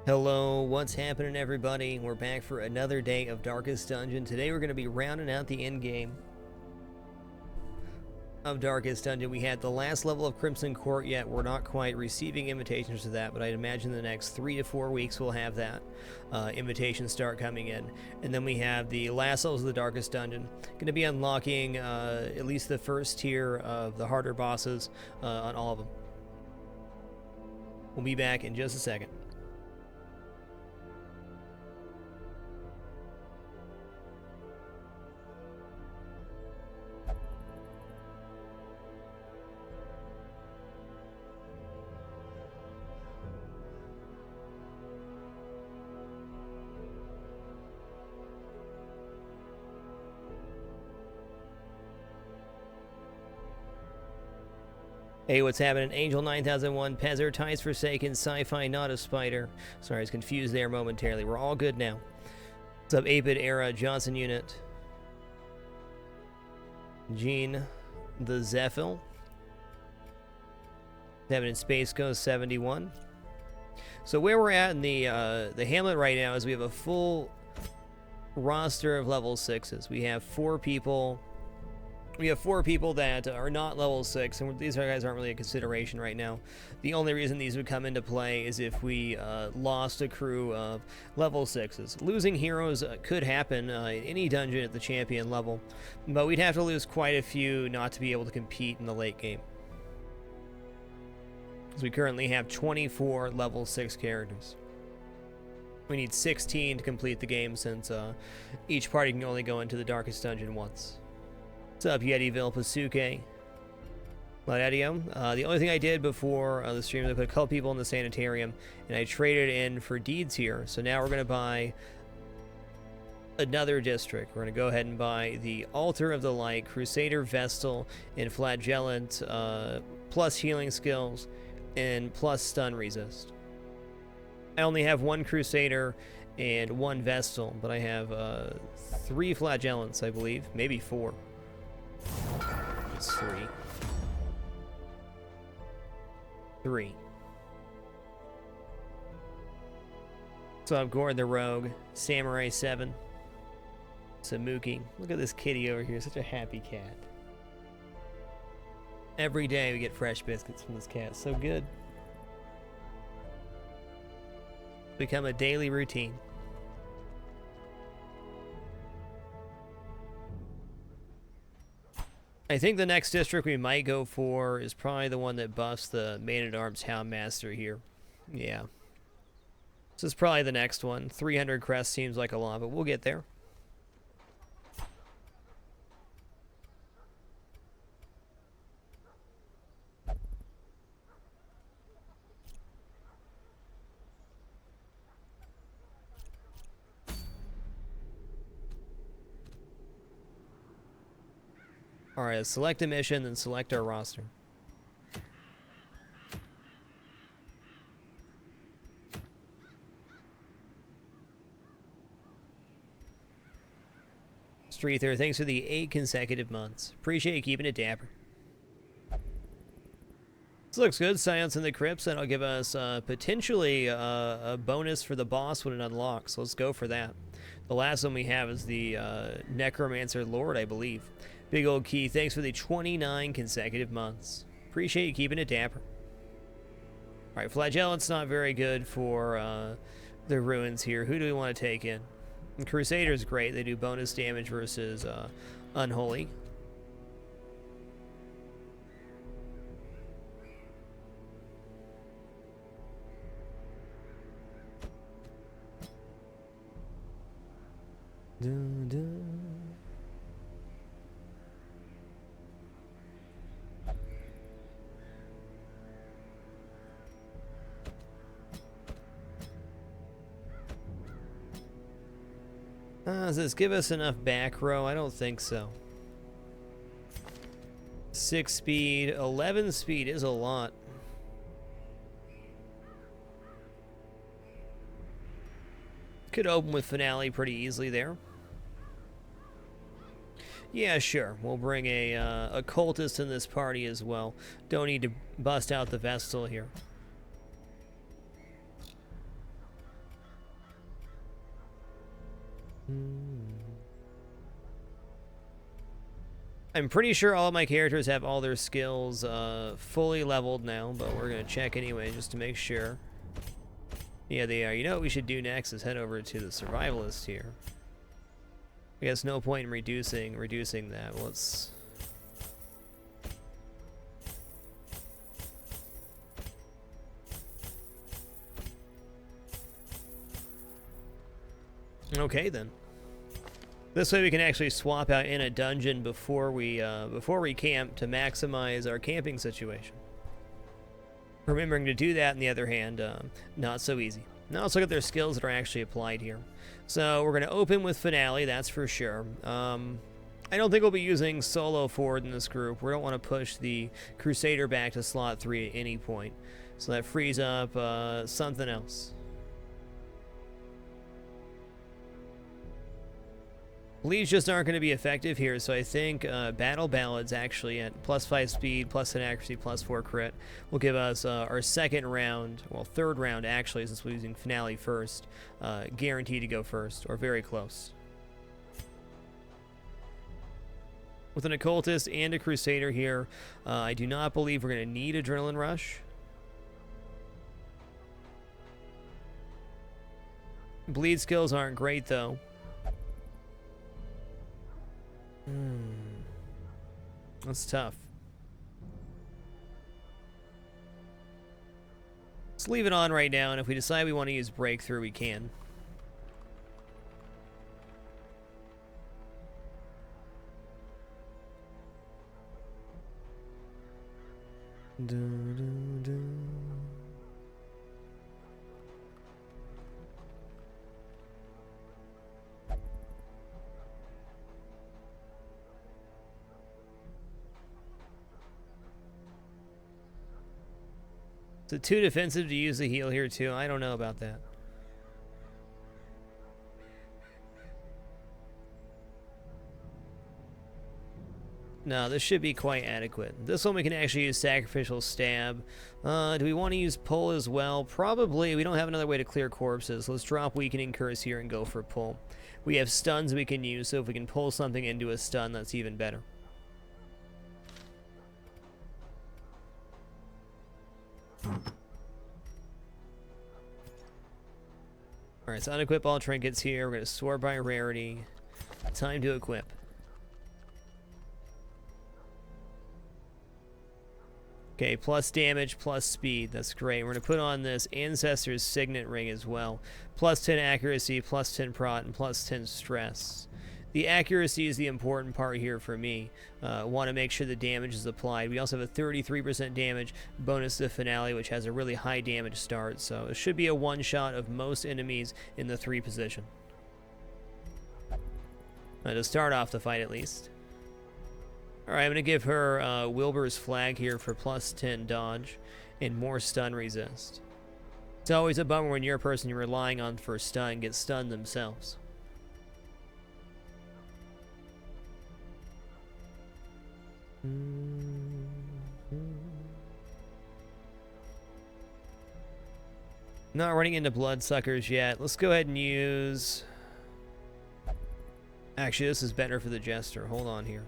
Hello, what's happening everybody? We're back for another day of Darkest Dungeon. Today we're going to be rounding out the end game of Darkest Dungeon. We had the last level of Crimson Court yet. We're not quite receiving invitations to that, but I'd imagine the next 3 to 4 weeks we'll have that invitations start coming in. And then we have the last levels of the Darkest Dungeon. Going to be unlocking at least the first tier of the harder bosses on all of them. We'll be back in just a second. Hey, what's happening? Angel 9001, Pezzer, Ties Forsaken, Sci-Fi, Not a Spider. Sorry, I was confused there momentarily. We're all good now. What's up, 8-Bit Era, Johnson Unit, Gene, the Zephil. Having in Space Ghost 71. So where we're at in the Hamlet right now is we have a full roster of level 6s. We have 4 people. We have 4 people that are not level 6, and these guys aren't really a consideration right now. The only reason these would come into play is if we lost a crew of level 6s. Losing heroes could happen in any dungeon at the champion level, but we'd have to lose quite a few not to be able to compete in the late game. Because we currently have 24 level 6 characters. We need 16 to complete the game since each party can only go into the Darkest Dungeon once. What's up, Yetiville, Pasuke, Laudadio? The only thing I did before the stream is I put a couple people in the sanitarium, and I traded in for deeds here. So now we're going to buy another district. We're going to go ahead and buy the Altar of the Light, Crusader, Vestal, and Flagellant, plus healing skills, and plus stun resist. I only have 1 Crusader and 1 Vestal, but I have 3 Flagellants, I believe. Maybe 4. It's 3. 3. So I'm Gordon the Rogue, Samurai 7, Samuki. Look at this kitty over here, such a happy cat. Every day we get fresh biscuits from this cat, so good. Become a daily routine. I think the next district we might go for is probably the one that buffs the Man-at-Arms Houndmaster here. Yeah. This is probably the next one. 300 crest seems like a lot, but we'll get there. Alright, let's select a mission, then select our roster. Streether, thanks for the 8 consecutive months. Appreciate you keeping it dapper. This looks good. Silence in the Crypts, that'll give us potentially a bonus for the boss when it unlocks. Let's go for that. The last one we have is the Necromancer Lord, I believe. Big old key, thanks for the 29 consecutive months. Appreciate you keeping it dapper. Alright, Flagellant's not very good for the ruins here. Who do we want to take in? And Crusader's great. They do bonus damage versus Unholy. Dun, dun. Does this give us enough back row? I don't think so. 6 speed, 11 speed is a lot. Could open with Finale pretty easily there. Yeah, sure. We'll bring a cultist in this party as well. Don't need to bust out the Vestal here. I'm pretty sure all of my characters have all their skills fully leveled now, but we're going to check anyway just to make sure. Yeah, they are. You know what we should do next is head over to the survivalist here. I guess no point in reducing that. Well, let's... Okay, then. This way we can actually swap out in a dungeon before we camp to maximize our camping situation. Remembering to do that, on the other hand, not so easy. Now let's look at their skills that are actually applied here. So we're going to open with Finale, that's for sure. I don't think we'll be using solo forward in this group. We don't want to push the Crusader back to slot 3 at any point. So that frees up something else. Bleeds just aren't going to be effective here, so I think Battle Ballads actually at +5 speed, +10 accuracy, +4 crit will give us our second round, well, third round actually, since we're using Finale first, guaranteed to go first, or very close. With an Occultist and a Crusader here, I do not believe we're going to need Adrenaline Rush. Bleed skills aren't great, though. That's tough. Let's leave it on right now, and if we decide we want to use Breakthrough, we can. So 2 defensive to use the heal here too. I don't know about that. No, this should be quite adequate. This one we can actually use Sacrificial Stab. Do we want to use Pull as well? Probably. We don't have another way to clear corpses. Let's drop Weakening Curse here and go for Pull. We have stuns we can use, so if we can pull something into a stun, that's even better. Alright, so unequip all trinkets here. We're going to sort by rarity. Time to equip. Okay, plus damage, plus speed. That's great. We're going to put on this Ancestor's Signet Ring as well. Plus 10 accuracy, plus 10 prot, and plus 10 stress. The accuracy is the important part here for me. Want to make sure the damage is applied. We also have a 33% damage bonus to Finale, which has a really high damage start. So it should be a one-shot of most enemies in the 3 position. To start off the fight, at least. Alright, I'm going to give her Wilbur's Flag here for plus 10 dodge and more stun resist. It's always a bummer when you're a person you're relying on for stun gets stunned themselves. Not running into Bloodsuckers yet. Let's go ahead and use... Actually, this is better for the Jester. Hold on here.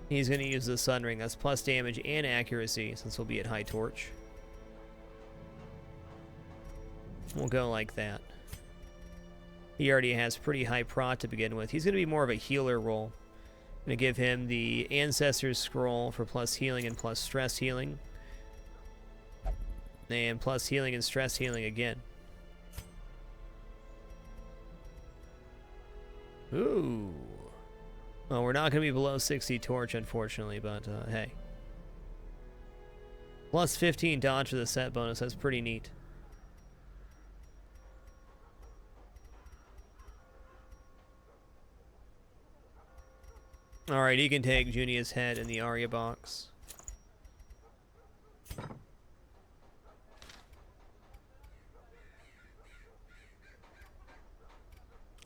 He's going to use the Sun Ring. That's plus damage and accuracy, since we'll be at high torch. We'll go like that. He already has pretty high prot to begin with. He's going to be more of a healer role. I'm going to give him the Ancestor's Scroll for plus healing and plus stress healing. And plus healing and stress healing again. Ooh. Well, we're not going to be below 60 torch, unfortunately, but hey. Plus 15 dodge for the set bonus. That's pretty neat. Alright, he can take Junia's head in the Arya box.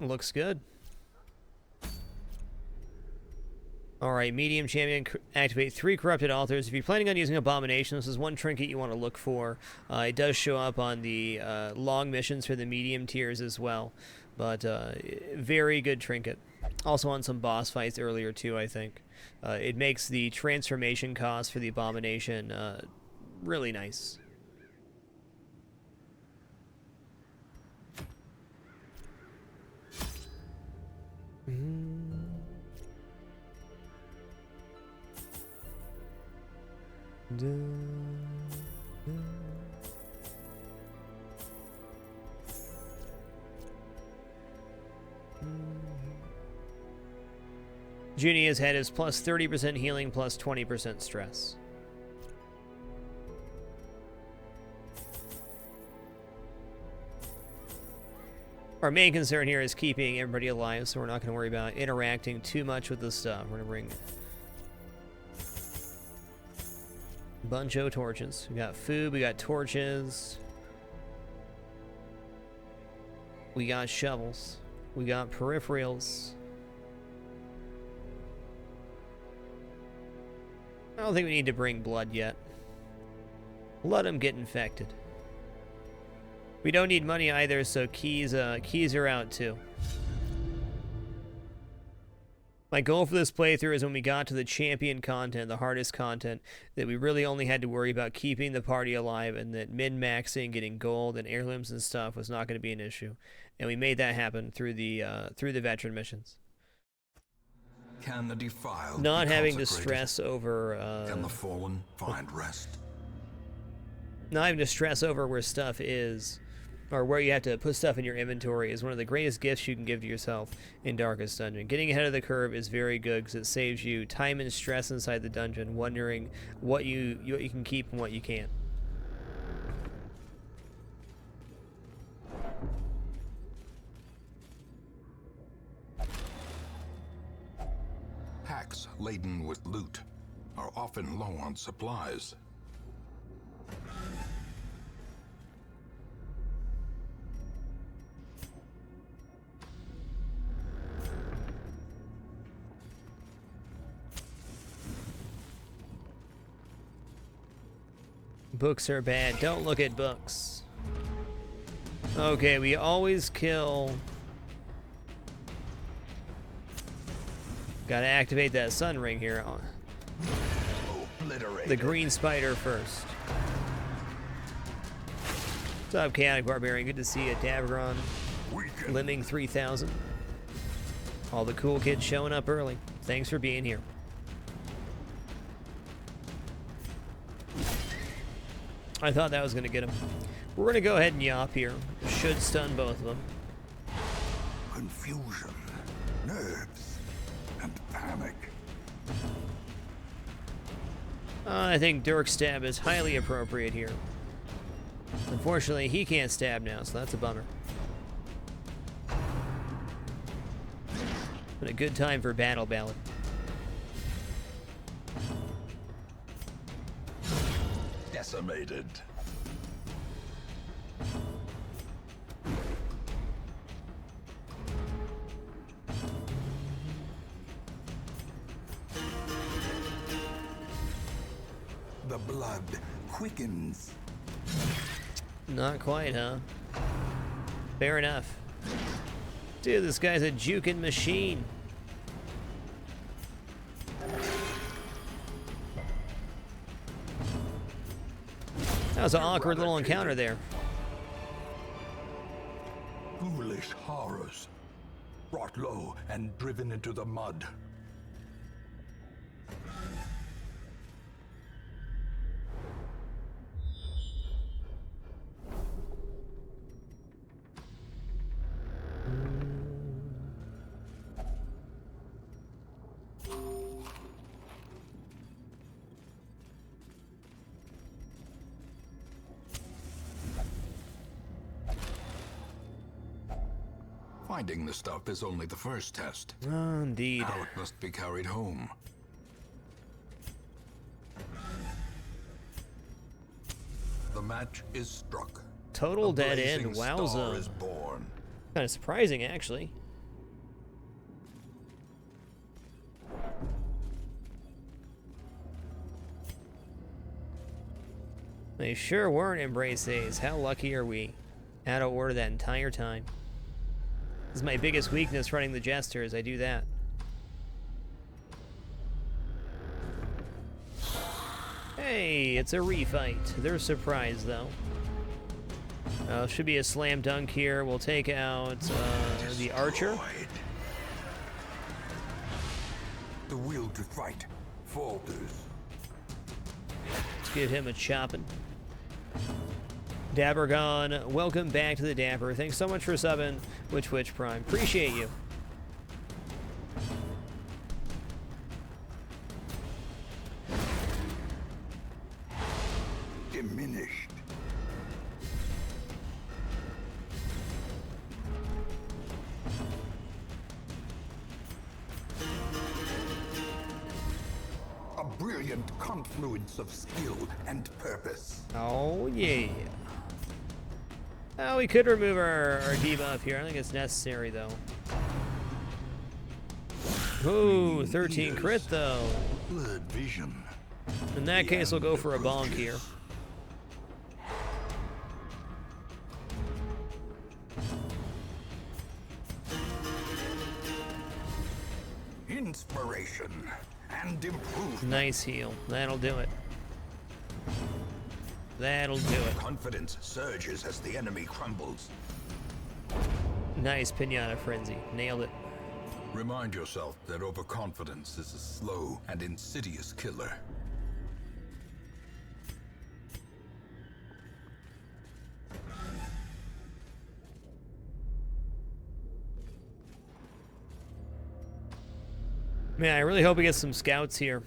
Looks good. Alright, medium champion, activate 3 corrupted altars. If you're planning on using Abomination, this is one trinket you want to look for. It does show up on the long missions for the medium tiers as well. But very good trinket. Also on some boss fights earlier too, I think. It makes the transformation cost for the abomination really nice. Junie has had his plus 30% healing, plus 20% stress. Our main concern here is keeping everybody alive, so we're not going to worry about interacting too much with this stuff. We're going to bring a bunch of torches. We got food, we got torches. We got shovels. We got peripherals. I don't think we need to bring blood yet. Let them get infected. We don't need money either, so keys are out too. My goal for this playthrough is when we got to the champion content, the hardest content, that we really only had to worry about keeping the party alive, and that min-maxing, getting gold and heirlooms and stuff was not going to be an issue. And we made that happen through the veteran missions. Can the defiled not having to stress over can the fallen find rest? Not having to stress over where stuff is, or where you have to put stuff in your inventory, is one of the greatest gifts you can give to yourself in Darkest Dungeon. Getting ahead of the curve is very good because it saves you time and stress inside the dungeon, wondering what you can keep and what you can't. Packs laden with loot are often low on supplies. Books are bad. Don't look at books. Okay, we always kill. Gotta activate that sun ring here. The green spider first. What's up, Chaotic Barbarian? Good to see you, Davron. Lemming 3000. All the cool kids showing up early. Thanks for being here. I thought that was going to get him. We're going to go ahead and yop here. Should stun both of them. Confusion, nerves, and panic. I think Dirk Stab is highly appropriate here. Unfortunately, he can't stab now, so that's a bummer. But a good time for Battle Ballad. Decimated. The blood quickens. Not quite, huh? Fair enough. Dude, this guy's a juking machine. That was an awkward little encounter there. Foolish horrors, brought low and driven into the mud. Finding the stuff is only the first test. Oh, indeed. Now it must be carried home. The match is struck. Total dead end. Wowza. Is born. Kind of surprising, actually. They sure weren't Embrace A's. How lucky are we? Out of order that entire time. This is my biggest weakness running the Jester, is I do that. Hey, it's a refight. They're surprised, though. Should be a slam dunk here. We'll take out the archer. The will to fight falters. Let's give him a chopping. Dabbergon, welcome back to the Dapper. Thanks so much for subbing with Twitch Prime. Appreciate you. Diminished. A brilliant confluence of skill and purpose. Oh, yeah. Oh, we could remove our debuff here. I think it's necessary, though. Ooh, 13 crit, though. Blurred vision. In that case, we'll go for a bonk here. Inspiration and improvement. Nice heal. That'll do it. That'll do it. Confidence surges as the enemy crumbles. Nice Pinata Frenzy. Nailed it. Remind yourself that overconfidence is a slow and insidious killer. Man, I really hope we get some scouts here.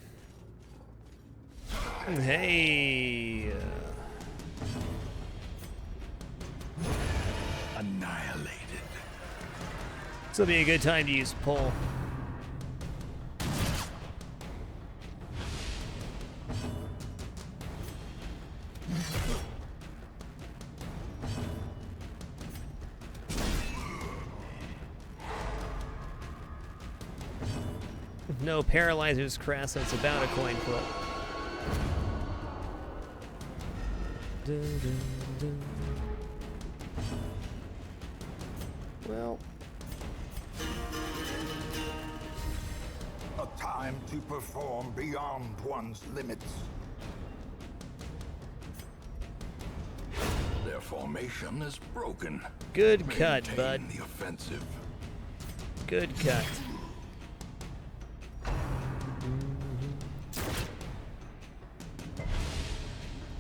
Hey. Annihilated. This will be a good time to use pull. No paralyzers, Cressa. It's about a coin flip. Dun, dun, dun. Well, A time to perform beyond one's limits. Their formation is broken. good cut, Maintain bud. the offensive. Good cut.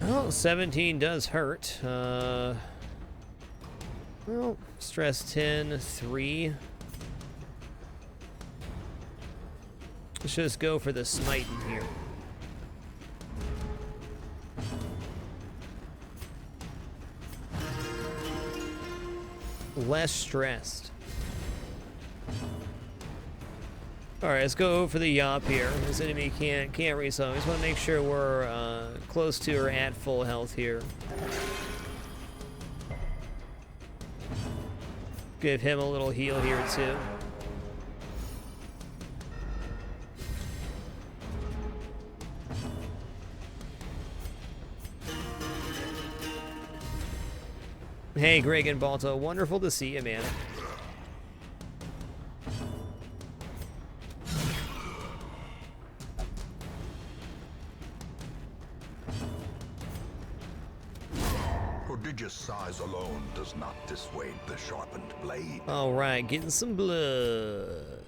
Well, 17 does hurt. Well, stress 10, 3. Let's just go for the smiting here. Less stressed. Alright, let's go for the yop here. This enemy can't resummon. I just want to make sure we're close to or at full health here. Give him a little heal here too. Hey, Greg and Balto, wonderful to see you, man. Prodigious size alone does not dissuade the sharpened blade. All right, getting some blood.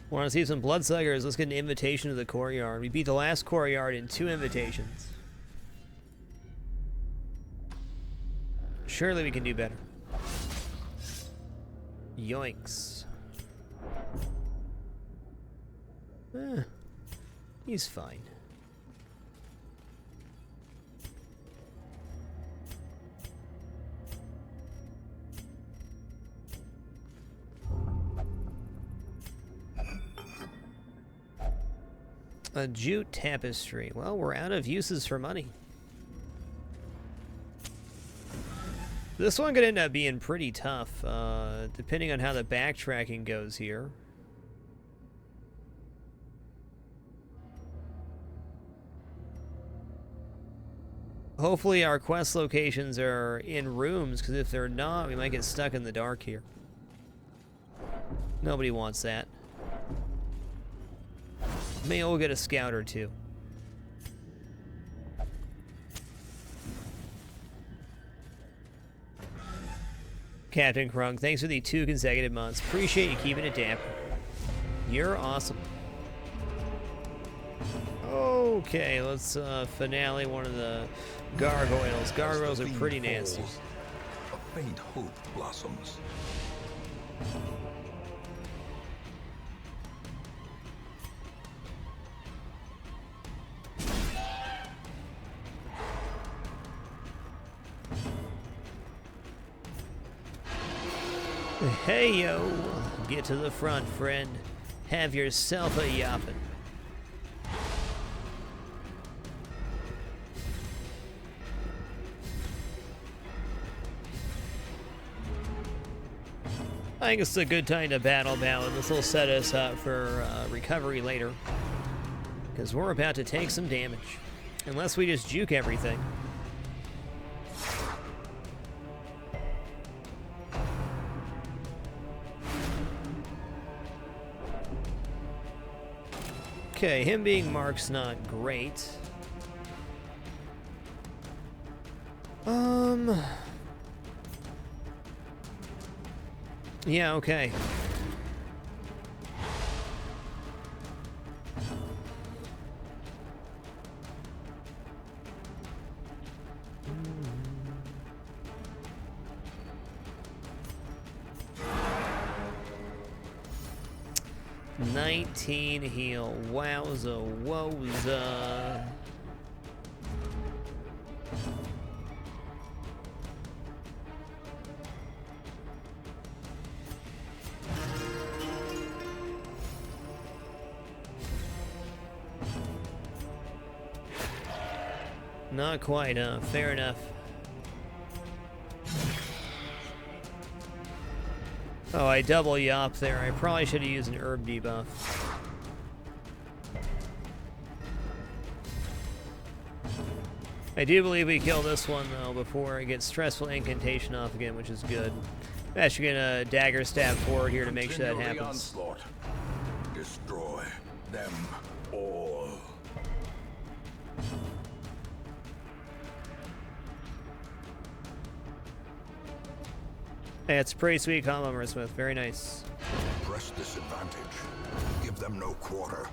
Want to see some bloodsuckers? Let's get an invitation to the courtyard. We beat the last courtyard in 2 invitations. Surely we can do better. Yoinks. He's fine. A jute tapestry. Well, we're out of uses for money. This one could end up being pretty tough, depending on how the backtracking goes here. Hopefully our quest locations are in rooms, because if they're not, we might get stuck in the dark here. Nobody wants that. Maybe we'll get a scout or two. Captain Krunk, thanks for the 2 consecutive months. Appreciate you keeping it damp. You're awesome. Okay, let's finale one of the gargoyles. Gargoyles are pretty nasty. A faint hope blossoms. Hey yo, get to the front, friend. Have yourself a yoppin'. I think it's a good time to battle Balin. This will set us up for recovery later, because we're about to take some damage. Unless we just juke everything. Okay, him being Mark's not great. Yeah, okay. $19 heal. Wowza, wowza. Not quite, fair enough. Oh, I double yop there. I probably should have used an herb debuff. I do believe we kill this one, though, before it gets Stressful Incantation off again, which is good. I'm actually gonna dagger stab forward here to make sure that happens. Onslaught. Destroy them all. Yeah, it's a pretty sweet combo, Smith. Very nice. Press disadvantage. Give them no quarter.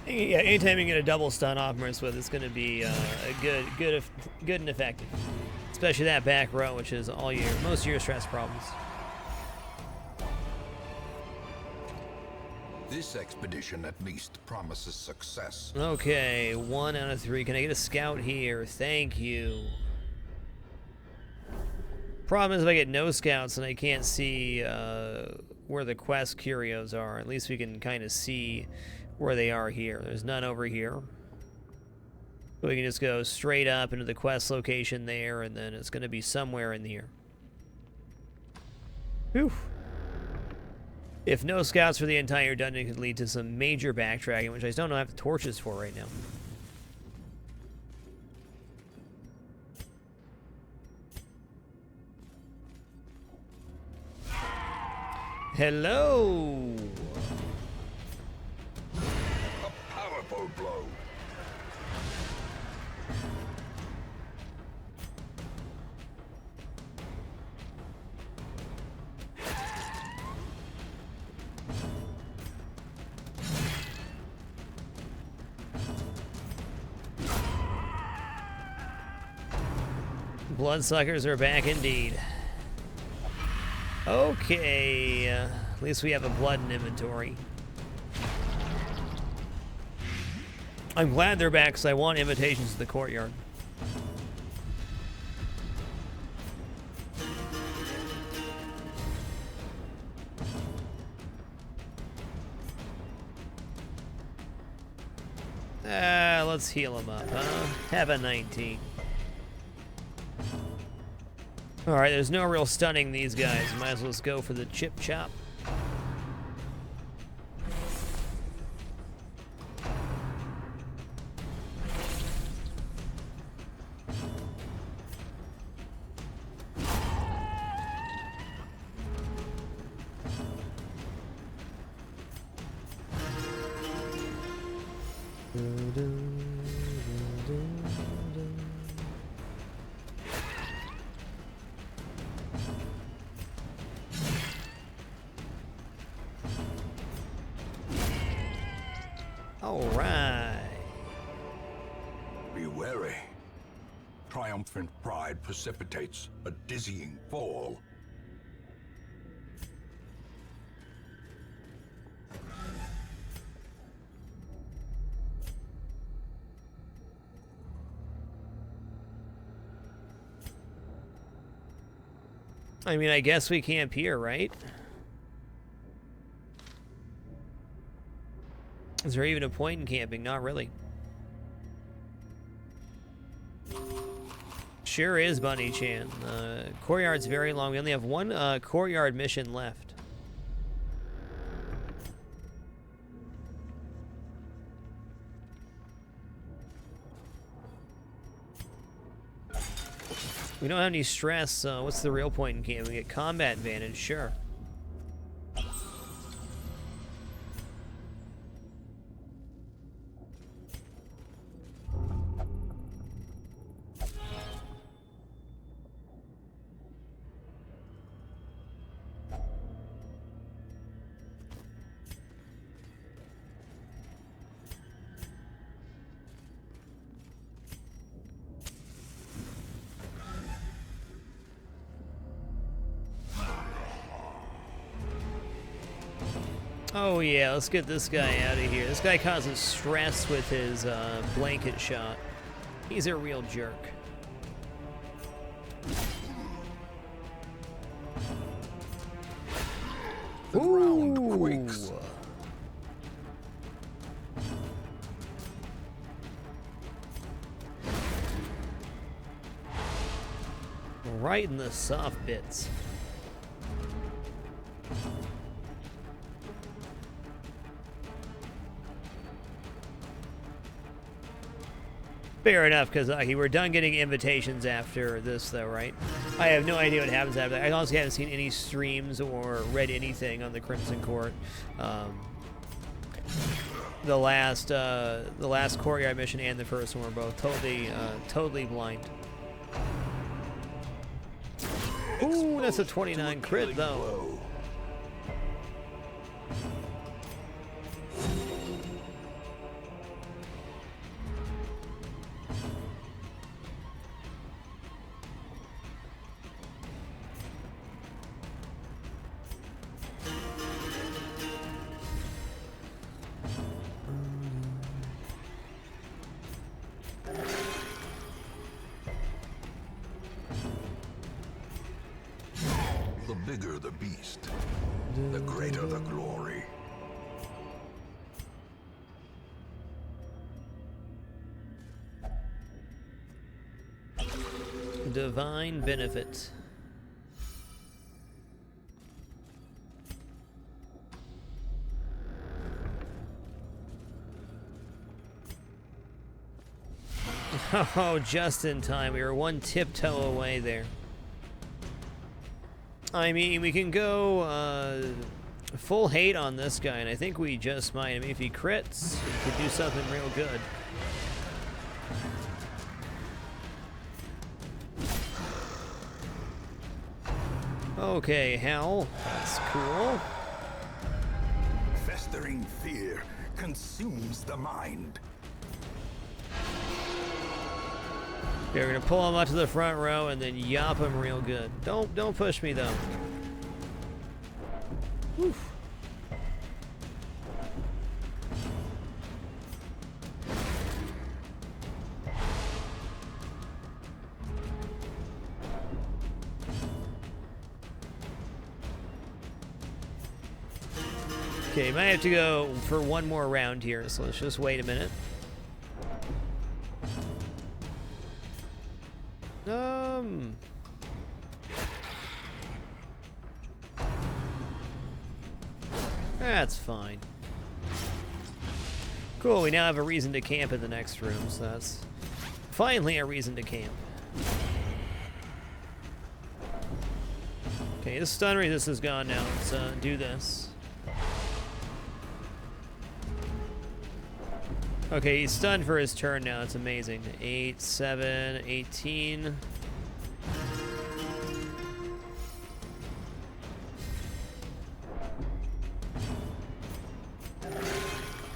Yeah, anytime you get a double stun off with, it's going to be good and effective. Especially that back row, which is most of your stress problems. This expedition at least promises success. Okay, 1 out of 3. Can I get a scout here? Thank you. Problem is, if I get no scouts and I can't see where the quest curios are, at least we can kind of see where they are here. There's none over here. So we can just go straight up into the quest location there, and then it's going to be somewhere in here. Whew. If no scouts for the entire dungeon could lead to some major backtracking, which I don't know I have the torches for right now. Hello! A powerful blow. Bloodsuckers are back indeed. Okay, at least we have a blood in inventory. I'm glad they're back because I want invitations to the courtyard. Let's heal him up, huh? Have a 19. Alright, there's no real stunning these guys. Might as well just go for the chip chop. Alright. Be wary. Triumphant pride precipitates a dizzying fall. I mean, I guess we camp here, right? Is there even a point in camping? Not really. Sure is, Bunny-chan. Courtyard's very long. We only have one courtyard mission left. We don't have any stress, so what's the real point in camping? We get combat advantage, sure. Oh yeah, let's get this guy out of here. This guy causes stress with his blanket shot. He's a real jerk. The ground quakes. Right in the soft bits. Fair enough, because we're done getting invitations after this, though, right? I have no idea what happens after that. I honestly haven't seen any streams or read anything on the Crimson Court. The last courtyard mission and the first one were both totally blind. Ooh, that's a 29 crit, though. The bigger the beast, the greater the glory. Divine benefit. Oh, just in time. We were one tiptoe away there. I mean, we can go full hate on this guy, and I think we just might. I mean, if he crits, he could do something real good. Okay, Hal. That's cool. Festering fear consumes the mind. Okay, we're gonna pull him up to the front row and then yop him real good. Don't push me though. Oof. Okay, might have to go for one more round here, so let's just wait a minute. That's fine. Cool, we now have a reason to camp in the next room, so that's finally a reason to camp. Okay, the stun resist is gone now. Let's do this. Okay, he's stunned for his turn now. It's amazing. 8, 7, 18.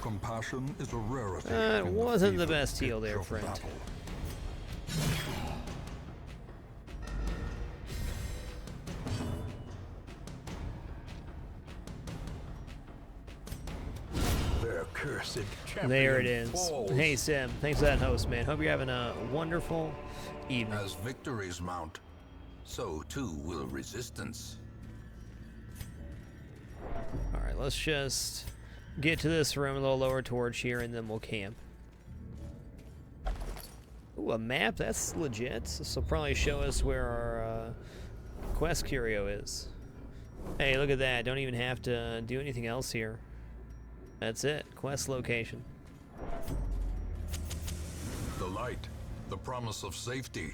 Compassion is a rarity. It wasn't the best heal there, friend. There it is. Falls. Hey, Sim. Thanks for that host, man. Hope you're having a wonderful evening. As victories mount, so too will resistance. All right, let's just get to this room a little lower towards here, and then we'll camp. Ooh, a map? That's legit. This will probably show us where our quest curio is. Hey, look at that. Don't even have to do anything else here. That's it. Quest location. The light, the promise of safety.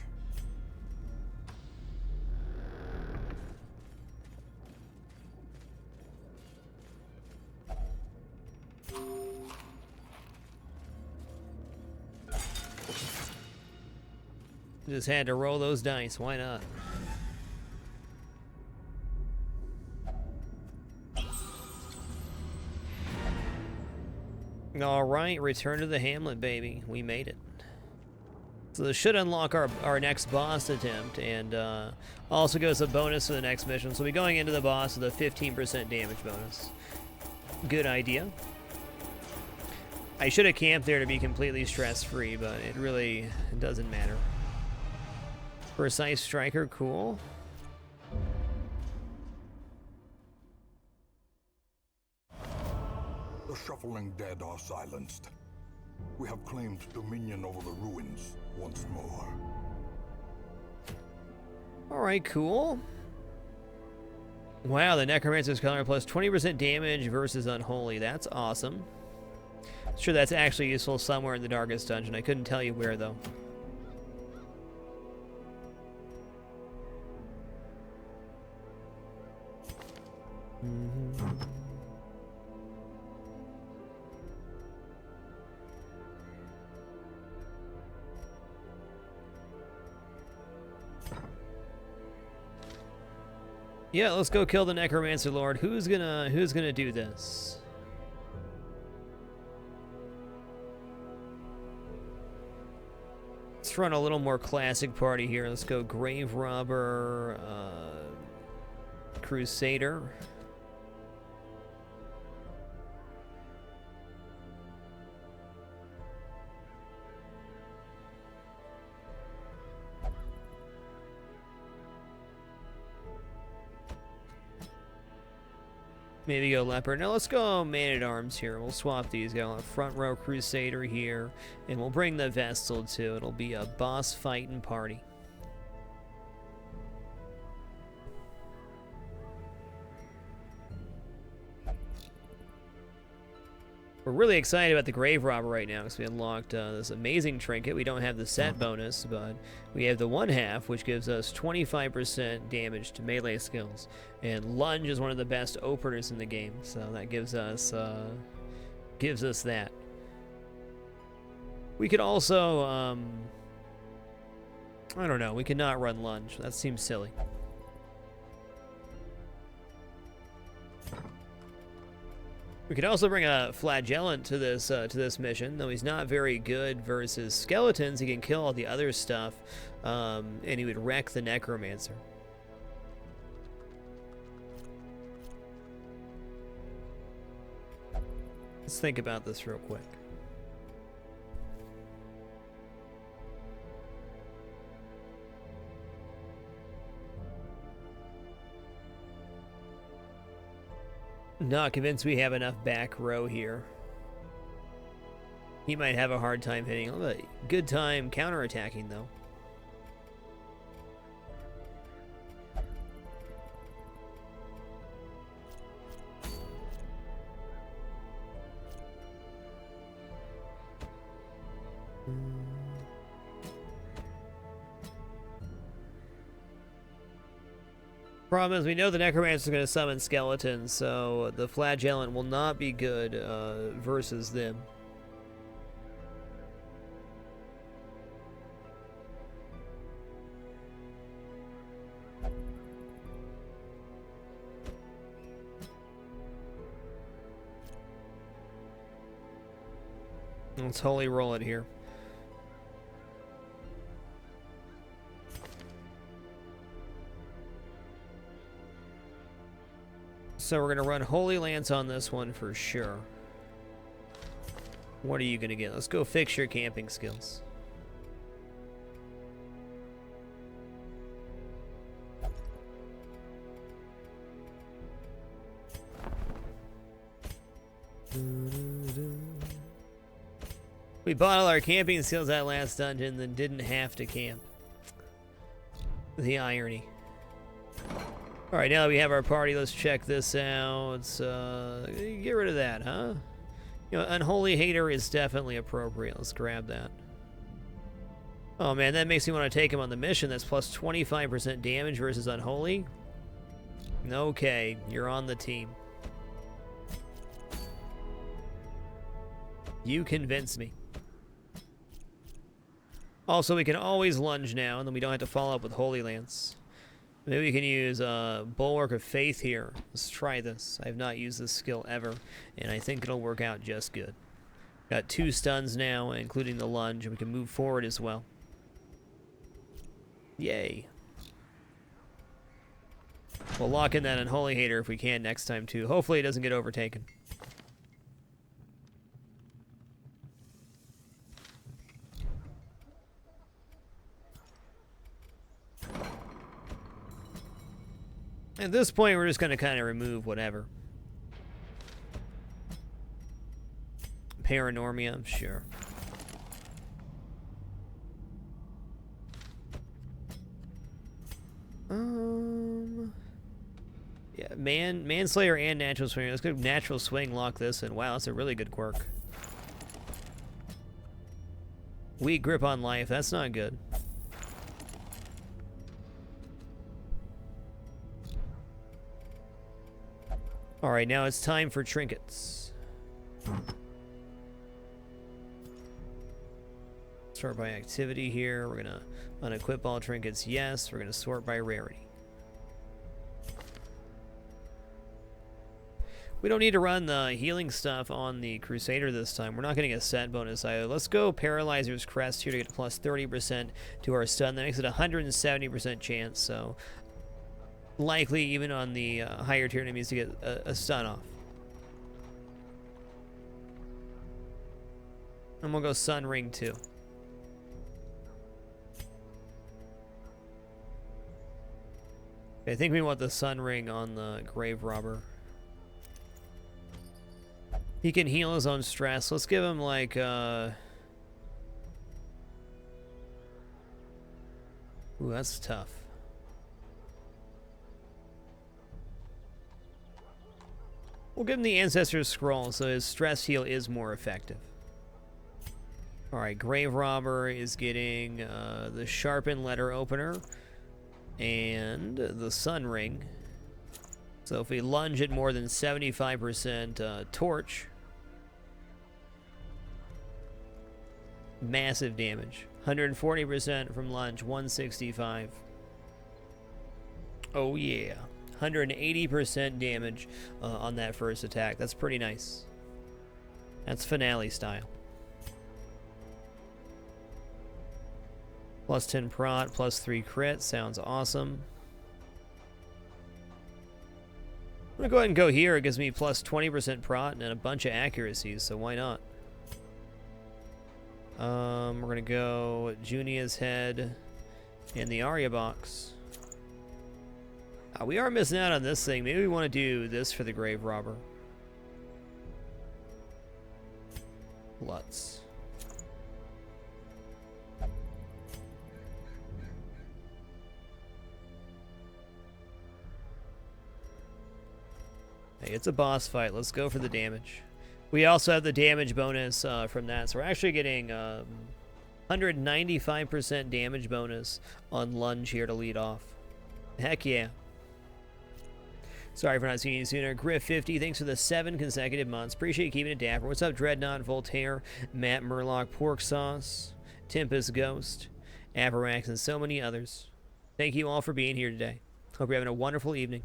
Just had to roll those dice. Why not? All right, return to the Hamlet, baby. We made it. So this should unlock our next boss attempt, and also gives a bonus for the next mission. So we'll be going into the boss with a 15% damage bonus. Good idea. I should have camped there to be completely stress-free, but it really doesn't matter. Precise Striker, cool. The shuffling dead are silenced. We have claimed dominion over the ruins once more. All right, cool. Wow, the Necromancer's color plus 20% damage versus Unholy. That's awesome. Sure, that's actually useful somewhere in the Darkest dungeon. I couldn't tell you where, though. Yeah, let's go kill the Necromancer Lord. Who's gonna do this? Let's run a little more classic party here. Let's go Grave Robber, Crusader. Maybe go Leopard. Now let's go Man-at-Arms here. We'll swap these. Got a front row Crusader here. And we'll bring the Vestal too. It'll be a boss fighting party. We're really excited about the Grave Robber right now because we unlocked this amazing trinket. We don't have the set bonus, but we have the 1/2, which gives us 25% damage to melee skills. And Lunge is one of the best openers in the game, so that gives us that. We could also, I don't know, we could not run Lunge. That seems silly. We could also bring a flagellant to this mission, though he's not very good versus skeletons. He can kill all the other stuff, and he would wreck the Necromancer. Let's think about this real quick. Not convinced we have enough back row here. He might have a hard time hitting. A good time counterattacking, though. Problem is, we know the Necromancer is going to summon skeletons, so the flagellant will not be good versus them. Let's holy roll it here. So we're going to run Holy Lance on this one for sure. What are you going to get? Let's go fix your camping skills. We bought all our camping skills that last dungeon, then didn't have to camp. The irony. Alright, now that we have our party, let's check this out. Let's get rid of that, huh? You know, Unholy Hater is definitely appropriate. Let's grab that. Oh man, that makes me want to take him on the mission. That's plus 25% damage versus Unholy. Okay, you're on the team. You convinced me. Also, we can always lunge now, and then we don't have to follow up with Holy Lance. Maybe we can use Bulwark of Faith here. Let's try this. I have not used this skill ever, and I think it'll work out just good. Got 2 stuns now, including the lunge, and we can move forward as well. Yay. We'll lock in that Unholy Hater if we can next time, too. Hopefully it doesn't get overtaken. At this point, we're just going to kind of remove whatever. Paranormia, sure. Yeah, Manslayer and Natural Swing. Let's go Natural Swing, lock this in. Wow, that's a really good quirk. Weak Grip on Life, that's not good. Alright, now it's time for trinkets. Sort by activity here. We're gonna unequip all trinkets, yes. We're gonna sort by rarity. We don't need to run the healing stuff on the Crusader this time. We're not getting a set bonus either. Let's go Paralyzer's Crest here to get plus 30% to our stun. That makes it a 170% chance, so likely even on the higher tier enemies to get a stun off. And we'll go Sun Ring too. I think we want the Sun Ring on the Grave Robber. He can heal his own stress. Let's give him like ooh, that's tough. We'll give him the Ancestor's Scroll, so his stress heal is more effective. Alright, Grave Robber is getting the Sharpened Letter Opener and the Sun Ring. So if we lunge at more than 75% torch, massive damage. 140% from lunge, 165. Oh yeah. 180% damage on that first attack. That's pretty nice. That's finale style. Plus 10 prot, plus 3 crit. Sounds awesome. I'm going to go ahead and go here. It gives me plus 20% prot and a bunch of accuracies, so why not? We're going to go Junia's head and the Arya box. We are missing out on this thing. Maybe we want to do this for the Grave Robber. Lutz. Hey, it's a boss fight. Let's go for the damage. We also have the damage bonus from that. So we're actually getting 195% damage bonus on lunge here to lead off. Heck yeah. Sorry for not seeing you sooner. Griff50, thanks for the 7 consecutive months. Appreciate you keeping it dapper. What's up, Dreadnought, Voltaire, Matt Murlock, Pork Sauce, Tempest Ghost, Avarax, and so many others. Thank you all for being here today. Hope you're having a wonderful evening.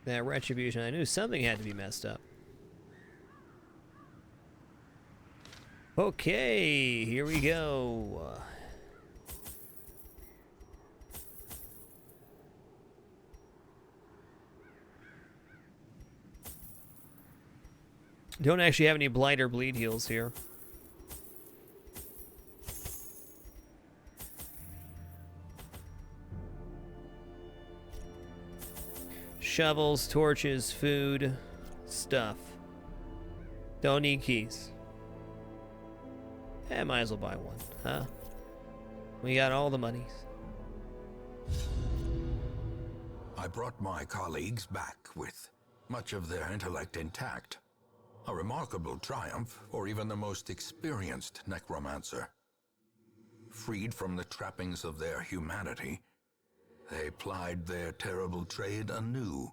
That retribution, I knew something had to be messed up. Okay, here we go. Don't actually have any blight or bleed heals here. Shovels, torches, food, stuff. Don't need keys. Might as well buy one, huh? We got all the monies. I brought my colleagues back with much of their intellect intact. A remarkable triumph for even the most experienced necromancer. Freed from the trappings of their humanity, they plied their terrible trade anew,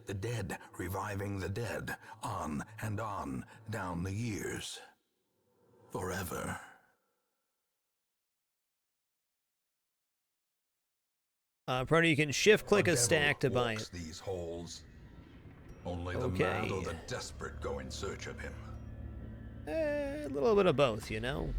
the dead reviving the dead, on and on down the years. Forever. Proto, you can shift-click a stack to buy it. These holes. Only the mad or the desperate go in search of him. A little bit of both, you know?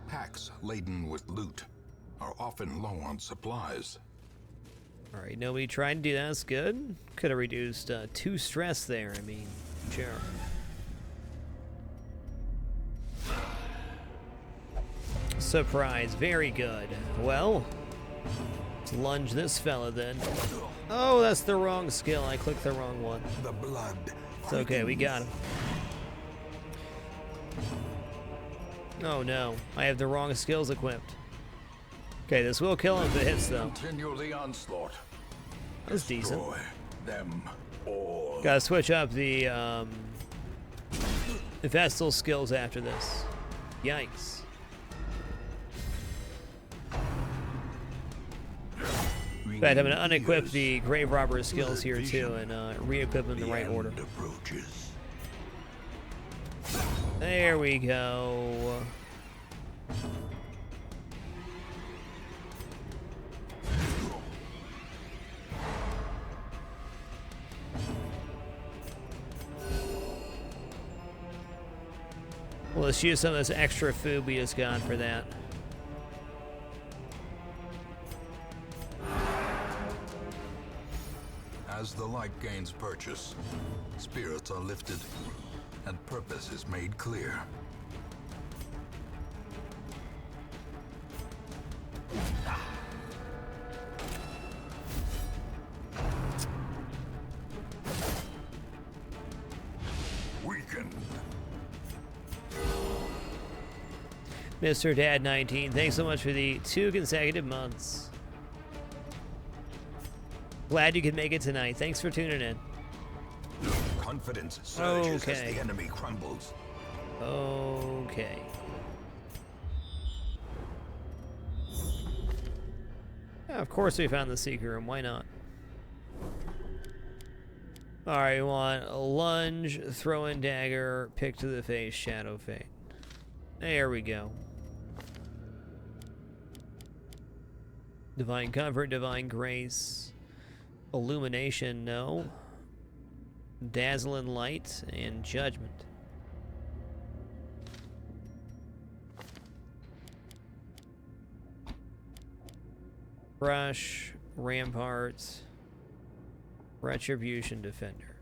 Packs laden with loot are often low on supplies. Alright, nobody tried to do that. That's good. Could have reduced 2 stress there, I mean, sure. Surprise, very good. Well, let's lunge this fella then. Oh, that's the wrong skill. I clicked the wrong one. The blood. It's okay, we got him. Oh no, I have the wrong skills equipped. Okay, this will kill him if it hits though. Continue the onslaught. That's decent. Destroy them all. Gotta switch up the Vestal skills after this. Yikes. In fact, I'm gonna unequip the Grave Robber skills here too and re-equip them in the right order. Approaches. There we go. Well, let's use some of this extra food we just got for that. As the light gains purchase, spirits are lifted, and purpose is made clear. Weakened. Mr. Dad 19, thanks so much for the 2 consecutive months. Glad you could make it tonight. Thanks for tuning in. Confidence surges as Okay. the enemy crumbles. Okay. Yeah, of course we found the secret room. Why not? Alright, we want a lunge, throw-in dagger, pick to the face, shadow fade. There we go. Divine comfort, divine grace. Illumination, no. Dazzling light, and judgment. Brush, rampart, retribution, defender.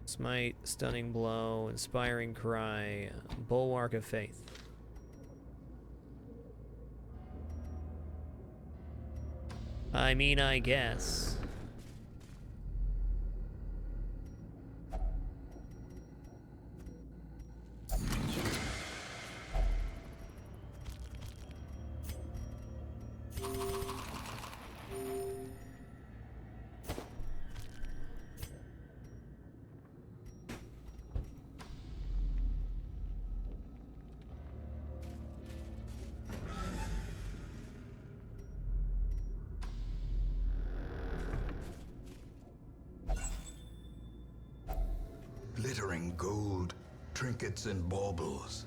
Smite, stunning blow, inspiring cry, bulwark of faith. I mean, I guess. Glittering gold, trinkets and baubles.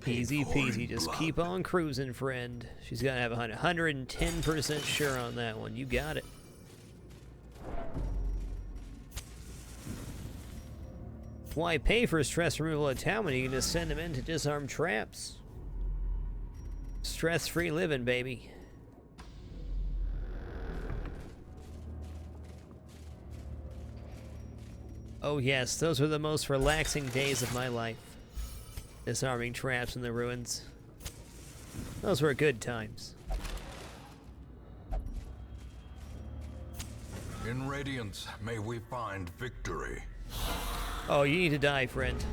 Easy Paid for in peasy, just blood. keep on cruising, friend. She's gotta have 110% sure on that one. You got it. Why pay for stress removal at town when you can just send them in to disarm traps? Stress-free living, baby. Oh yes, those were the most relaxing days of my life. Disarming traps in the ruins. Those were good times. In Radiance, may we find victory. Oh, you need to die, friend.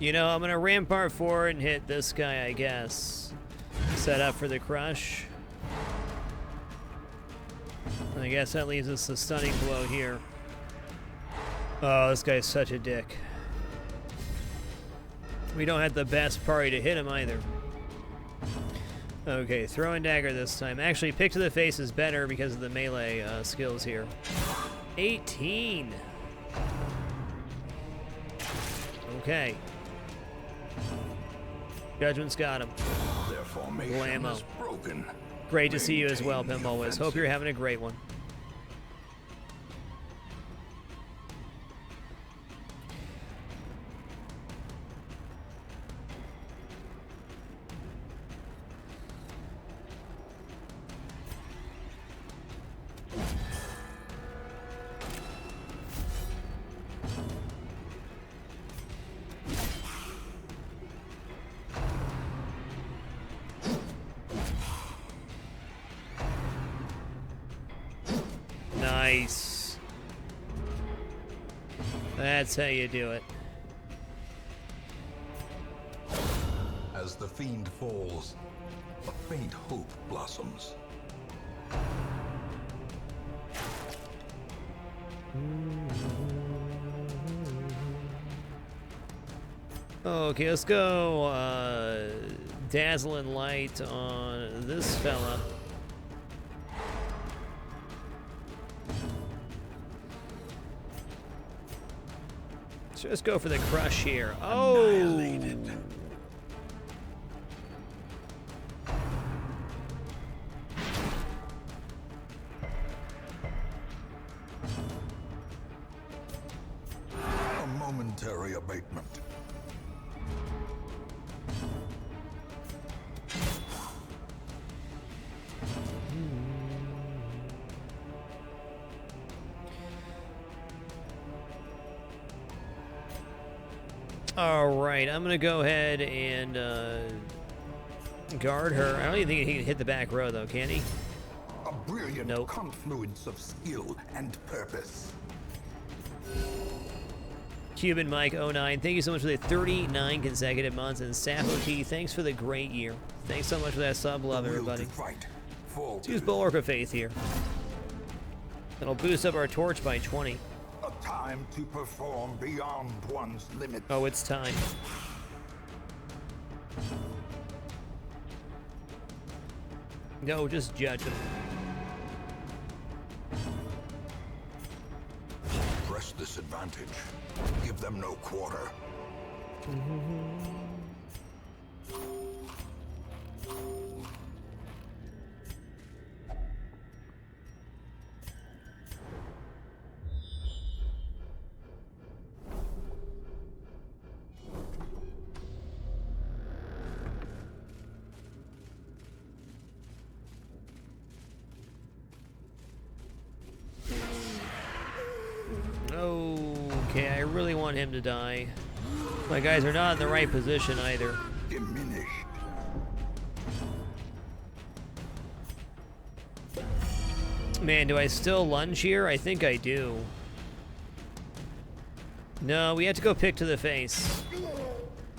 You know, I'm gonna rampart forward and hit this guy, I guess. Set up for the crush. I guess that leaves us a stunning blow here. Oh, this guy's such a dick. We don't have the best party to hit him either. Okay, throwing dagger this time. Actually, pick to the face is better because of the melee skills here. 18. Okay. Judgment's got him. Their formation Blammo. is broken. Great to see you as well, Maintain Pim the always. Hope you're having a great one. Nice. That's how you do it. As the fiend falls, a faint hope blossoms. Okay, let's go dazzling light on this fella. Let's just go for the crush here. Oh! Annihilated. A momentary abatement. All right, I'm gonna go ahead and guard her. I don't even think he can hit the back row though, can he? A brilliant Nope. confluence of skill and purpose. Cuban Mike 09, thank you so much for the 39 consecutive months, and Sappho T, thanks for the great year. Thanks so much for that sub, love everybody. Fight. Fall Let's use Bulwark of Faith here. That'll boost up our torch by 20. A time to perform beyond one's limits. Oh, it's time. No, just judge him. Press this advantage. Give them no quarter. Okay, I really want him to die. My guys are not in the right position either. Diminished. Man, do I still lunge here? I think I do. No, we have to go pick to the face.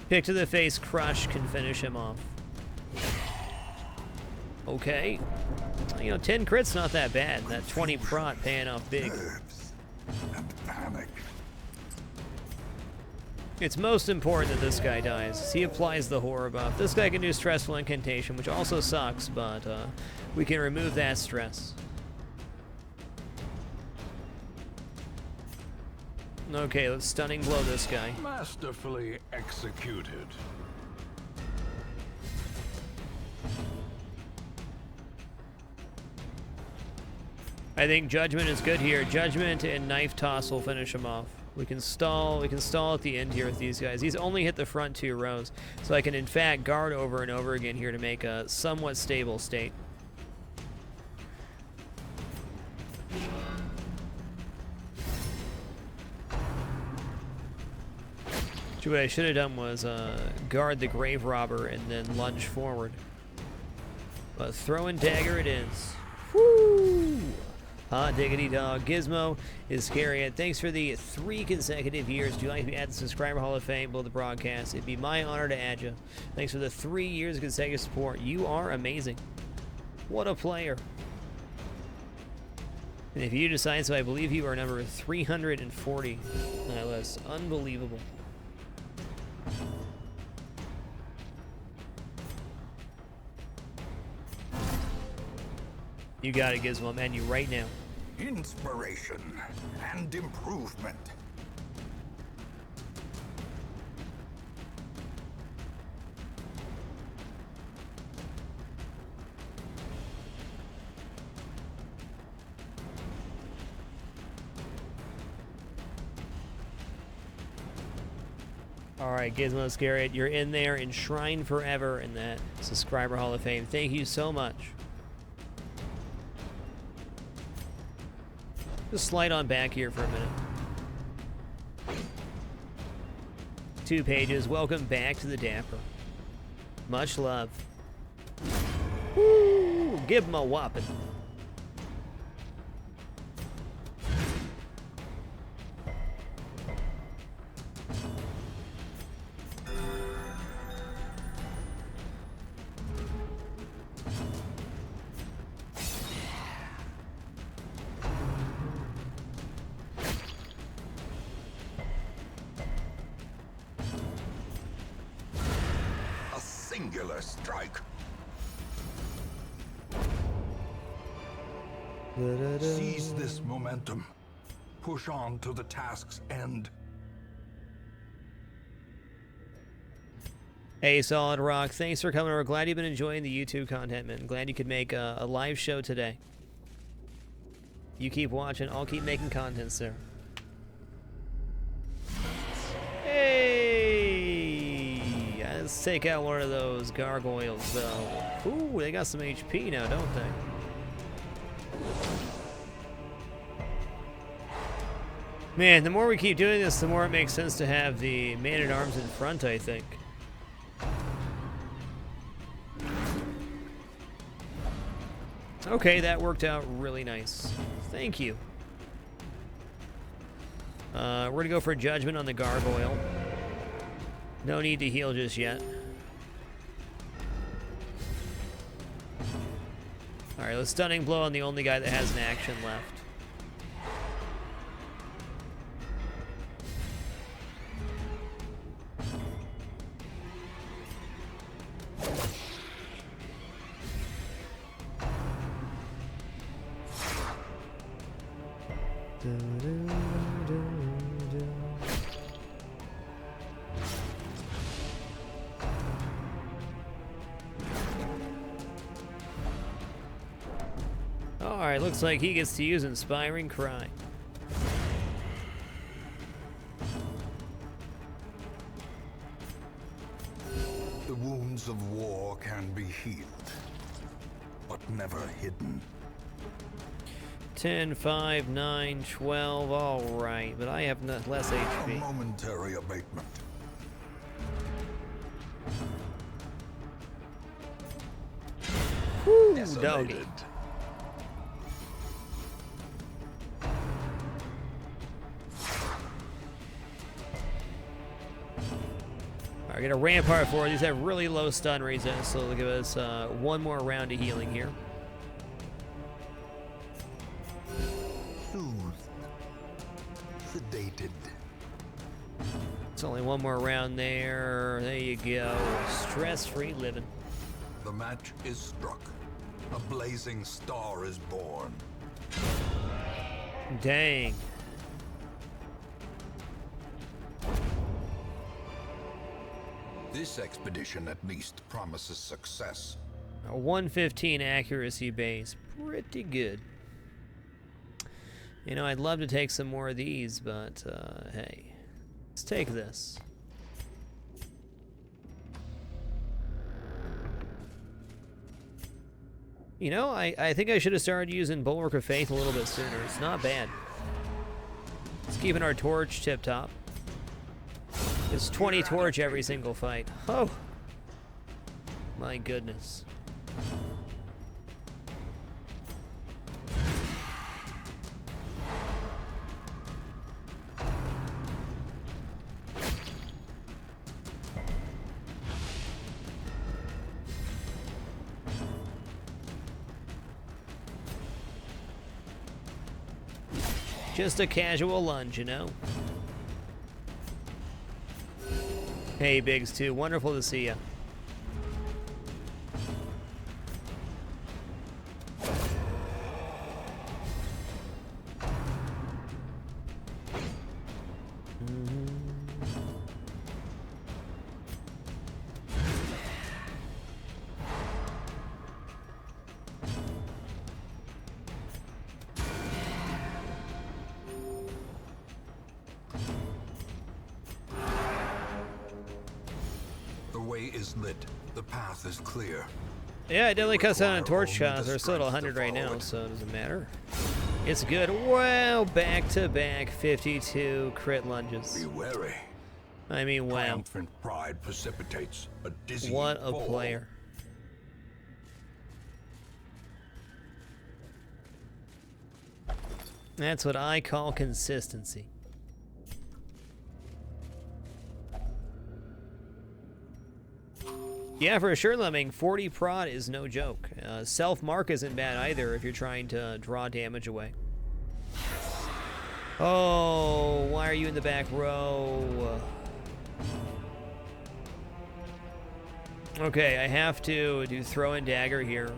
Pick to the face, crush can finish him off. Okay. You know, 10 crits not that bad. That 20 prot paying off big. Nerves and panic. It's most important that this guy dies. He applies the horror buff. This guy can do stressful incantation, which also sucks, but we can remove that stress. Okay, let's stunning blow this guy. Masterfully executed. I think Judgment is good here. Judgment and Knife Toss will finish him off. We can stall at the end here with these guys. He's only hit the front 2 rows, so I can in fact guard over and over again here to make a somewhat stable state. What I should have done was guard the Grave Robber and then lunge forward. But throwing dagger it is. Woo! Hot diggity dog. Gizmo is scary. Thanks for the 3 consecutive years. Do you like to be at the Subscriber Hall of Fame below the broadcast? It'd be my honor to add you. Thanks for the 3 years of consecutive support. You are amazing. What a player. And if you decide so, I believe you are number 340 on that list. Unbelievable. You got it, Gizmo. I'm at you right now. Inspiration and improvement. All right, Gizmo Scarrett, you're in there, enshrined forever in that Subscriber Hall of Fame. Thank you so much. Just slide on back here for a minute. 2 pages. Welcome back to the Dapper. Much love. Woo! Give him a whopping. Singular strike. Seize this momentum. Push on to the task's end. Hey, Solid Rock, thanks for coming over. Glad you've been enjoying the YouTube content, man. Glad you could make a live show today. You keep watching, I'll keep making content, sir. Hey! Let's take out one of those gargoyles, though. Ooh, they got some HP now, don't they? Man, the more we keep doing this, the more it makes sense to have the man-at-arms in front, I think. Okay, that worked out really nice. Thank you. We're gonna go for a judgment on the gargoyle. No need to heal just yet. Alright, let's stunning blow on the only guy that has an action left. Alright, looks like he gets to use Inspiring Cry. The wounds of war can be healed, but never hidden. 10, 5, 9, 12, alright, but I have less A HP. momentary abatement. Whew, doggy. Decimated. Alright, get a Rampart for these have really low stun resist, so they'll give us one more round of healing here. Soothed. Sedated. It's only one more round there. There you go. Stress-free living. The match is struck. A blazing star is born. Dang. This expedition at least promises success. A 115 accuracy base. Pretty good. You know, I'd love to take some more of these, but hey. Let's take this. You know, I think I should have started using Bulwark of Faith a little bit sooner. It's not bad. It's keeping our torch tip-top. It's 20 torch every single fight. Oh! My goodness. Just a casual lunge, you know? Hey, Biggs, too. Wonderful to see you. The way is lit. The path is clear. Yeah, it definitely cuts down on torch Require costs. only They're the still at strength 100 to right follow now, it. so it doesn't matter. It's good. Wow, back-to-back 52 crit lunges. Be wary. I mean, wow. Triumphant pride precipitates a dizzying What a fall. player. That's what I call consistency. Yeah, for sure, Lemming. 40 prod is no joke. Self-mark isn't bad either if you're trying to draw damage away. Oh, why are you in the back row? Okay, I have to do throw and dagger here.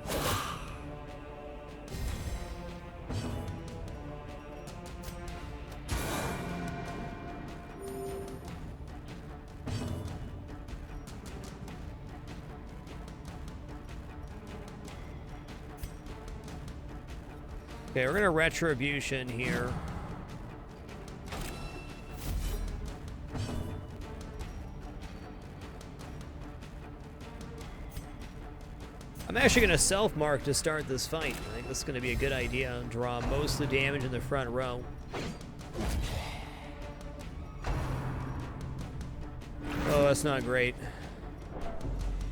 Okay, we're gonna Retribution here. I'm actually gonna self-mark to start this fight. I think this is gonna be a good idea. Draw most of the damage in the front row. Oh, that's not great.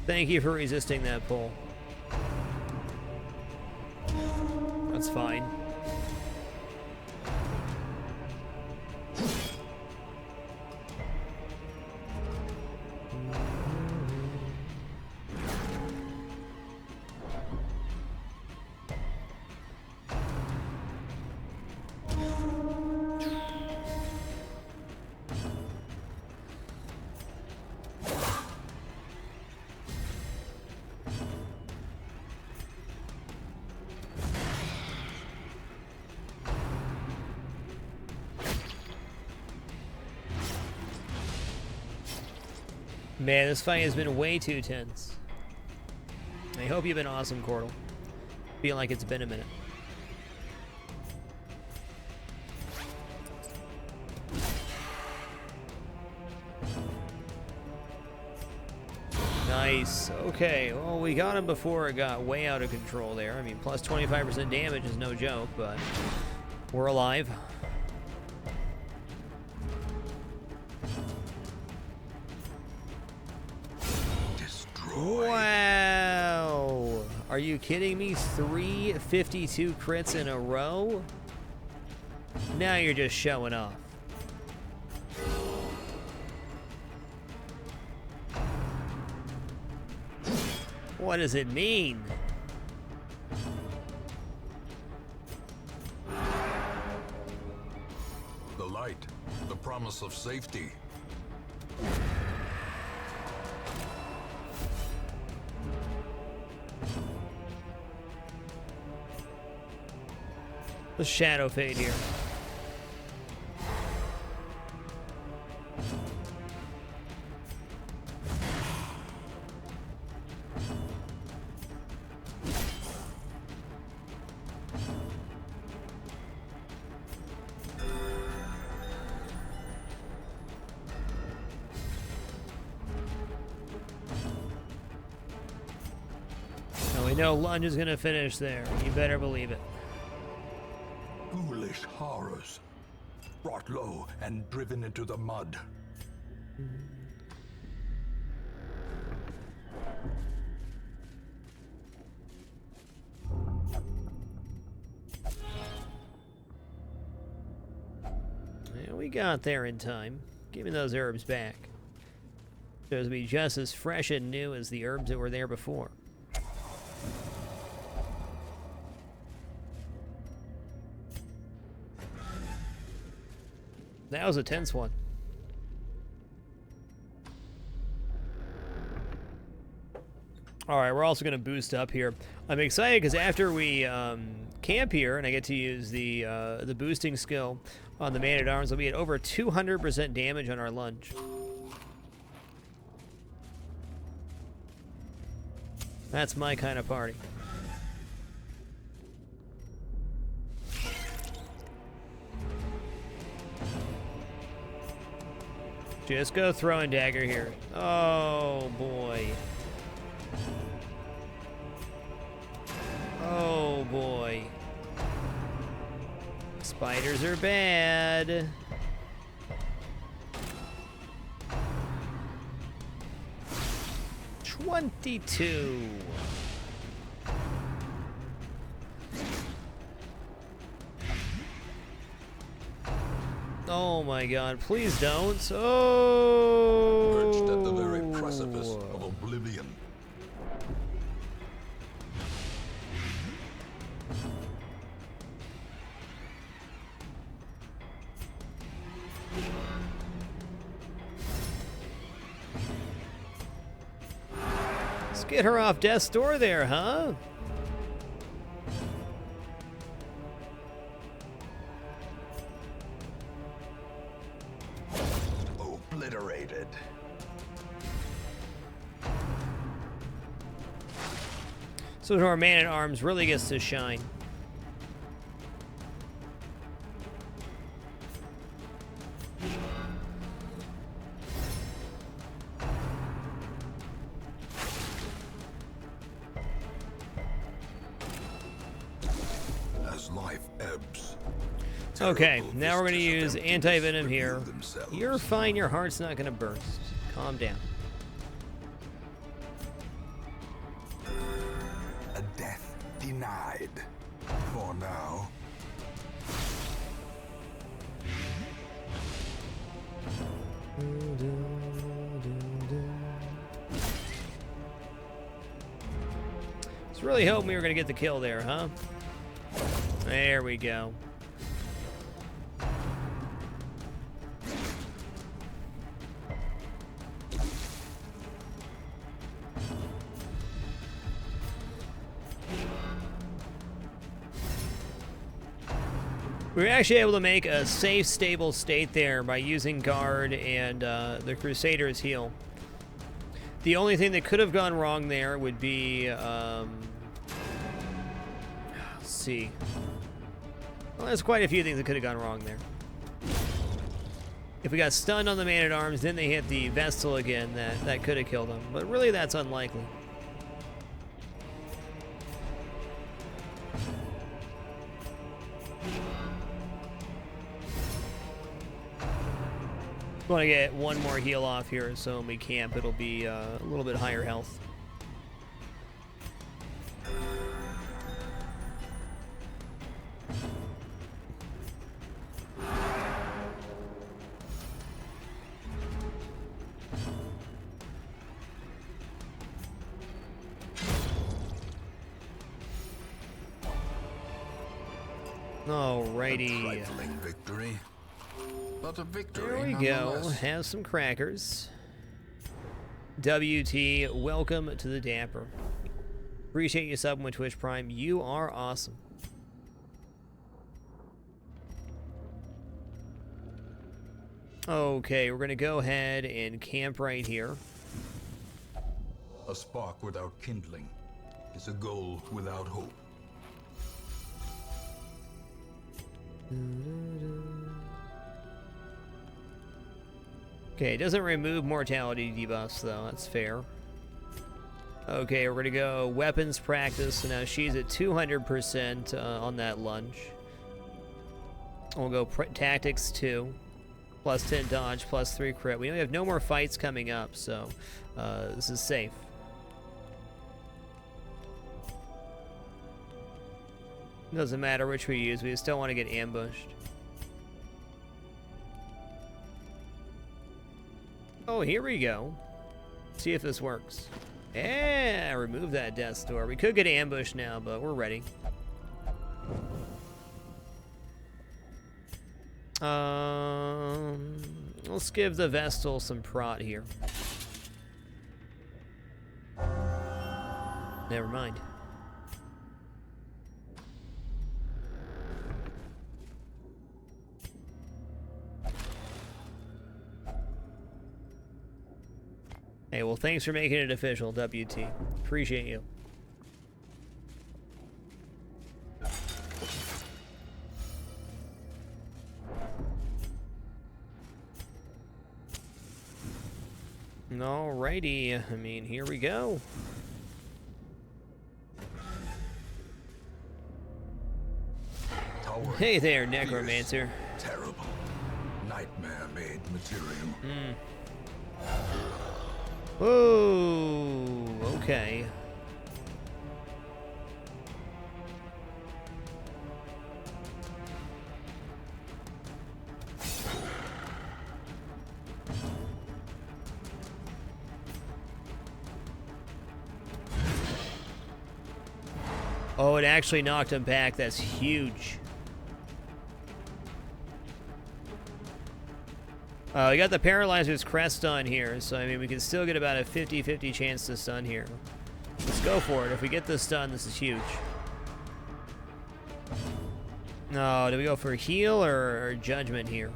Thank you for resisting that pull. That's fine. Man, this fight has been way too tense. I hope you've been awesome, Cordell. Feel like it's been a minute. Nice. Okay, well, we got him before it got way out of control there. I mean, plus 25% damage is no joke, but we're alive. Wow! Are you kidding me? 352 crits in a row? Now you're just showing off. What does it mean? The light, the promise of safety. The shadow fade here. Now we know Lunge is gonna finish there. You better believe it. Ghoulish horrors, brought low and driven into the mud. Yeah, we got there in time. Give me those herbs back. Those will be just as fresh and new as the herbs that were there before. That was a tense one. All right, we're also going to boost up here. I'm excited because after we camp here and I get to use the boosting skill on the Man-at-Arms, we'll be at over 200% damage on our lunge. That's my kind of party. Just go throwing dagger here. Oh boy. Oh boy. Spiders are bad. $22. Oh my god, please don't. Oh! Perched at the very precipice of oblivion. Let's get her off death's door there, huh? Obliterated. So our Man-at-Arms really gets to shine. As life ebbs. Okay, terrible now we're going to vistas use attempt to anti-venom reveal here. themselves. You're fine, your heart's not going to burst. Calm down. A death denied. For now. I was really hoping we were going to get the kill there, huh? There we go. We were actually able to make a safe, stable state there by using guard and the Crusader's heal. The only thing that could have gone wrong there would be, let's see. Well, there's quite a few things that could have gone wrong there. If we got stunned on the Man-at-Arms, then they hit the Vestal again, that could have killed them. But really, that's unlikely. Want to get one more heal off here, so when we camp, it'll be a little bit higher health. Alrighty. A trifling victory. But a victory. There we go. Have some crackers. WT, welcome to the Dapper. Appreciate you subbing with Twitch Prime. You are awesome. Okay, we're going to go ahead and camp right here. A spark without kindling is a goal without hope. Okay, it doesn't remove mortality debuffs, though. That's fair. Okay, we're going to go weapons practice. So now she's at 200% on that lunge. We'll go tactics 2. Plus 10 dodge, plus 3 crit. We have no more fights coming up, so this is safe. Doesn't matter which we use. We just don't want to get ambushed. Oh, here we go. See if this works. Yeah, remove that death's door. We could get ambushed now, but we're ready. Let's give the Vestal some prot here. Never mind. Hey, well, thanks for making it official, WT. Appreciate you. Alrighty, I mean, here we go. Hey there, Necromancer. Terrible. Nightmare-made material. Whoa, okay. Oh, it actually knocked him back. That's huge. We got the Paralyzer's Crest on here, so I mean, we can still get about a 50-50 chance to stun here. Let's go for it. If we get this stun, this is huge. No, do we go for heal or judgment here?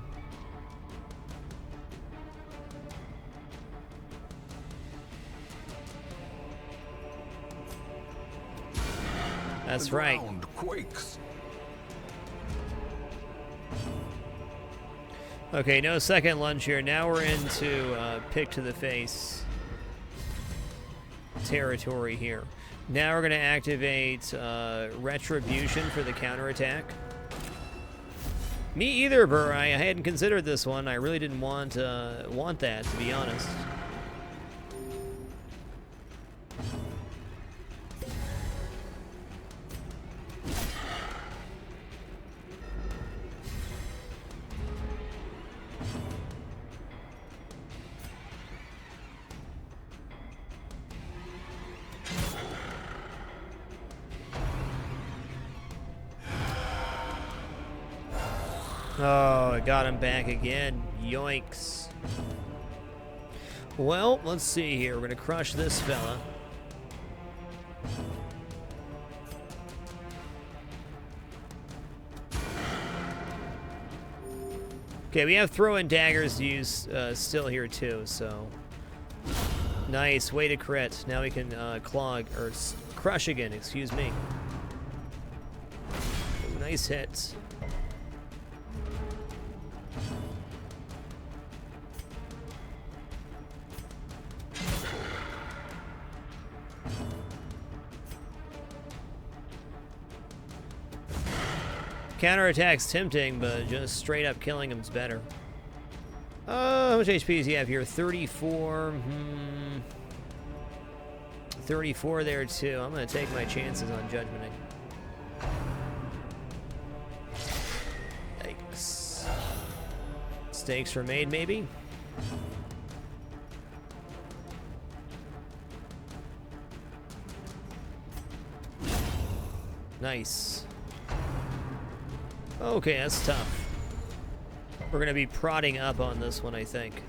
That's right. Quakes. Okay, no second lunge here. Now we're into pick to the face territory here. Now we're going to activate Retribution for the counterattack. Me either, Burr. I hadn't considered this one. I really didn't want that, to be honest. Oh, I got him back again. Yoinks. Well, let's see here. We're going to crush this fella. Okay, we have throw-in daggers to use still here too, so... Nice, way to crit. Now we can clog, or crush again, excuse me. Nice hits. Counterattack's tempting, but just straight up killing him's better. How much HP does he have here? 34. 34 there too. I'm gonna take my chances on judgmenting. Yikes. Stakes were made, maybe? Nice. Okay, that's tough. We're gonna be prodding up on this one, I think.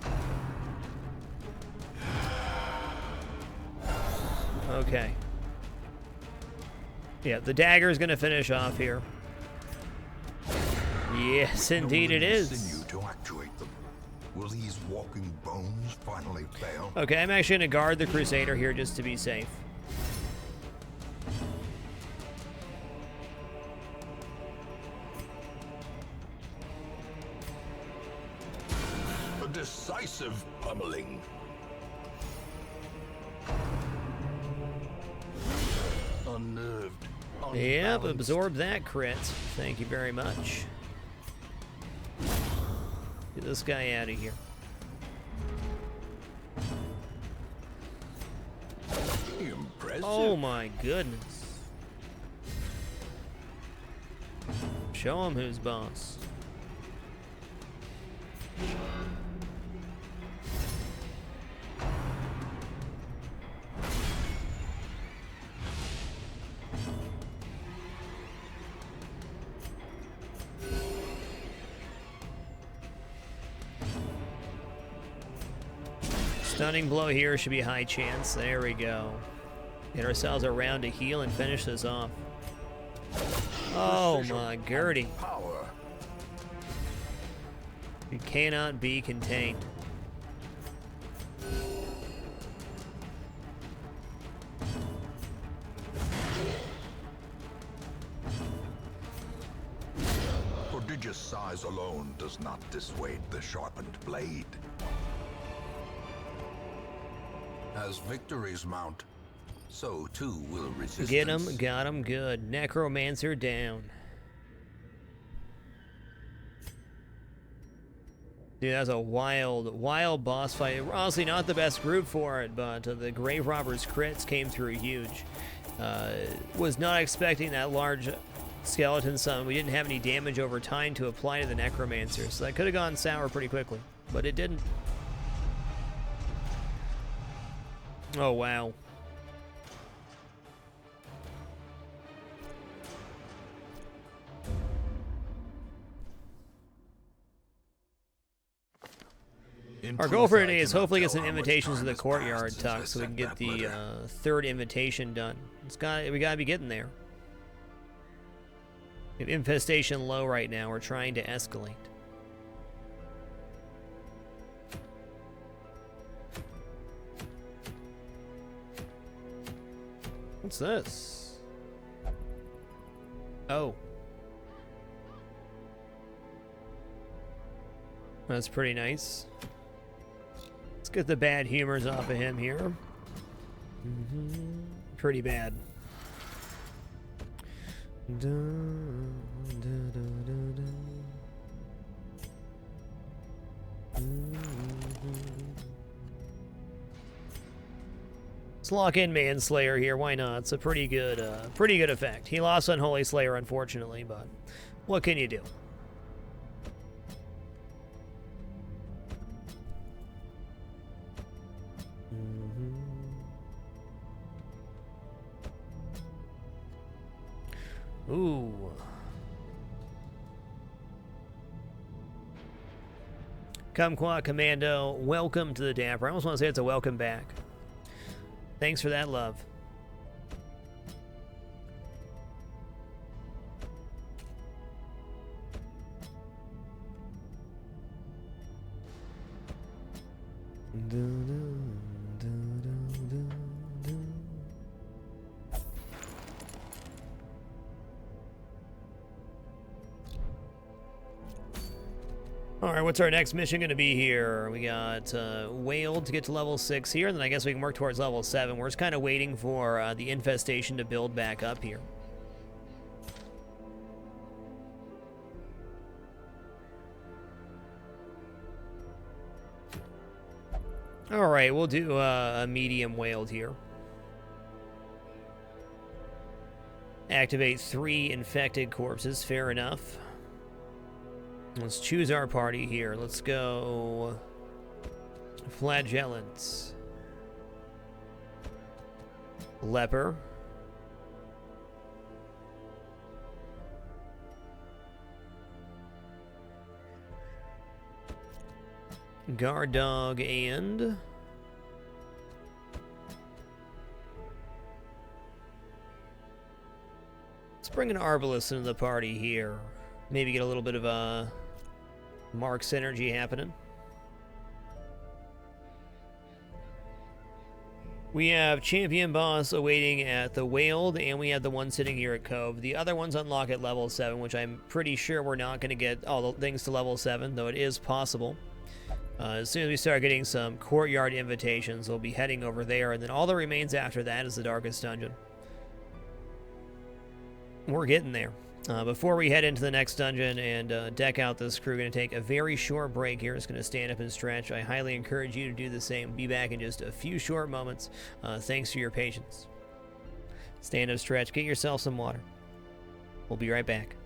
Okay. Yeah, the dagger is gonna finish off here. Yes, indeed it is. Sinew to actuate them. Will these walking bones finally fail? Okay, I'm actually gonna guard the Crusader here just to be safe. A decisive pummeling. Unnerved. Yep, absorb that crit. Thank you very much. Get this guy out of here. Impressive. Oh my goodness. Show him who's boss. Stunning blow here should be high chance. There we go. Get ourselves a round to heal and finish this off. Oh my Gertie. Power. You cannot be contained. Prodigious size alone does not dissuade the sharpened blade. As victories mount, so too will resistance. Get him, got him good. Necromancer down. Dude, that's a wild boss fight. Honestly, not the best group for it, but the Grave Robbers crits came through huge. Was not expecting that large skeleton summon. We didn't have any damage over time to apply to the Necromancer, so that could have gone sour pretty quickly, but it didn't. Oh, wow. Our goal for today is hopefully get some invitations to the courtyard tuck so we can get the third invitation done. We gotta be getting there. We have infestation low right now. We're trying to escalate. What's this? Oh. That's pretty nice. Let's get the bad humors off of him here. Pretty bad. Let's lock in Manslayer here. Why not? It's a pretty good effect. He lost Unholy Slayer, unfortunately, but what can you do? Ooh. Kumquat Commando, welcome to the Dapper. I almost want to say it's a welcome back. Thanks for that love. All right, what's our next mission going to be here? We got Whale to get to level 6 here, and then I guess we can work towards level 7. We're just kind of waiting for the infestation to build back up here. All right, we'll do a medium whaled here. Activate 3 infected corpses, fair enough. Let's choose our party here. Let's go Flagellant, Leper, Guard Dog, and let's bring an Arbalest into the party here. Maybe get a little bit of a Mark synergy happening. We have Champion Boss awaiting at the Whaled, and we have the one sitting here at Cove. The other ones unlock at level 7, which I'm pretty sure we're not going to get all the things to level 7, though it is possible. As soon as we start getting some Courtyard invitations, we'll be heading over there, and then all that remains after that is the Darkest Dungeon. We're getting there. Before we head into the next dungeon and deck out this crew, we're going to take a very short break here. It's going to stand up and stretch. I highly encourage you to do the same. Be back in just a few short moments. Thanks for your patience. Stand up, stretch, get yourself some water. We'll be right back.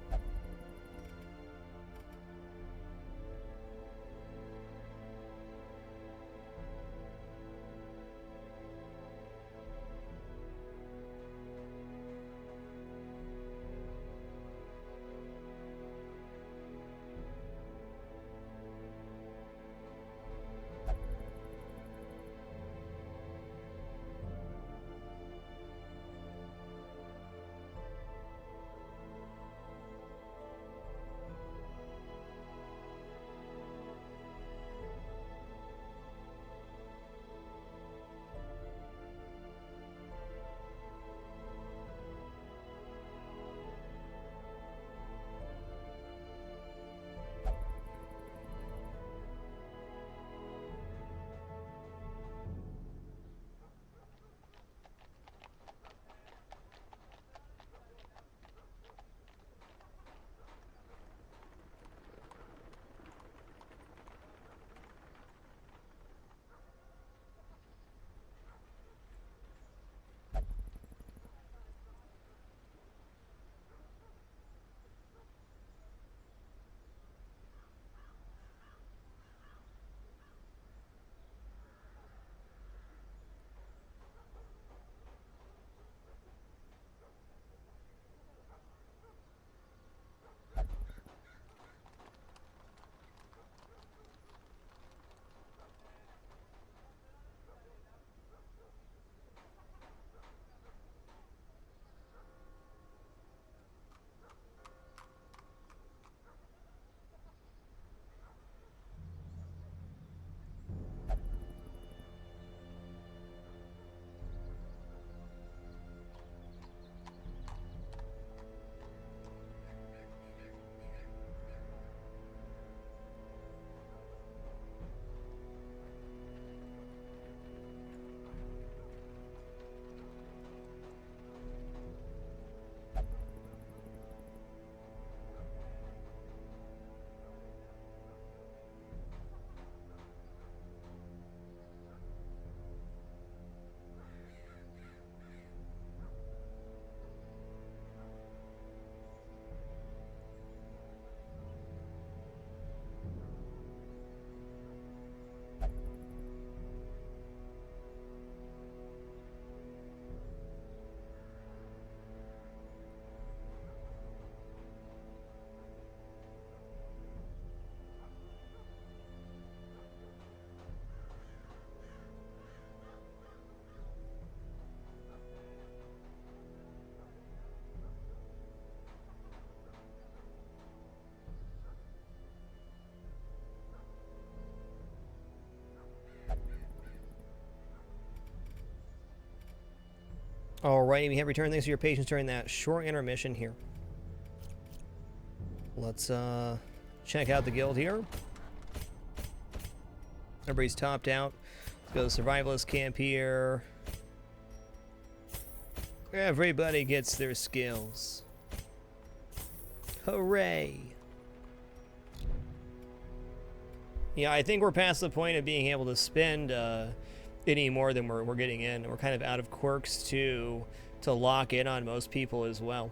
Alrighty, we have returned. Thanks for your patience during that short intermission here. Let's check out the guild here. Everybody's topped out. Let's go to survivalist camp here. Everybody gets their skills. Hooray! Yeah, I think we're past the point of being able to spend any more than we're getting in. We're kind of out of quirks to lock in on most people as well.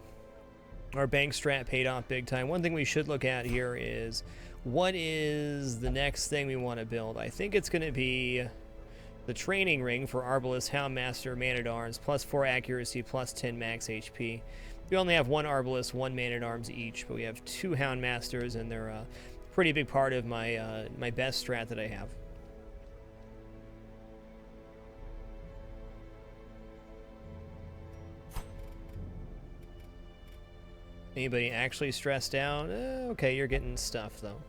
Our bank strat paid off big time. One thing we should look at here is what is the next thing we want to build. I think it's going to be the training ring for Arbalest, Houndmaster, Man-at-Arms, plus 4 accuracy, plus 10 max HP. We only have 1 Arbalest, 1 Man-at-Arms each, but we have 2 Houndmasters, and they're a pretty big part of my my best strat that I have. Anybody actually stressed out? Okay, you're getting stuff, though.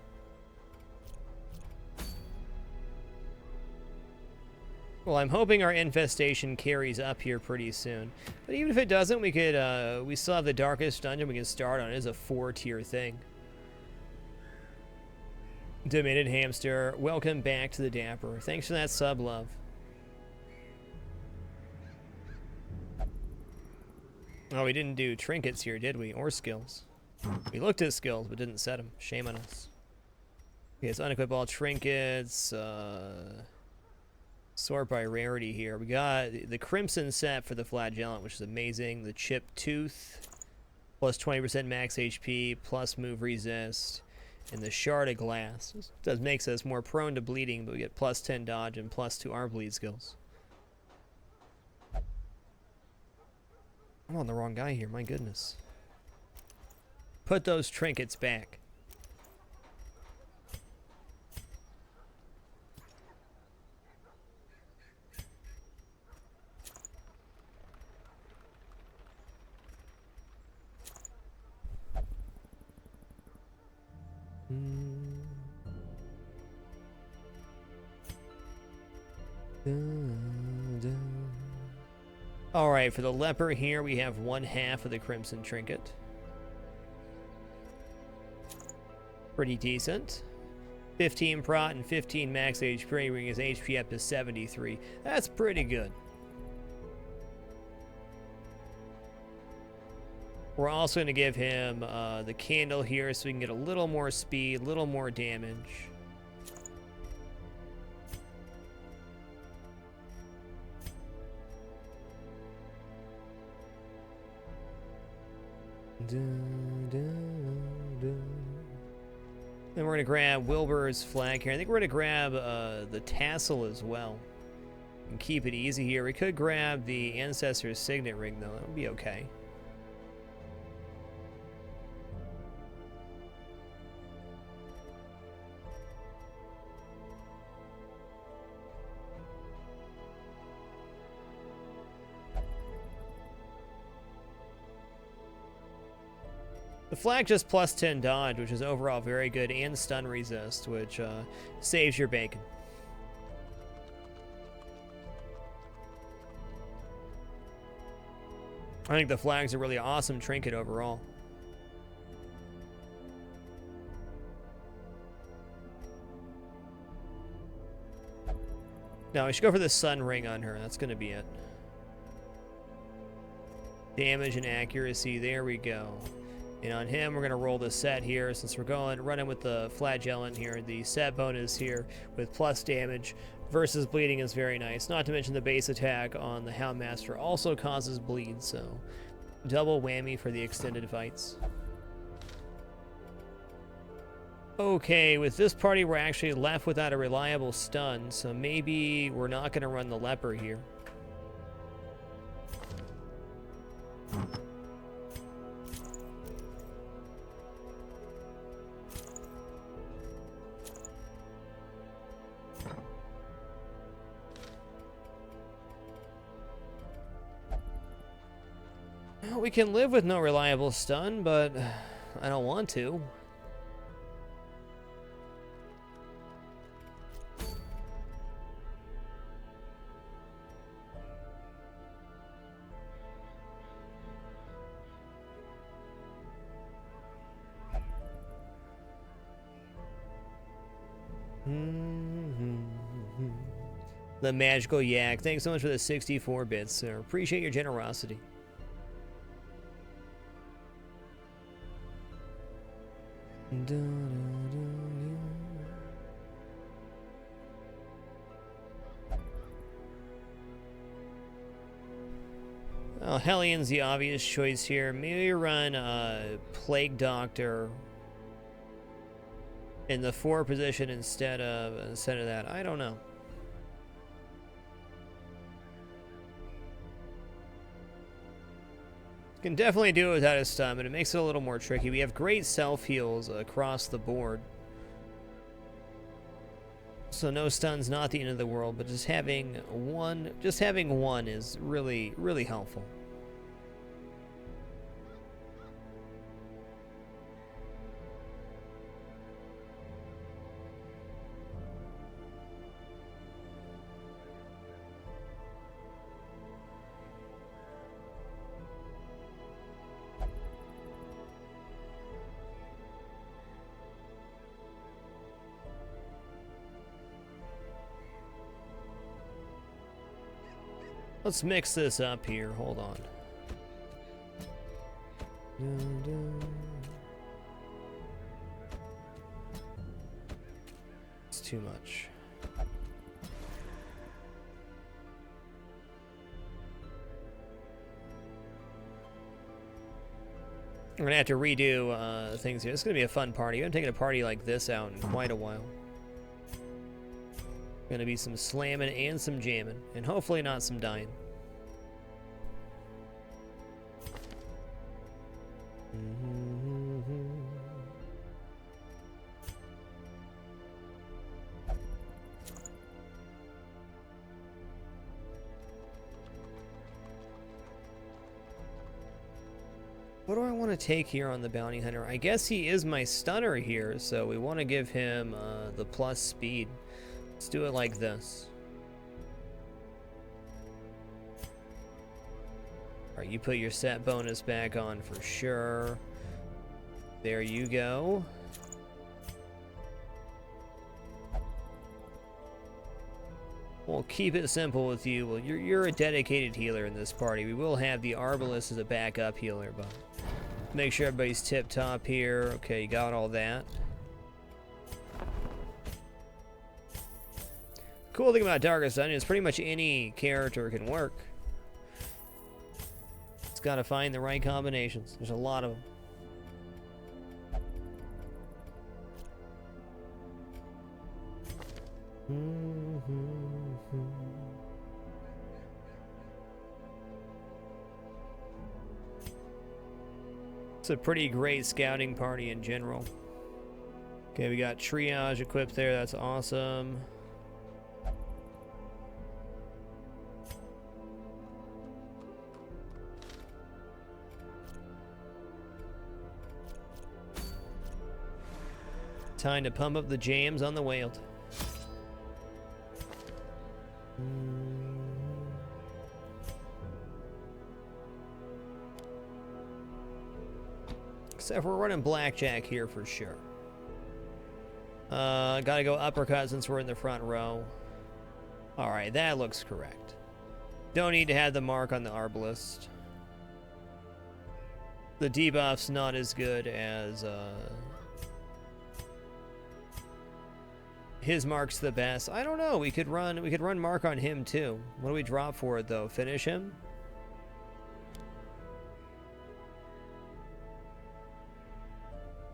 Well, I'm hoping our infestation carries up here pretty soon. But even if it doesn't, we could, we still have the Darkest dungeon we can start on. It is a 4-tier thing. Demented Hamster, welcome back to the Dapper. Thanks for that sub, love. Oh, we didn't do trinkets here, did we? Or skills. We looked at skills, but didn't set them. Shame on us. Okay, let's unequip all trinkets. Sort by rarity here. We got the Crimson set for the Flagellant, which is amazing. The Chipped Tooth, plus 20% max HP, plus move resist. And the Shard of Glass. This does makes us more prone to bleeding, but we get plus 10 dodge and plus 2 arm bleed skills. I'm on the wrong guy here, my goodness. Put those trinkets back. Alright, for the leper here, we have 1/2 of the Crimson Trinket. Pretty decent. 15 prot and 15 max HP, bringing his HP up to 73. That's pretty good. We're also going to give him the candle here so we can get a little more speed, a little more damage. Then we're going to grab Wilbur's flag here. I think we're going to grab the tassel as well. And keep it easy here. We could grab the Ancestor's Signet Ring, though. That would be okay. The flag just plus 10 dodge, which is overall very good, and stun resist, which saves your bacon. I think the flag's a really awesome trinket overall. Now, we should go for the sun ring on her. That's going to be it. Damage and accuracy. There we go. And on him, we're going to roll the set here since we're running with the Flagellant here. The set bonus here with plus damage versus bleeding is very nice. Not to mention the base attack on the Houndmaster also causes bleed, so double whammy for the extended fights. Okay, with this party, we're actually left without a reliable stun, so maybe we're not going to run the leper here. We can live with no reliable stun, but I don't want to. The Magical Yak. Thanks so much for the 64 bits, sir. Appreciate your generosity. Well, Hellions the obvious choice here. Maybe run Plague Doctor in the 4 position instead of that. I don't know. Can definitely do it without a stun, but it makes it a little more tricky. We have great self heals across the board, so no stun's not the end of the world. But just having one is really, really helpful. Let's mix this up here. Hold on. It's too much. We're gonna have to redo things here. It's gonna be a fun party. I haven't taken a party like this out in quite a while. Gonna be some slamming and some jamming, and hopefully not some dying. What do I want to take here on the bounty hunter? I guess he is my stunner here, so we want to give him the plus speed. Let's do it like this. Alright, you put your set bonus back on for sure. There you go. We'll keep it simple with you. Well, you're a dedicated healer in this party. We will have the Arbalest as a backup healer, but make sure everybody's tip-top here. Okay, you got all that. Cool thing about Darkest Dungeon is pretty much any character can work. It's got to find the right combinations. There's a lot of them. It's a pretty great scouting party in general. Okay, we got triage equipped there. That's awesome. Time to pump up the jams on the Wailed. Except we're running blackjack here for sure. Gotta go uppercut since we're in the front row. Alright, that looks correct. Don't need to have the mark on the Arbalest. The debuff's not as good as his mark's the best. I don't know. We could run mark on him too. What do we drop for it though? Finish him?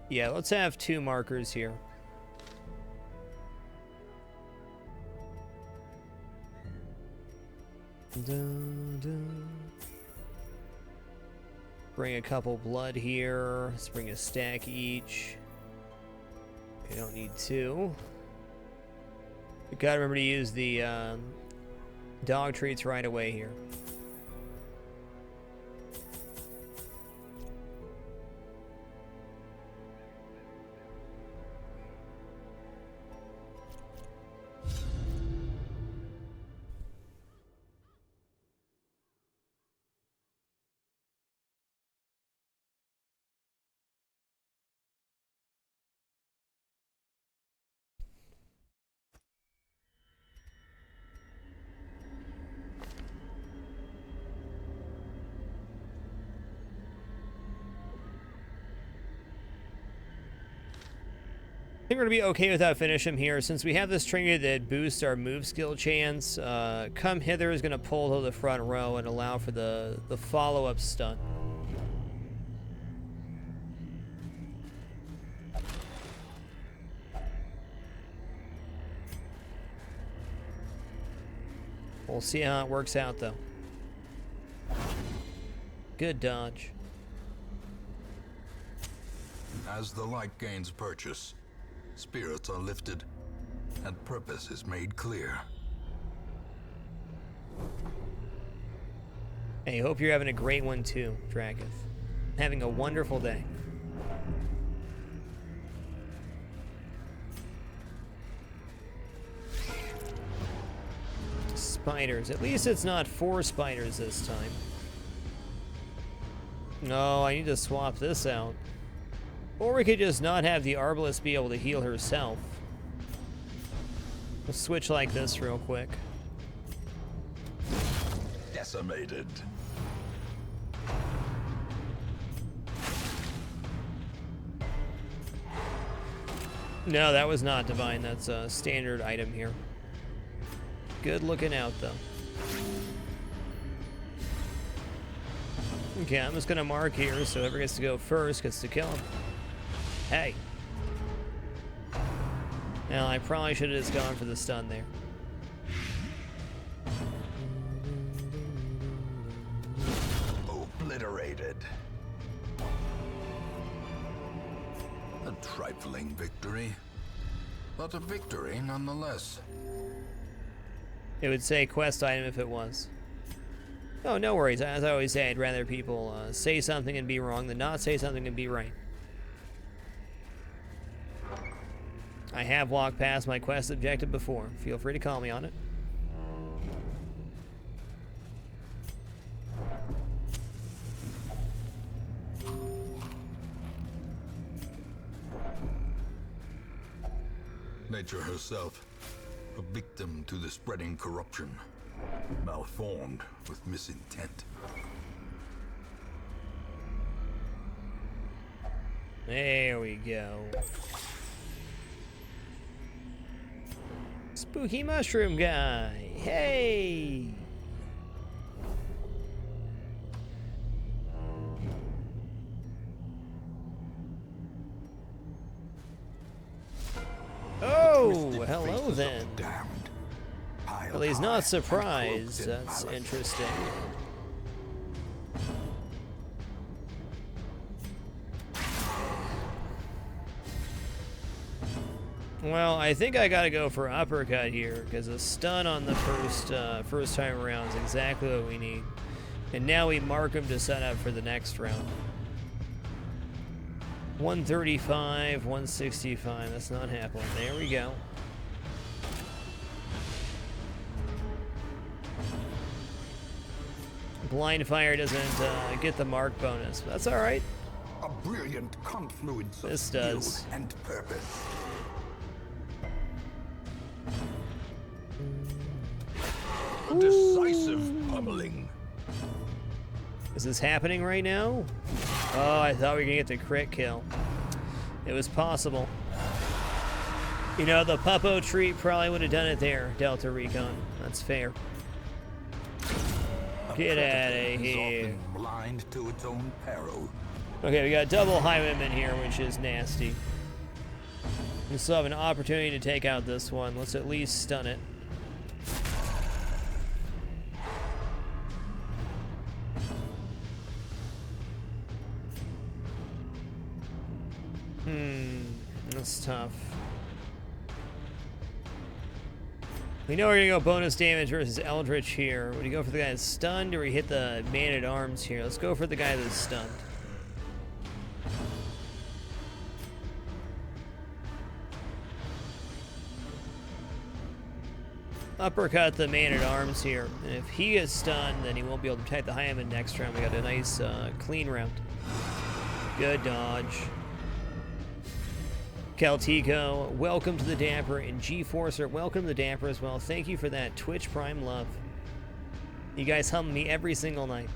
Yeah, let's have 2 markers here. Bring a couple blood here. Let's bring a stack each. We don't need 2. We gotta remember to use the dog treats right away here. think we're gonna be okay without finish him here. Since we have this trinket that boosts our move skill chance, come hither is gonna pull to the front row and allow for the follow-up stun. We'll see how it works out, though. Good dodge. As the light gains purchase, spirits are lifted, and purpose is made clear. Hey, hope you're having a great one, too, Dankest. Having a wonderful day. Spiders. At least it's not 4 spiders this time. No, I need to swap this out. Or we could just not have the Arbalest be able to heal herself. We'll switch like this real quick. Decimated. No, that was not divine. That's a standard item here. Good looking out, though. Okay, I'm just gonna mark here, so whoever gets to go first gets to kill him. Hey. Now, I probably should have just gone for the stun there. Obliterated. A trifling victory, but a victory nonetheless. It would say quest item if it was. Oh, no worries. As I always say, I'd rather people say something and be wrong than not say something and be right. I have walked past my quest objective before. Feel free to call me on it. Nature herself, a victim to the spreading corruption, malformed with misintent. There we go. Spooky mushroom guy. Hey! Oh, hello then. Well, he's not surprised. That's interesting. Well, I think I gotta go for uppercut here, because a stun on the first time around is exactly what we need. And now we mark him to set up for the next round. 135, 165, that's not happening. There we go. Blind fire doesn't get the mark bonus, but that's alright. A brilliant confluence of This skill does. and purpose. A decisive pummeling. Is this happening right now? Oh, I thought we were gonna get the crit kill. It was possible. You know, the Puppo treat probably would have done it there, Delta Recon. That's fair. Get out of here. Blind to its own peril. Okay, we got double highwayman here, which is nasty. We still have an opportunity to take out this one. Let's at least stun it. That's tough. We know we're gonna go bonus damage versus Eldritch here. Would you go for the guy that's stunned, or we hit the man-at-arms here? Let's go for the guy that's stunned. Uppercut the man-at-arms here. And if he gets stunned, then he won't be able to protect the Highwayman next round. We got a nice, clean round. Good dodge. Caltico, welcome to the Dapper, and G-Forcer, welcome to the Dapper as well. Thank you for that Twitch Prime love. You guys hum me every single night.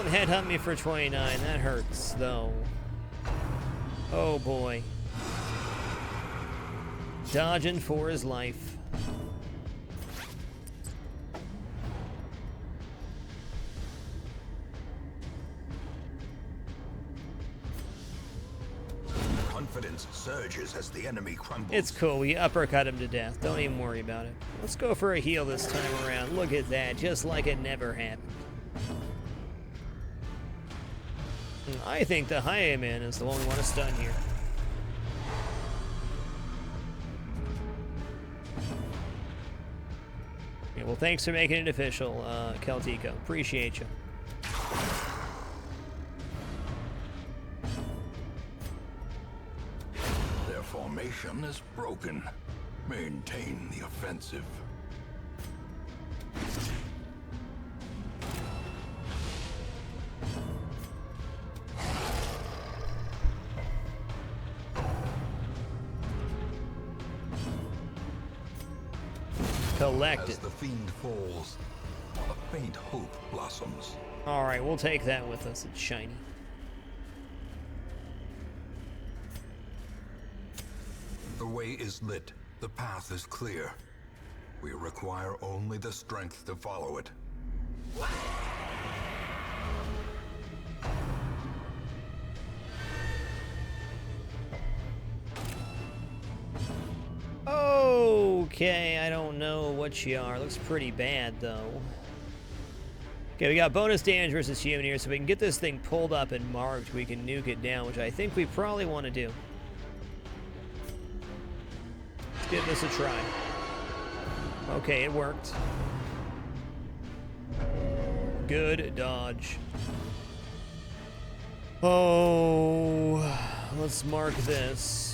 Don't headhunt me for 29. That hurts, though. Oh, boy. Dodging for his life. Confidence surges as the enemy crumbles. It's cool. We uppercut him to death. Don't even worry about it. Let's go for a heal this time around. Look at that. Just like it never happened. I think the High Man is the one we want to stun here. Yeah, well, thanks for making it official, Celtico. Appreciate you. Their formation is broken. Maintain the offensive. Collected. As the fiend falls, a faint hope blossoms. Alright, we'll take that with us. It's shiny. The way is lit. The path is clear. We require only the strength to follow it. Okay, I don't know what you are. Looks pretty bad, though. Okay, we got bonus damage versus human here, so we can get this thing pulled up and marked. We can nuke it down, which I think we probably want to do. Let's give this a try. Okay, it worked. Good dodge. Oh, let's mark this.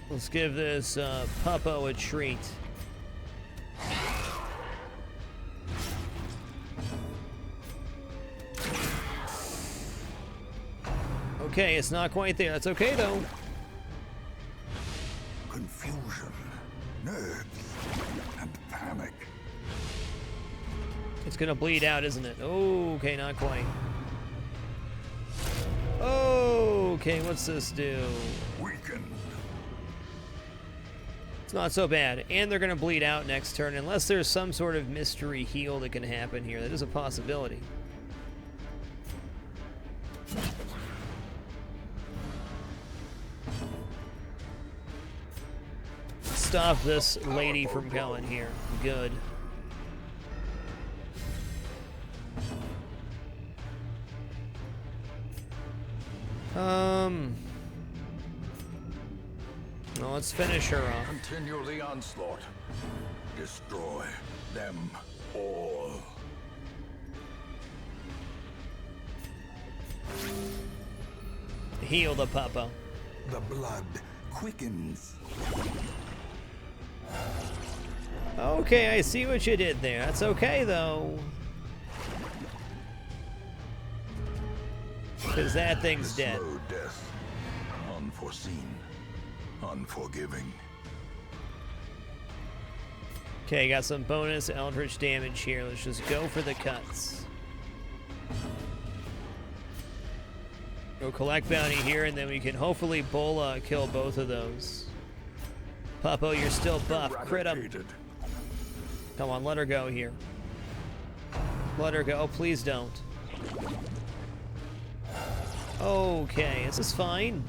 Let's give this puppo a treat. Okay, it's not quite there. That's okay, though. Confusion, nerves, and panic. It's gonna bleed out, isn't it? Oh, okay, not quite. Okay, what's this do? Weakened. It's not so bad. And they're gonna bleed out next turn, unless there's some sort of mystery heal that can happen here. That is a possibility. Stop this lady from going here. Good. Well, let's finish her off. Continue the onslaught. Destroy them all. Heal the puppo. The blood quickens. Okay, I see what you did there. That's okay, though. Because that thing's dead. Slow death. Unforeseen. Unforgiving. Okay, got some bonus eldritch damage here. Let's just go for the cuts. Go collect bounty here, and then we can hopefully Bola kill both of those. Puppo, you're still buff. Crit him. Come on, let her go here. Let her go. Oh, please don't. Okay, this is fine.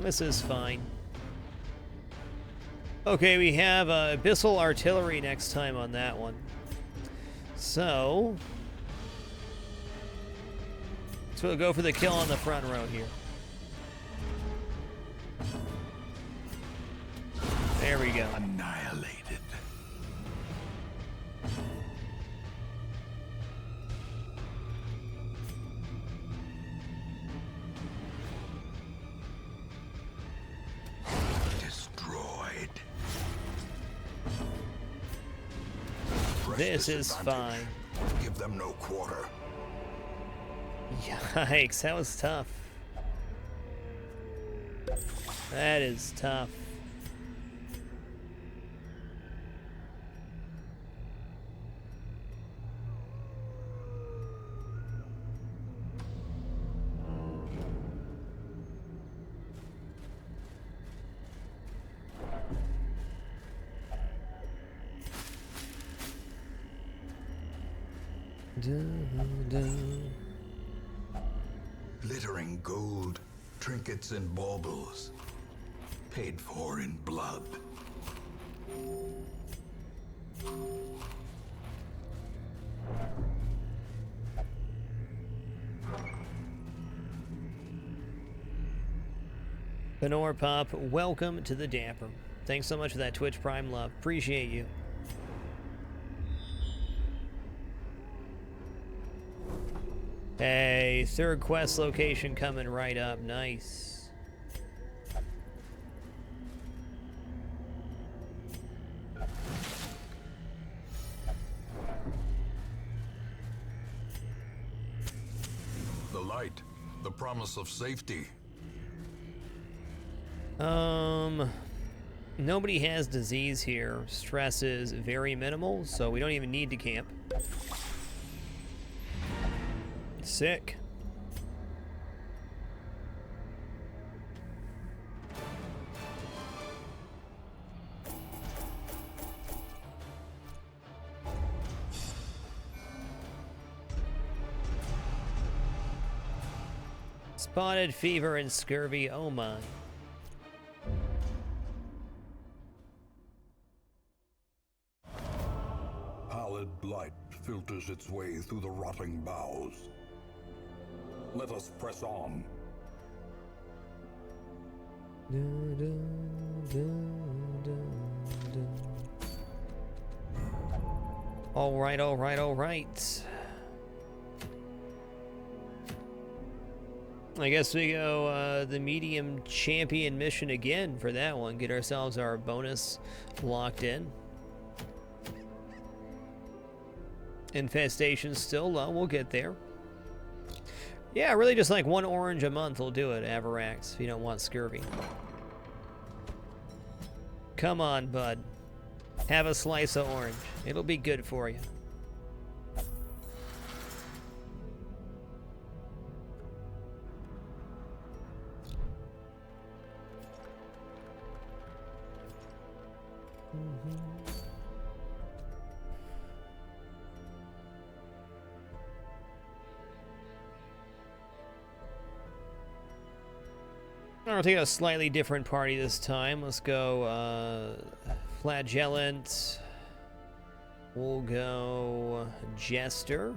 This is fine. Okay, we have Abyssal Artillery next time on that one. So we'll go for the kill on the front row here. There we go. Annihilated. Destroyed. This is fine. Give them no quarter. Yikes, that was tough. That is tough. Glittering gold, trinkets and baubles, paid for in blood. Benor Pop, welcome to the Dapper. Thanks so much for that Twitch Prime love. Appreciate you. Hey, third quest location coming right up. Nice. The light, the promise of safety. Nobody has disease here. Stress is very minimal, so we don't even need to camp. Sick. Spotted fever and scurvy, oh my. Pallid blight filters its way through the rotting boughs. Let us press on. All right, all right, all right. I guess we go the medium champion mission again for that one. Get ourselves our bonus locked in. Infestation's still low. We'll get there. Yeah, really just like one orange a month will do it, Avarax, if you don't want scurvy. Come on, bud. Have a slice of orange. It'll be good for you. I'll take a slightly different party this time. Let's go Flagellant. We'll go Jester.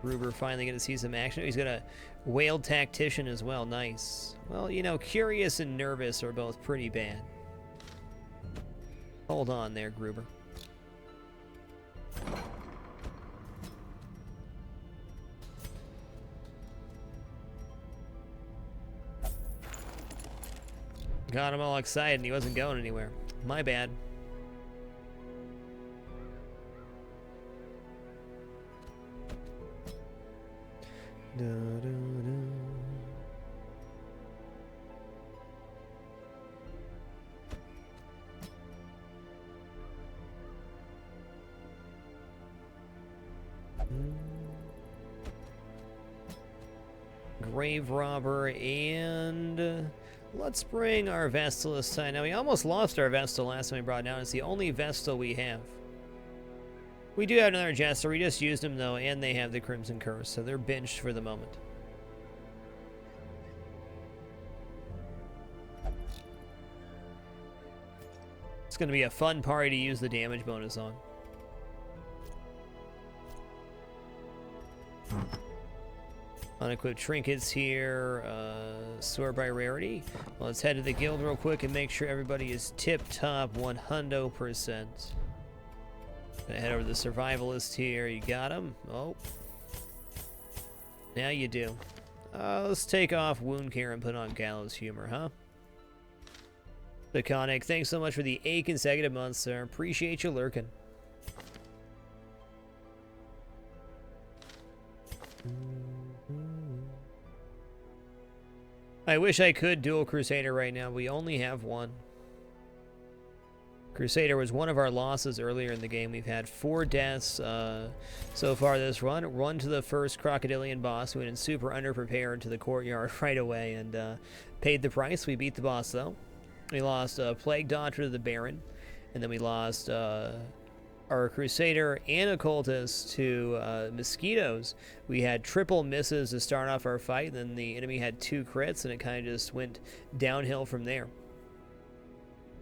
Gruber finally going to see some action. He's got a Whale Tactician as well. Nice. Well, you know, Curious and Nervous are both pretty bad. Hold on there, Gruber. Got him all excited and he wasn't going anywhere. My bad. Da, da, da. Grave Robber and let's bring our Vestal this time. Now, we almost lost our Vestal last time we brought it down. It's the only Vestal we have. We do have another Jester. We just used them, though, and they have the Crimson Curse, so they're benched for the moment. It's going to be a fun party to use the damage bonus on. Unequipped trinkets here, sort by rarity. Well, let's head to the guild real quick and make sure everybody is tip-top 100%. Gonna head over to the survivalist here. You got him? Oh. Now you do. Let's take off Wound Care and put on Gallows Humor, huh? Iconic, thanks so much for the 8 consecutive months, sir. Appreciate you lurking. I wish I could dual Crusader right now. We only have one. Crusader was one of our losses earlier in the game. We've had 4 deaths so far this run. Run to the first Crocodilian boss. We went in super underprepared to the courtyard right away and paid the price. We beat the boss, though. We lost Plague Doctor to the Baron. And then we lost our Crusader and Occultist to Mosquitoes. We had triple misses to start off our fight, then the enemy had 2 crits, and it kind of just went downhill from there.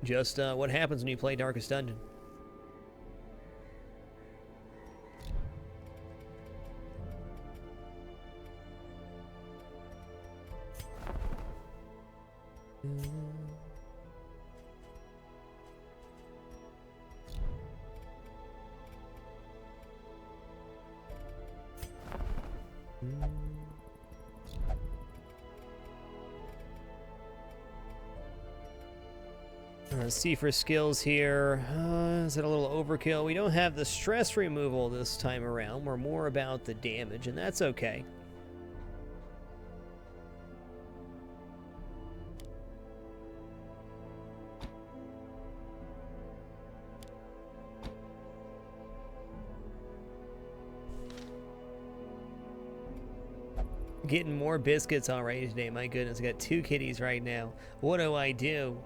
Just what happens when you play Darkest Dungeon. Let's see for skills here. Is it a little overkill? We don't have the stress removal this time around. We're more about the damage, and that's okay. Getting more biscuits already today. My goodness, I got 2 kitties right now. What do I do?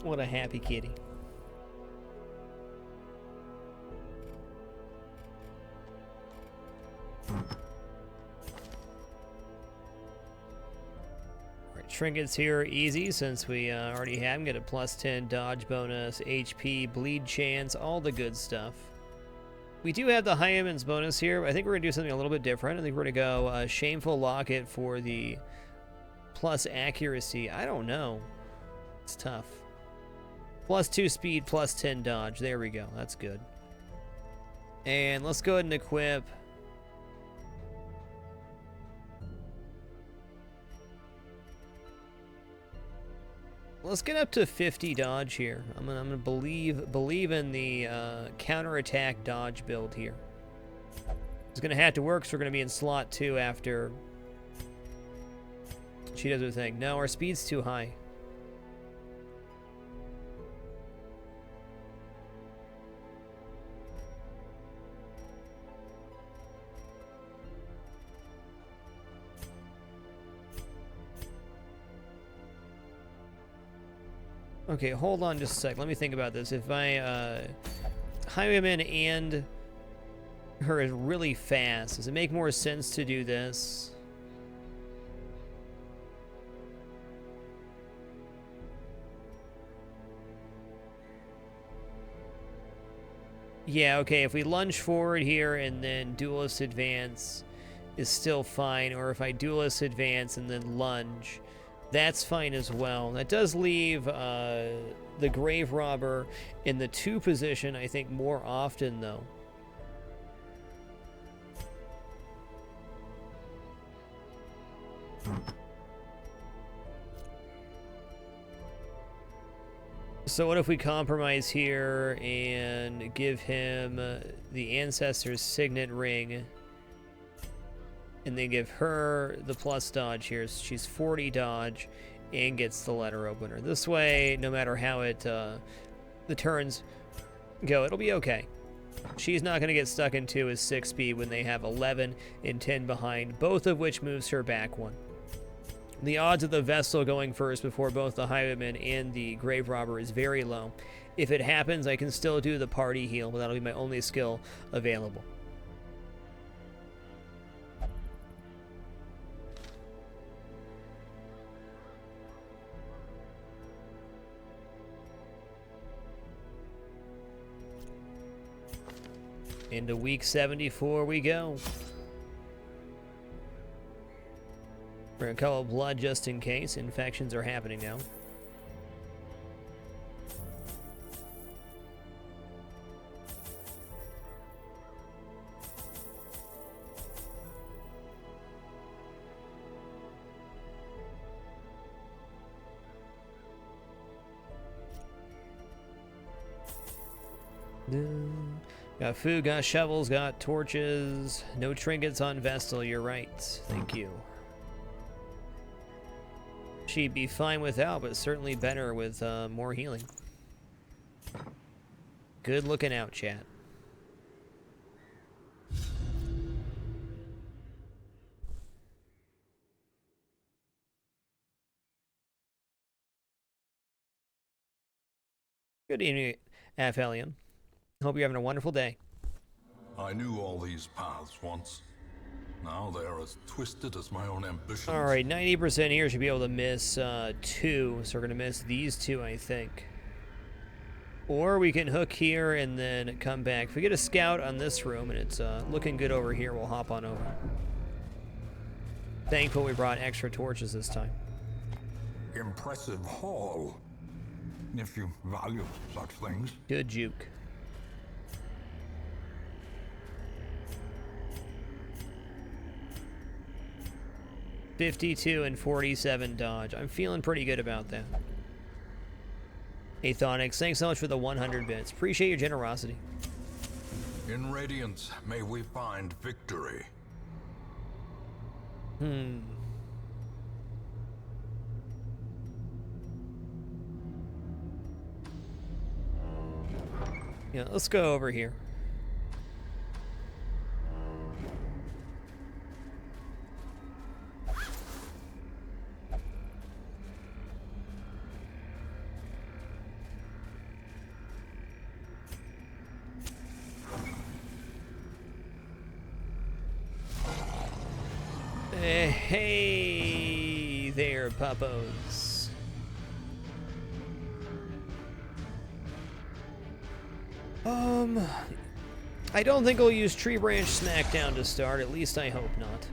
What a happy kitty. Trinkets here are easy since we already have them. Get a +10 dodge bonus, HP, bleed chance, all the good stuff. We do have the High Eminence bonus here, but I think we're going to do something a little bit different. I think we're going to go Shameful Locket for the plus accuracy. I don't know. It's tough. +2 speed, +10 dodge. There we go. That's good. And let's go ahead and equip... Let's get up to 50 dodge here. I'm gonna believe in the counterattack dodge build here. It's gonna have to work, so we're gonna be in slot 2 after she does her thing. No, our speed's too high. Okay, hold on just a sec. Let me think about this. If I Highwayman and her is really fast, does it make more sense to do this? Yeah, okay, if we lunge forward here and then duelist advance is still fine, or if I duelist advance and then lunge, that's fine as well. That does leave the Grave Robber in the 2 position, I think, more often, though. So what if we compromise here and give him the Ancestor's Signet Ring, and then give her the plus dodge here. So she's 40 dodge and gets the letter opener. This way, no matter how it the turns go, it'll be okay. She's not going to get stuck into his 6 speed when they have 11 and 10 behind, both of which moves her back 1. The odds of the Vestal going first before both the Highwayman and the Grave Robber is very low. If it happens, I can still do the party heal, but that'll be my only skill available. Into week 74 we go. We're gonna call blood just in case. Infections are happening now. Got food, got shovels, got torches. No trinkets on Vestal, you're right. Thank you. She'd be fine without, but certainly better with more healing. Good looking out, chat. Good evening, Aphelion. Hope you're having a wonderful day. I knew all these paths once. Now they are as twisted as my own ambitions. All right, 90% here should be able to miss 2, so we're going to miss these 2, I think. Or we can hook here and then come back. If we get a scout on this room and it's looking good over here, we'll hop on over. Thankful we brought extra torches this time. Impressive haul, if you value such things. Good juke. $52 and 47 dodge. I'm feeling pretty good about that. Athonix, thanks so much for the 100 bits. Appreciate your generosity. In Radiance, may we find victory. Yeah, let's go over here. Hey there, puppos. I don't think I'll use Tree Branch Smackdown to start, at least I hope not.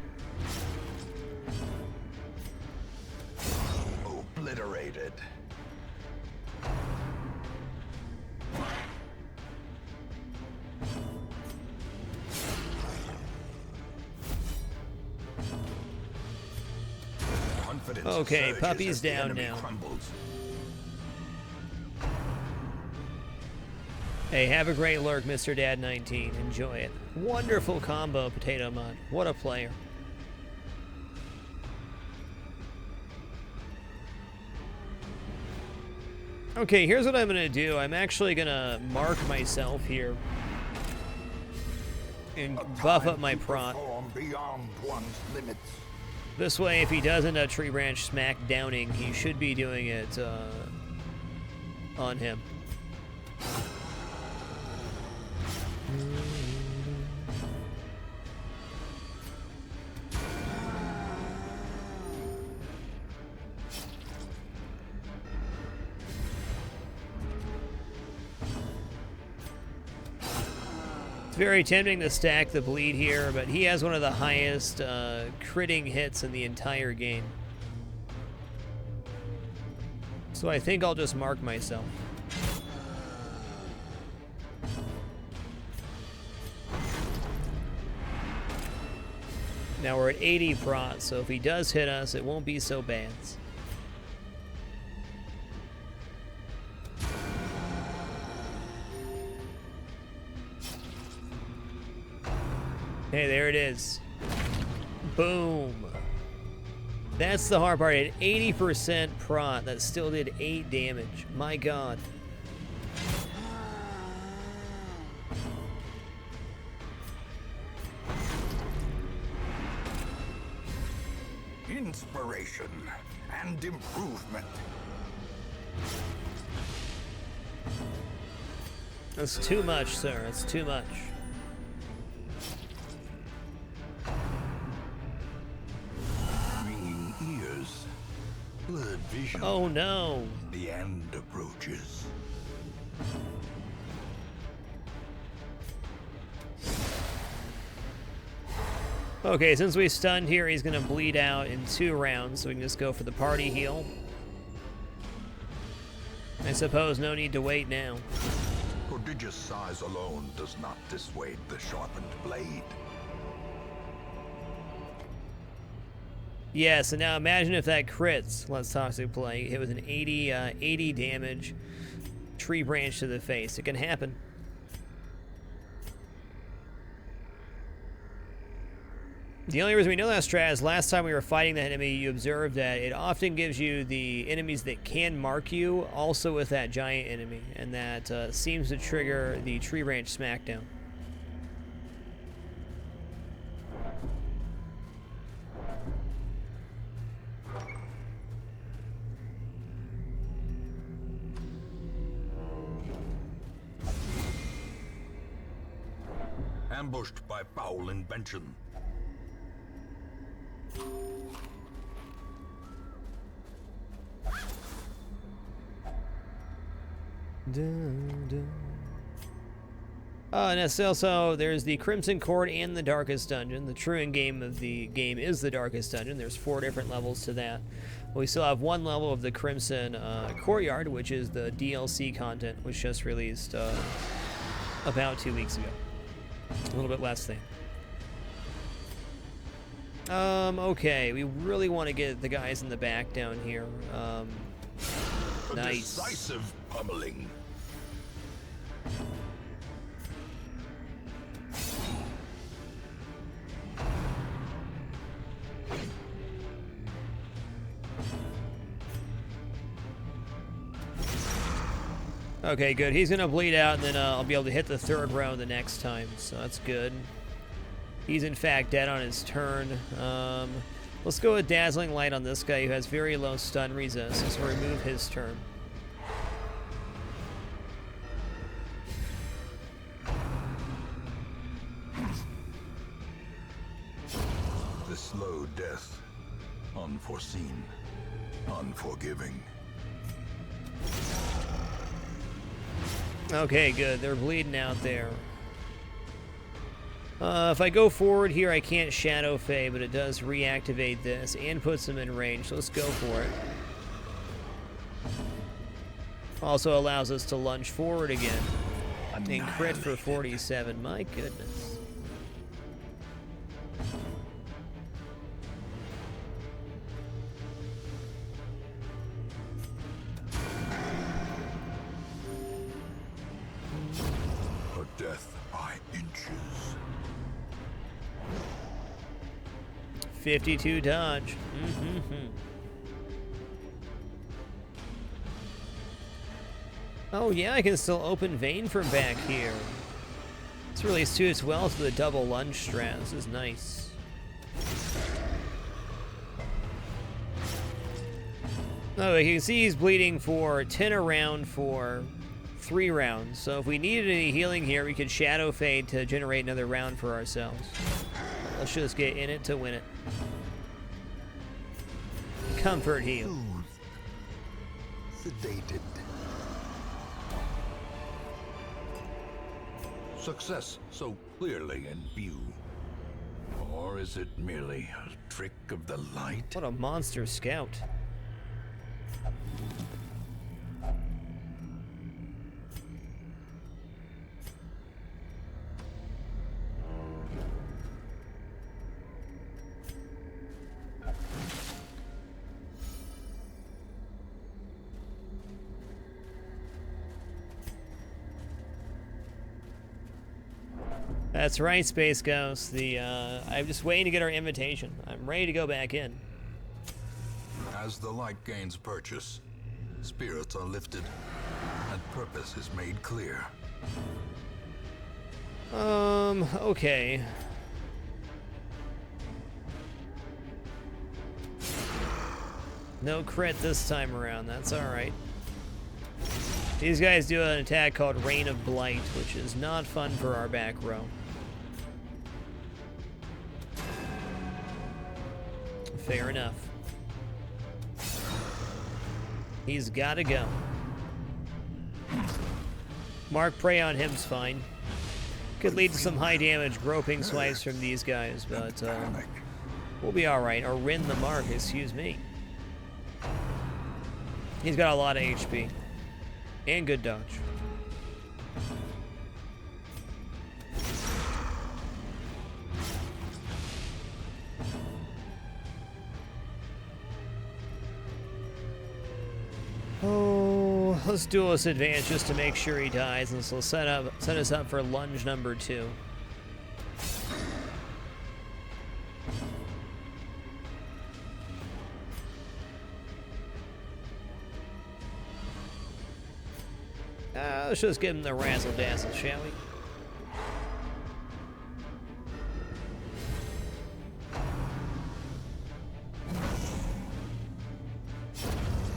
Obliterated. Okay, puppy's down now. Crumbles. Hey, have a great lurk, Mr. Dad 19. Enjoy it. Wonderful combo, Potato Mud. What a player. Okay, here's what I'm gonna do. I'm actually gonna mark myself here and buff up my prot. Beyond one's limits. This way, if he doesn't Tree Branch Smack Downing, he should be doing it on him. It's very tempting to stack the bleed here, but he has one of the highest critting hits in the entire game. So I think I'll just mark myself. Now we're at 80 prot, so if he does hit us, it won't be so bad. Hey, there it is. Boom. That's the hard part. At 80% prot, that still did 8 damage. My god. Inspiration and improvement. That's too much, sir. That's too much. Ringing ears, blurred vision. Oh no. The end approaches. Okay, since we stunned here, he's gonna bleed out in 2 rounds, so we can just go for the party heal. I suppose no need to wait now. Prodigious size alone does not dissuade the sharpened blade. Yeah, so now imagine if that crits. Let's Toxic Play. Hit with an 80 damage. Tree Branch to the face. It can happen. The only reason we know that strat is last time we were fighting that enemy, you observed that it often gives you the enemies that can mark you, also with that giant enemy, and that seems to trigger the tree branch smackdown. Ambushed by foul invention. And it's also, there's the Crimson Court and the Darkest Dungeon. The true end game of the game is the Darkest Dungeon. There's 4 different levels to that. We still have 1 level of the Crimson Courtyard, which is the DLC content, which just released about 2 weeks ago. A little bit less than. Okay, we really want to get the guys in the back down here. Nice. Decisive pummeling. Okay, good. He's going to bleed out, and then I'll be able to hit the 3rd round the next time, so that's good. He's, in fact, dead on his turn. Let's go with Dazzling Light on this guy who has very low stun resist, so remove his turn. The slow death. Unforeseen. Unforgiving. Okay, good. They're bleeding out there. If I go forward here, I can't Shadow Fade, but it does reactivate this and puts them in range, so let's go for it. Also allows us to lunge forward again. And crit for 47. My goodness. A death by inches. 52 dodge. Oh yeah, I can still open vein from back here. This really suits well to the double lunge strat. This is nice. Oh, you can see he's bleeding for 10 a round for 3 rounds. So if we needed any healing here, we could Shadow Fade to generate another round for ourselves. Let's just get in it to win it. Comfort heal. Sedated. Success so clearly in view. Or is it merely a trick of the light? What a monster scout. That's right, Space Ghost. I'm just waiting to get our invitation. I'm ready to go back in. As the light gains purchase, spirits are lifted, and purpose is made clear. Okay. No crit this time around, that's alright. These guys do an attack called Rain of Blight, which is not fun for our back row. Fair enough. He's gotta go. Mark Prey on him's fine. Could lead to some high damage groping swipes from these guys, but we'll be alright. Or Rin the Mark, excuse me. He's got a lot of HP. And good dodge. Oh, let's duelist advance just to make sure he dies, and this will set us up for lunge number 2. Let's just give him the razzle dazzle, shall we?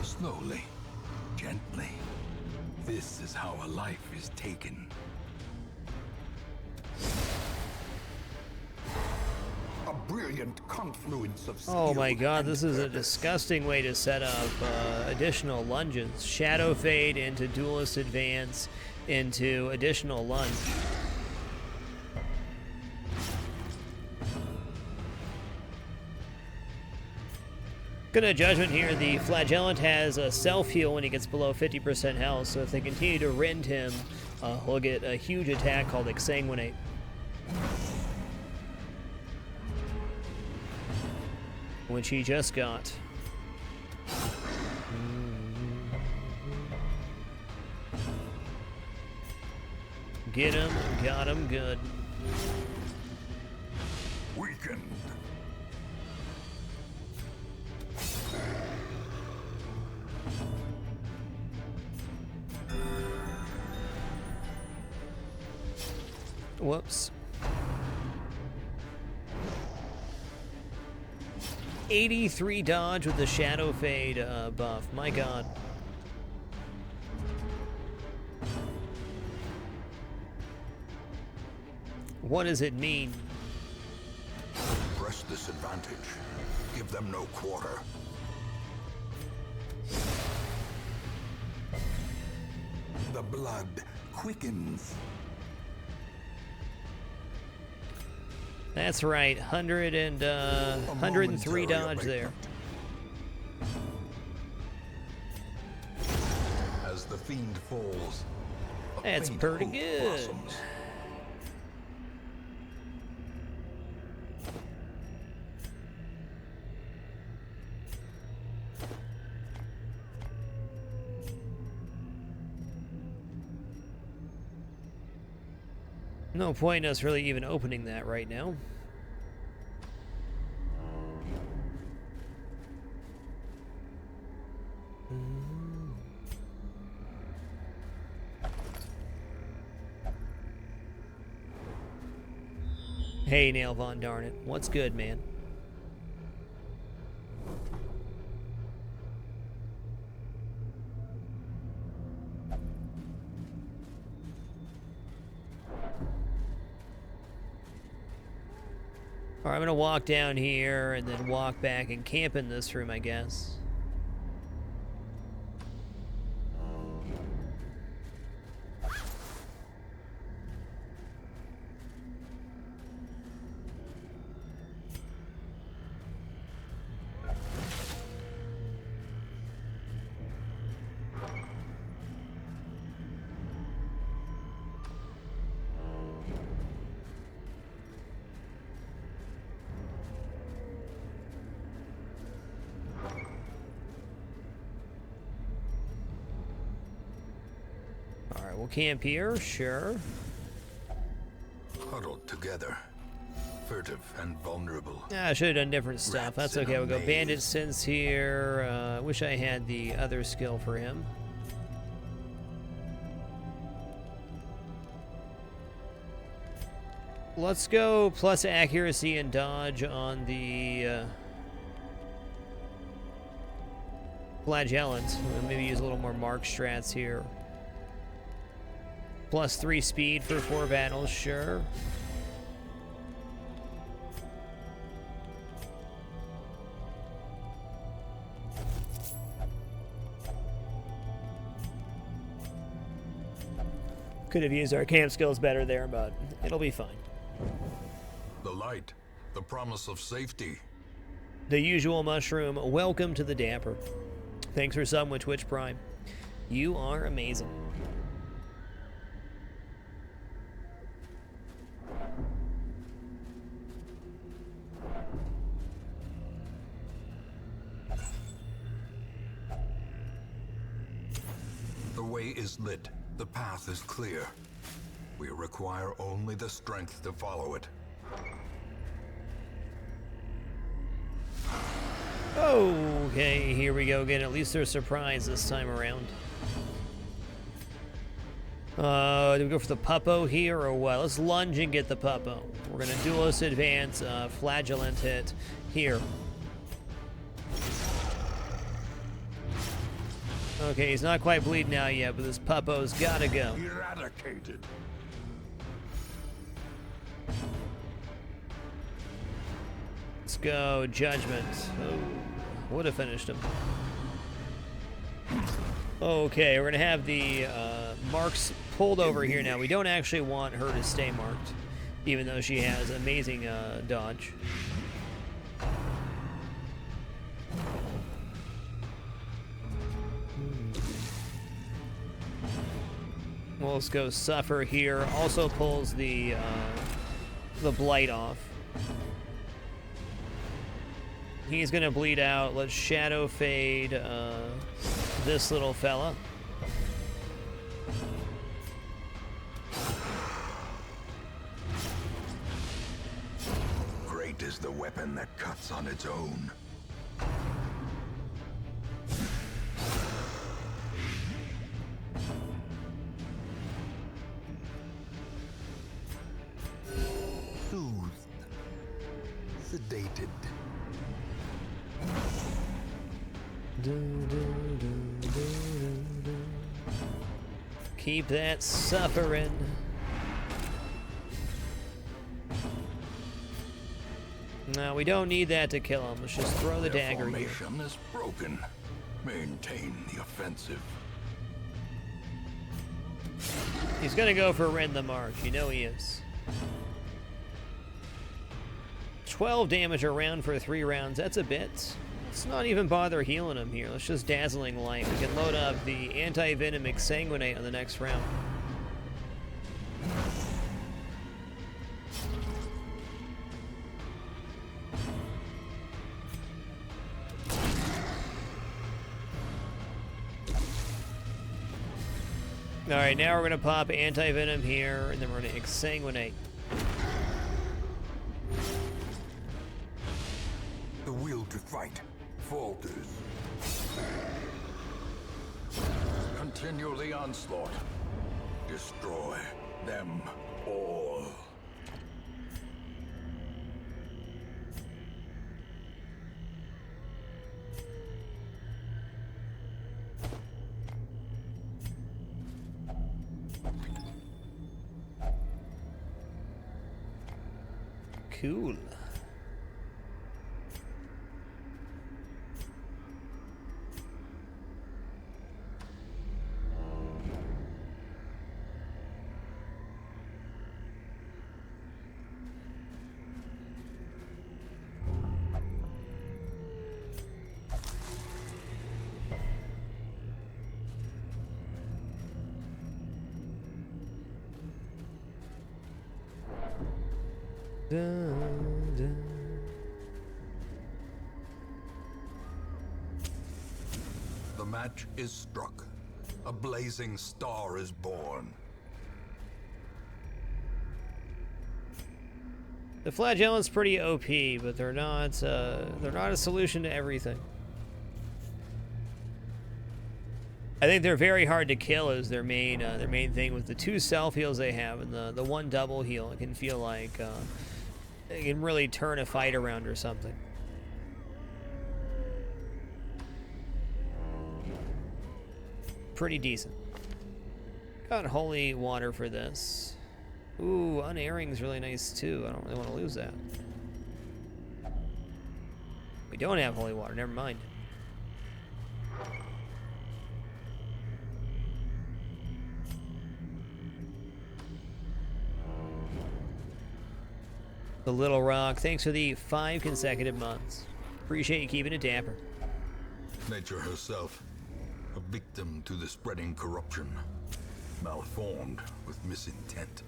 Slowly, gently. This is how a life is taken. A brilliant confluence of skill. Oh my god, and this is a purpose. disgusting way to set up additional lunges. Shadow Fade into Duelist Advance into additional lunge. Gonna judgment here, the Flagellant has a self-heal when he gets below 50% health, so if they continue to rend him, he'll get a huge attack called Exsanguinate. Which he just got. Get him, got him good. Weakened. Whoops. 83 dodge with the Shadow Fade buff. My god. What does it mean? Press this advantage. Give them no quarter. The blood quickens. That's right, 103 dodge there. As the fiend falls, a That's faint pretty hope good. blossoms. No point in us really even opening that right now. Hey, Nail Von Darn it. What's good, man? Alright, I'm gonna walk down here and then walk back and camp in this room, I guess. Alright, we'll camp here, sure. Huddled together, furtive and vulnerable. I should have done different stuff. That's Rats in okay, a we'll go maze. Bandit Sense here. Wish I had the other skill for him. Let's go plus accuracy and dodge on the Flagellant. Maybe use a little more mark strats here. Plus 3 speed for 4 battles, sure. Could have used our camp skills better there, but it'll be fine. The light, the promise of safety. The usual mushroom, welcome to the damper. Thanks for subbing with Twitch Prime. You are amazing. The way is lit. The path is clear. We require only the strength to follow it. Okay, here we go again. At least they're surprised this time around. Do we go for the puppo here or what? Let's lunge and get the puppo. We're gonna duelist advance, flagellant hit here. Okay, he's not quite bleeding out yet, but this puppo's gotta go. Eradicated. Let's go, Judgment. Oh, would have finished him. Okay, we're gonna have the marks pulled over here now. We don't actually want her to stay marked, even though she has amazing dodge. Well, let's go Suffer here. Also pulls the blight off. He's gonna bleed out. Let's Shadow Fade this little fella. Great is the weapon that cuts on its own. Soothed. Sedated. Keep that suffering. No, we don't need that to kill him. Let's just throw the dagger here. Formation is broken. Maintain the offensive. He's gonna go for Rend the March. You know he is. 12 damage a round for 3 rounds. That's a bit. Let's not even bother healing him here. Let's just Dazzling Light. We can load up the Anti-Venom Exsanguinate on the next round. Alright, now we're going to pop Anti-Venom here, and then we're going to Exsanguinate. The will to fight falters. Continue the onslaught. Destroy them all. Cool. The match is struck. A blazing star is born. The flagellant's pretty OP, but they're not a solution to everything. I think they're very hard to kill is their main thing with the 2 self heals they have and the 1 double heal. It can feel like it can really turn a fight around or something. Pretty decent. Got holy water for this. Ooh, unerring's really nice too. I don't really want to lose that. We don't have holy water, never mind. The Little Rock, thanks for the 5 consecutive months. Appreciate you keeping it dapper. Nature herself, a victim to the spreading corruption, malformed with misintent.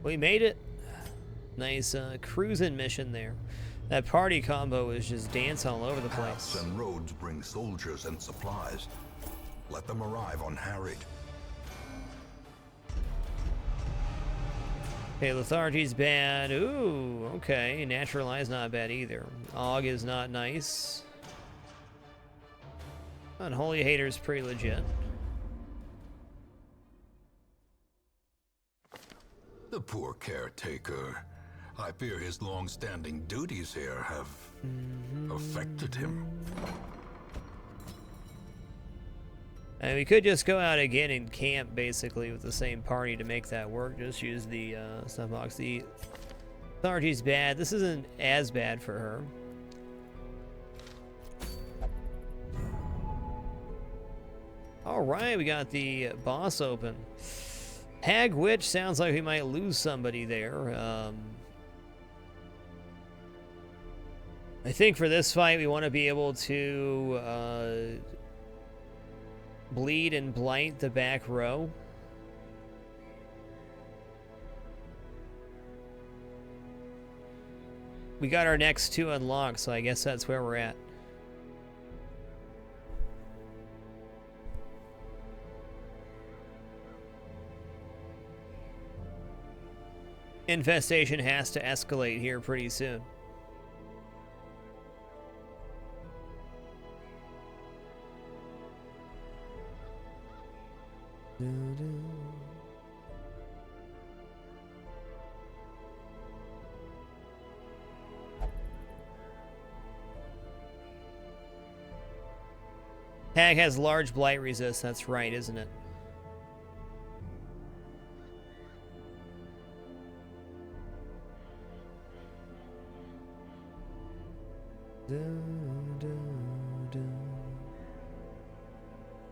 We made it. Nice cruising mission there. That party combo is just dance all over the Paths place. and roads bring soldiers and supplies. Let them arrive unharried. Okay, Lethargy's bad. Ooh, okay. Naturalize not bad either. Og is not nice. Unholy Hater's pretty legit. The poor caretaker. I fear his long-standing duties here have affected him. And we could just go out again and camp, basically, with the same party to make that work. Just use the stuff box. The lethargy's bad. This isn't as bad for her. All right, we got the boss open. Hag Witch sounds like we might lose somebody there. I think for this fight, we want to be able to bleed and blight the back row. We got our next two unlocked, so I guess that's where we're at. Infestation has to escalate here pretty soon. Hag has large blight resist, that's right, isn't it?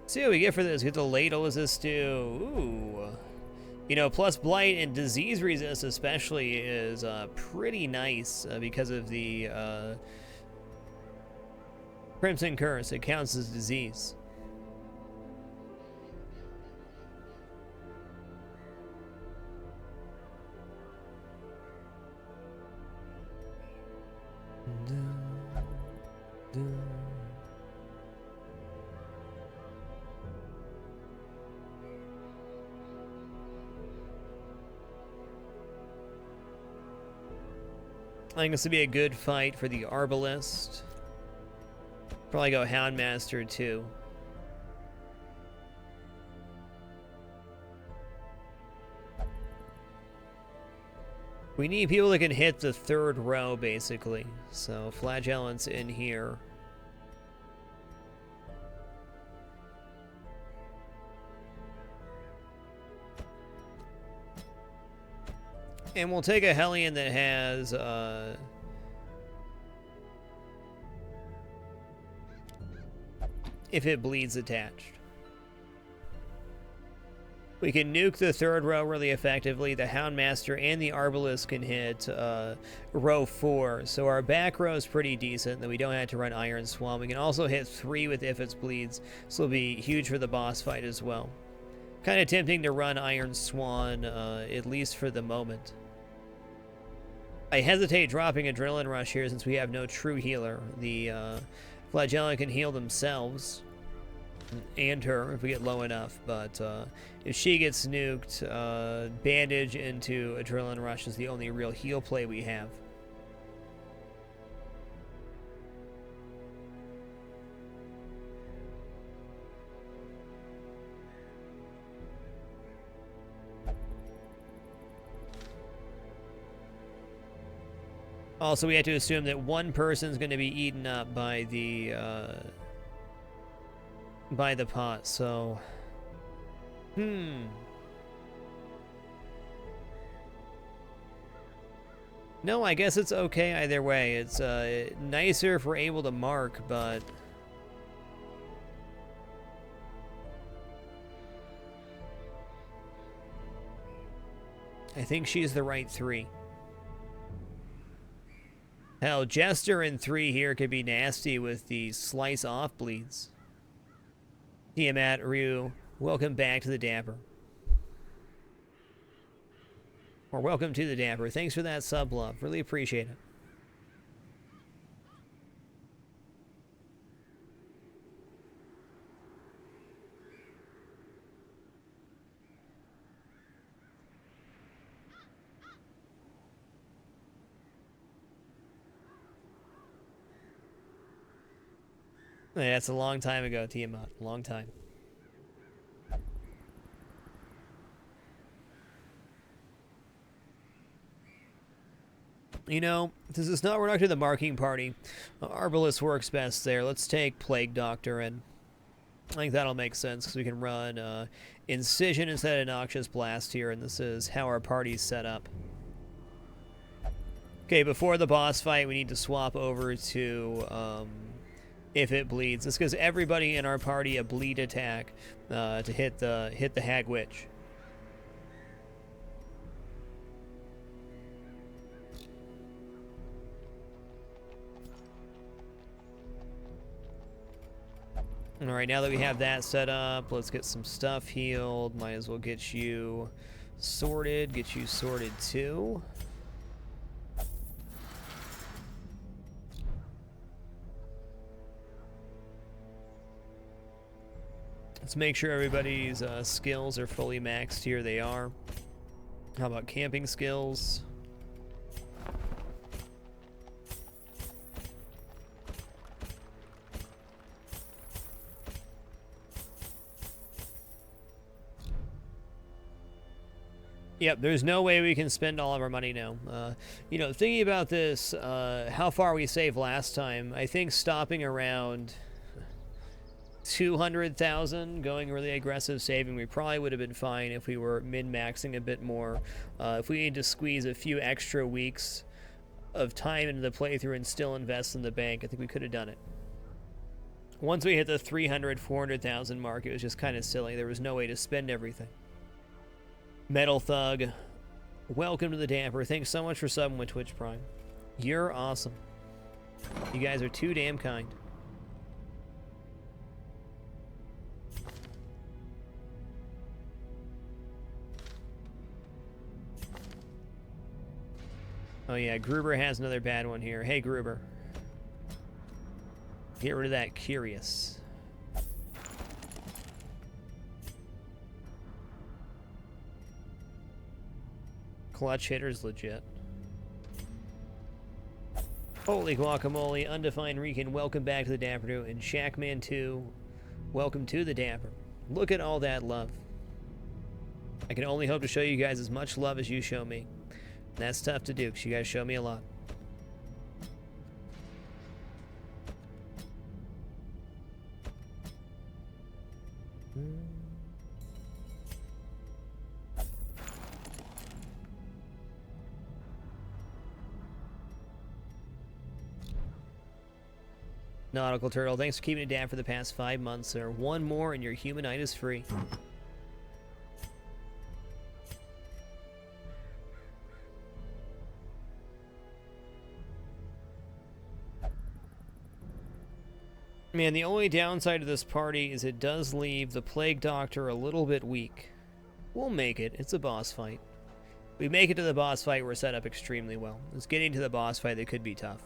See what we get for this. Get the ladle resist to, ooh. You know, plus blight and disease resist especially is pretty nice because of the Crimson Curse. It counts as disease. I think this would be a good fight for the Arbalist. Probably go Houndmaster too. We need people that can hit the third row, basically. So Flagellant's in here. And we'll take a Hellion that has if it bleeds attached. We can nuke the third row really effectively. The Houndmaster and the Arbalist can hit row 4. So our back row is pretty decent. Then we don't have to run Iron Swan. We can also hit 3 with if it bleeds. So it'll be huge for the boss fight as well. Kind of tempting to run Iron Swan, at least for the moment. I hesitate dropping Adrenaline Rush here since we have no true healer. The Flagellant can heal themselves, and her if we get low enough, but if she gets nuked, Bandage into Adrenaline Rush is the only real heal play we have. Also, we have to assume that one person's going to be eaten up by the pot, so... No, I guess it's okay either way. It's nicer if we're able to mark, but... I think she's the right 3. Hell, Jester in 3 here could be nasty with the slice off bleeds. Tiamat, Ryu, welcome back to the Dapper. Or welcome to the Dapper. Thanks for that sub love. Really appreciate it. Yeah, that's a long time ago, Tiamat. Long time. You know, this is not, we're not to the marking party. Arbalest works best there. Let's take Plague Doctor, and I think that'll make sense because we can run Incision instead of Noxious Blast here, and this is how our party's set up. Okay, before the boss fight, we need to swap over to If It Bleeds. This gives everybody in our party a bleed attack to hit the Hag Witch. Alright, now that we have that set up, let's get some stuff healed. Might as well get you sorted. Get you sorted too. Let's make sure everybody's skills are fully maxed. Here they are. How about camping skills? Yep, there's no way we can spend all of our money now. You know, thinking about this, how far we saved last time, I think stopping around 200,000, going really aggressive saving, we probably would have been fine if we were min-maxing a bit more. If we need to squeeze a few extra weeks of time into the playthrough and still invest in the bank, I think we could have done it. Once we hit the 300, 400,000 mark, it was just kind of silly. There was no way to spend everything. Metal Thug, welcome to the Damper. Thanks so much for subbing with Twitch Prime. You're awesome. You guys are too damn kind. Oh yeah, Gruber has another bad one here. Hey Gruber. Get rid of that Curious. Clutch hitter's legit. Holy guacamole, Undefined Recon, welcome back to the Dapper 2, and Shackman 2, welcome to the Dapper. Look at all that love. I can only hope to show you guys as much love as you show me. And that's tough to do, because you guys show me a lot. Nautical Turtle, thanks for keeping it down for the past 5 months, sir. One more and your humanite is free. Man, the only downside of this party is it does leave the Plague Doctor a little bit weak. We'll make it. It's a boss fight. If we make it to the boss fight, we're set up extremely well. It's getting to the boss fight that could be tough.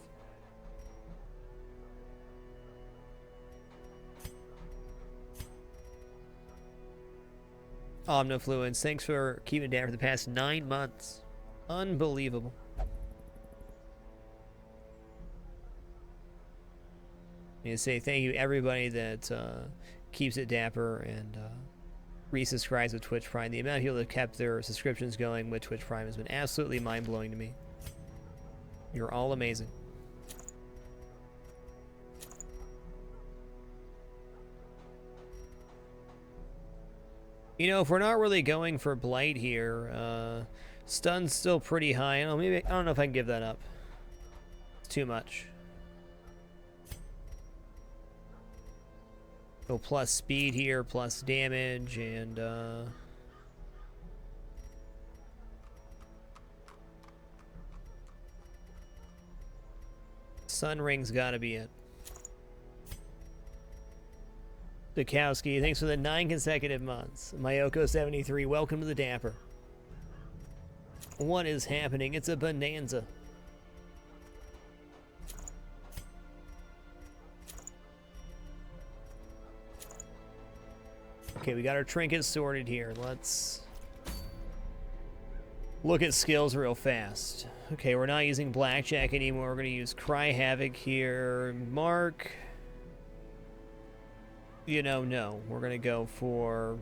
Omnifluence, thanks for keeping it down for the past 9 months. Unbelievable. I need to say thank you to everybody that keeps it dapper and resubscribes with Twitch Prime. The amount of people that have kept their subscriptions going with Twitch Prime has been absolutely mind-blowing to me. You're all amazing. You know, if we're not really going for Blight here, Stun's still pretty high. I don't know if I can give that up. It's too much. Go plus speed here, plus damage, and Sun Ring's gotta be it. Dukowski, thanks for the 9 consecutive months. Mayoko73, welcome to the Dapper. What is happening? It's a bonanza. Okay, we got our trinkets sorted here. Let's look at skills real fast. Okay, we're not using Blackjack anymore. We're going to use Cry Havoc here. Mark. You know, no. We're going to go for...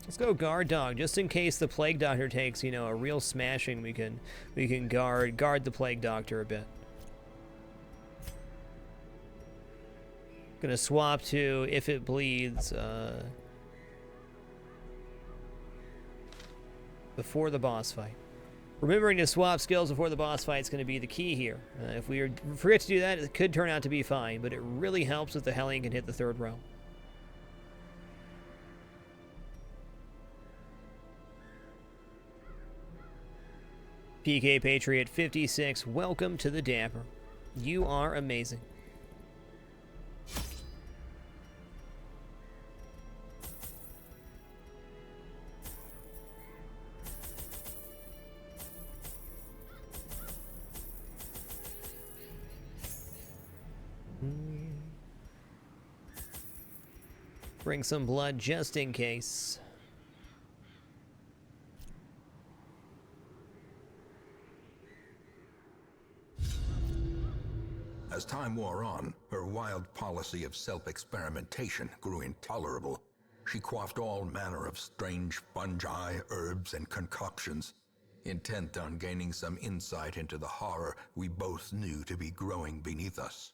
Let's go Guard Dog, just in case the Plague Doctor takes, you know, a real smashing. We can guard the Plague Doctor a bit. Gonna swap to if it bleeds before the boss fight. Remembering to swap skills before the boss fight is going to be the key here. If we forget to do that, it could turn out to be fine, but it really helps if the Hellion can hit the third row. PK Patriot 56, welcome to the Dapper. You are amazing. Bring some blood just in case. As time wore on, her wild policy of self-experimentation grew intolerable. She quaffed all manner of strange fungi, herbs, and concoctions, intent on gaining some insight into the horror we both knew to be growing beneath us.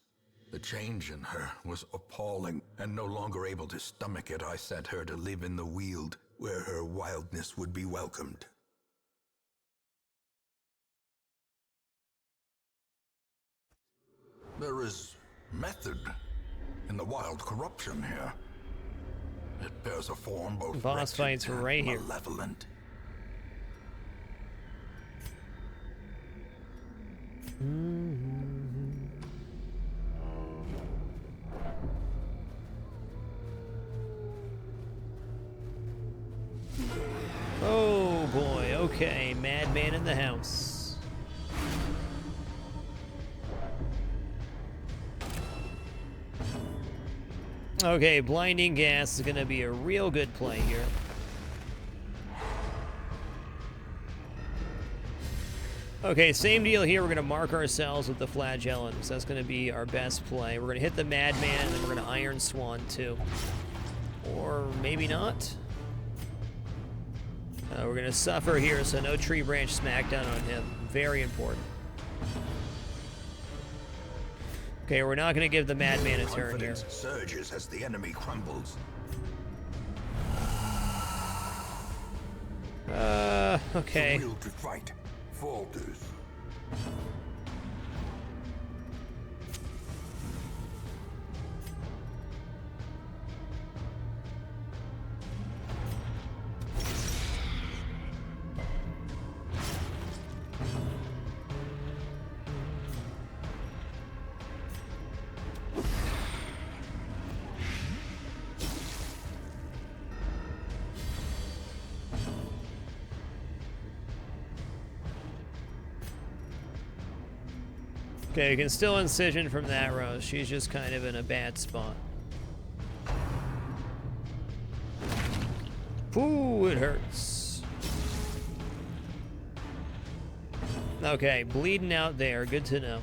The change in her was appalling, and no longer able to stomach it, I sent her to live in the Weald, where her wildness would be welcomed. There is method in the wild corruption here. It bears a form both boss fights and right here. malevolent. Oh boy, okay, Madman in the house. Okay, Blinding Gas is gonna be a real good play here. Okay, same deal here. We're gonna mark ourselves with the Flagellants. That's gonna be our best play. We're gonna hit the Madman, and then we're gonna Iron Swan too. Or maybe not. We're gonna suffer here, so no Tree Branch Smackdown on him. Very important. Okay, we're not gonna give the Madman a turn here. Confidence surges as the enemy crumbles. Okay. The will to fight falters. Okay, you can still incision from that row. She's just kind of in a bad spot. Ooh, it hurts. Okay, bleeding out there. Good to know.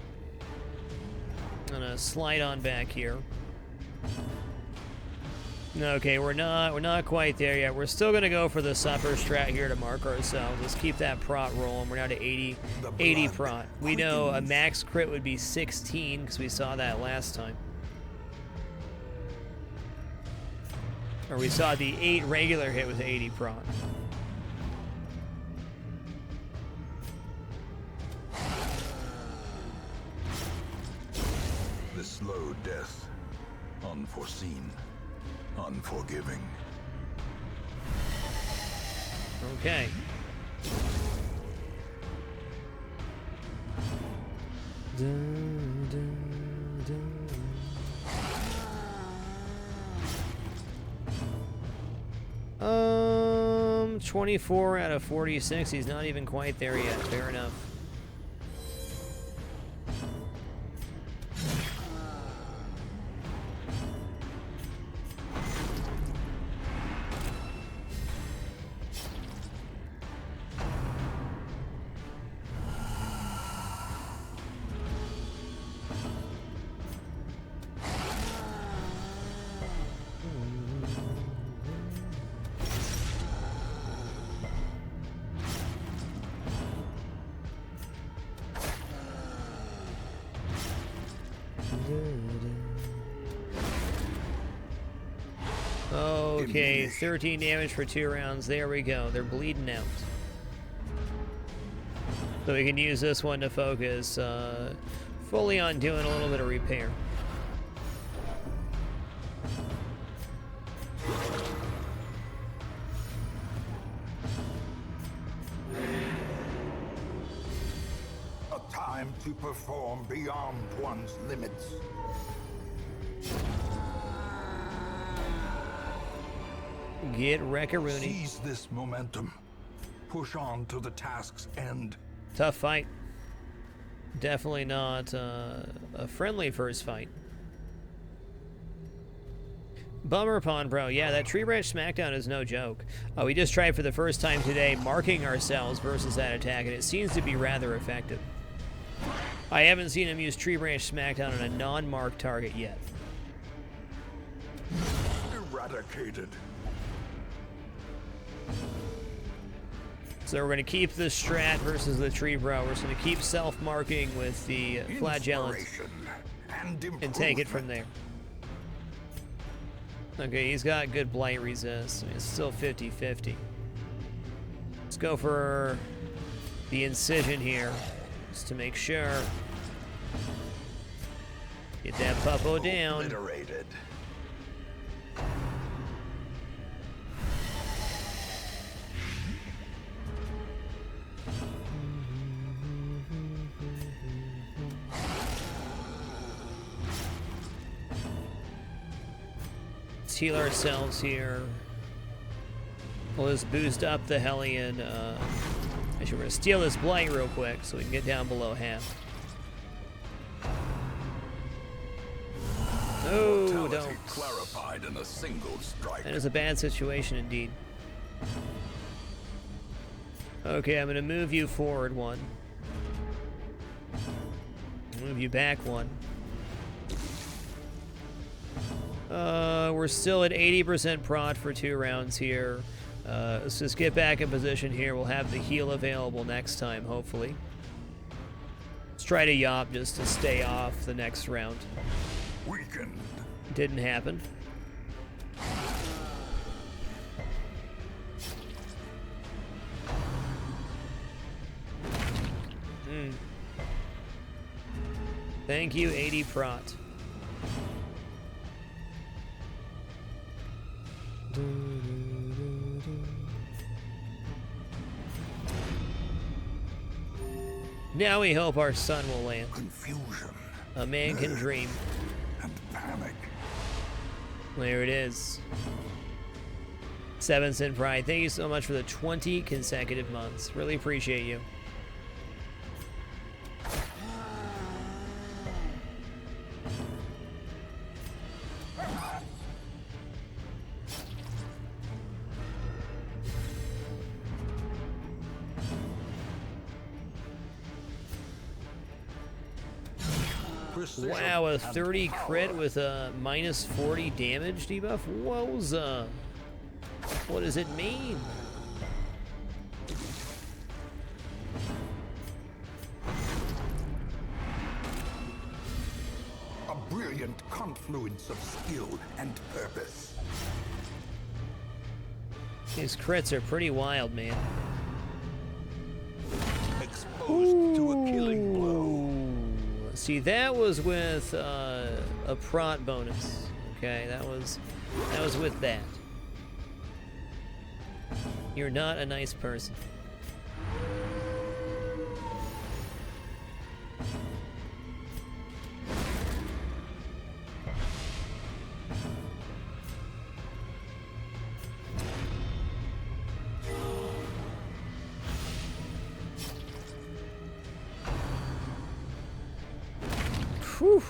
I'm gonna slide on back here. Okay, we're not quite there yet. We're still gonna go for the supper strat here to mark ourselves. Let's keep that prot rolling. We're down to 80 prot. We know a max crit would be 16 because we saw that last time. Or we saw the 8 regular hit with 80 prot. The slow death, unforeseen. Unforgiving. Okay. Dun, dun, dun. 24 out of 46. He's not even quite there yet. Fair enough. Okay, 13 damage for 2 rounds. There we go. They're bleeding out. So we can use this one to focus fully on doing a little bit of repair. A time to perform beyond one's limits. Get Wreck-a-Rooney. Seize this momentum. Push on to the task's end. Tough fight. Definitely not a friendly first fight. Bummer Pawn Bro. Yeah, that Tree Branch Smackdown is no joke. We just tried for the first time today marking ourselves versus that attack, and it seems to be rather effective. I haven't seen him use Tree Branch Smackdown on a non-marked target yet. Eradicated. So we're going to keep the strat versus the Tree Bro. We're just going to keep self-marking with the Flagellant and take it from there. Okay, he's got good blight resist. It's still 50-50. Let's go for the incision here, just to make sure. Get that puppo down. Obliterated. Let's heal ourselves here. We'll just boost up the Hellion. Actually, we're going to steal this blight real quick so we can get down below half. Oh, don't. Clarified in a single strike. That is a bad situation indeed. Okay, I'm going to move you forward one. Move you back one. We're still at 80% prot for 2 rounds here. Let's just get back in position here. We'll have the heal available next time, hopefully. Let's try to yop just to stay off the next round. Weakened. Didn't happen. Thank you, 80 prot. Now we hope our sun will land. Confusion. A man can dream. And panic. There it is. 7 Sin Pride. Thank you so much for the 20 consecutive months. Really appreciate you. Wow, a 30 crit with a minus 40 damage debuff? Wowza. What does it mean? A brilliant confluence of skill and purpose. These crits are pretty wild, man. Exposed to a killing blow. See, that was with a prot bonus. Okay, that was with that. You're not a nice person. Whew.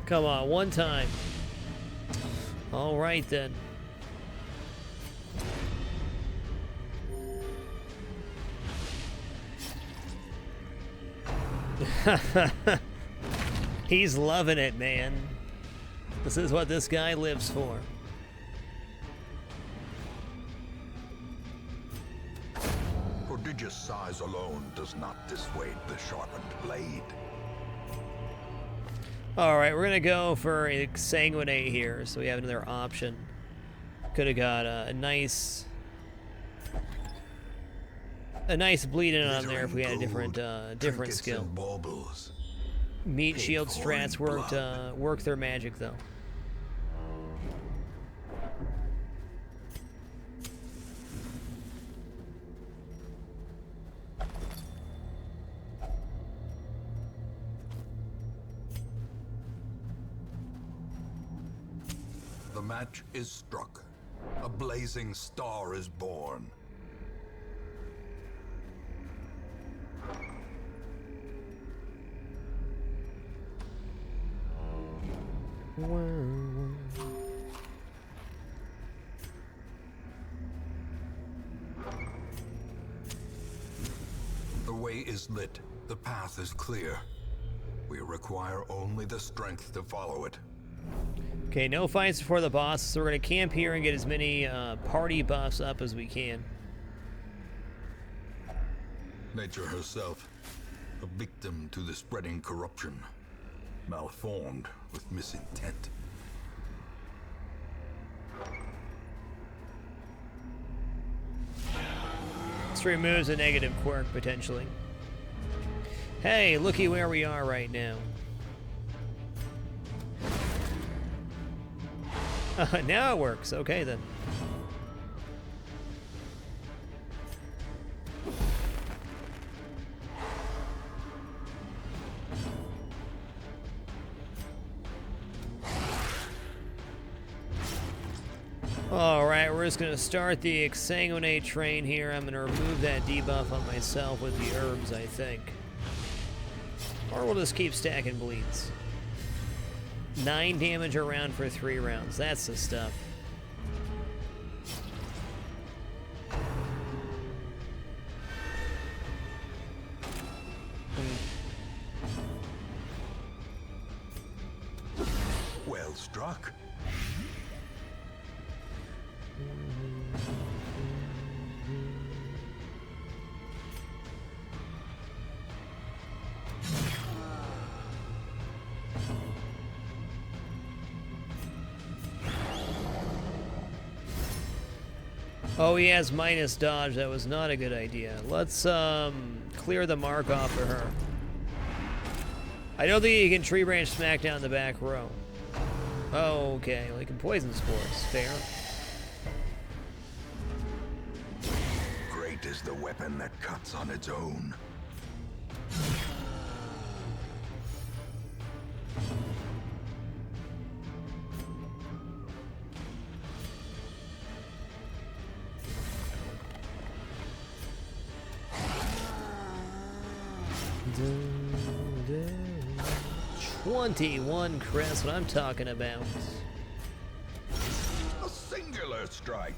Come on, one time. All right then. He's loving it, man. This is what this guy lives for. Prodigious size alone does not dissuade the sharpened blade. Alright, we're gonna go for Exsanguinate here, so we have another option. Could have got a nice bleeding on there if we had a different skill. Meat shield strats work their magic though. The match is struck. A blazing star is born. The way is lit. The path is clear. We require only the strength to follow it. Okay, no fights before the boss, so we're going to camp here and get as many party buffs up as we can. Nature herself, a victim to the spreading corruption, malformed with misintent. This removes a negative quirk, potentially. Hey, looky where we are right now. Now it works. Okay, then. Alright, we're just going to start the Exsanguinate train here. I'm going to remove that debuff on myself with the herbs, I think. Or we'll just keep stacking bleeds. 9 damage around for 3 rounds. That's the stuff. Well struck. Oh, he has minus dodge. That was not a good idea. Let's clear the mark off of her. I don't think he can tree branch smack down the back row. Oh, okay. Well, he can poison spores. Fair. Great is the weapon that cuts on its own. Dun, 21 crest, what I'm talking about. A singular strike.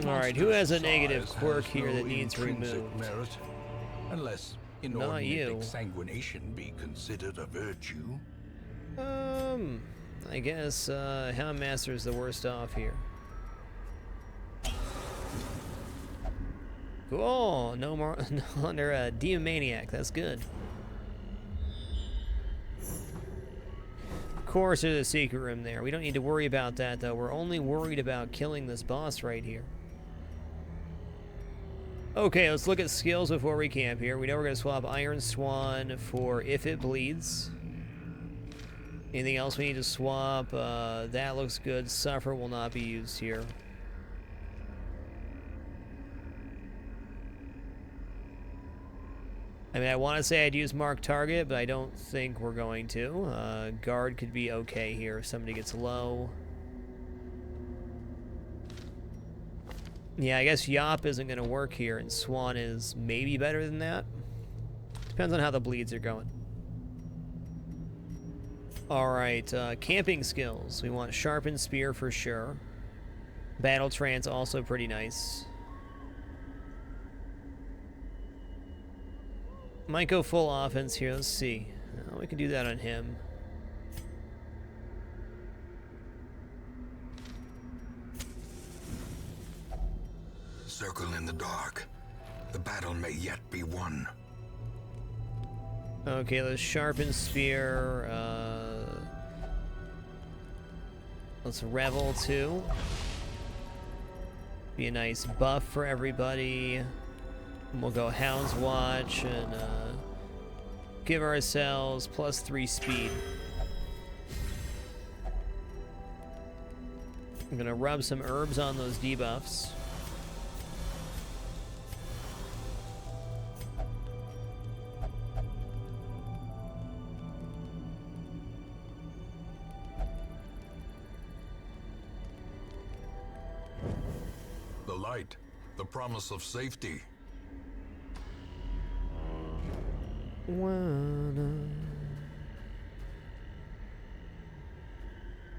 Alright, who has a negative Size quirk has here no that needs intrinsic removed? merit, unless Not inordinate you. exsanguination be considered a virtue. I guess Houndmaster is the worst off here. Cool, no more no under a Demon Maniac, that's good. Of course there's a secret room there. We don't need to worry about that though. We're only worried about killing this boss right here. Okay, let's look at skills before we camp here. We know we're going to swap Iron Swan for If It Bleeds. Anything else we need to swap? That looks good. Suffer will not be used here. I mean, I want to say I'd use Mark Target, but I don't think we're going to. Guard could be okay here if somebody gets low. Yeah, I guess Yop isn't going to work here, and Swan is maybe better than that. Depends on how the bleeds are going. Alright, camping skills. We want Sharpened Spear for sure. Battle Trance also pretty nice. Might go full offense here. Let's see. We can do that on him. Circle in the dark. The battle may yet be won. Okay, let's sharpen spear. Let's revel too. Be a nice buff for everybody. And we'll go Hound's Watch and give ourselves +3 speed. I'm gonna rub some herbs on those debuffs. The light, the promise of safety.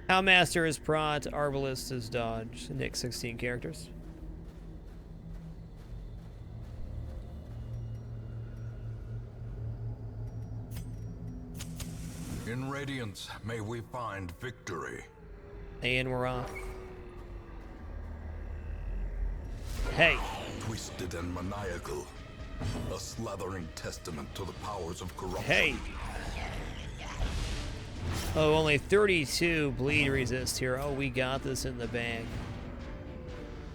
Houndmaster is prot, Arbalist is dodge. Nick 16 characters. In Radiance, may we find victory. And we're off. Hey. Twisted and maniacal. A slathering testament to the powers of corruption. Hey. Oh, only 32 bleed resist here. Oh, we got this in the bag.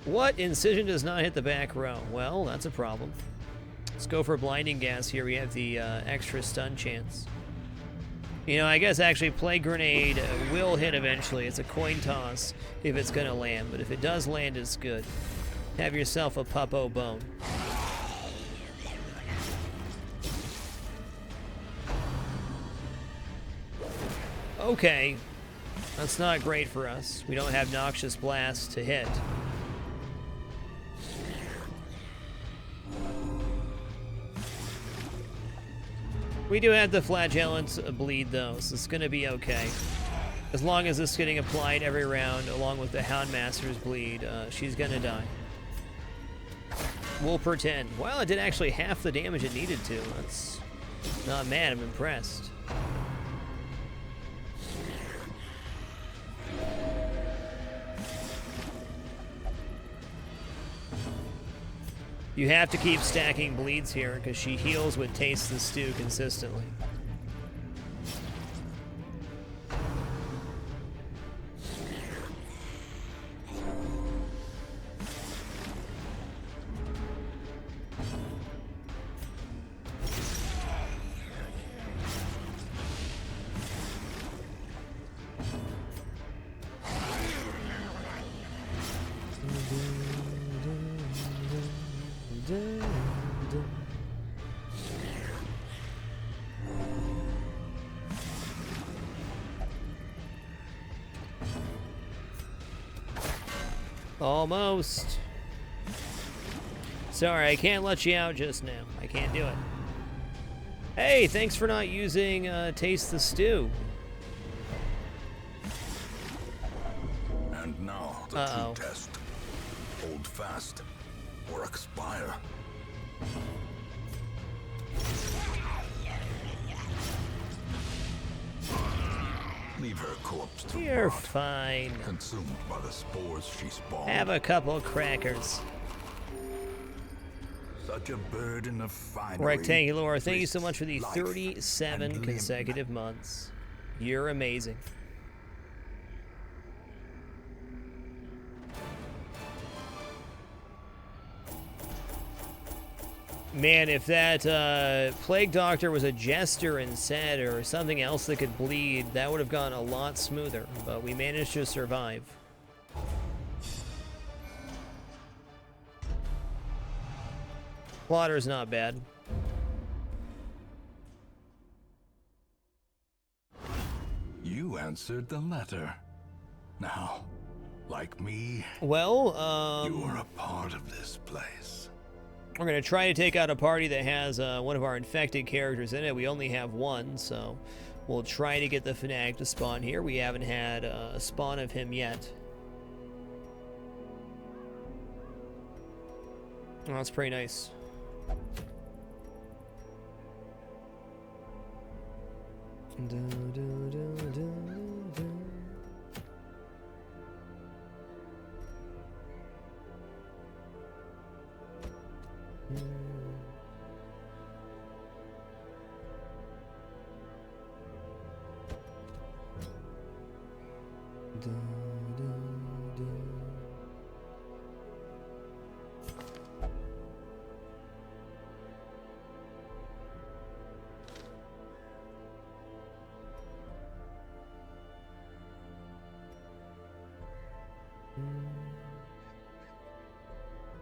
What? Incision does not hit the back row. Well, that's a problem. Let's go for blinding gas here. We have the extra stun chance. You know, I guess actually Plague Grenade will hit eventually. It's a coin toss if it's going to land. But if it does land, it's good. Have yourself a puppo bone. Okay, that's not great for us. We don't have Noxious Blast to hit. We do have the Flagellant bleed though, so it's gonna be okay. As long as it's getting applied every round along with the Houndmaster's bleed, she's gonna die. We'll pretend. Well, it did actually half the damage it needed to. That's not mad, I'm impressed. You have to keep stacking bleeds here because she heals with Taste the Stew consistently. Almost. Sorry, I can't let you out just now. I can't do it. Hey, thanks for not using Taste the Stew. And now the true test. Hold fast or expire. Leave her corpse to You're rot, fine. consumed by the spores she spawned. Have a couple crackers. Such a burden of finery. Rectangular, thank you so much for the life 37 and consecutive months. You're amazing. Man, if that Plague Doctor was a jester instead or something else that could bleed, that would have gone a lot smoother, but we managed to survive. Plotter's not bad. You answered the letter. Now, like me, Well, you are a part of this place. we're going to try to take out a party that has one of our infected characters in it. We only have one, so we'll try to get the Fanatic to spawn here. We haven't had a spawn of him yet. Oh, that's pretty nice.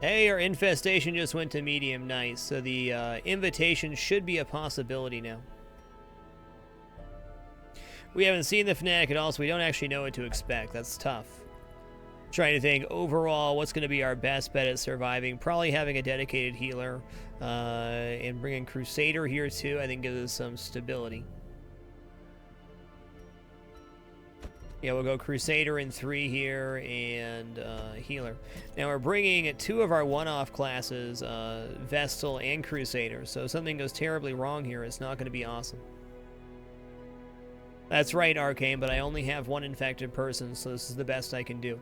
Hey, our infestation just went to medium. Nice. So the invitation should be a possibility now. We haven't seen the Fnatic at all, so we don't actually know what to expect. That's tough. Trying to think overall what's going to be our best bet at surviving. Probably having a dedicated healer and bringing Crusader here too, I think gives us some stability. Yeah, we'll go Crusader in 3 here and healer. Now we're bringing 2 of our one-off classes, Vestal and Crusader. So if something goes terribly wrong here, it's not going to be awesome. That's right, Arcane, but I only have 1 infected person, so this is the best I can do.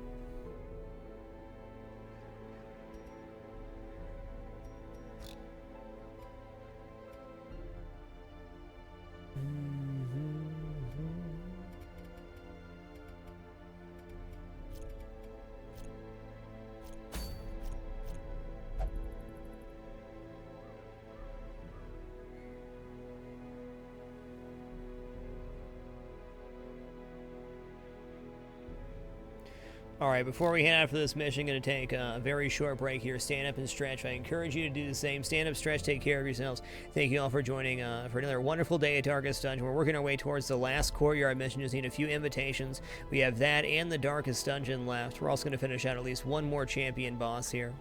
All right, before we head out for this mission, going to take a very short break here. Stand up and stretch. I encourage you to do the same. Stand up, stretch, take care of yourselves. Thank you all for joining for another wonderful day at Darkest Dungeon. We're working our way towards the last courtyard mission. Just need a few invitations. We have that and the Darkest Dungeon left. We're also going to finish out at least 1 more champion boss here.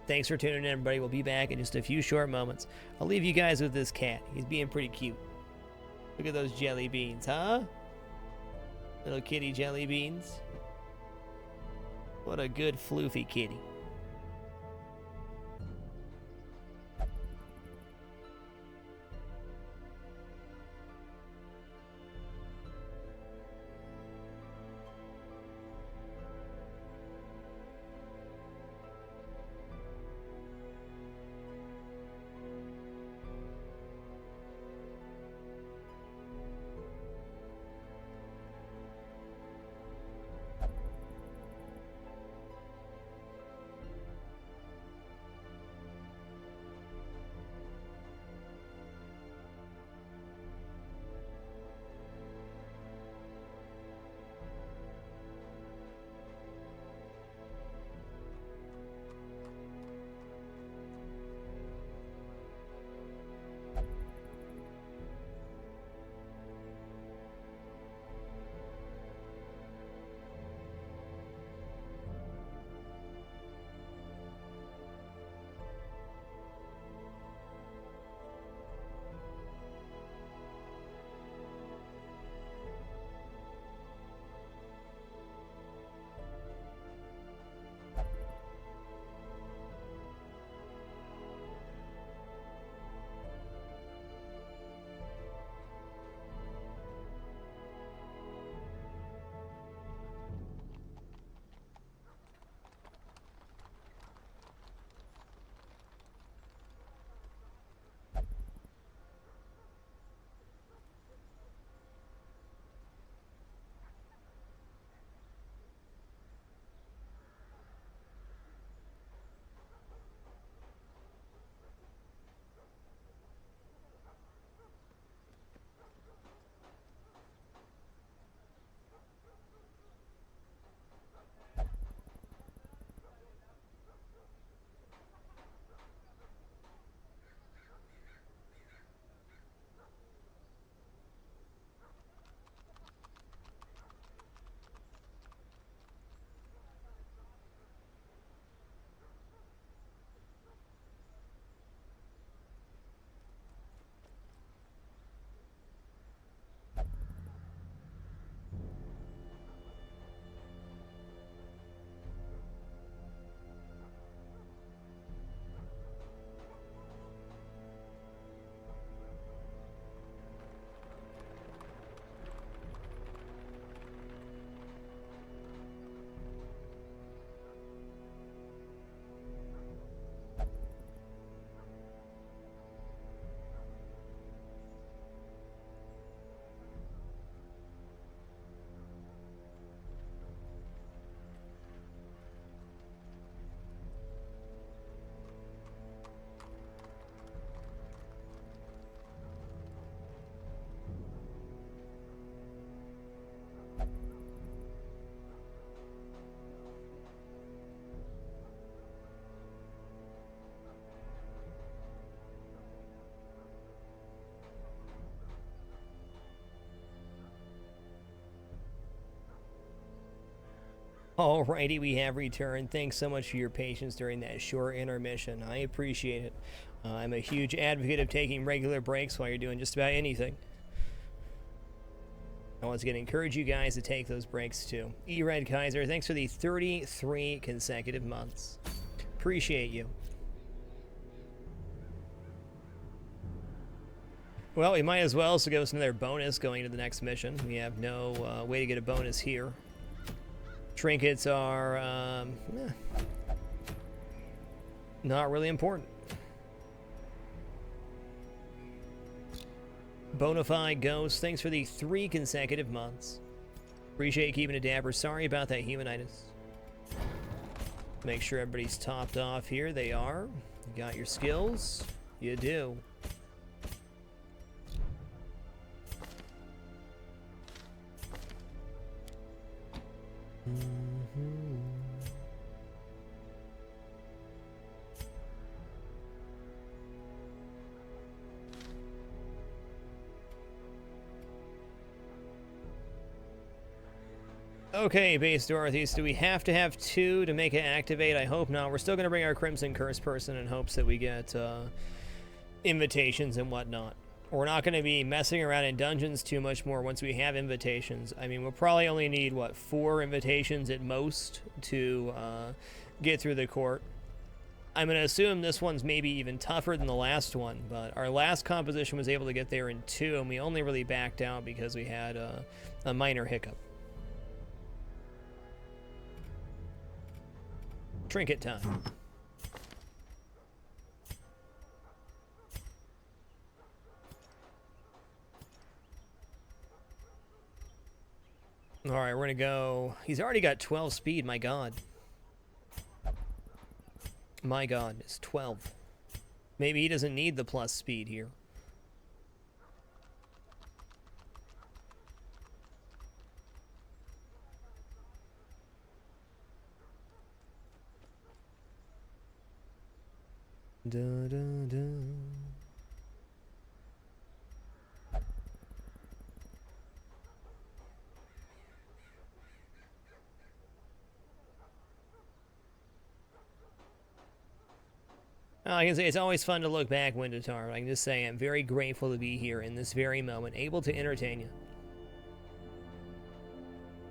Thanks for tuning in, everybody. We'll be back in just a few short moments. I'll leave you guys with this cat. He's being pretty cute. Look at those jelly beans, huh? Little kitty jelly beans. What a good floofy kitty. Alrighty, we have returned. Thanks so much for your patience during that short intermission. I appreciate it. I'm a huge advocate of taking regular breaks while you're doing just about anything. I once again encourage you guys to take those breaks too. E-Red Kaiser, thanks for the 33 consecutive months. Appreciate you. Well, we might as well give us another bonus going to the next mission. We have no way to get a bonus here. Trinkets are not really important. Bonafide Ghost, thanks for the 3 consecutive months. Appreciate you keeping it dapper. Sorry about that humanitis. Make sure everybody's topped off here. They are. You got your skills? You do. Okay, Base Dorothy, do we have to have 2 to make it activate? I hope not. We're still going to bring our Crimson Curse person in hopes that we get invitations and whatnot. We're not going to be messing around in dungeons too much more once we have invitations. I mean, we'll probably only need, what, 4 invitations at most to get through the court. I'm going to assume this one's maybe even tougher than the last one, but our last composition was able to get there in 2, and we only really backed out because we had a minor hiccup. Trinket time. All right, we're gonna go. He's already got 12 speed. My God. My God, it's 12. Maybe he doesn't need the plus speed here. Da, da, da. I can say it's always fun to look back, Windotar. I can just say I'm very grateful to be here in this very moment, able to entertain you.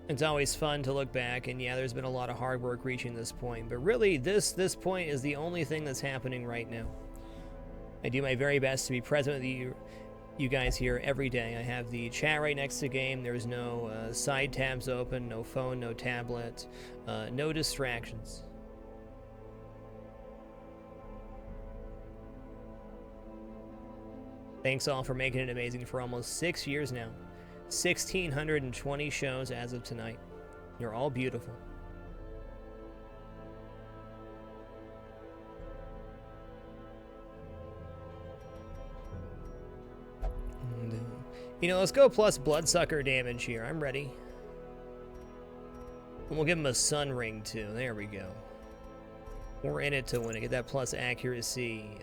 It's always fun to look back, and yeah, there's been a lot of hard work reaching this point, but really, this point is the only thing that's happening right now. I do my very best to be present with you guys here every day. I have the chat right next to the game. There's no side tabs open, no phone, no tablet, no distractions. Thanks all for making it amazing for almost 6 years now. 1,620 shows as of tonight. You're all beautiful. You know, let's go plus Bloodsucker damage here. I'm ready. And we'll give him a Sun Ring too. There we go. We're in it to win it. Get that plus accuracy.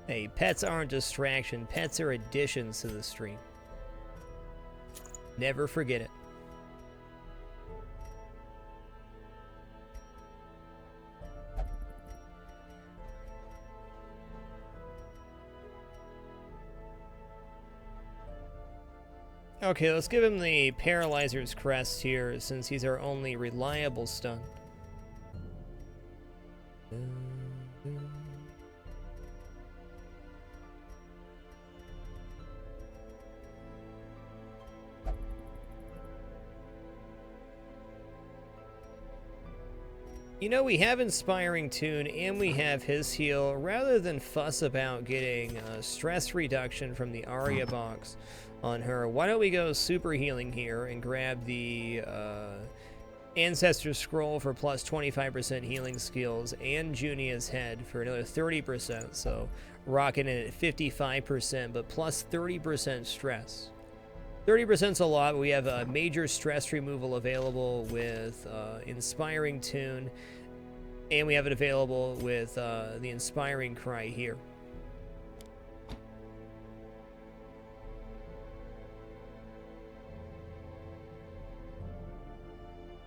Hey, pets aren't distraction. Pets are additions to the stream. Never forget it. Okay, let's give him the Paralyzer's Crest here, since he's our only reliable stun. You know, we have Inspiring Tune and we have his heal. Rather than fuss about getting stress reduction from the Aria box on her, why don't we go super healing here and grab the Ancestor Scroll for plus 25% healing skills and Junia's Head for another 30%. So rocking it at 55%, but plus 30% stress. 30% is a lot, but we have a major stress removal available with Inspiring Tune, and we have it available with the Inspiring Cry here.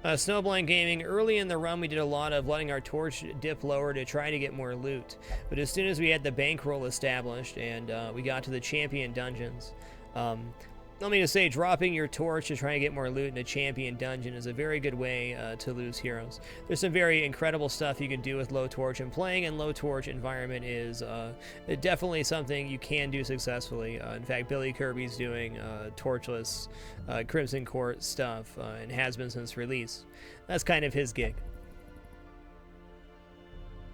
Snowblind Gaming, early in the run we did a lot of letting our torch dip lower to try to get more loot. But as soon as we had the bankroll established and we got to the champion dungeons, let me just say, dropping your torch to try and get more loot in a champion dungeon is a very good way to lose heroes. There's some very incredible stuff you can do with low torch, and playing in low torch environment is definitely something you can do successfully. In fact, Billy Kirby's doing torchless Crimson Court stuff and has been since release. That's kind of his gig.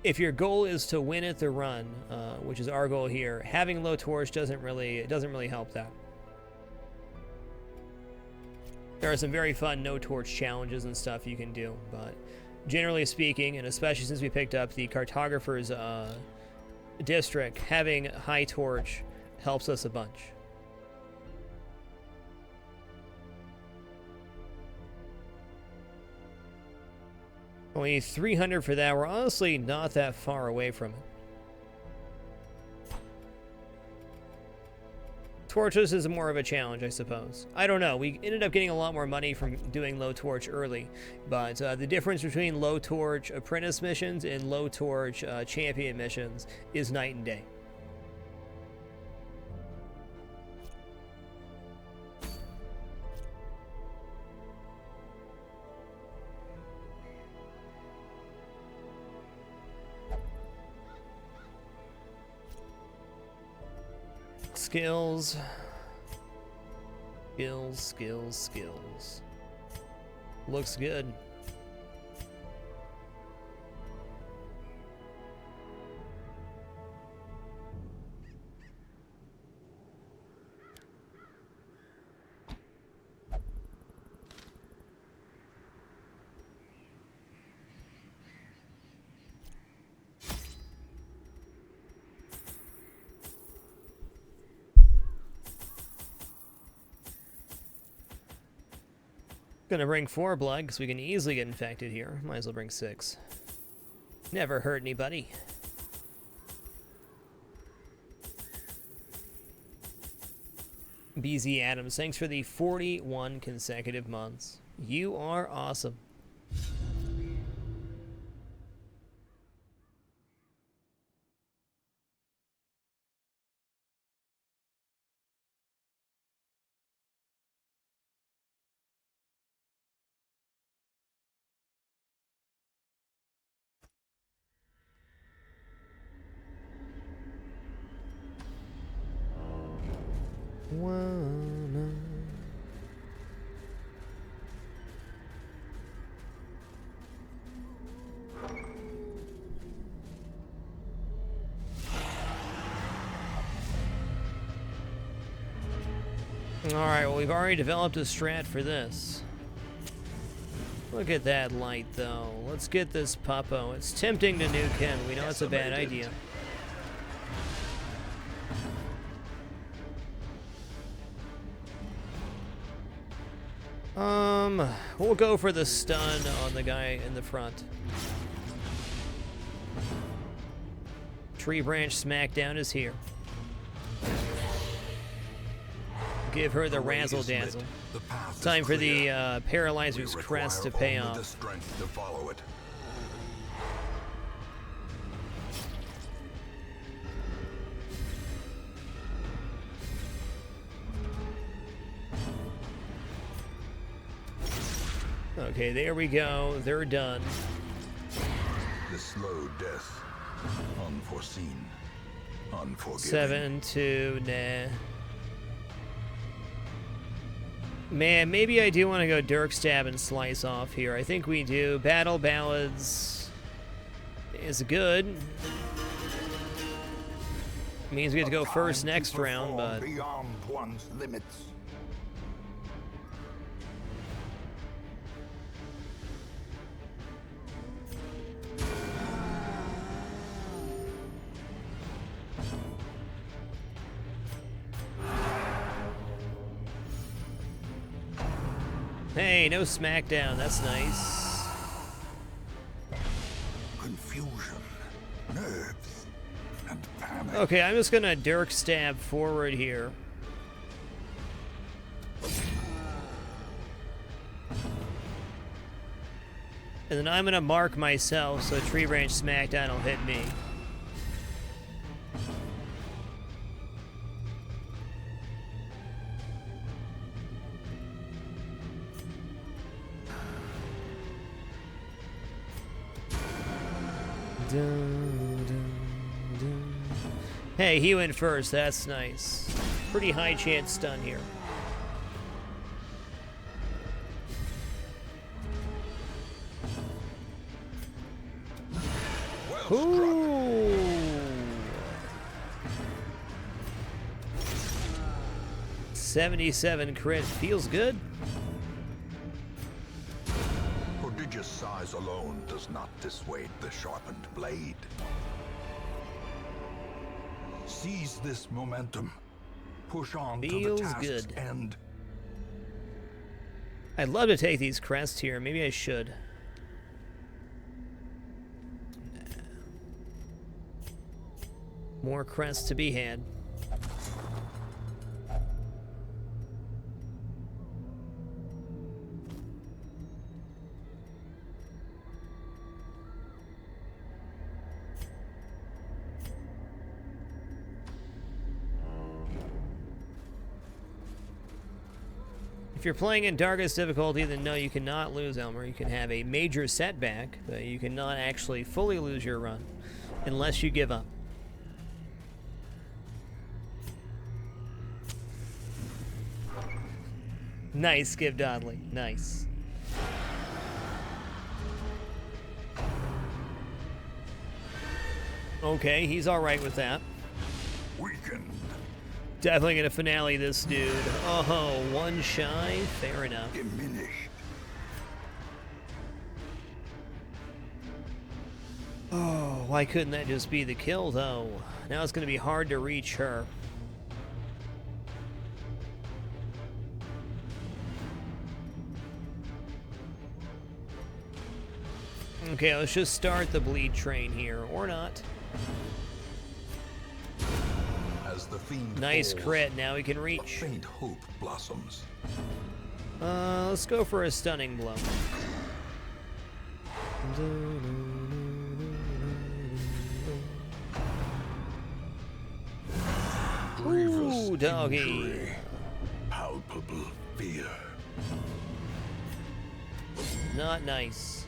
If your goal is to win at the run, which is our goal here, having low torch doesn't really help that. There are some very fun no-torch challenges and stuff you can do, but generally speaking, and especially since we picked up the Cartographer's district, having high torch helps us a bunch. Only 300 for that. We're honestly not that far away from it. Torches is more of a challenge, I suppose. I don't know. We ended up getting a lot more money from doing low torch early, but the difference between low torch apprentice missions and low torch champion missions is night and day. Skills. Skills. Looks good. Gonna bring 4 blood, because we can easily get infected here. Might as well bring 6. Never hurt anybody. BZ Adams, thanks for the 41 consecutive months. You are awesome. Alright, well, we've already developed a strat for this. Look at that light, though. Let's get this puppo. It's tempting to nuke him. We know it's a bad idea. We'll go for the stun on the guy in the front. Tree branch smackdown is here. Give her the razzle dazzle. Time for the paralyzer's crest to pay off. The strength to follow it. Okay, there we go. They're done. The slow death. Unforeseen. Unforgiving. 7-2, nah. Man, maybe I do want to go Dirk Stab and Slice off here. I think we do. Battle Ballads is good. Means we have to go first next round, but... Beyond one's limits. Hey, no smackdown. That's nice. Confusion, nerves, and panic. Okay, I'm just gonna Dirk Stab forward here. And then I'm gonna mark myself so Tree Branch Smackdown will hit me. Hey, he went first. That's nice. Pretty high chance stun here. Ooh. 77 crit. Feels good. Prodigious size alone does not dissuade the sharpened blade. Seize this momentum. Push on to the Feels task's good. end. I'd love to take these crests here. Maybe I should. More crests to be had. If you're playing in Darkest difficulty, then no, you cannot lose Elmer. You can have a major setback, but you cannot actually fully lose your run unless you give up. Nice, Skip Dodley. Nice. Okay, he's alright with that. Weakened. Definitely gonna finale this dude. Oh, one shy? Fair enough. Diminished. Oh, why couldn't that just be the kill, though? Now it's gonna be hard to reach her. Okay, let's just start the bleed train here, or not. As the fiend Nice falls, crit, now we can a reach. faint hope blossoms. Let's go for a stunning blow. Ooh, doggy. Injury, palpable fear. Not nice.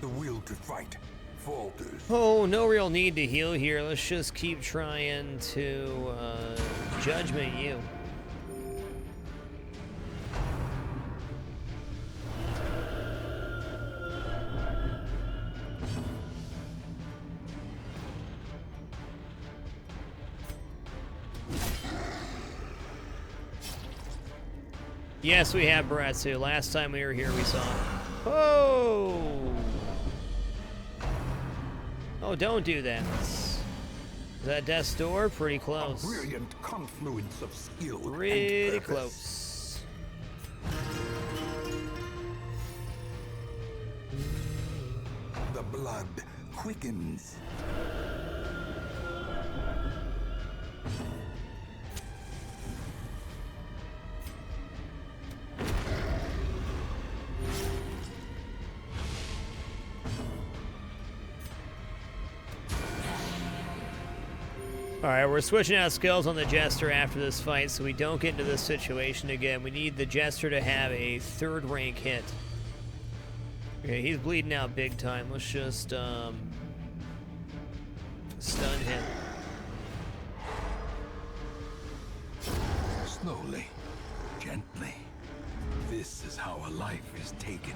The will to fight falters. Oh, no real need to heal here. Let's just keep trying to judgment you. Yes, we have Baratsu. Last time we were here, we saw him. Oh! Oh, don't do that. Is that death's door? Pretty A close. brilliant confluence of skill Pretty and purpose. close. The blood quickens. Alright, we're switching out skills on the Jester after this fight so we don't get into this situation again. We need the Jester to have a third rank hit. Okay, he's bleeding out big time. Let's just stun him. Slowly, gently. This is how a life is taken.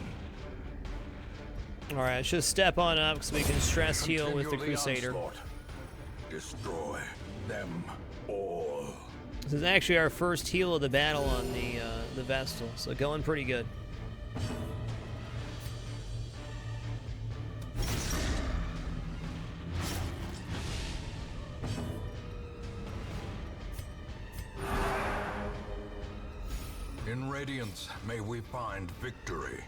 Alright, let's just step on up because we can stress heal with the Continue Crusader. onslaught. Destroy them all. This is actually our first heal of the battle on the Vestal, so going pretty good. In Radiance, may we find victory.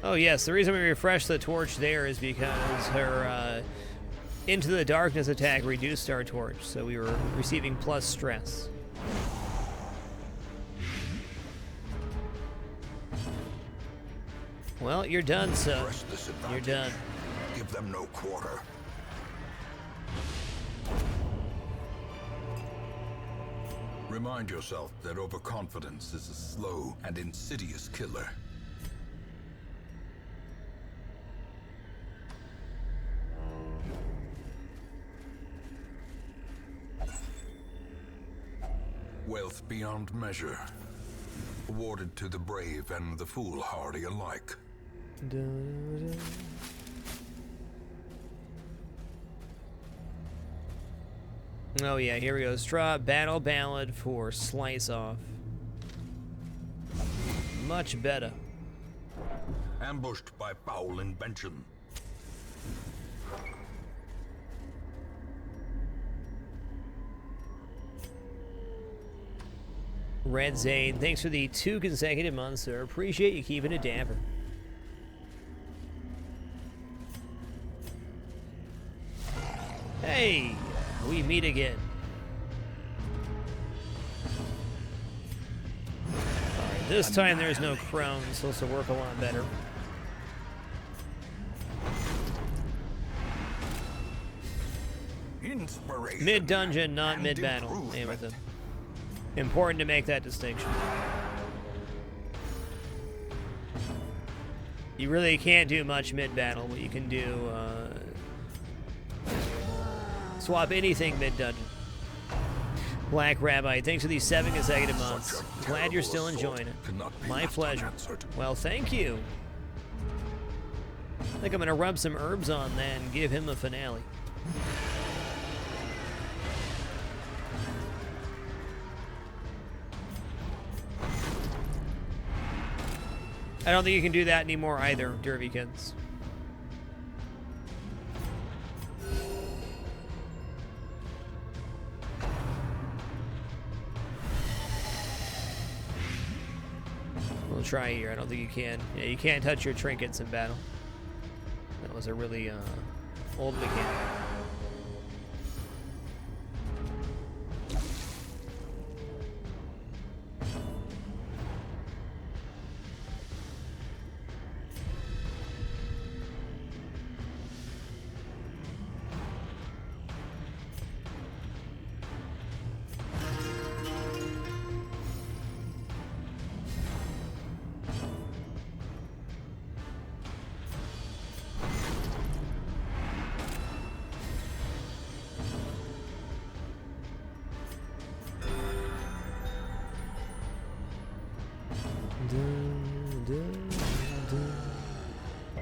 Oh yes, the reason we refreshed the torch there is because her Into the Darkness attack reduced our torch, so we were receiving plus stress. Well, you're done, son. You're done. Give them no quarter. Remind yourself that overconfidence is a slow and insidious killer. Wealth beyond measure, awarded to the brave and the foolhardy alike. Oh yeah, here we go. Straw Battle Ballad for Slice Off. Much better. Ambushed by foul invention. Red Zane, thanks for the 2 consecutive months, sir. Appreciate you keeping it dapper. Hey, we meet again. Alright, this time there's no crone, so this will work a lot better. Inspiration. Mid-dungeon, not mid-battle. Hamilton. Important to make that distinction. You really can't do much mid-battle, but you can do, swap anything mid-dungeon. Black Rabbi, thanks for these 7 consecutive months. Glad you're still enjoying it. My pleasure. Well, thank you. I think I'm gonna rub some herbs on that and give him a finale. I don't think you can do that anymore either, Dervikins. We'll try here. I don't think you can. Yeah, you can't touch your trinkets in battle. That was a really old mechanic.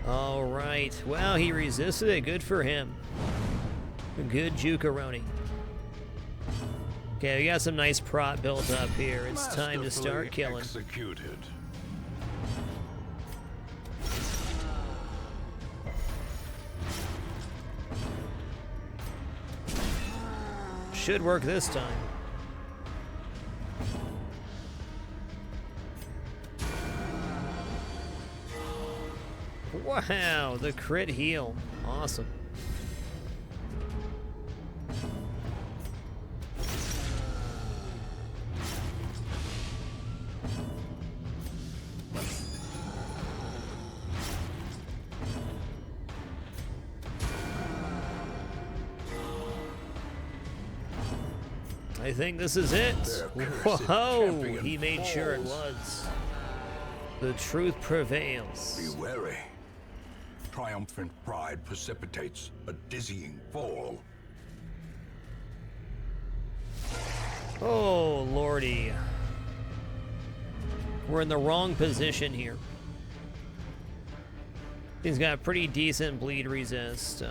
All right. Well, he resisted it. Good for him. Good jukaroni. Okay, we got some nice prop built up here. It's time to start killing. Executed. Should work this time. Wow, the crit heal. Awesome. I think this is it. Whoa, he made sure it was. The truth prevails. Be wary. Triumphant pride precipitates a dizzying fall. Oh, lordy. We're in the wrong position here. He's got pretty decent bleed resist.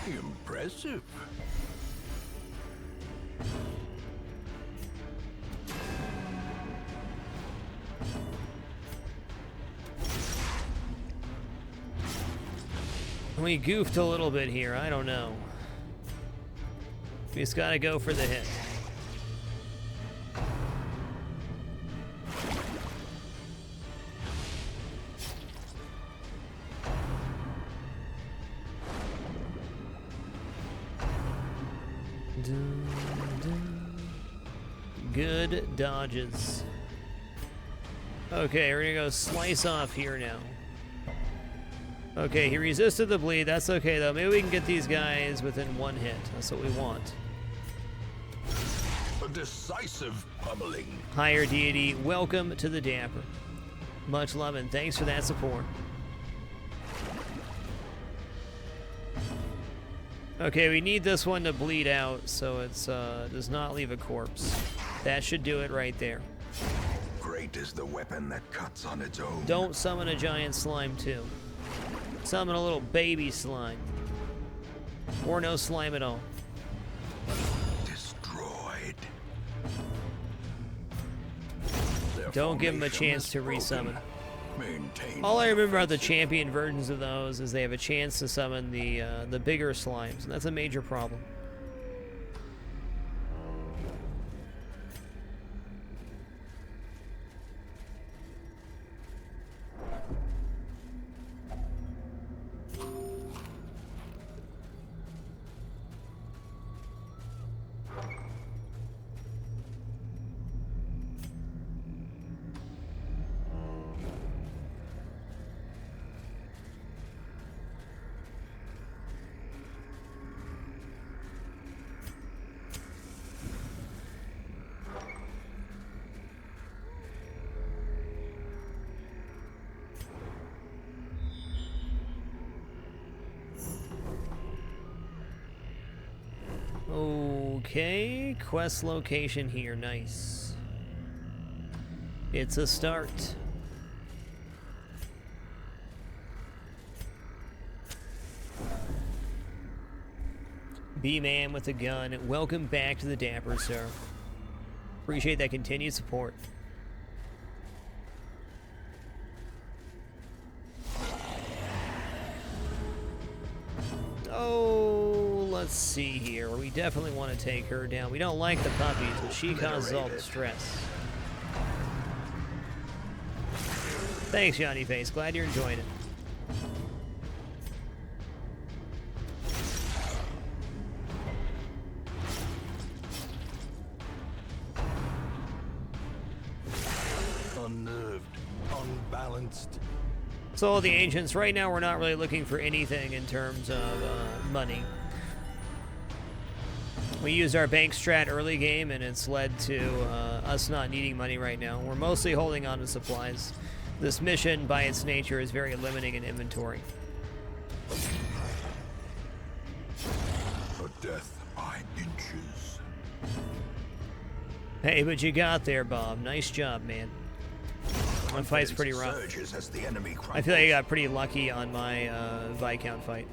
Impressive. We goofed a little bit here. I don't know. We just gotta go for the hit. Good dodges. Okay, we're gonna go slice off here now. Okay, he resisted the bleed. That's okay, though. Maybe we can get these guys within one hit. That's what we want. A decisive pummeling. Higher deity, welcome to the Dapper. Much love and thanks for that support. Okay, we need this one to bleed out so it does not leave a corpse. That should do it right there. Great is the weapon that cuts on its own. Don't summon a giant slime too. Summon a little baby slime. Or no slime at all. Destroyed. Don't give them a chance to resummon. Maintain All I remember about the champion versions of those is they have a chance to summon the bigger slimes, and that's a major problem. Okay, quest location here, nice. It's a start. B-Man with a gun, welcome back to the Dapper, sir. Appreciate that continued support. Oh, let's see here. We definitely want to take her down. We don't like the puppies, but she causes all the stress. Thanks, Johnny Face. Glad you're enjoying it. Unnerved, unbalanced. So the ancients, right now we're not really looking for anything in terms of money. We used our bank strat early game and it's led to us not needing money right now. We're mostly holding on to supplies. This mission by its nature is very limiting in inventory. A death by inches. Hey, but you got there, Bob. Nice job, man. My fight's pretty rough. As the enemy I feel like I got pretty lucky on my Viscount fight.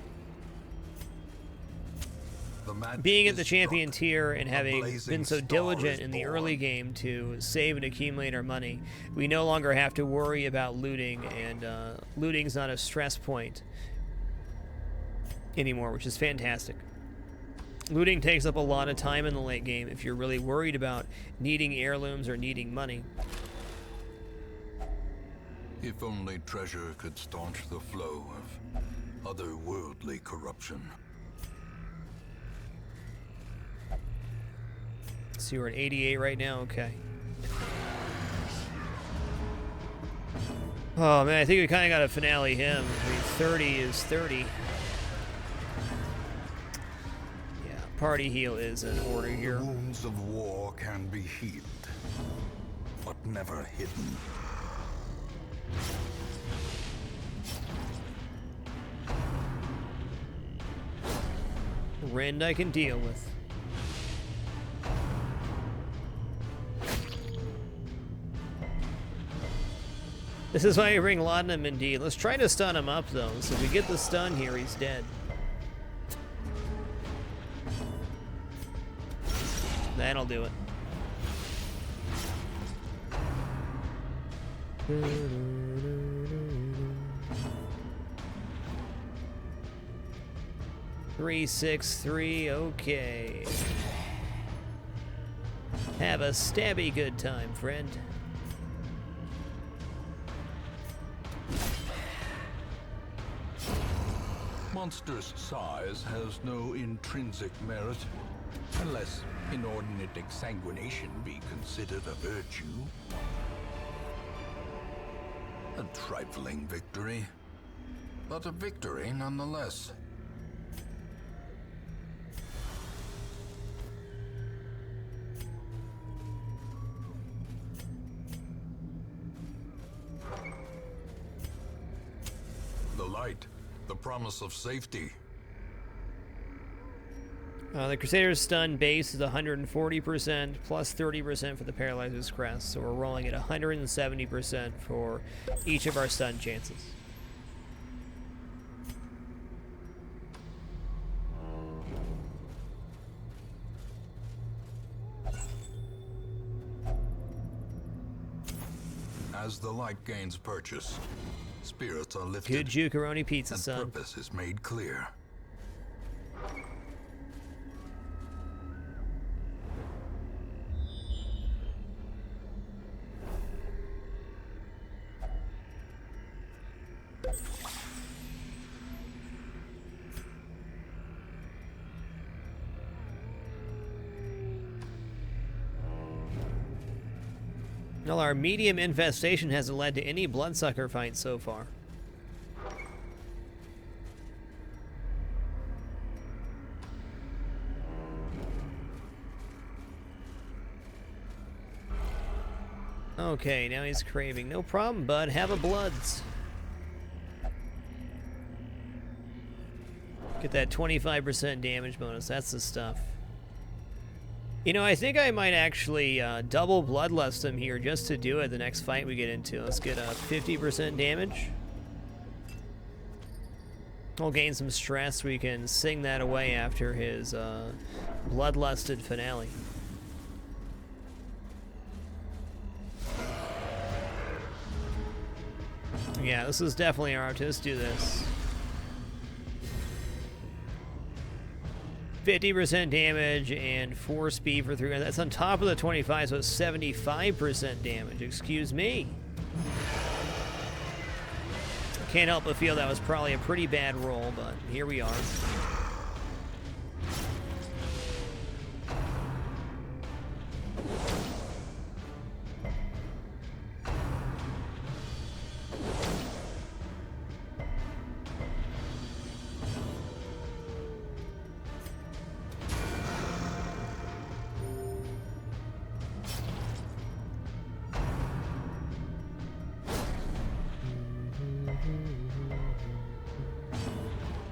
Being at the champion tier and having been so diligent in the early game to save and accumulate our money, we no longer have to worry about looting, and looting's not a stress point anymore, which is fantastic. Looting takes up a lot of time in the late game if you're really worried about needing heirlooms or needing money. If only treasure could staunch the flow of otherworldly corruption. See, we're at 88 right now. Okay. Oh man, I think we kind of got to finale him. I mean, 30 is 30. Yeah, party heal is in order here. The wounds of war can be healed, but never hidden. Rend I can deal with. This is why you bring Laudanum indeed. Let's try to stun him up though. So if we get the stun here, he's dead. That'll do it. Three, 6, 3, okay. Have a stabby good time, friend. Monster's size has no intrinsic merit. Unless inordinate exsanguination be considered a virtue. A trifling victory, but a victory nonetheless. The light, the promise of safety. The Crusader's stun base is 140%, plus 30% for the Paralyzer's Crest, so we're rolling at 170% for each of our stun chances. As the light gains purchase, spirits are lifted. Good Jukaroni pizza, and son. Purpose is made clear. Well, our medium infestation hasn't led to any bloodsucker fights so far. Okay, now he's craving. No problem, bud. Have a bloods. Get that 25% damage bonus. That's the stuff. You know, I think I might actually double bloodlust him here just to do it the next fight we get into. Let's get 50% damage. We'll gain some stress. We can sing that away after his bloodlusted finale. Yeah, this is definitely our opportunity. Let's do this. 50% damage and 4 speed for 3. That's on top of the 25, so it's 75% damage. Excuse me. Can't help but feel that was probably a pretty bad roll, but here we are.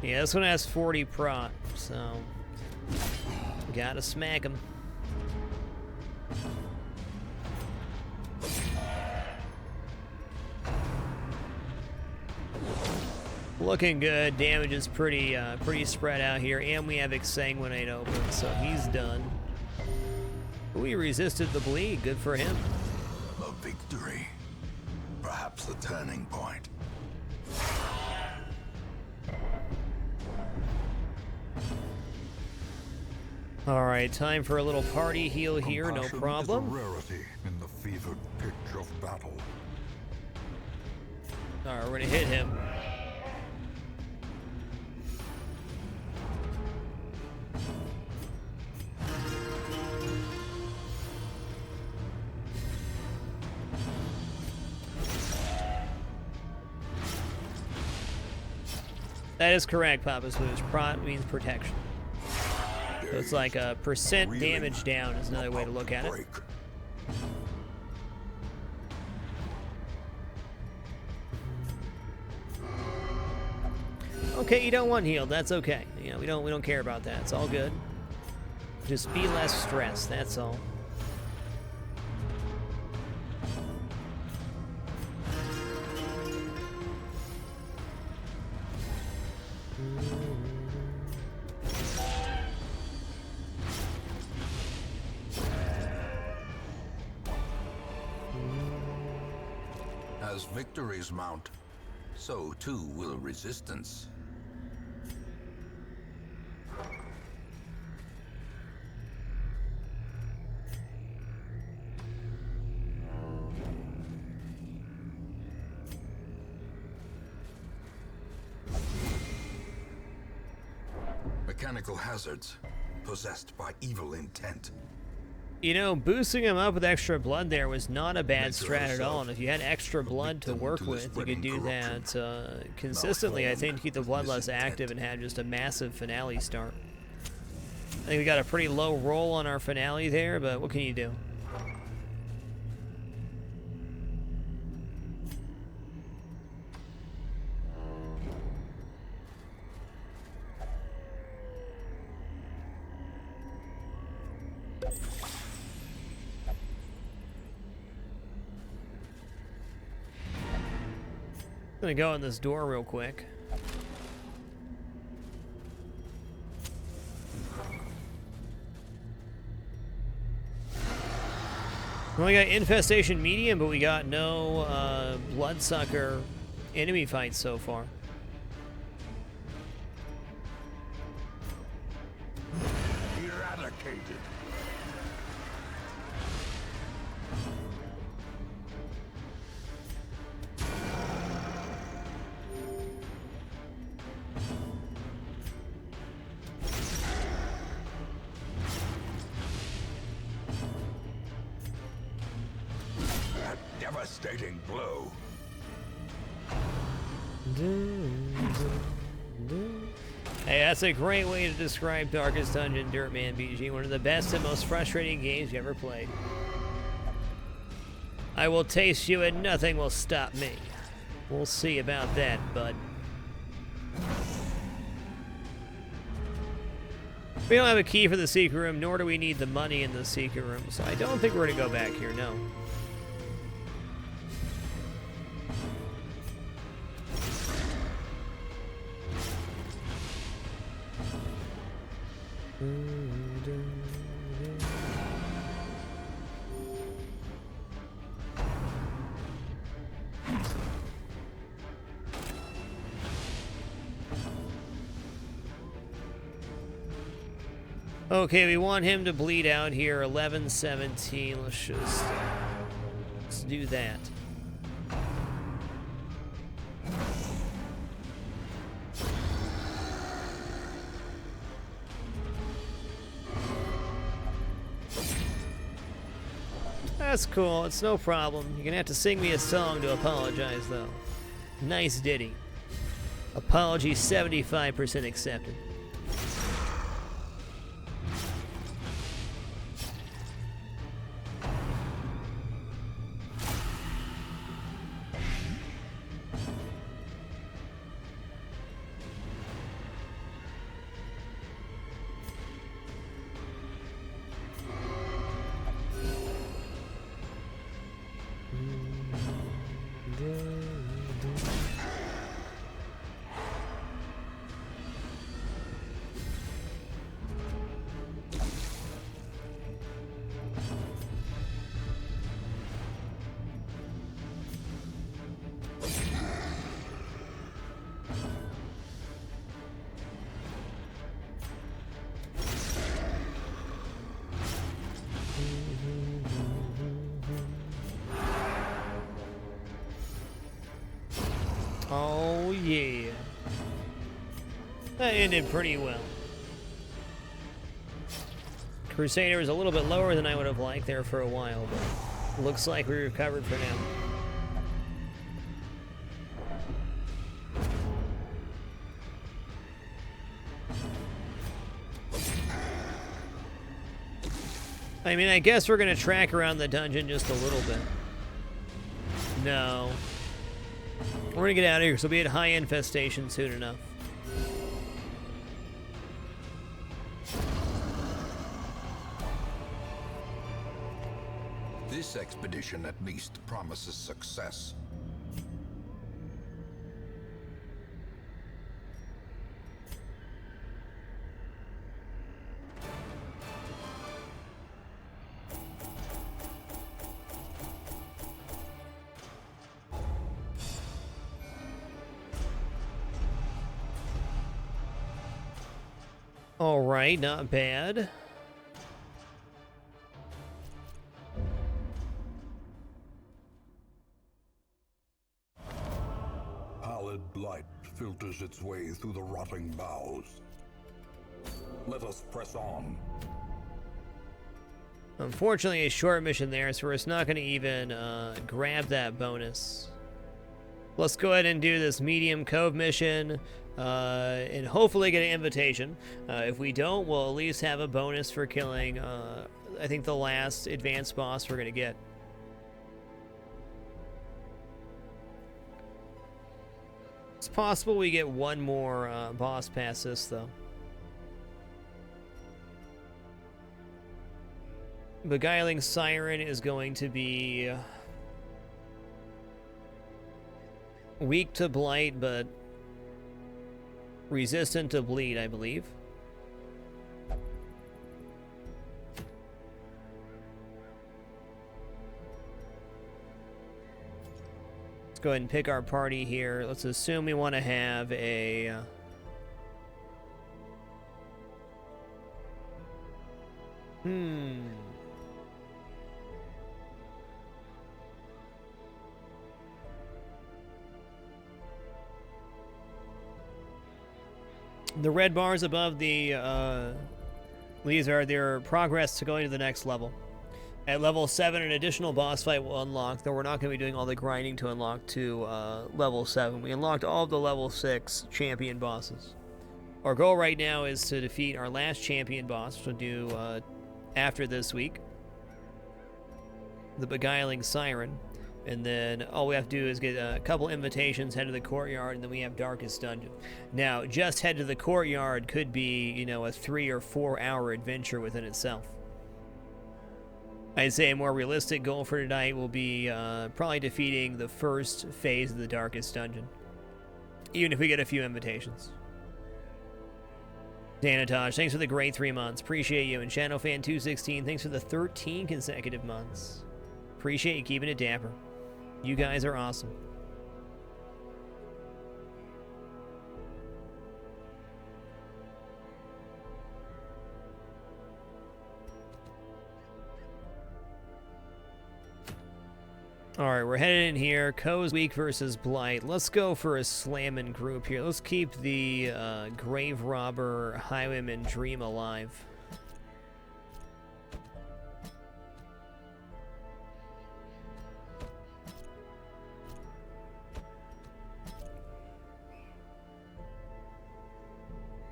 Yeah, this one has 40 prot, so gotta smack him. Looking good. Damage is pretty spread out here, and we have Exsanguinate open, so he's done. Ooh, he resisted the bleed. Good for him. A victory, perhaps the turning point. All right, time for a little party heal here, no Compassion problem. is a rarity in the fevered pitch of battle. All right, we're gonna hit him. That is correct, Papa Swoosh. Prot means protection. So it's like a percent damage down is another way to look at it. Okay, you don't want healed. That's okay. You know, we don't care about that. It's all good. Just be less stressed. That's all. As victories mount, so too will resistance. Mechanical hazards, possessed by evil intent. You know, boosting him up with extra blood there was not a bad strat at all, and if you had extra blood to work with, you could do that consistently, I think, to keep the bloodlust active and have just a massive finale start. I think we got a pretty low roll on our finale there, but what can you do? I'm gonna go in this door real quick. We only got Infestation Medium, but we got no Bloodsucker enemy fights so far. Eradicated. Devastating blow. Hey, that's a great way to describe Darkest Dungeon, Dirtman BG. One of the best and most frustrating games you ever played. I will taste you and nothing will stop me. We'll see about that, bud. We don't have a key for the secret room, nor do we need the money in the secret room, so I don't think we're gonna go back here, no. Okay, we want him to bleed out here. 11-17. Let's do that. That's cool. It's no problem. You're gonna have to sing me a song to apologize, though. Nice ditty. Apology 75% accepted. Oh, yeah. That ended pretty well. Crusader is a little bit lower than I would have liked there for a while, but looks like we recovered for now. I mean, I guess we're going to track around the dungeon just a little bit. No. We're going to get out of here, so we'll be at high infestation soon enough. This expedition at least promises success. All right, not bad. Pallid light filters its way through the rotting boughs. Let us press on. Unfortunately, a short mission there, so it's not going to even grab that bonus. Let's go ahead and do this medium cove mission and hopefully get an invitation. If we don't, we'll at least have a bonus for killing, I think, the last advanced boss we're going to get. It's possible we get one more boss past this, though. Beguiling Siren is going to be weak to blight, but resistant to bleed, I believe. Let's go ahead and pick our party here. Let's assume we want to have a... The red bars above the, these are their progress to going to the next level. At level 7, an additional boss fight will unlock, though we're not going to be doing all the grinding to unlock to level 7. We unlocked all of the level 6 champion bosses. Our goal right now is to defeat our last champion boss, which we'll do after this week. The Beguiling Siren. And then all we have to do is get a couple invitations, head to the courtyard, and then we have Darkest Dungeon. Now, just head to the courtyard could be, you know, a 3 or 4 hour adventure within itself. I'd say a more realistic goal for tonight will be probably defeating the first phase of the Darkest Dungeon, even if we get a few invitations. Danataj, thanks for the great 3 months. Appreciate you. And ShadowFan216, thanks for the 13 consecutive months. Appreciate you keeping it dapper. You guys are awesome. Alright, we're headed in here. Ko's weak versus Blight. Let's go for a slammin' group here. Let's keep the Grave Robber, Highwayman Dream alive.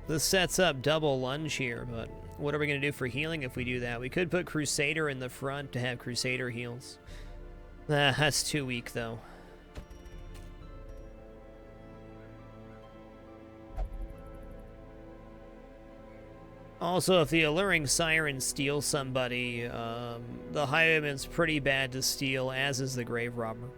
This sets up double lunge here, but what are we going to do for healing if we do that? We could put Crusader in the front to have Crusader heals. That's too weak, though. Also, if the Alluring Siren steals somebody, the Highwayman's pretty bad to steal, as is the Grave Robber.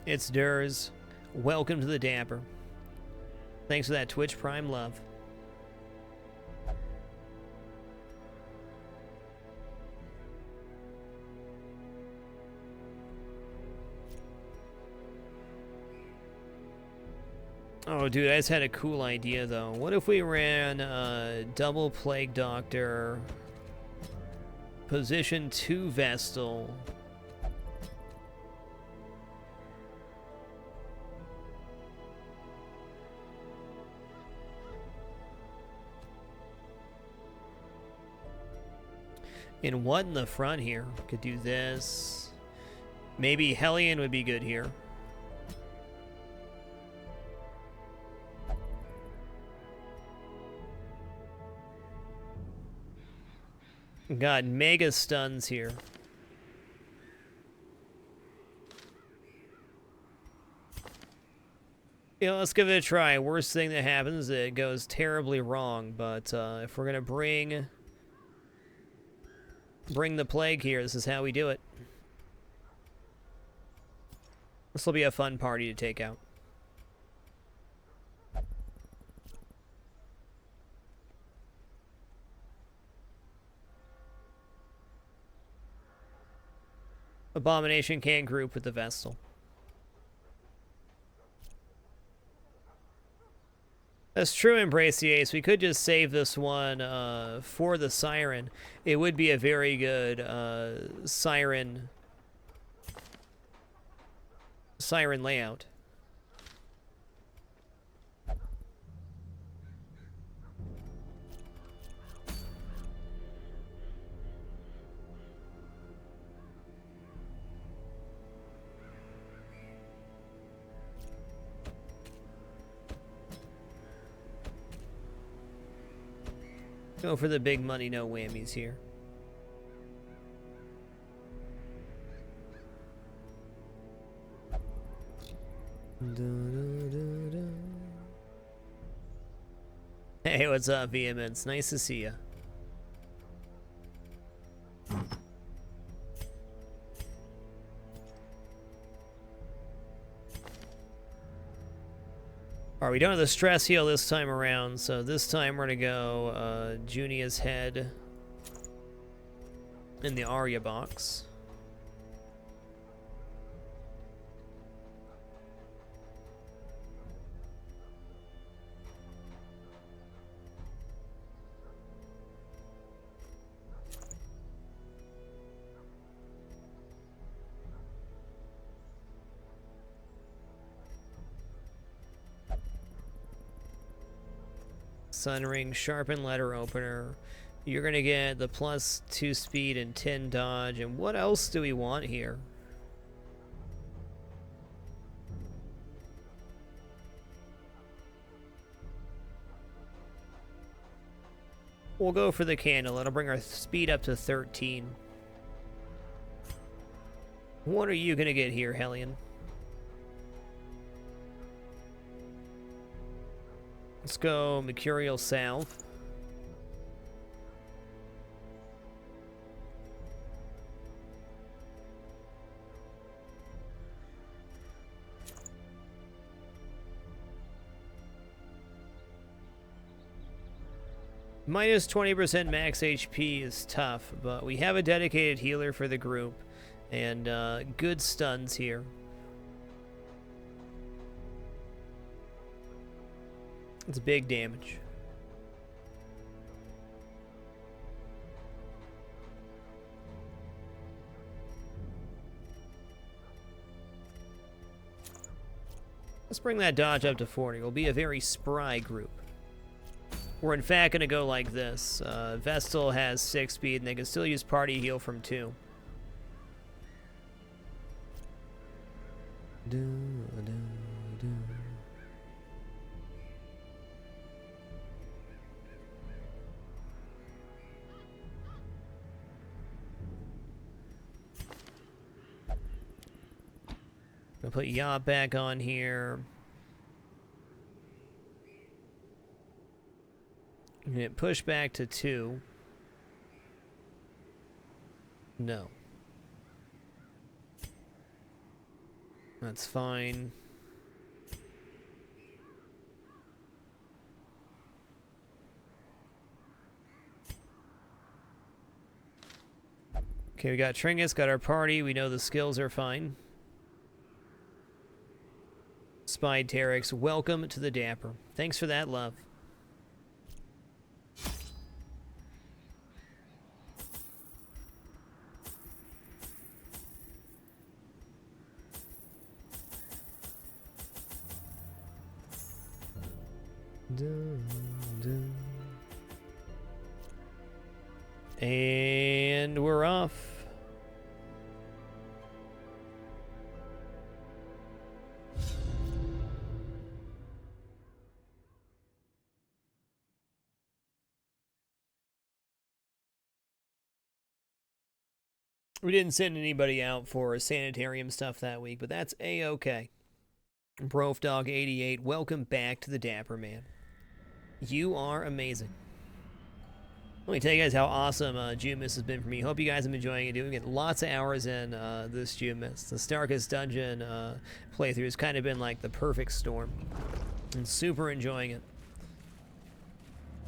It's Durs. Welcome to the Dapper. Thanks for that Twitch Prime love. Oh, dude, I just had a cool idea, though. What if we ran double Plague Doctor, position 2 Vestal, and what in the front here? Could do this. Maybe Hellion would be good here. Got mega stuns here. You know, let's give it a try. Worst thing that happens is it goes terribly wrong, but if we're gonna bring the plague here, this is how we do it. This will be a fun party to take out. Abomination can't group with the Vestal. That's true, Embrace the Ace. We could just save this one for the Siren. It would be a very good Siren layout. Go for the big money, no whammies here. Hey, what's up, Vehemence? Nice to see ya. Alright, we don't have the stress heal this time around, so this time we're gonna go Junia's head in the Arya box. Sunring, sharpened letter opener. You're gonna get the +2 speed and 10 dodge. And what else do we want here? We'll go for the candle. It'll bring our speed up to 13. What are you gonna get here, Hellion? Let's go Mercurial Salve. Minus 20% max HP is tough, but we have a dedicated healer for the group, and good stuns here. It's big damage. Let's bring that dodge up to 40. We'll be a very spry group. We're in fact going to go like this. Vestal has 6 speed, and they can still use party heal from 2. I'll put Yacht back on here. And push back to 2. No. That's fine. Okay, we got Tringus, got our party. We know the skills are fine. Spy Terex, welcome to the Dapper. Thanks for that, love. And we're off. We didn't send anybody out for sanitarium stuff that week, but that's A-okay. Brofdog88, welcome back to the Dapper, man. You are amazing. Let me tell you guys how awesome JuneMas has been for me. Hope you guys have been enjoying it. We get lots of hours in this JuneMas. The Starkest Dungeon playthrough has kind of been like the perfect storm. I'm super enjoying it.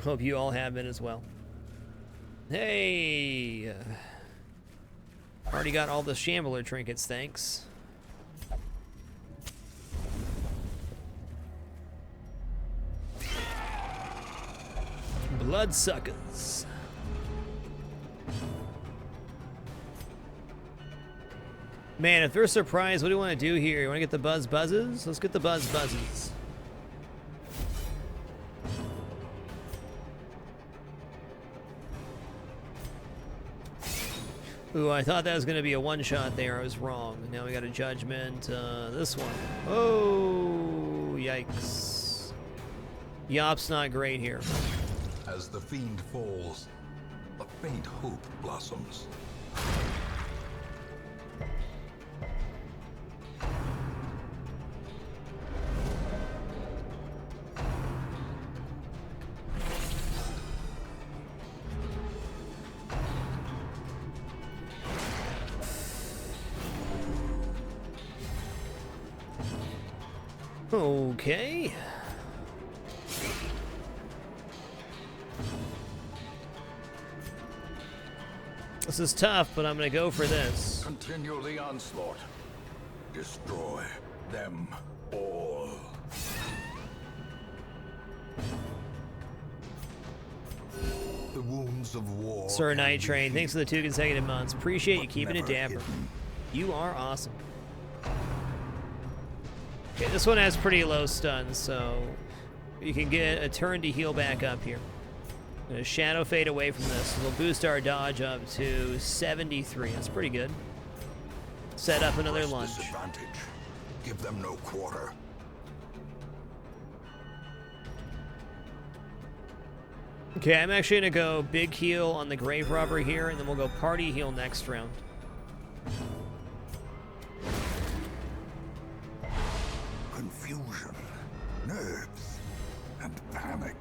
Hope you all have been as well. Hey! Already got all the Shambler trinkets, thanks. Bloodsuckers. Man, if they're surprised, what do you want to do here? You want to get the buzzes? Let's get the buzzes. Ooh, I thought that was going to be a one-shot there. I was wrong. Now we got a judgment. This one. Oh, yikes. Yop's not great here. As the fiend falls, a faint hope blossoms. Okay. This is tough, but I'm gonna go for this. Continue the onslaught. Destroy them all. The wounds of war. Sir can Night be Train, thanks for the 2 consecutive months. Appreciate you but keeping it never dapper. hidden. You are awesome. Okay, this one has pretty low stun, so you can get a turn to heal back up here. Gonna shadow fade away from this. We'll boost our dodge up to 73. That's pretty good. Set up another Press lunge. disadvantage. Give them no quarter. Okay, I'm actually gonna go big heal on the grave robber here, and then we'll go party heal next round. Confusion, nerves, and panic.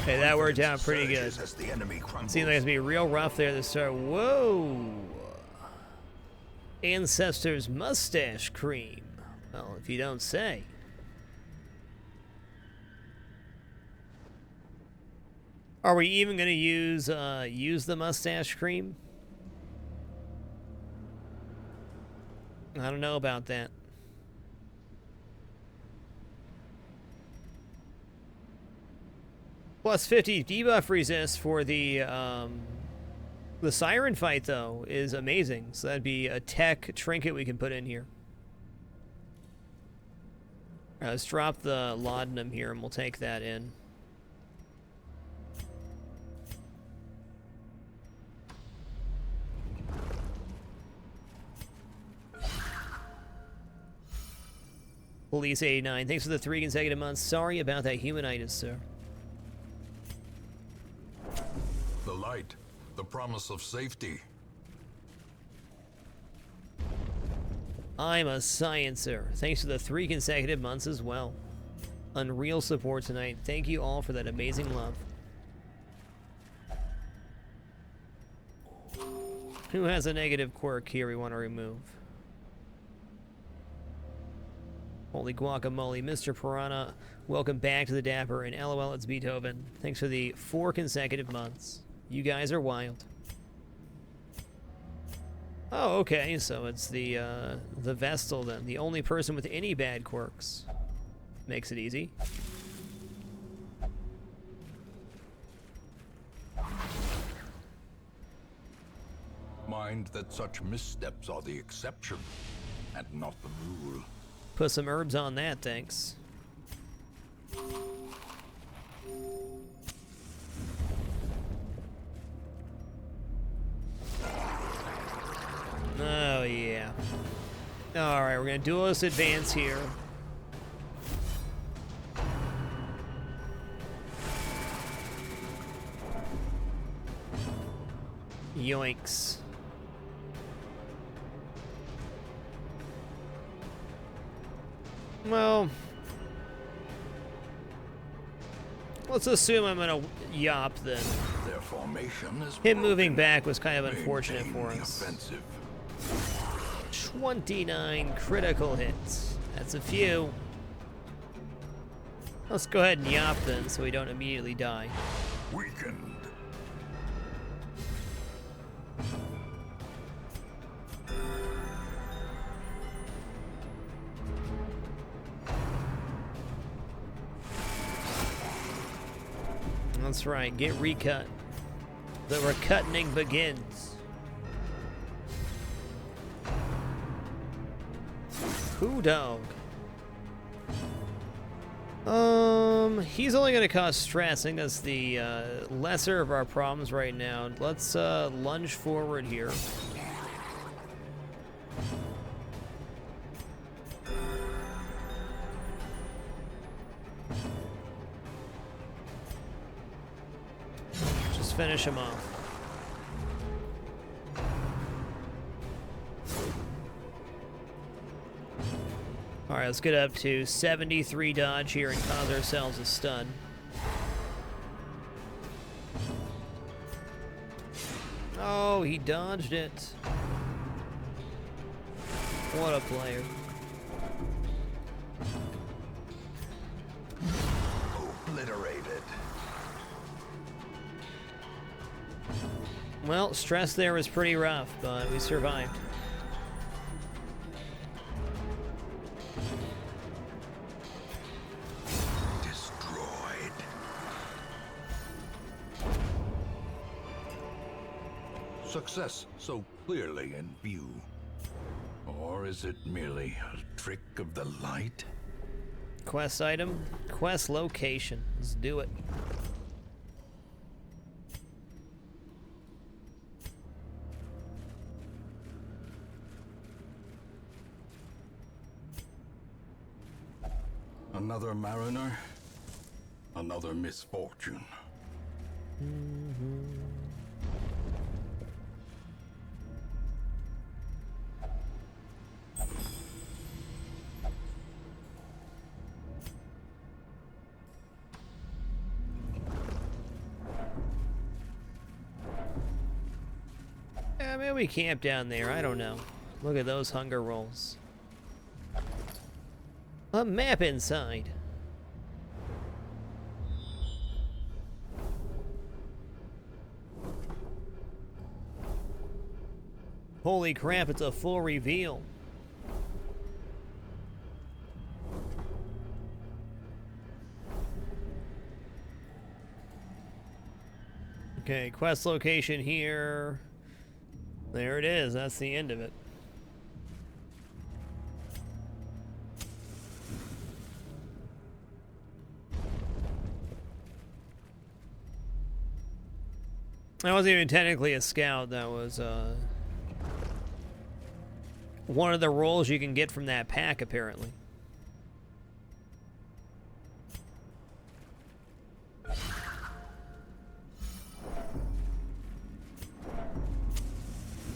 Okay, that worked out pretty good. Surges as the enemy crumbles. Seems like it's gonna be real rough there to start. Whoa! Ancestor's mustache cream. Well, if you don't say. Are we even gonna use the mustache cream? I don't know about that. Plus 50 debuff resist for the Siren fight, though, is amazing. So that'd be a tech trinket we can put in here. All right, let's drop the laudanum here, and we'll take that in. Police 89, thanks for the 3 consecutive months. Sorry about that humanitis, sir. The light, the promise of safety. I'm a sciencer. Thanks for the 3 consecutive months as well. Unreal support tonight. Thank you all for that amazing love. Who has a negative quirk here we want to remove? Holy guacamole. Mr. Piranha, welcome back to the Dapper, and LOL, it's Beethoven. Thanks for the 4 consecutive months. You guys are wild. Oh, okay, so it's the Vestal then. The only person with any bad quirks. Makes it easy. Mind that such missteps are the exception and not the rule. Put some herbs on that, thanks. Oh, yeah. Alright, we're gonna duelist advance here. Yoinks. Well, let's assume I'm gonna yop then. Their formation is Him moving broken. back was kind of unfortunate Maintain for the us. offensive. 29 critical hits. That's a few. Let's go ahead and yop then so we don't immediately die. Weakened. That's right, get recut. The recutting begins. Who dog? He's only gonna cause stress. I think that's the lesser of our problems right now. Let's lunge forward here. Just finish him off. Alright, let's get up to 73 dodge here and cause ourselves a stun. Oh, he dodged it. What a player. Obliterated. Well, stress there was pretty rough, but we survived. Success so clearly in view. Or is it merely a trick of the light? Quest item, quest location. Let's do it. Another mariner, another misfortune. Yeah, maybe we camp down there. I don't know. Look at those hunger rolls. A map inside. Holy crap, it's a full reveal. Okay, quest location here. There it is. That's the end of it. That wasn't even technically a scout. That was one of the roles you can get from that pack, apparently.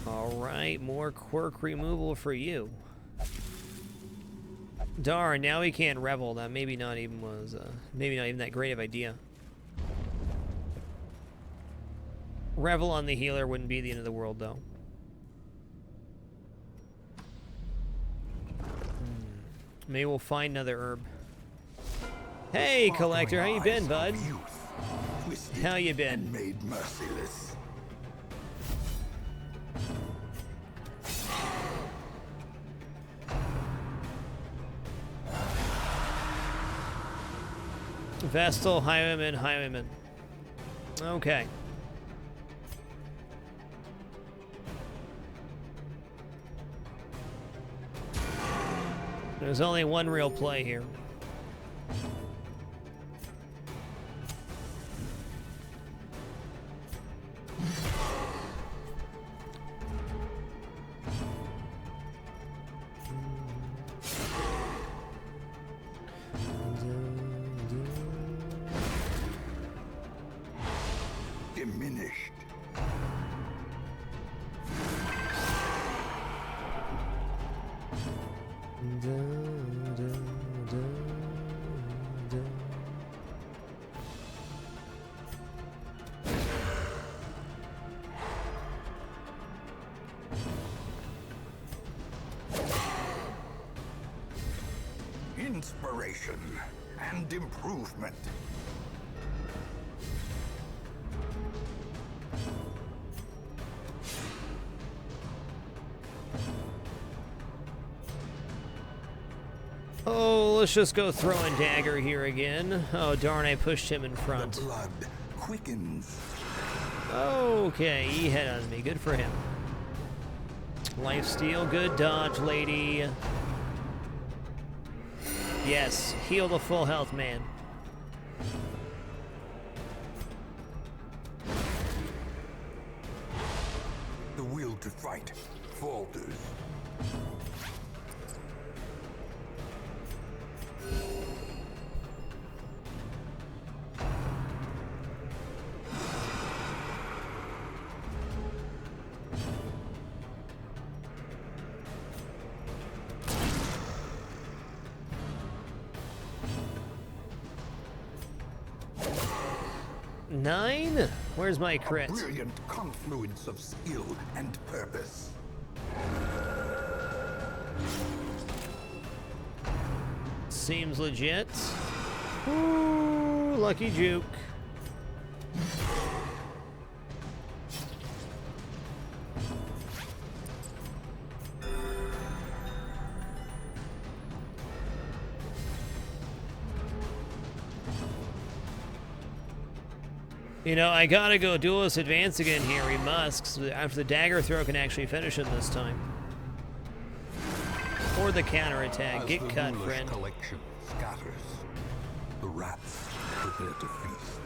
Alright, more quirk removal for you. Darn, now we can't revel. That maybe not even that great of an idea. Revel on the healer wouldn't be the end of the world, though. Maybe we'll find another herb. Hey, Collector, how you been, bud? How you been? Made merciless. Vestal, Highwayman, Highwayman. Okay. There's only one real play here. Diminished. Inspiration and improvement. Oh, let's just go throwing dagger here again. Oh, darn, I pushed him in front. The blood quickens. Okay, he hit on me. Good for him. Lifesteal, good dodge, lady. Yes, heal the full health man. The will to fight falters. Nine? Where's my A crit? brilliant confluence of skill and purpose. Seems legit. Ooh, lucky juke. You know, I gotta go duelist advance again here. We must, 'cause after the dagger throw can actually finish him this time. Or the counterattack. As Get the cut, ruler's friend. collection scatters, the rats prepare to feast.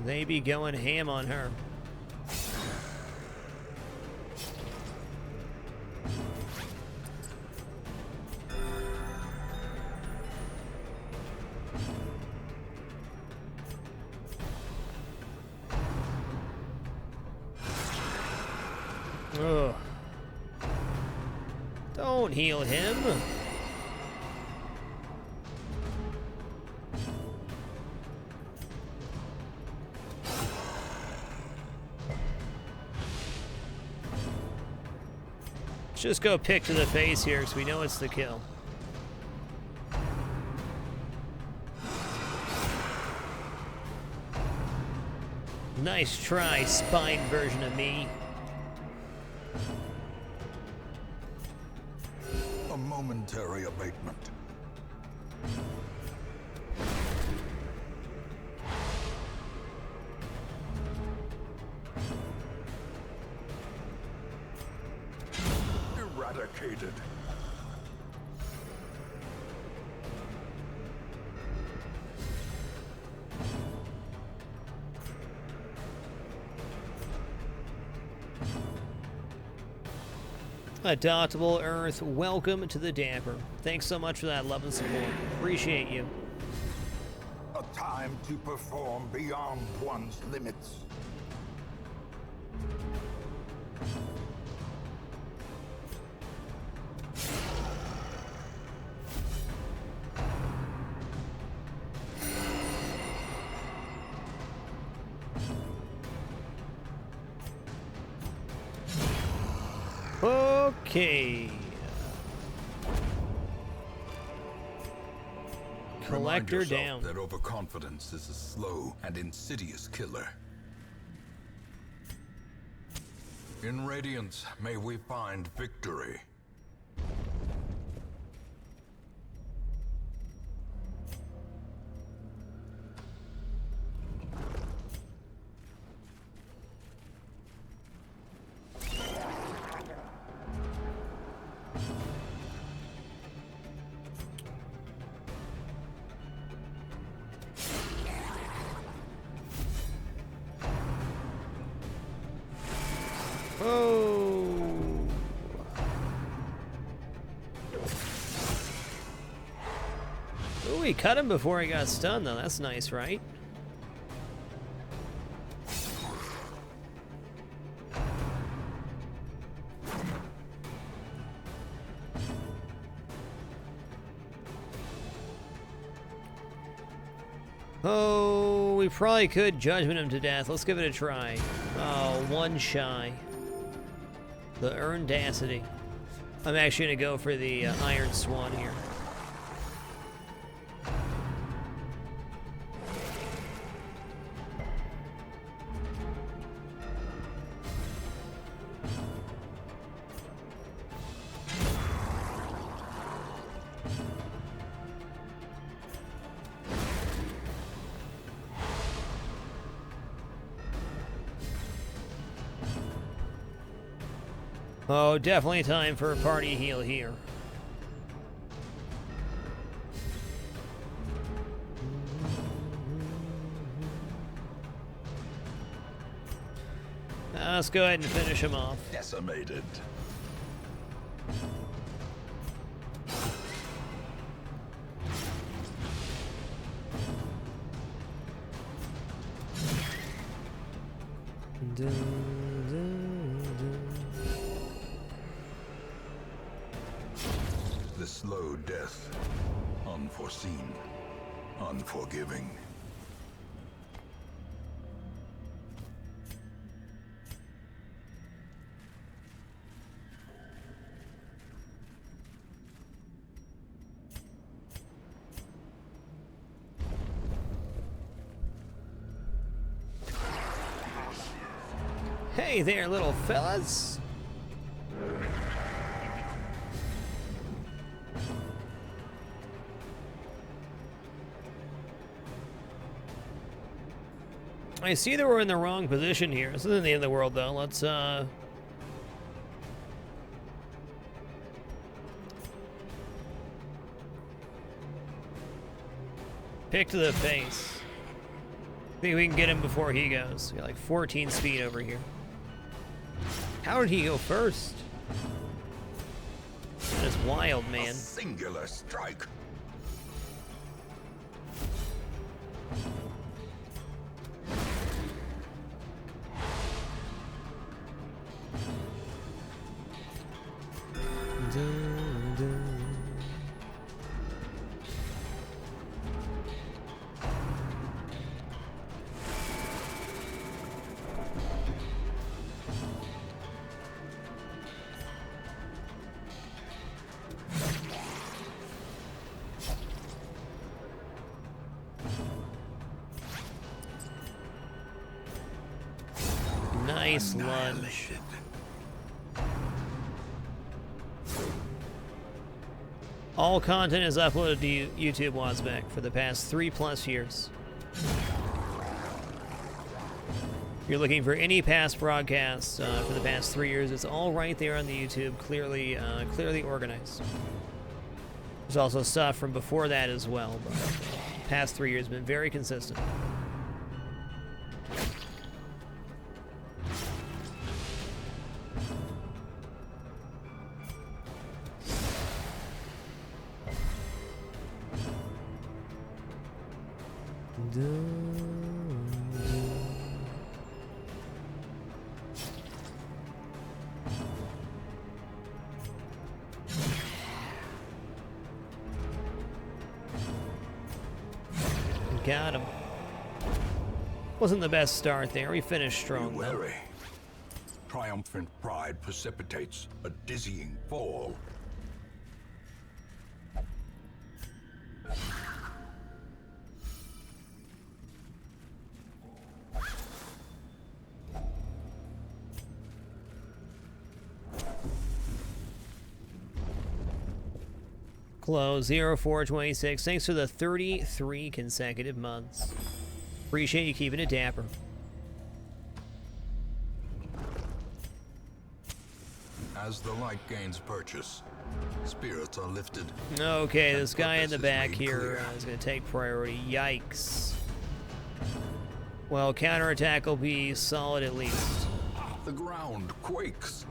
They be going ham on her. Ugh. Don't heal him. Let's just go pick to the face here so we know it's the kill. Nice try, spine version of me. A momentary abatement. Eradicated. Adoptable Earth, welcome to the Dapper. Thanks so much for that love and support. Appreciate you. A time to perform beyond one's limits. Okay. Collector Remind yourself down. that overconfidence is a slow and insidious killer. In Radiance, may we find victory. Oh. Ooh, he cut him before he got stunned, though. That's nice, right? Oh, we probably could judgment him to death. Let's give it a try. Oh, one shy. The Earndacity. I'm actually going to go for the Iron Swan here. Oh, definitely time for a party heal here. Let's go ahead and finish him off. Decimated. The slow death. Unforeseen. Unforgiving. Hey there, little fellas. I see that we're in the wrong position here. This isn't the end of the world, though. Let's, pick to the face. Think we can get him before he goes. Got like 14 speed over here. How did he go first? That's wild, man. A singular strike. Nice lunge. All content is uploaded to YouTube Wazbek for the past 3+ years. If you're looking for any past broadcasts for the past 3 years, it's all right there on the YouTube, clearly organized. There's also stuff from before that as well, but the past 3 years have been very consistent. Got him. Wasn't the best start there. We finished strong, Be though. wary. Triumphant pride precipitates a dizzying fall. Close 0426. Thanks for the 33 consecutive months. Appreciate you keeping it dapper. As the light gains purchase, spirits are lifted. Okay, this guy in the purpose is back made here clear. is going to take priority. Yikes. Well, counterattack will be solid at least. The ground quakes.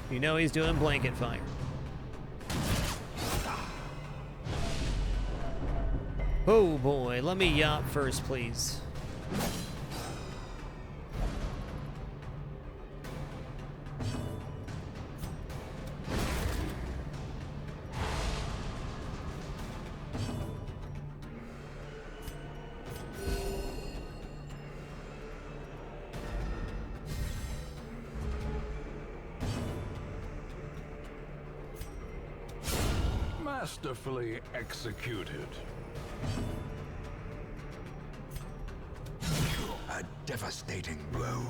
You know he's doing blanket fire. Oh boy, let me yop first, please. Masterfully executed. A devastating blow.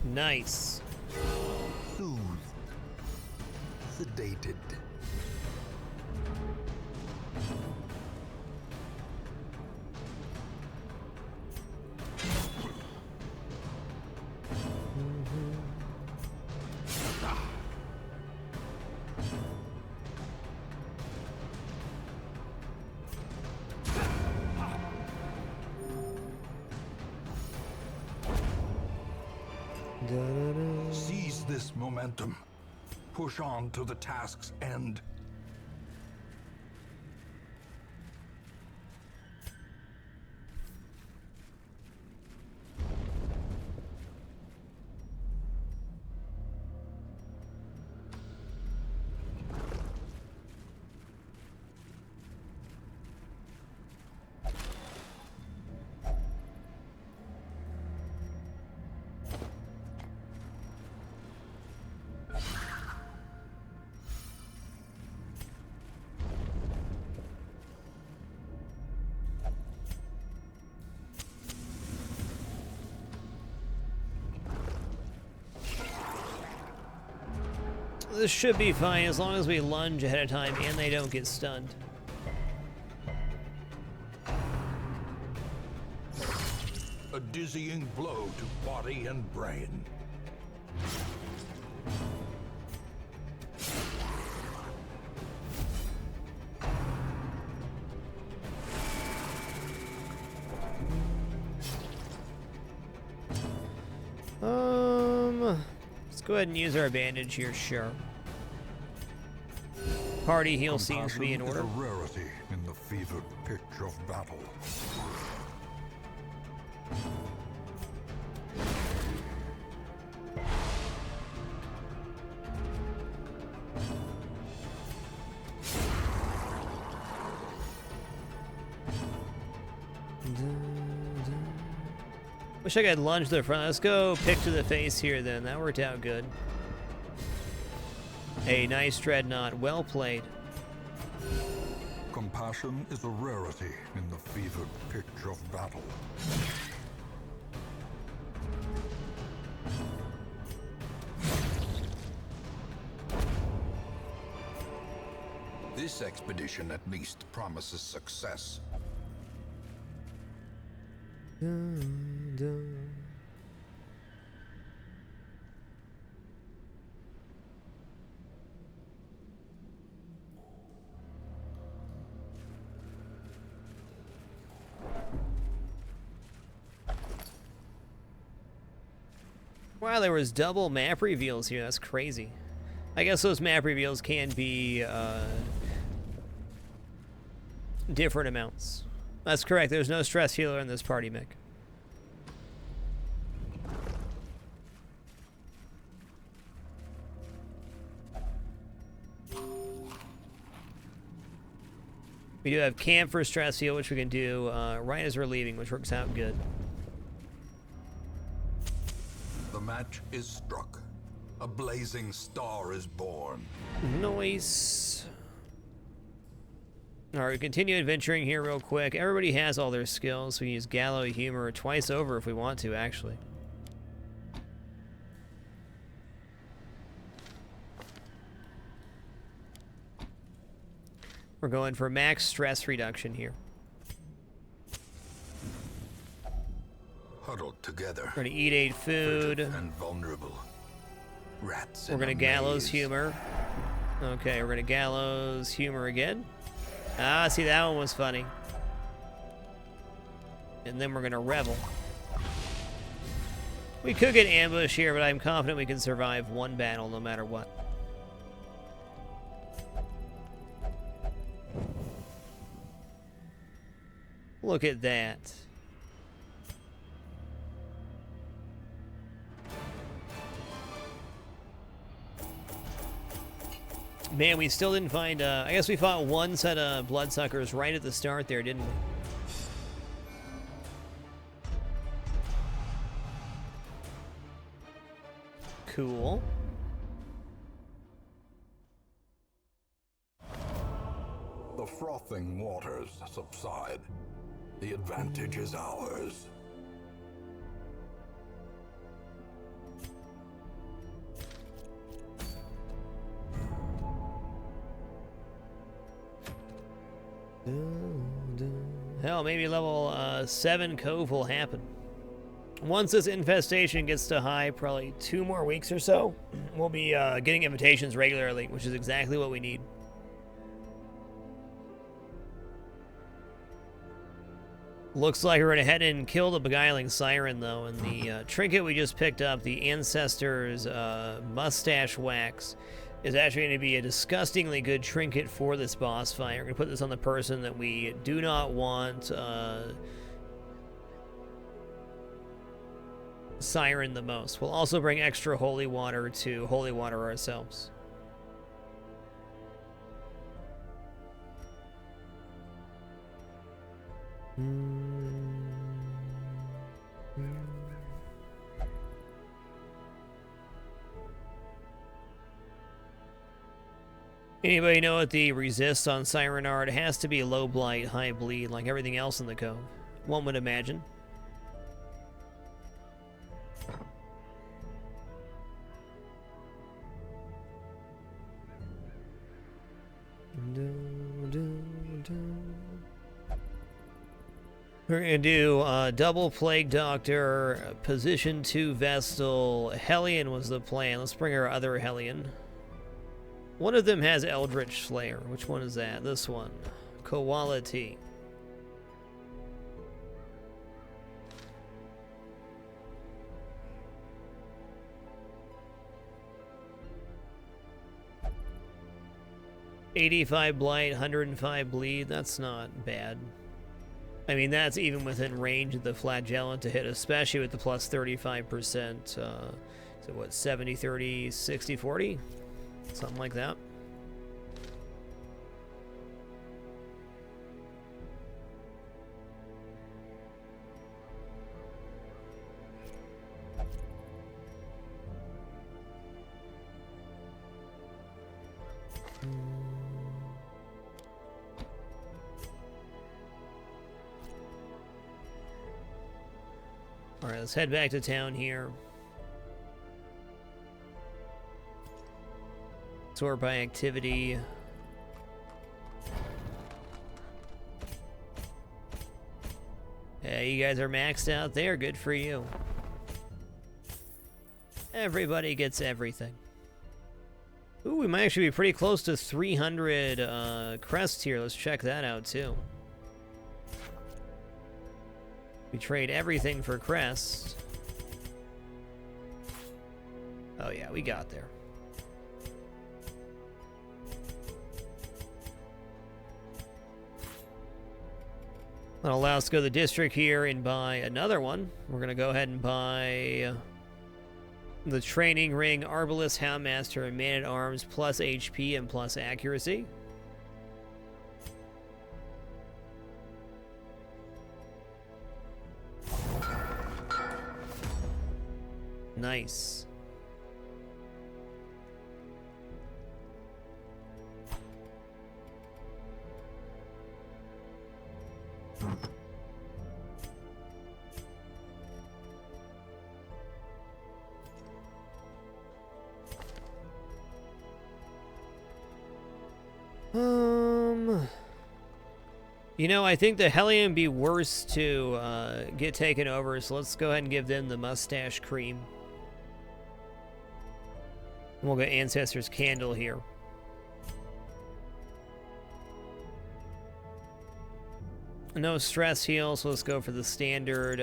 Nice. Soothed. Sedated. Seize this momentum. Push on to the task's end. This should be fine as long as we lunge ahead of time and they don't get stunned. A dizzying blow to body and brain. Let's go ahead and use our bandage here, sure. Party heal seems to be in order. Compassion is a rarity in the fevered pitch of battle. Wish I could lunge to the front. Let's go pick to the face here then. That worked out good. A nice dreadnought. Well played. Compassion is a rarity in the fevered pitch of battle. This expedition at least promises success. Dun, dun. Wow, there was double map reveals here. That's crazy. I guess those map reveals can be different amounts. That's correct. There's no stress healer in this party, Mick. We do have camp for stress heal, which we can do right as we're leaving, which works out good. The match is struck. A blazing star is born. Nice. All right, we continue adventuring here real quick. Everybody has all their skills. We use Gallow Humor twice over if we want to, actually. We're going for max stress reduction here. Huddled together. We're gonna eat 8 food. And vulnerable. Rats. We're gonna Gallows Humor. Okay, we're gonna Gallows Humor again. Ah, see, that one was funny. And then we're gonna Revel. We could get ambush here, but I'm confident we can survive one battle no matter what. Look at that. Man, we still didn't find, I guess we fought one set of bloodsuckers right at the start there, didn't we? Cool. The frothing waters subside. The advantage is ours. Hell, maybe level 7 Cove will happen. Once this infestation gets to high, probably 2 more weeks or so, we'll be getting invitations regularly, which is exactly what we need. Looks like we're gonna head in and kill the beguiling Siren, though, and the trinket we just picked up, the Ancestor's mustache wax, is actually going to be a disgustingly good trinket for this boss fight. We're going to put this on the person that we do not want Siren the most. We'll also bring extra holy water to holy water ourselves. Anybody know what the resists on Siren are? It has to be low blight, high bleed, like everything else in the cove. One would imagine. We're going to do double Plague Doctor, position 2 Vestal. Hellion was the plan. Let's bring our other Hellion. One of them has Eldritch Slayer. Which one is that? This one. Quality. $85 blight, 105 bleed. That's not bad. I mean, that's even within range of the flagellant to hit, especially with the plus 35%. So what, 70, 30, 60, 40? Something like that. All right, let's head back to town here. Sort by activity. Hey, you guys are maxed out there. Good for you. Everybody gets everything. Ooh, we might actually be pretty close to 300 crests here. Let's check that out, too. We trade everything for crest. Oh, yeah, we got there. That'll allow us to go to the district here and buy another one. We're going to go ahead and buy the Training Ring, Arbalest, Houndmaster, and Man-at-Arms, plus HP and plus accuracy. Nice. You know, I think the Hellion would be worse to get taken over, so let's go ahead and give them the Mustache Cream. We'll get Ancestor's Candle here. No stress heal, so let's go for the standard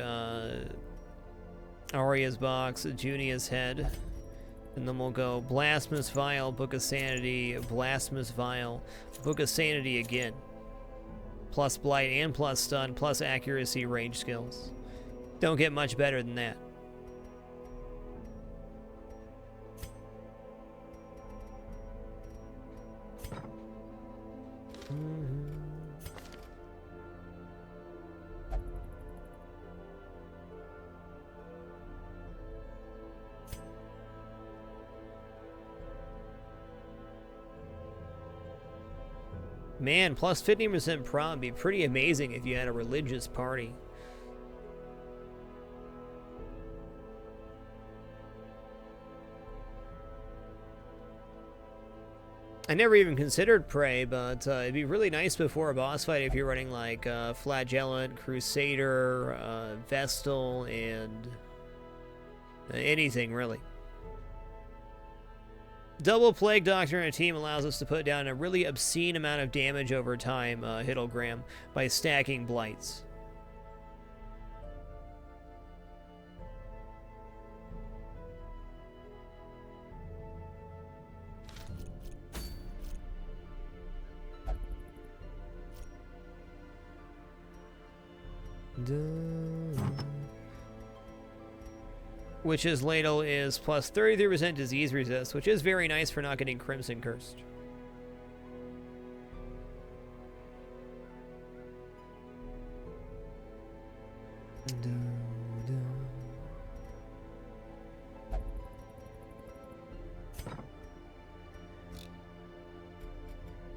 Aria's Box, Junia's Head. And then we'll go Blasphemous Vial, Book of Sanity, Blasphemous Vial, Book of Sanity again. Plus Blight and plus Stun, plus Accuracy range skills. Don't get much better than that. Man, plus 15% prom would be pretty amazing if you had a religious party. I never even considered Prey, but it'd be really nice before a boss fight if you're running like Flagellant, Crusader, Vestal, and anything really. Double Plague Doctor in a team allows us to put down a really obscene amount of damage over time, Hiddlegram, by stacking Blights. Witch's Ladle is plus 33% disease resist, which is very nice for not getting Crimson Cursed.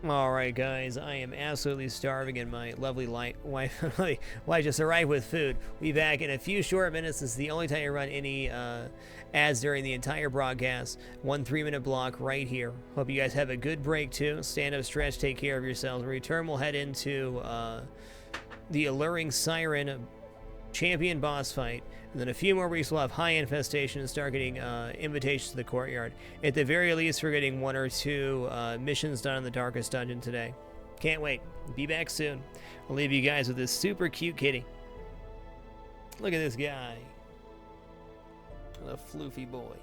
Alright guys, I am absolutely starving and my lovely wife just arrived with food. We'll be back in a few short minutes. This is the only time I run any ads during the entire broadcast. 1 3-minute block right here. Hope you guys have a good break too. Stand up, stretch, take care of yourselves. When we return, we'll head into the alluring Siren champion boss fight. And then a few more weeks we'll have high infestation and start getting invitations to the courtyard. At the very least, we're getting 1 or 2 missions done in the Darkest dungeon today. Can't wait. Be back soon. I'll leave you guys with this super cute kitty. Look at this guy. A floofy boy.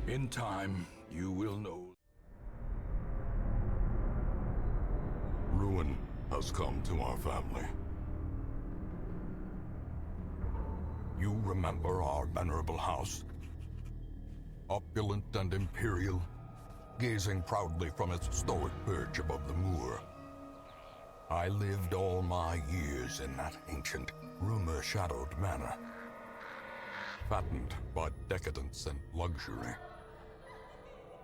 In time, you will know. Ruin has come to our family. You remember our venerable house? Opulent and imperial, gazing proudly from its stoic perch above the moor. I lived all my years in that ancient, rumor-shadowed manor, fattened by decadence and luxury.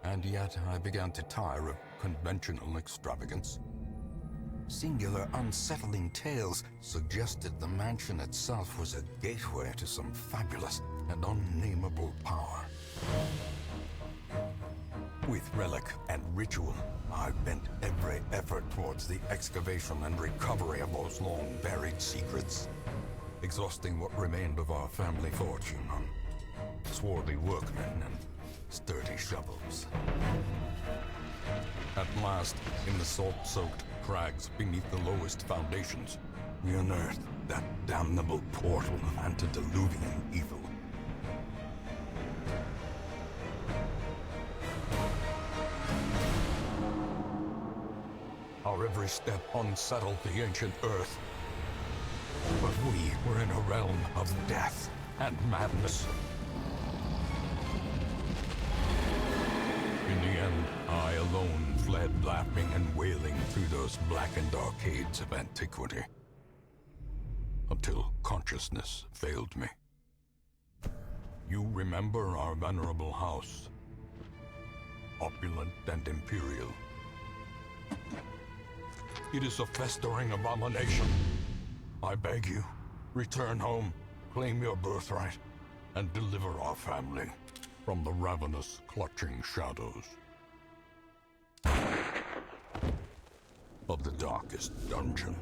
And yet I began to tire of conventional extravagance. Singular, unsettling tales suggested the mansion itself was a gateway to some fabulous and unnameable power. With relic and ritual, I bent every effort towards the excavation and recovery of those long-buried secrets, exhausting what remained of our family fortune on swarthy workmen and sturdy shovels. At last, in the salt-soaked crags beneath the lowest foundations, we unearthed that damnable portal of antediluvian evil. Our every step unsettled the ancient earth. But we were in a realm of death and madness. In the end, I alone fled laughing and wailing through those blackened arcades of antiquity, until consciousness failed me. You remember our venerable house, opulent and imperial. It is a festering abomination. I beg you, return home, claim your birthright, and deliver our family from the ravenous, clutching shadows of the Darkest dungeon.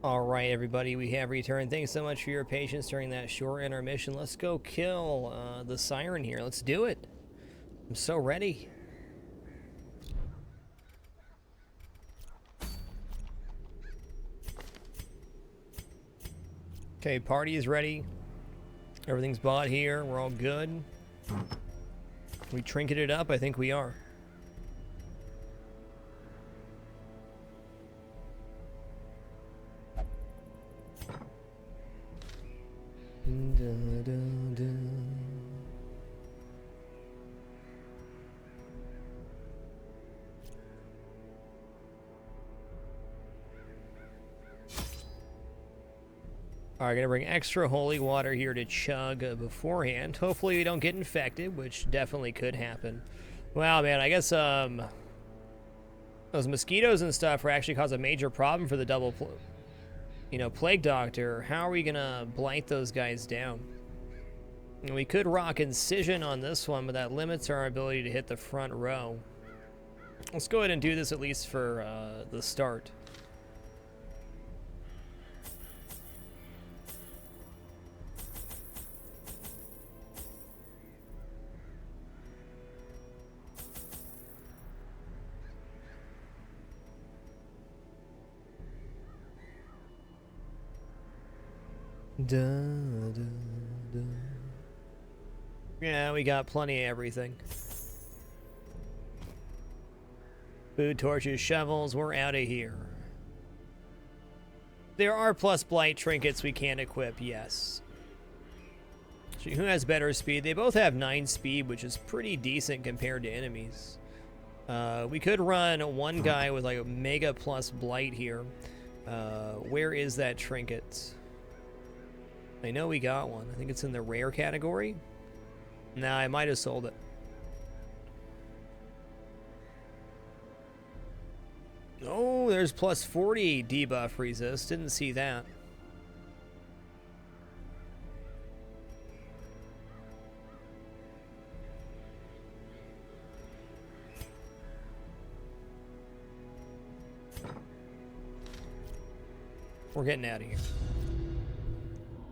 All right, everybody, we have returned. Thanks so much for your patience during that short intermission. Let's go kill the Siren here. Let's do it. I'm so ready. Okay, party is ready. Everything's bought here. We're all good. We trinketed up? I think we are. Alright, gonna bring extra holy water here to chug beforehand. Hopefully we don't get infected, which definitely could happen. Wow, man, I guess those mosquitoes and stuff are actually cause a major problem for the double, plague doctor. How are we gonna blight those guys down? And we could rock incision on this one, but that limits our ability to hit the front row. Let's go ahead and do this at least for the start. Yeah, we got plenty of everything. Food, torches, shovels, we're out of here. There are plus blight trinkets we can equip, yes. Actually, who has better speed? They both have 9 speed, which is pretty decent compared to enemies. We could run one guy with like a mega plus blight here. Where is that trinket? I know we got one. I think it's in the rare category. Nah, I might have sold it. Oh, there's plus 40 debuff resist. Didn't see that. We're getting out of here.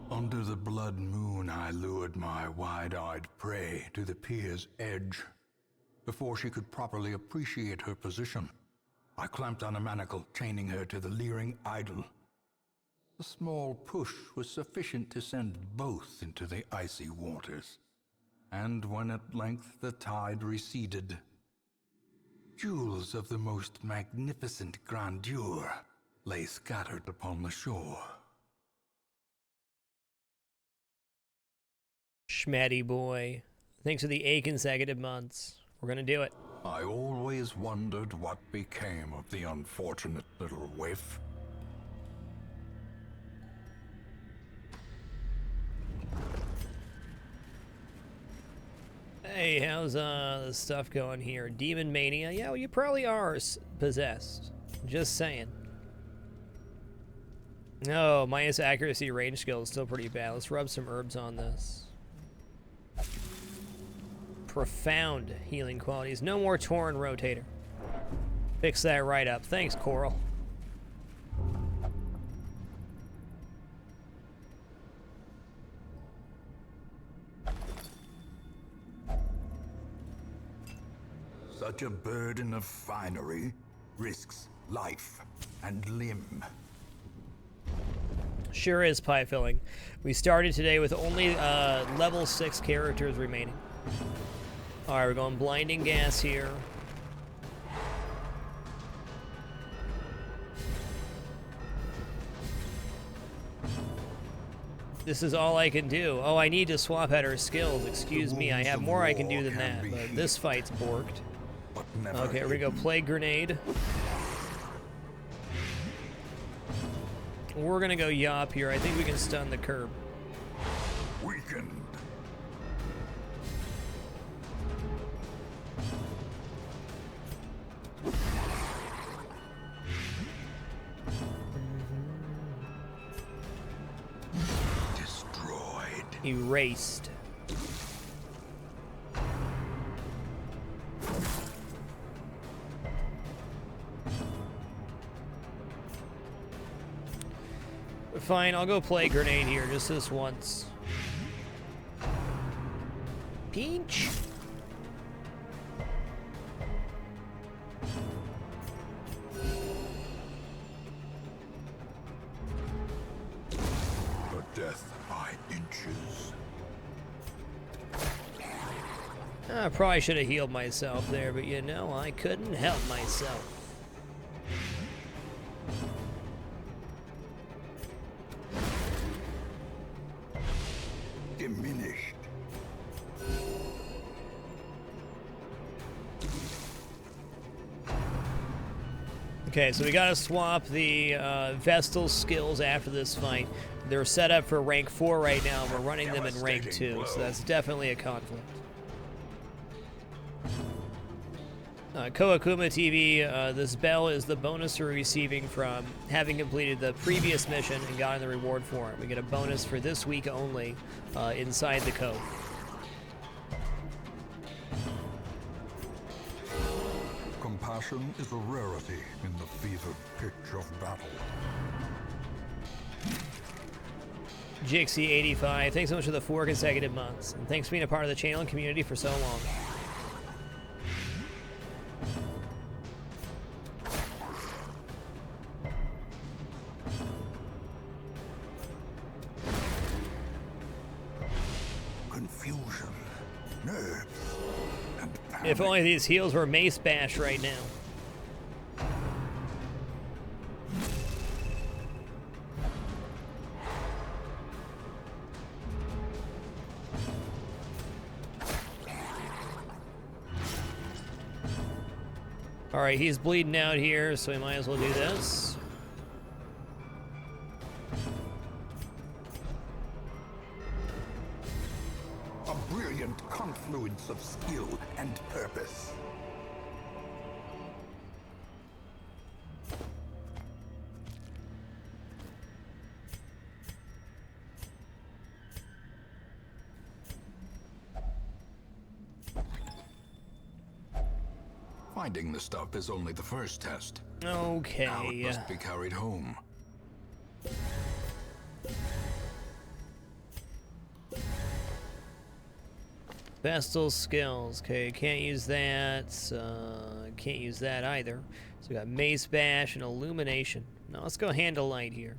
Under the blood moon, I lured my wide-eyed prey to the pier's edge. Before she could properly appreciate her position, I clamped on a manacle, chaining her to the leering idol. A small push was sufficient to send both into the icy waters. And when at length the tide receded, jewels of the most magnificent grandeur lay scattered upon the shore. Schmatty boy. Thanks for the 8 consecutive months. We're gonna do it. I always wondered what became of the unfortunate little waif. Hey, how's the stuff going here? Demon Mania? Yeah, well, you probably are possessed. Just saying. No, minus accuracy range skill is still pretty bad. Let's rub some herbs on this. Profound healing qualities. No more Torn Rotator. Fix that right up. Thanks, Coral. Such a burden of finery risks life and limb. Sure is pie filling. We started today with only level 6 characters remaining. Alright, we're going blinding gas here. This is all I can do. Oh, I need to swap out her skills. Excuse me, I have more I can do than that, but this fight's borked. Okay, we're gonna go Plague Grenade. We're gonna go Yop here. I think we can stun the curb. Weakened. Destroyed. Erased. Fine, I'll go play grenade here just this once. Peach? But death by inches. I probably should have healed myself there, but you know, I couldn't help myself. Diminished. Okay, so we gotta swap the Vestal skills after this fight. They're set up for rank 4 right now, and we're running them in rank 2, so that's definitely a conflict. Koakuma TV, this bell is the bonus we're receiving from having completed the previous mission and gotten the reward for it. We get a bonus for this week only inside the cove. Compassion is a rarity in the fevered pitch of battle. Jixie85, thanks so much for the 4 consecutive months, and thanks for being a part of the channel and community for so long. Confusion, nerves, and panic. If only these heals were Mace Bash right now. Alright, he's bleeding out here, so we might as well do this. A brilliant confluence of skill and purpose. Finding the stuff is only the first test. Okay. Now it must be carried home. Vestal skills. Okay, can't use that. Can't use that either. So we got Mace Bash and Illumination. Now let's go Handle Light here.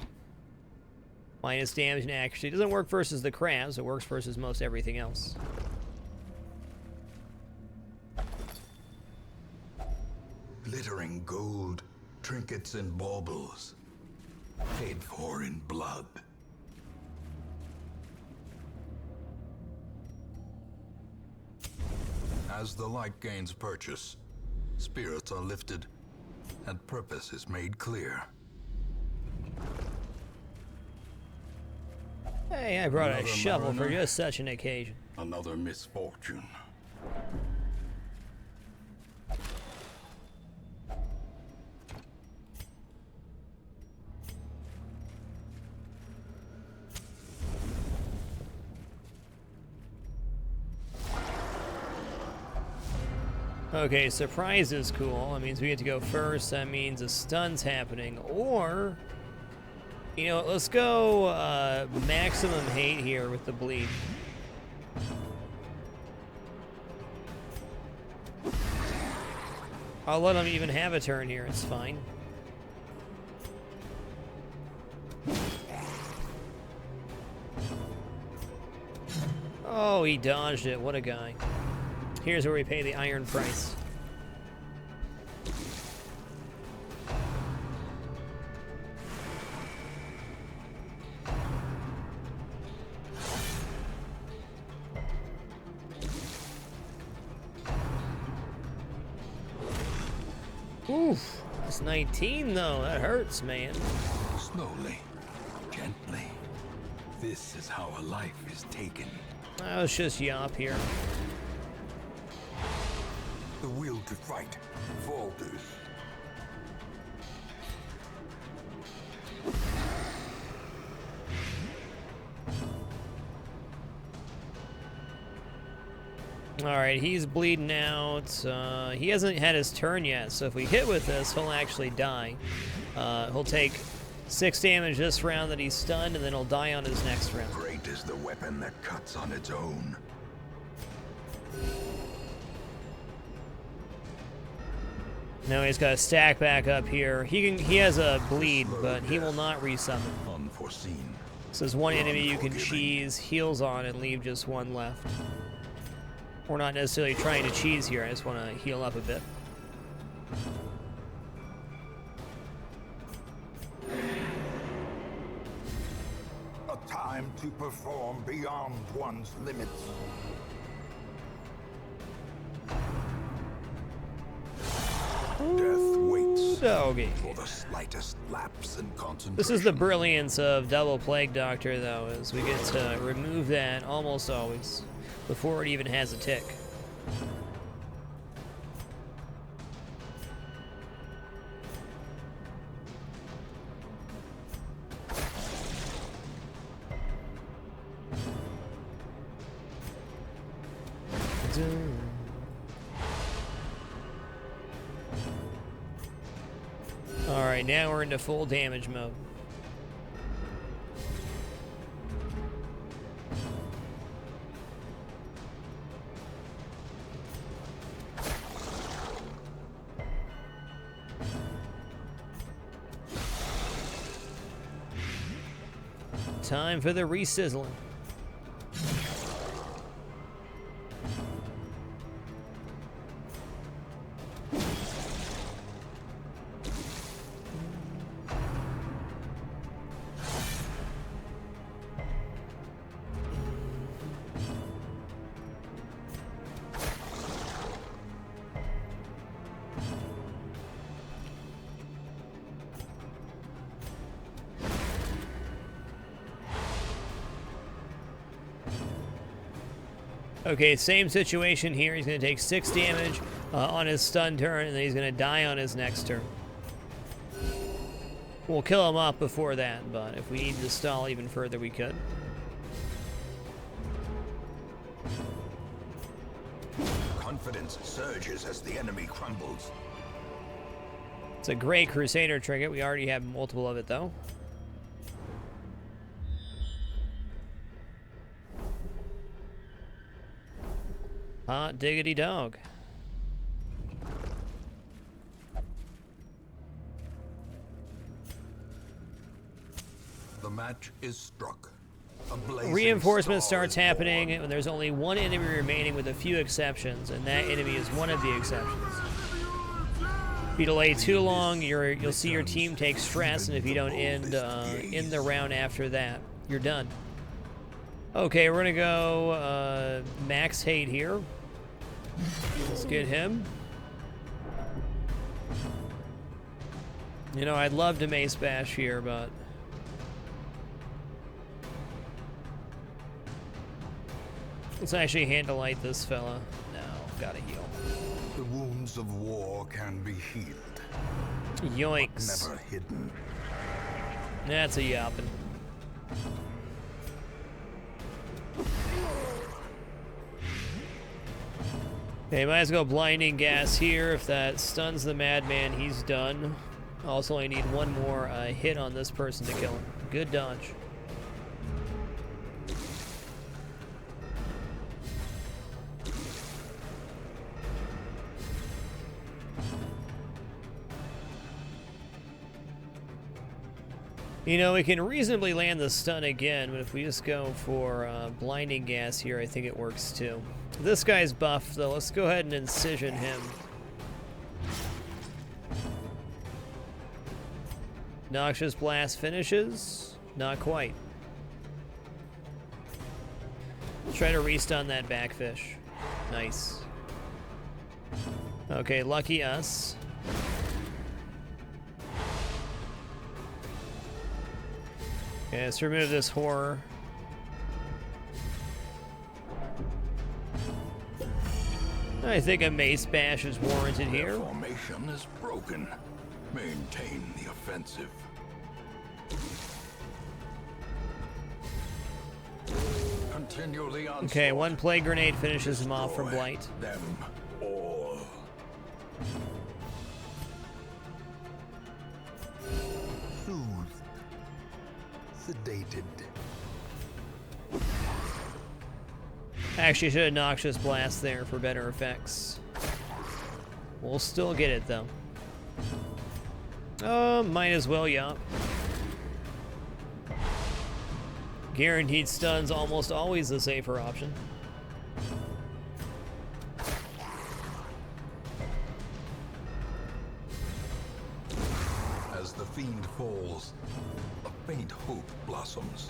Minus damage and accuracy. Doesn't work versus the crabs. It works versus most everything else. Glittering gold, trinkets and baubles, paid for in blood. As the light gains purchase, spirits are lifted, and purpose is made clear. Hey, I brought a Another shovel for mariner? just such an occasion. Another misfortune. Okay, surprise is cool. That means we get to go first. That means a stun's happening. Or, you know, let's go maximum hate here with the bleed. I'll let him even have a turn here. It's fine. Oh, he dodged it. What a guy. Here's where we pay the iron price. Oof, that's 19 though. That hurts, man. Slowly, gently. This is how a life is taken. Let's just yop here. The will to fight falters. Alright, he's bleeding out. He hasn't had his turn yet, so if we hit with this, he'll actually die. He'll take 6 damage this round that he's stunned, and then he'll die on his next round. Great is the weapon that cuts on its own. Now he's got to stack back up here. He has a bleed, but he will not resummon. Unforeseen. So there's one enemy you can cheese heals on and leave just one left. We're not necessarily trying to cheese here. I just want to heal up a bit. A time to perform beyond one's limits. Death waits Doggy. for the slightest lapse in concentration. This is the brilliance of Double Plague Doctor, though, is we get to remove that almost always before it even has a tick. Alright, now we're into full damage mode. Time for the re-sizzling. Okay, same situation here. He's going to take 6 damage on his stun turn, and then he's going to die on his next turn. We'll kill him up before that, but if we need to stall even further, we could. Confidence surges as the enemy crumbles. It's a great Crusader trinket. We already have multiple of it, though. Hot diggity dog. The match is struck. A blazing Reinforcement star starts is happening born. when there's only one enemy remaining with a few exceptions, and that enemy is one of the exceptions. If you delay too long, you'll see your team take stress, and if you don't end in the round after that, you're done. Okay, we're gonna go max hate here. Let's get him. You know, I'd love to mace bash here, but let's actually handle light this fella. No, gotta heal. The wounds of war can be healed, Yoinks. never hidden. That's a yappin'. Okay, might as well go blinding gas here. If that stuns the madman, he's done. Also, only need one more hit on this person to kill him. Good dodge. You know, we can reasonably land the stun again, but if we just go for blinding gas here, I think it works too. This guy's buffed, though. Let's go ahead and incision him. Noxious Blast finishes. Not quite. Try to restun that backfish. Nice. Okay, lucky us. Okay, let's remove this horror. I think a mace bash is warranted Their here. formation is broken. Maintain the offensive. Continue the onslaught. Okay, one plague grenade finishes him off from Destroy Blight. them all. Soothed Sedated. Actually, should have Noxious Blast there for better effects. We'll still get it, though. Might as well, yeah. Guaranteed stun's almost always the safer option. As the fiend falls, a faint hope blossoms.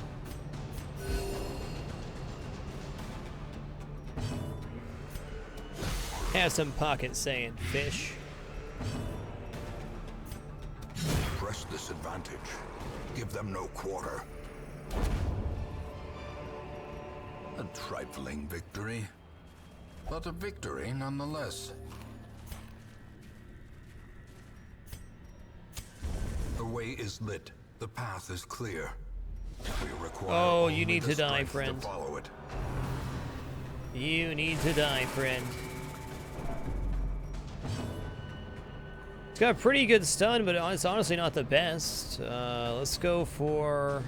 Have some pocket saying, fish. Press this advantage. Give them no quarter. A trifling victory, but a victory nonetheless. The way is lit. The path is clear. We require Oh, you only need the to die, strength friend. To follow it. You need to die, friend. It's got a pretty good stun, but it's honestly not the best. Let's go for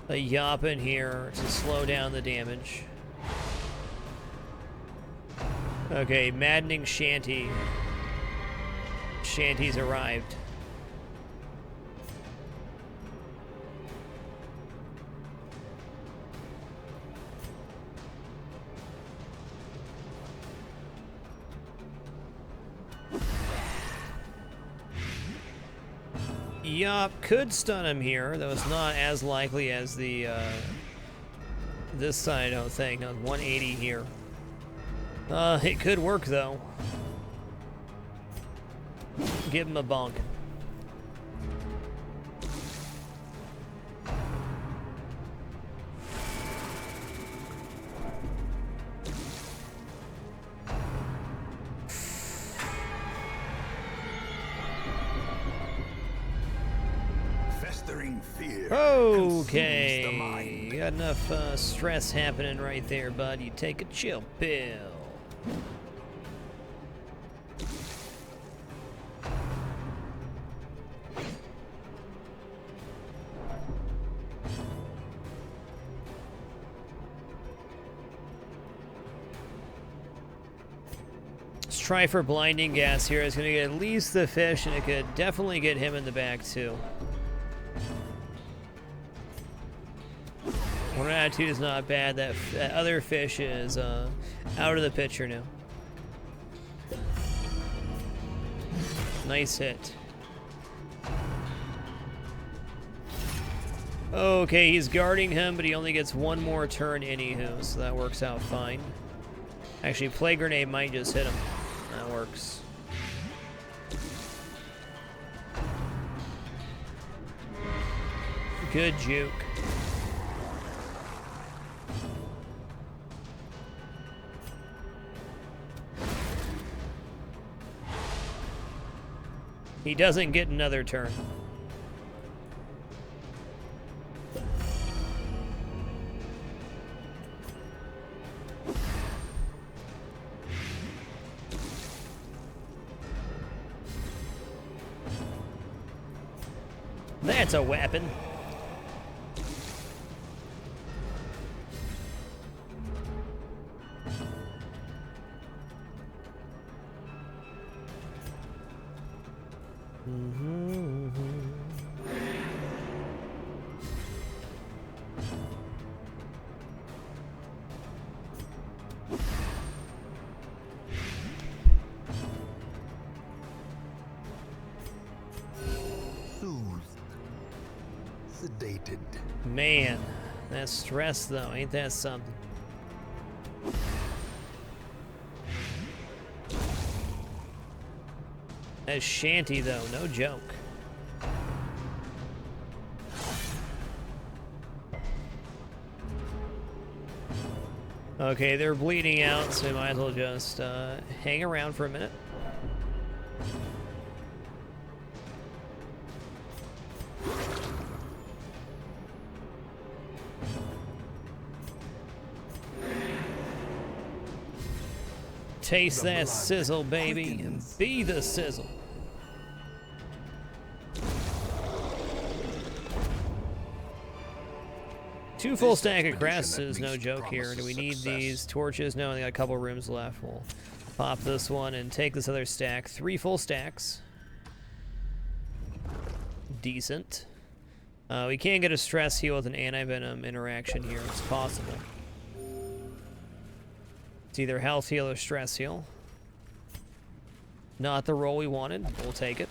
a Yop in here to slow down the damage. Okay, Maddening Shanty. Shanty's arrived. Yup, could stun him here, though it's not as likely as the, this side, I don't think. No, 180 here. It could work, though. Give him a bonk. Fear Okay, consumes the mind. you got enough stress happening right there, bud. You take a chill pill. Let's try for blinding gas here. It's going to get at least the fish, and it could definitely get him in the back, too. One attitude is not bad. That other fish is out of the picture now. Nice hit. Okay, he's guarding him, but he only gets one more turn anywho, so that works out fine. Actually, Plague Grenade might just hit him. That works. Good juke. He doesn't get another turn. That's a weapon. Sedated. Man, that stress though, ain't that something? That shanty though, no joke. Okay, they're bleeding out, so we might as well just hang around for a minute. Taste that sizzle, baby, and be the sizzle. 2 full stack of crests is no joke here. Do we need these torches? No, they got a couple rooms left. We'll pop this one and take this other stack. 3 full stacks. Decent. We can get a stress heal with an anti-venom interaction here. It's possible. It's either health heal or stress heal. Not the roll we wanted. We'll take it.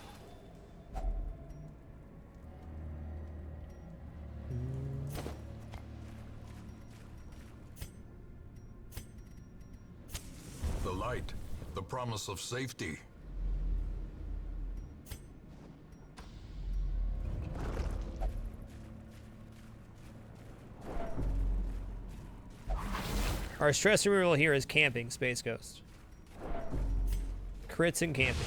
The light, the promise of safety. Our stress removal here is camping, Space Ghost. Crits and camping.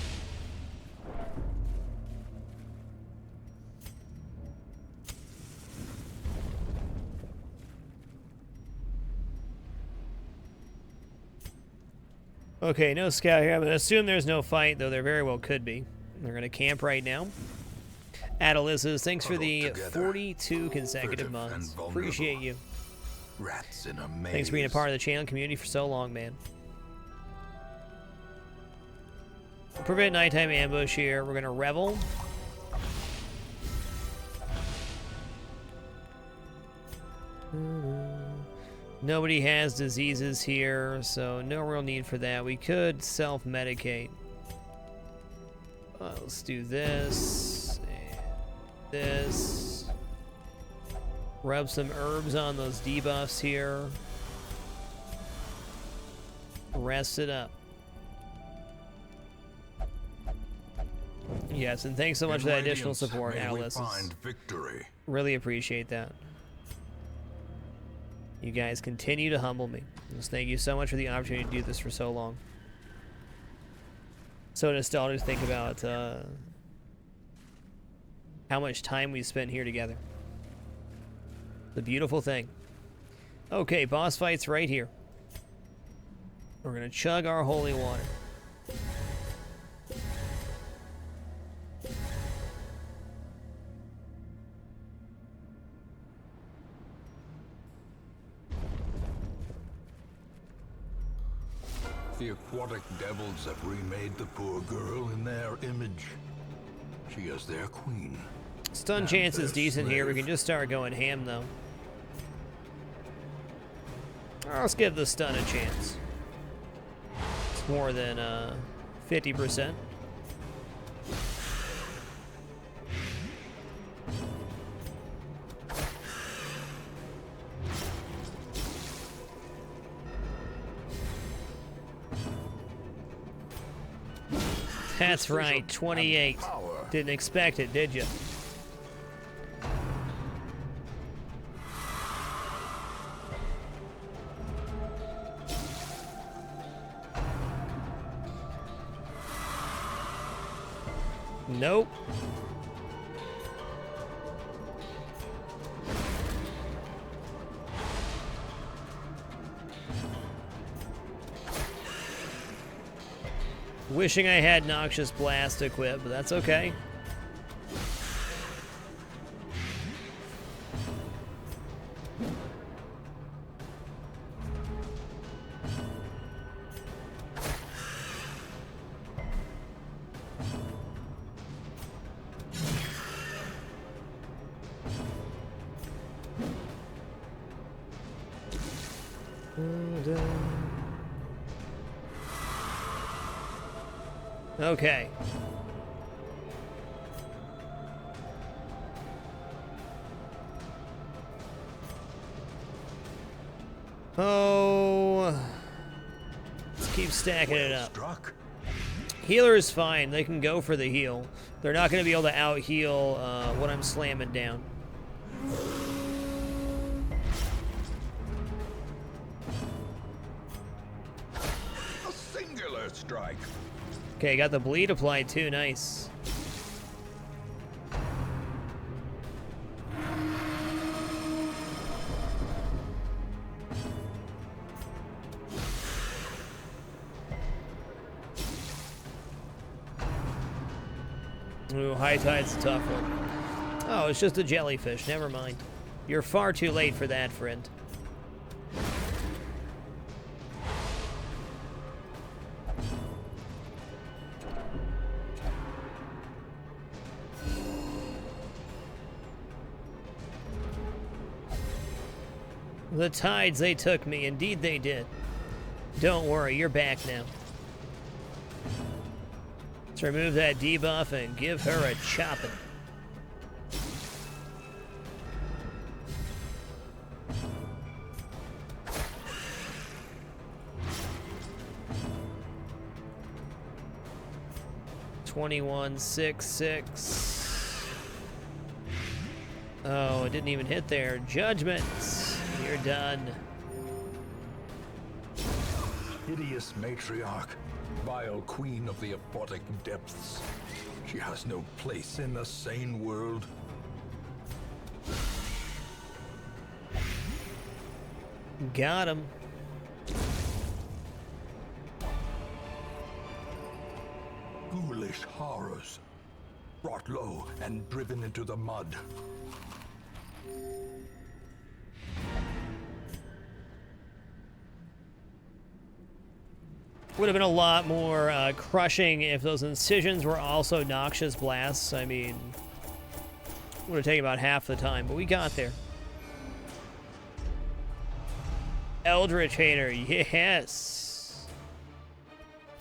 Okay, no scout here. I'm going to assume there's no fight, though there very well could be. They're going to camp right now. Adolysses, thanks for the 42 consecutive months. Appreciate you. Rats in a maze. Thanks for being a part of the channel community for so long, man. Prevent nighttime ambush here. We're going to revel. Nobody has diseases here, so no real need for that. We could self-medicate. Let's do this and this. Rub some herbs on those debuffs here. Rest it up. Yes, and thanks so much for that additional support, Alice. Really appreciate that. You guys continue to humble me. Just thank you so much for the opportunity to do this for so long. So nostalgic to think about how much time we spent here together. The beautiful thing. Okay, boss fight's right here. We're gonna chug our holy water. The aquatic devils have remade the poor girl in their image. She is their queen. Stun chance is decent here. We can just start going ham, though. Let's give the stun a chance. It's more than 50%. That's right, 28. Didn't expect it, did you? Nope. Wishing I had Noxious Blast equipped, but that's okay. Okay. Oh. Let's keep stacking it up. Healer is fine. They can go for the heal. They're not going to be able to out-heal what I'm slamming down. A singular strike. Okay, got the bleed applied too. Nice. Ooh, high tide's a tough one. Oh, it's just a jellyfish. Never mind. You're far too late for that, friend. The tides, they took me. Indeed they did. Don't worry, you're back now. Let's remove that debuff and give her a chopping. $21,660. Oh, it didn't even hit there. Judgment. You're done. Hideous matriarch, vile queen of the aquatic depths. She has no place in the sane world. Got him. Ghoulish horrors, brought low and driven into the mud. Would have been a lot more crushing if those incisions were also noxious blasts. I mean, would have taken about half the time, but we got there. Eldritch Hater, yes.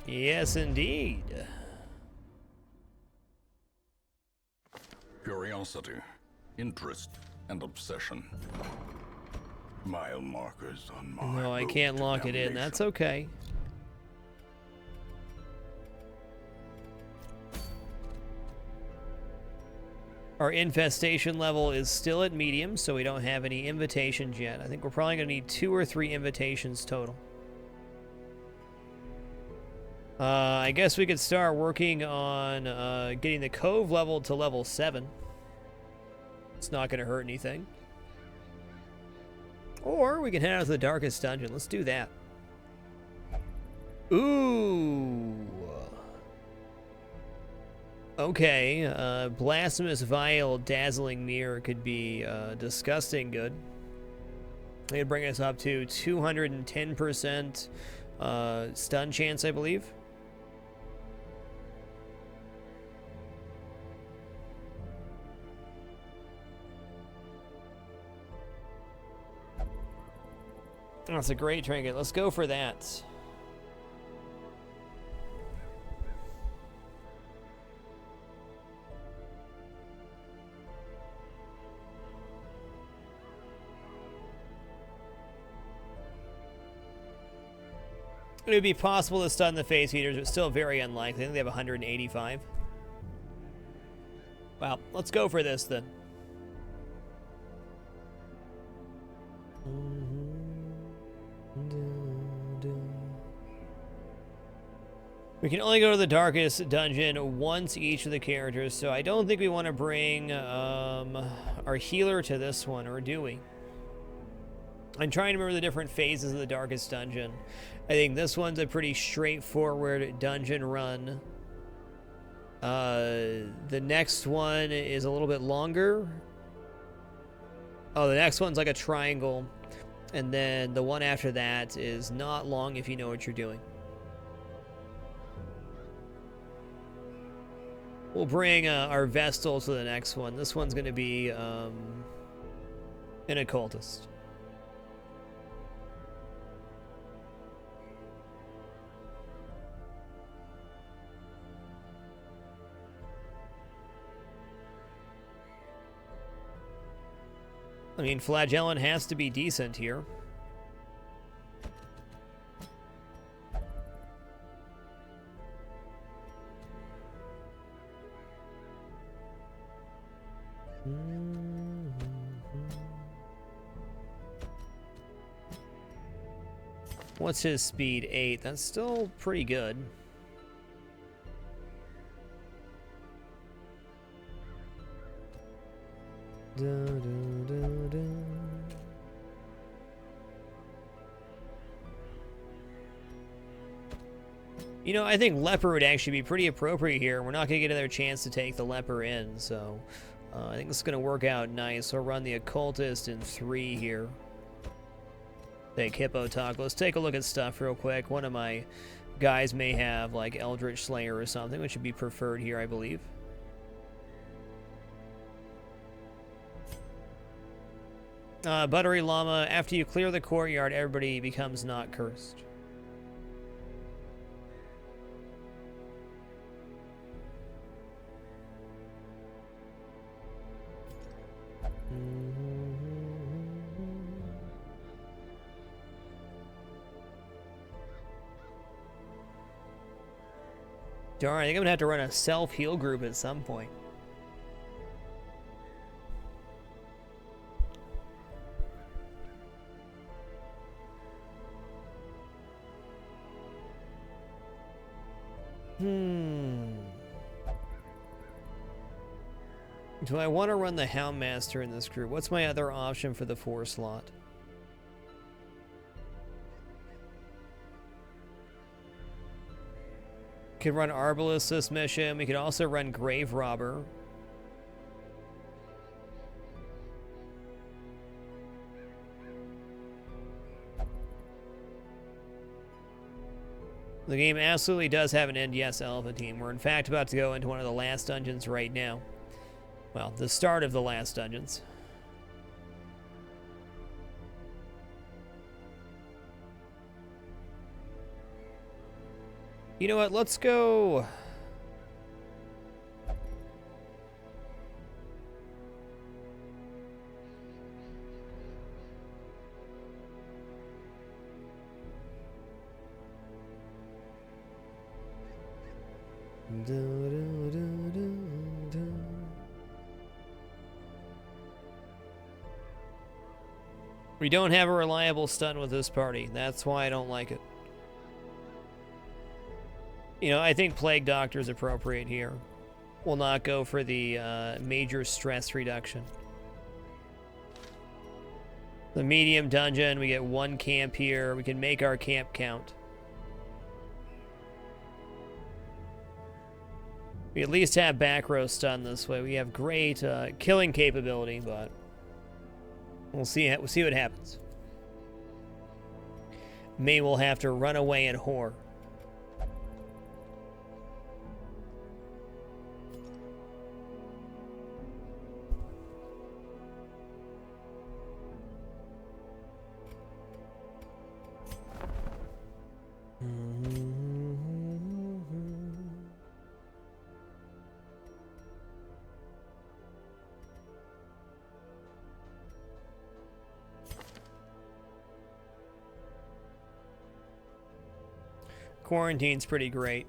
Yes, indeed. Curiosity, interest, and obsession. Mile markers on my No, I road can't to lock it in. damnation. That's okay. Our infestation level is still at medium, so we don't have any invitations yet. I think we're probably going to need 2 or 3 invitations total. I guess we could start working on getting the Cove level to level 7. It's not going to hurt anything. Or we can head out to the Darkest Dungeon. Let's do that. Ooh. Okay, Blasphemous Vial, Dazzling Mirror could be disgusting good. It'd bring us up to 210% stun chance, I believe. That's a great trinket. Let's go for that. It would be possible to stun the Face Eaters, but still very unlikely. I think they have 185. Well, let's go for this then. We can only go to the Darkest Dungeon once each of the characters, so I don't think we want to bring our healer to this one, or do we? I'm trying to remember the different phases of the Darkest Dungeon. I think this one's a pretty straightforward dungeon run. The next one is a little bit longer. Oh, the next one's like a triangle. And then the one after that is not long if you know what you're doing. We'll bring our Vestal to the next one. This one's going to be an Occultist. I mean, Flagellant has to be decent here. What's his speed? 8. That's still pretty good. You know, I think Leper would actually be pretty appropriate here. We're not going to get another chance to take the Leper in, so I think this is going to work out nice. We'll run the Occultist in 3 here. Take Hippo Talk. Let's take a look at stuff real quick. One of my guys may have, like, Eldritch Slayer or something, which would be preferred here, I believe. Buttery Llama, after you clear the courtyard, everybody becomes not cursed. Darn, I think I'm gonna have to run a self-heal group at some point. Do I want to run the Houndmaster in this group? What's my other option for the 4 slot? Could run Arbalest this mission. We could also run Grave Robber. The game absolutely does have an end, yes, Elephant Team. We're in fact about to go into one of the last dungeons right now. Well, the start of the last dungeons. You know what? Let's go. We don't have a reliable stun with this party. That's why I don't like it. You know, I think Plague Doctor is appropriate here. We'll not go for the major stress reduction. The medium dungeon, we get 1 camp here. We can make our camp count. We at least have back row stun this way. We have great killing capability, but we'll see what happens. May we'll have to run away and whore. Quarantine's pretty great.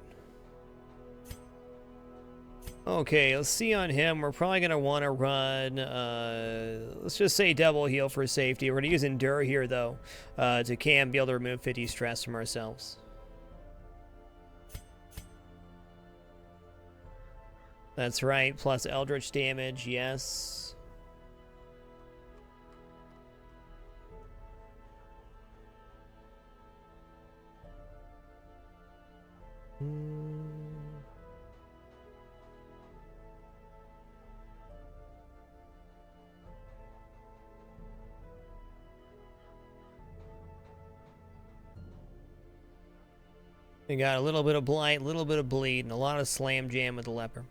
Okay, let's see on him. We're probably going to want to run, let's just say double heal for safety. We're going to use Endure here, though, to be able to remove 50 stress from ourselves. That's right, plus Eldritch damage, yes. We got a little bit of Blight, a little bit of Bleed, and a lot of Slam Jam with the Leper.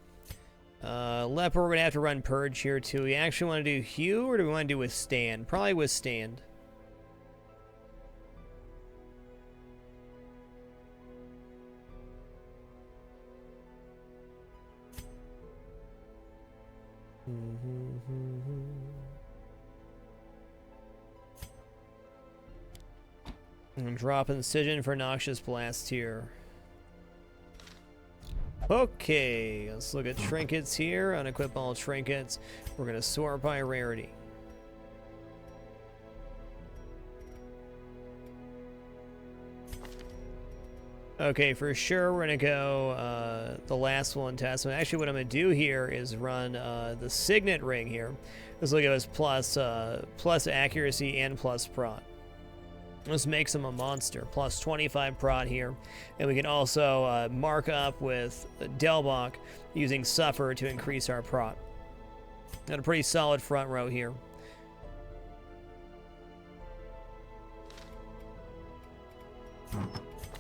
Leper, we're going to have to run Purge here, too. We actually want to do Hew, or do we want to do Withstand? Probably Withstand. And drop Incision for Noxious Blast here. Okay, let's look at trinkets here. Unequip all trinkets. We're going to sort by rarity. Okay, for sure we're going to go the last one test. Actually, what I'm going to do here is run the Signet Ring here. This will give us plus accuracy and plus prot. This makes him a monster. Plus 25 prot here. And we can also mark up with Delbach using Suffer to increase our prot. Got a pretty solid front row here.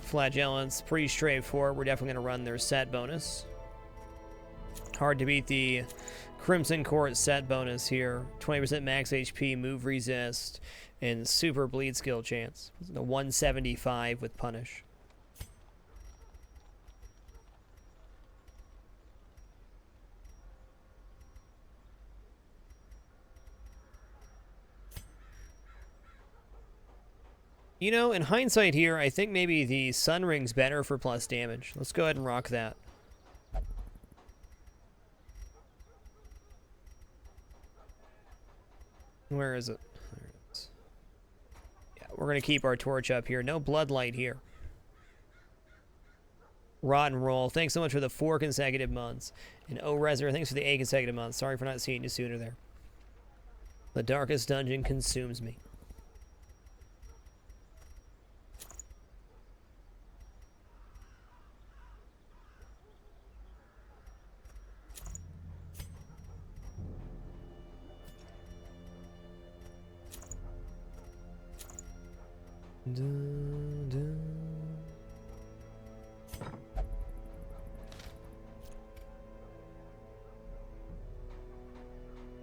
Flagellants, pretty straightforward. We're definitely going to run their set bonus. Hard to beat the Crimson Court set bonus here. 20% max HP, move resist, and super bleed skill chance. The 175 with punish. You know, in hindsight here, I think maybe the Sun Ring's better for plus damage. Let's go ahead and rock that. Where is it? There it is. Yeah, we're going to keep our torch up here. No Bloodlight here. Rotten Roll, thanks so much for the 4 consecutive months. And O-Reser, thanks for the 8 consecutive months. Sorry for not seeing you sooner there. The Darkest Dungeon consumes me.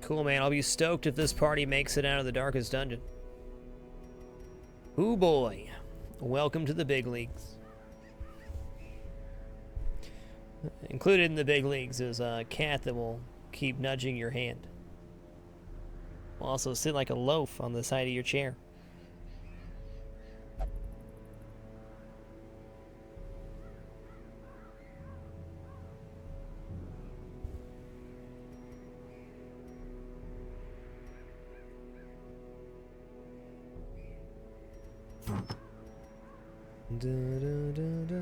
Cool, man. I'll be stoked if this party makes it out of the Darkest Dungeon. Ooh, boy. Welcome to the big leagues. Included in the big leagues is a cat that will keep nudging your hand. Will also sit like a loaf on the side of your chair. Da, da, da, da.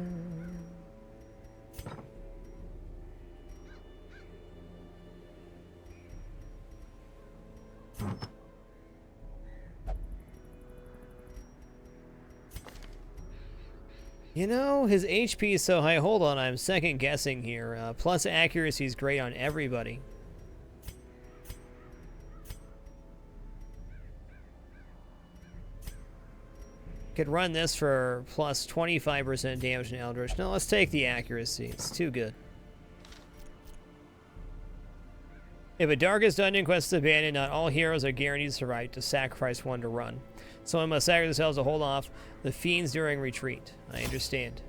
You know, his HP is so high. Hold on, I'm second guessing here. Plus accuracy is great on everybody. Could run this for plus 25% damage in Eldritch. No, let's take the accuracy. It's too good. If a Darkest Dungeon quest is abandoned, not all heroes are guaranteed the right to sacrifice one to run. Someone must sacrifice themselves to hold off the fiends during retreat. I understand.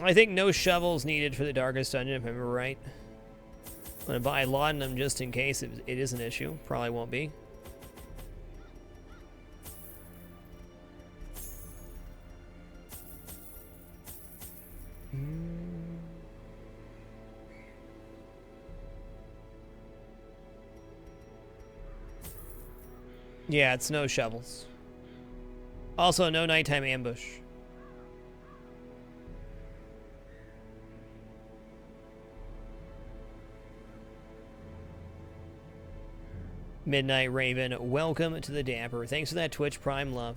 I think no shovels needed for the Darkest Dungeon, if I remember right. I'm going to buy laudanum just in case it is an issue. Probably won't be. Yeah, it's no shovels. Also, no nighttime ambush. Midnight Raven, welcome to the Dapper. Thanks for that Twitch Prime love.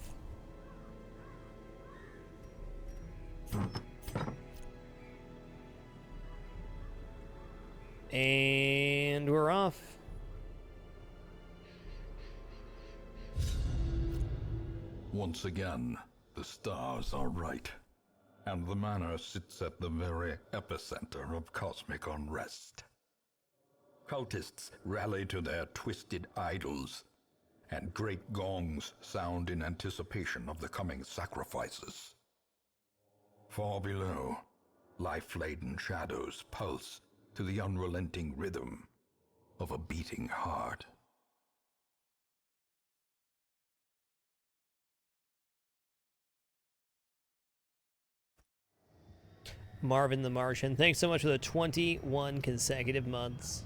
And we're off. Once again, the stars are right, and the manor sits at the very epicenter of cosmic unrest. Cultists rally to their twisted idols, and great gongs sound in anticipation of the coming sacrifices. Far below, life-laden shadows pulse to the unrelenting rhythm of a beating heart. Marvin the Martian, thanks so much for the 21 consecutive months.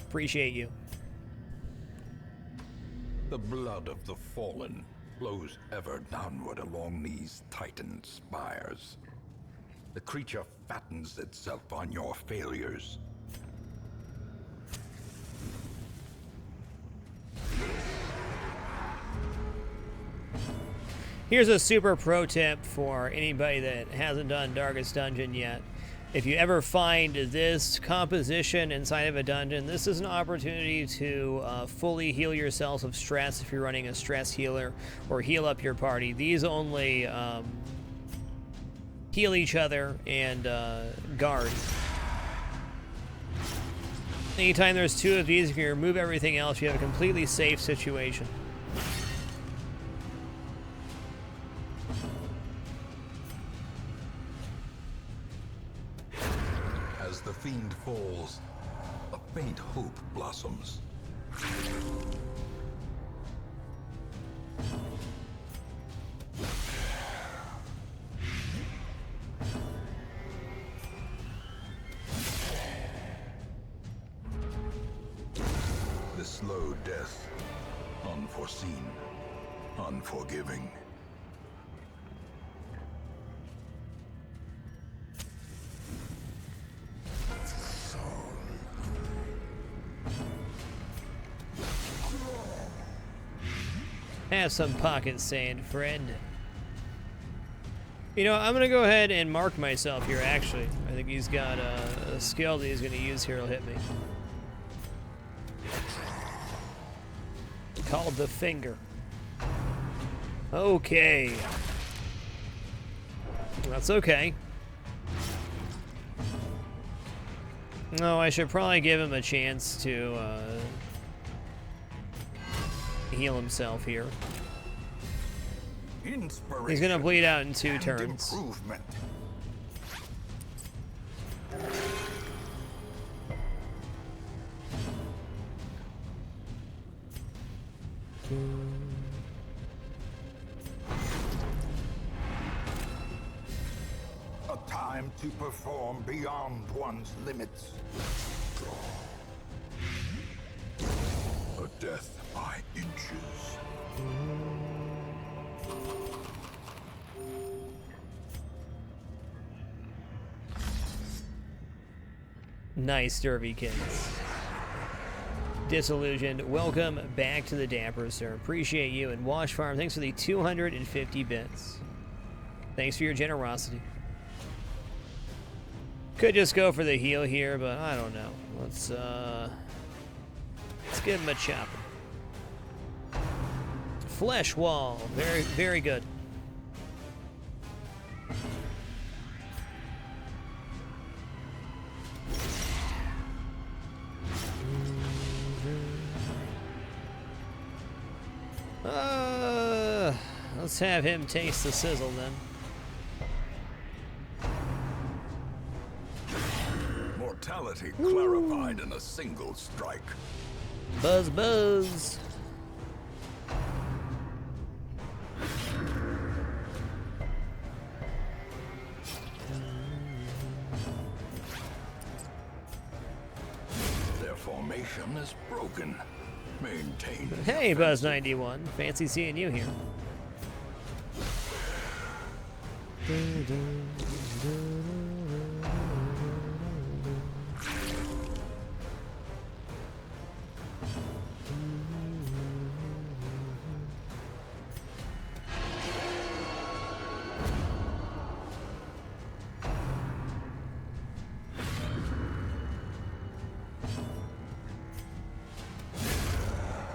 Appreciate you. The blood of the fallen flows ever downward along these titan spires. The creature fattens itself on your failures. Here's a super pro tip for anybody that hasn't done Darkest Dungeon yet. if you ever find this composition inside of a dungeon, this is an opportunity to fully heal yourself of stress if you're running a stress healer, or heal up your party. These only heal each other and guard. Anytime there's two of these, you can remove everything else. You have a completely safe situation. As the fiend falls, a faint hope blossoms. The slow death, unforeseen, unforgiving. Have some pocket sand, friend. You know, I'm gonna go ahead and mark myself here, actually. I think he's got a skill that he's gonna use here. He'll hit me. Called the finger. Okay. That's okay. No, I should probably give him a chance to heal himself here. He's gonna bleed out in 2 turns. Improvement. A time to perform beyond one's limits. A death by inches. Nice, Dervykins. Disillusioned, welcome back to the Dapper, sir. Appreciate you. And Wash Farm, thanks for the 250 bits. Thanks for your generosity. Could just go for the heal here, but I don't know. Let's give him a chop. Flesh wall, very, very good. Let's have him taste the sizzle then. Mortality clarified in a single strike. Buzz, buzz. Their formation is broken. Maintain. Hey, Buzz91. Fancy seeing you here.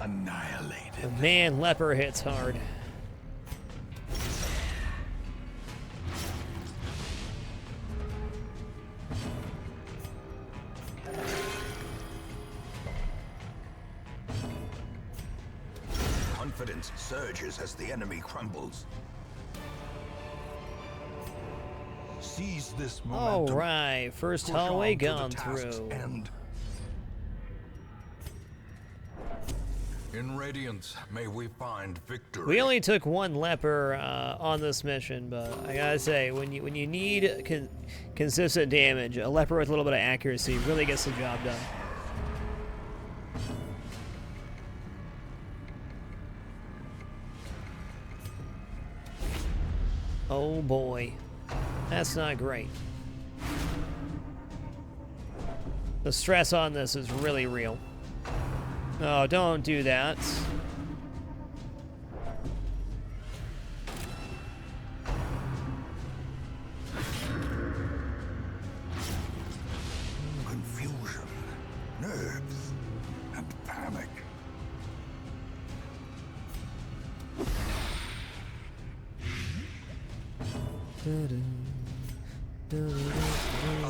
Annihilated. Man, leper hits hard. Confidence surges as the enemy crumbles. Seize this momentum. All right, first Push hallway on to the gone task's through. end. In Radiance, may we find victory. We only took 1 leper on this mission, but I gotta say, when you need consistent damage, a leper with a little bit of accuracy really gets the job done. Oh boy, that's not great. The stress on this is really real. Oh, don't do that. A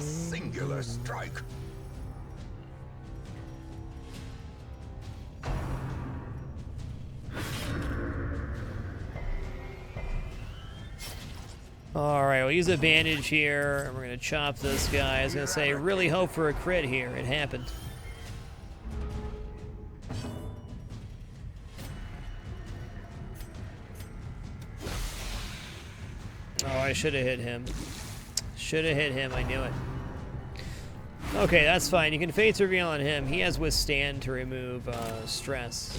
singular strike. Alright, we'll use a bandage here, and we're gonna chop this guy. I was gonna say, really hope for a crit here. It happened. Oh, I should have hit him. Should have hit him, I knew it. Okay, that's fine. You can Fate's Reveal on him. He has Withstand to remove stress.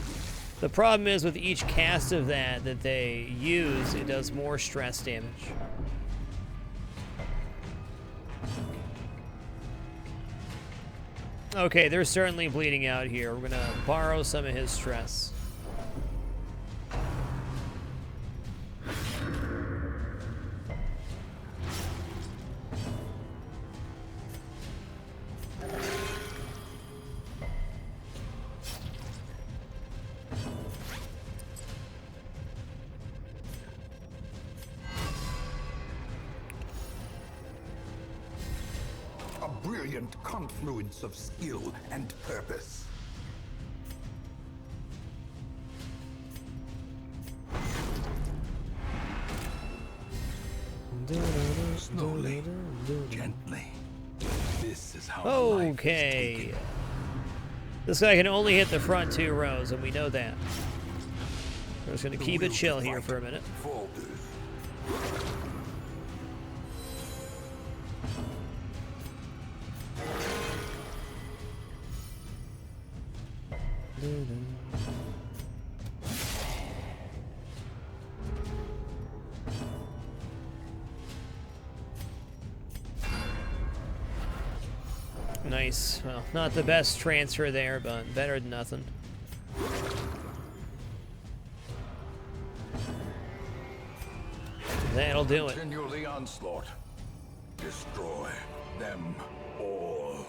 The problem is with each cast of that they use, it does more stress damage. Okay, they're certainly bleeding out here. We're gonna borrow some of his stress. Brilliant confluence of skill and purpose. Slowly, gently. This is how life is Okay. taken. This guy can only hit the front 2 rows, and we know that. We're just gonna keep it chill here for a minute. Falters. Nice. Well, not the best transfer there, but better than nothing. That'll do it. Continue the onslaught. Destroy them all.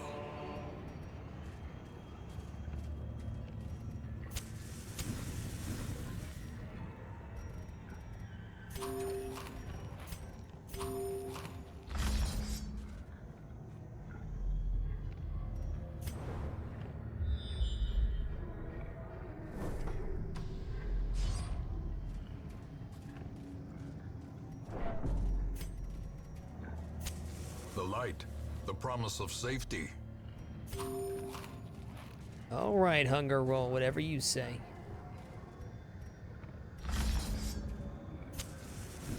The light, the promise of safety. All right, hunger roll, whatever you say.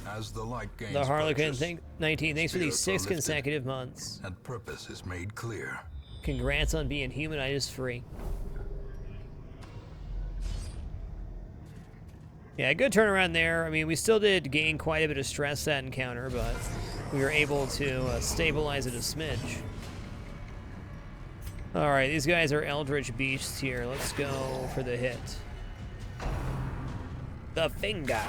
As the light gains The Harlequin, purchase, 19. Thanks for these spirits 6 are lifted, consecutive months. and purpose is made clear. Congrats on being humanitis free. Yeah, good turnaround there. I mean, we still did gain quite a bit of stress that encounter, but we were able to stabilize it a smidge. All right, these guys are Eldritch Beasts here. Let's go for the hit. The finger.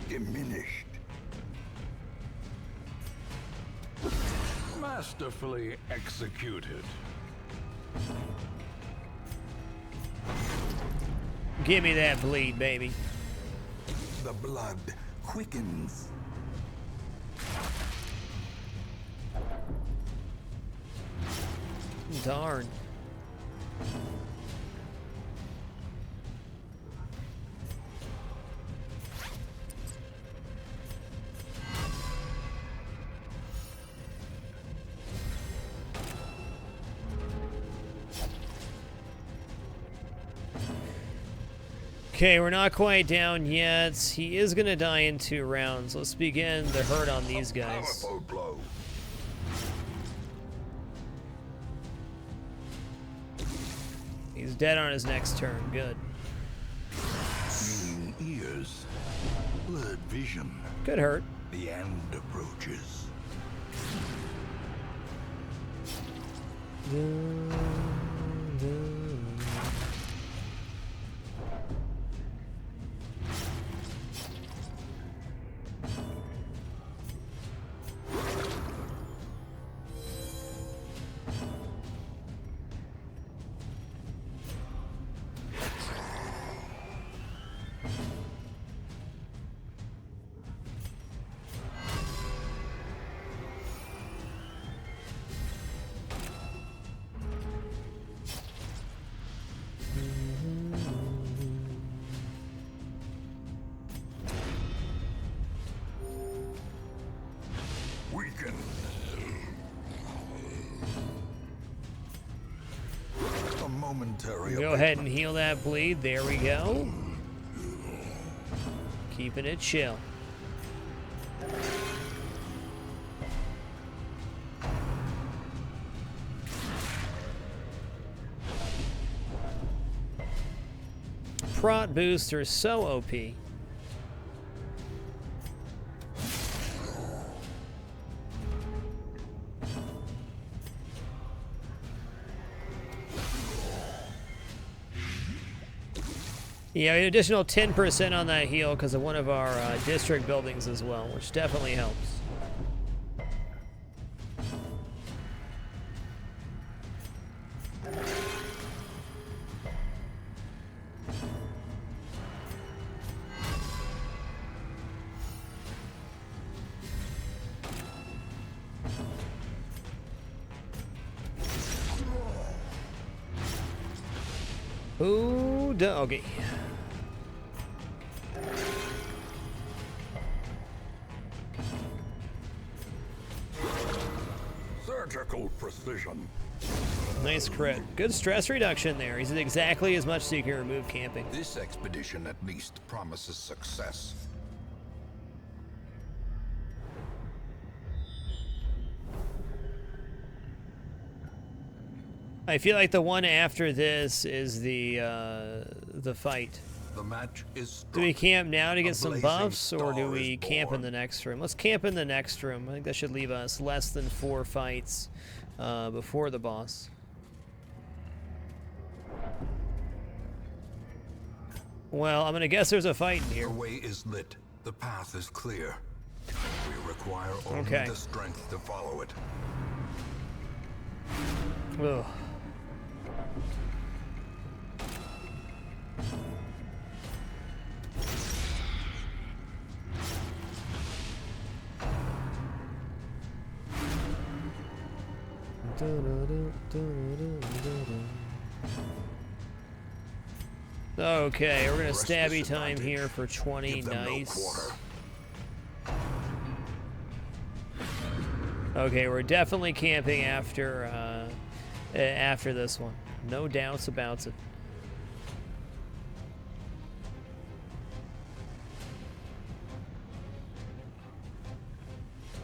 Diminished. Masterfully executed. Give me that bleed, baby. The blood quickens. Darn. Okay, we're not quite down yet. He is going to die in 2 rounds. Let's begin the hurt on these guys. Powerful blow. He's dead on his next turn. Good. Seeing ears. Blurred vision. Good hurt. The end approaches. momentary. Go ahead and heal that bleed. There we go. Keeping it chill. Prot boosts are so OP. Yeah, an additional 10% on that heal because of one of our district buildings as well, which definitely helps. Ooh, doggy. Surgical precision. Nice crit. Good stress reduction there. He's exactly as much so you can remove camping. This expedition at least promises success. I feel like the one after this is the fight. The match is Do we struck. camp now to A get some blazing buffs, or do star we is camp in born. the next room? Let's camp in the next room. I think that should leave us less than 4 fights before the boss. Well, I'm gonna guess there's a fight in The here. way is lit. The path is clear. We require only Okay. the strength to follow it. Ugh. Okay, we're gonna Restless stabby time advantage. here for 20. Give them no Nice. quarter. Okay, we're definitely camping after after this one. No doubts about it.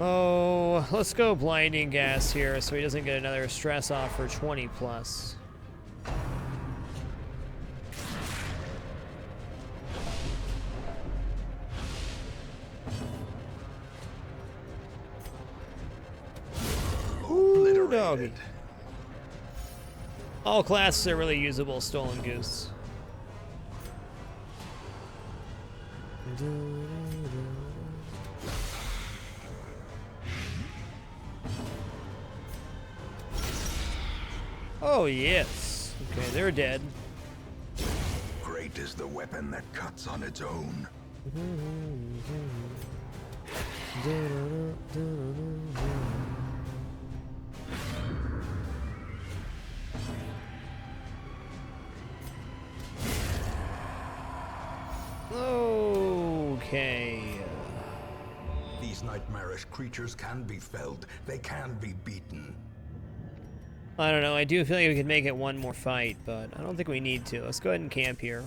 Oh, let's go blinding gas here so he doesn't get another stress off for 20 plus. Ooh, doggy. All classes are really usable, Stolen Goose. Oh, yes. Okay, they're dead. Great is the weapon that cuts on its own. Okay. These nightmarish creatures can be felled. They can be beaten. I don't know. I do feel like we could make it one more fight, but I don't think we need to. Let's go ahead and camp here.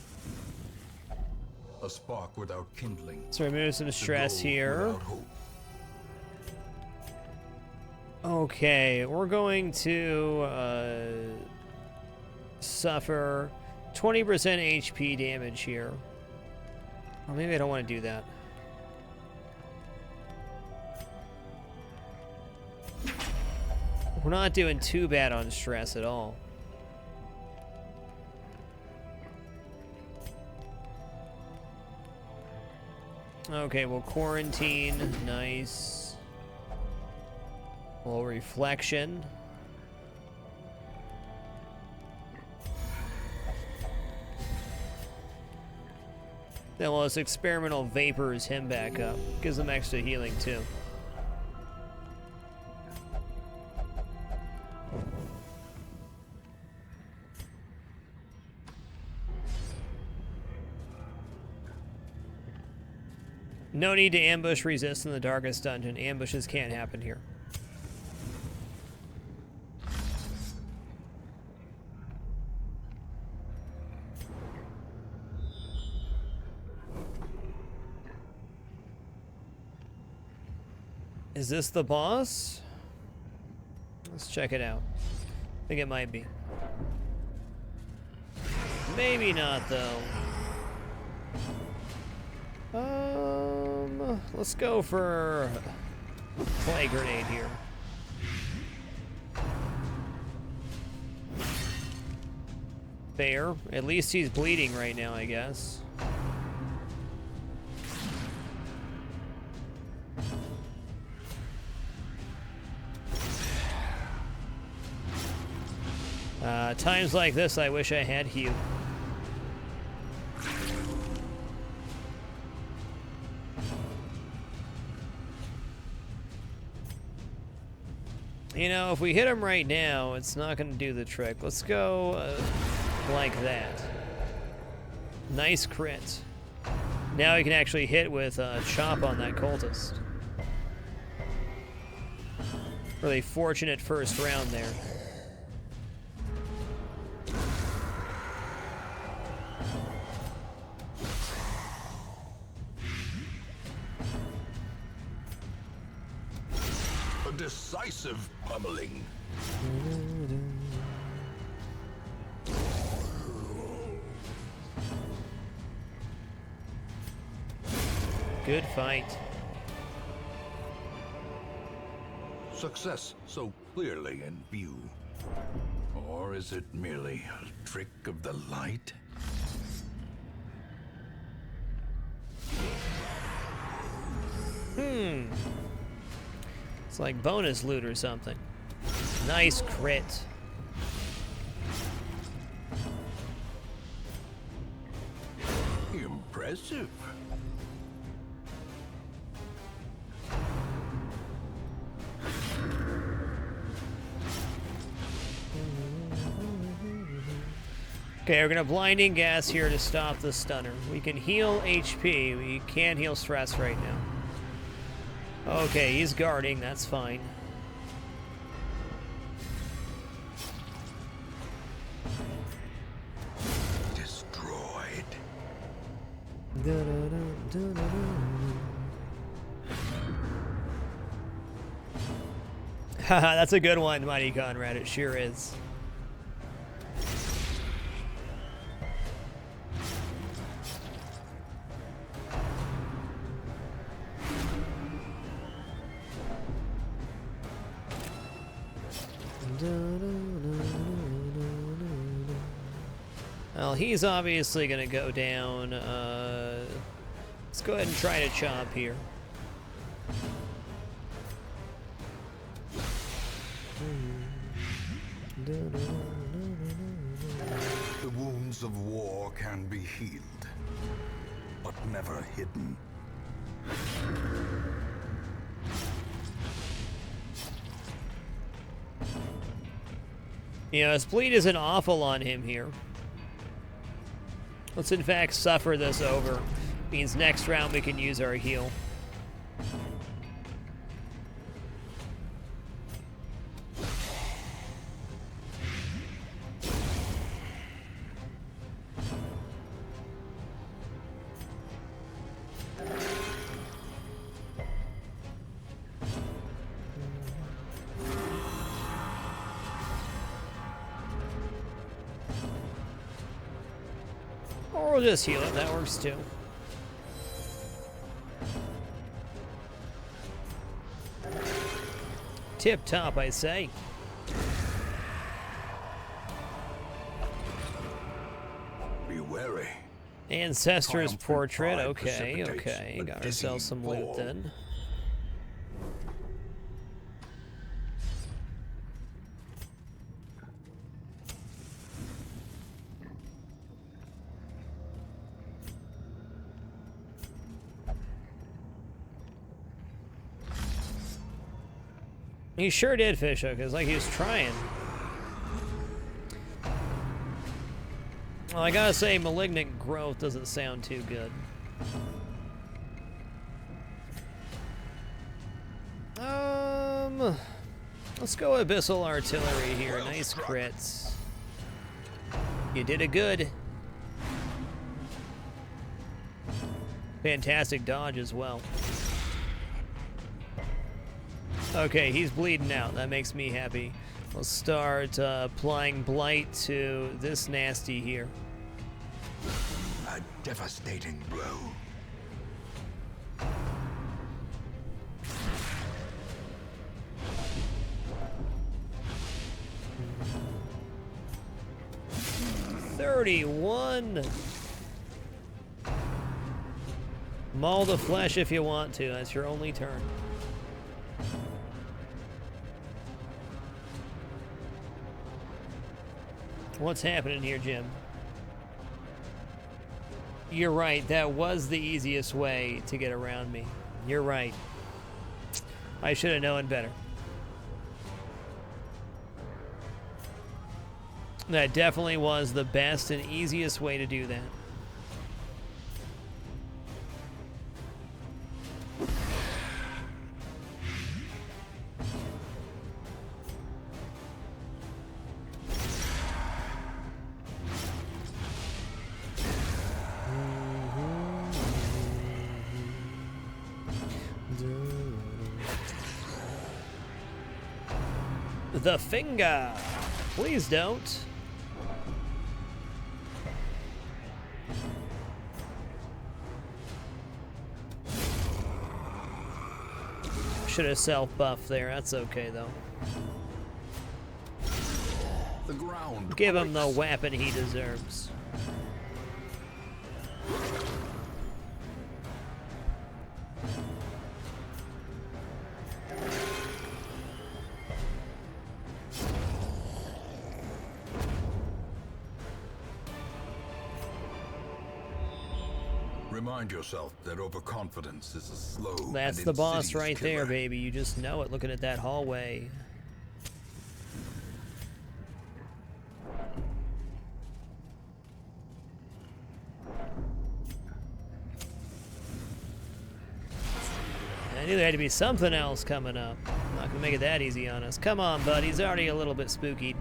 A spark without kindling. Let's remove some The stress goal here. without hope. Okay, we're going to suffer 20% HP damage here. Or maybe I don't want to do that. We're not doing too bad on stress at all. Okay, well, quarantine, nice. Well, reflection. Then well, this experimental vapors him back up. Gives him extra healing too. No need to ambush resist in the darkest dungeon. Ambushes can't happen here. Is this the boss? Let's check it out. I think it might be. Maybe not, though. Let's go for play grenade here. Fair. At least he's bleeding right now, I guess. Times like this, I wish I had Hugh. You know, if we hit him right now, it's not going to do the trick. Let's go like that. Nice crit. Now we can actually hit with chop on that cultist. Really fortunate first round there. Decisive pummeling. Good fight. Success so clearly in view. Or is it merely a trick of the light? It's like bonus loot or something. Nice crit. Impressive. Okay, we're gonna blinding gas here to stop the stunner. We can heal HP, we can't heal stress right now. Okay, he's guarding, that's fine. Destroyed. Haha, that's a good one, Mighty Conrad, it sure is. Well, he's obviously gonna go down. Let's go ahead and try to chop here. The wounds of war can be healed, but never hidden. You know, his bleed isn't awful on him here. Let's in fact suffer this over. Means next round we can use our heal. Or we'll just heal it, that works too. Tip top, I say. Be wary. Ancestor's Triumph and portrait, pride okay, precipitates okay. a Got ourselves some dizzying loot fall. then. He sure did fish hook. It's like he was trying. Well, I gotta say, malignant growth doesn't sound too good. Let's go Abyssal Artillery here. Nice crits. You did it good. Fantastic dodge as well. Okay, he's bleeding out. That makes me happy. We'll start applying blight to this nasty here. A devastating blow. $31. Maul the flesh if you want to. That's your only turn. What's happening here, Jim? You're right. That was the easiest way to get around me. You're right. I should have known better. That definitely was the best and easiest way to do that. The finger. Please don't. Should have self-buffed there. That's okay, though. The ground. Give him the weapon he deserves. Remind yourself that overconfidence is a slow. That's and the boss insidious right killer. there, baby. You just know it looking at that hallway. I knew there had to be something else coming up. I'm not gonna make it that easy on us. Come on, bud. He's already a little bit spooky.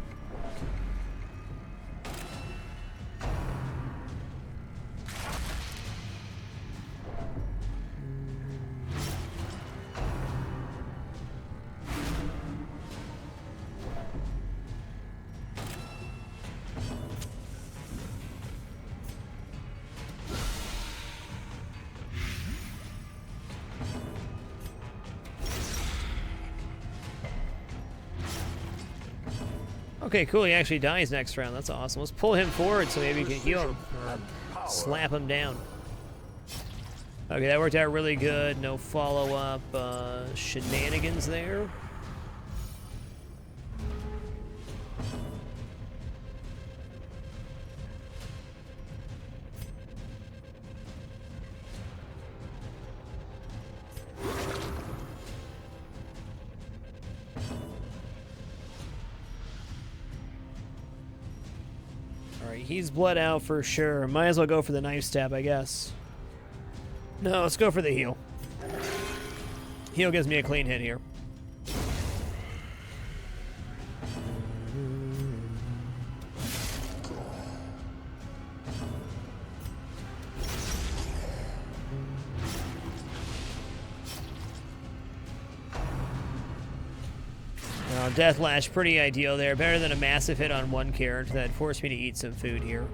Okay, cool. He actually dies next round. That's awesome. Let's pull him forward so maybe we can heal him. Slap him down. Okay, that worked out really good. No follow-up shenanigans there. He's bled out for sure. Might as well go for the knife stab, I guess. No, let's go for the heal. Heal gives me a clean hit here. Deathlash, pretty ideal there. Better than a massive hit on one character that forced me to eat some food here.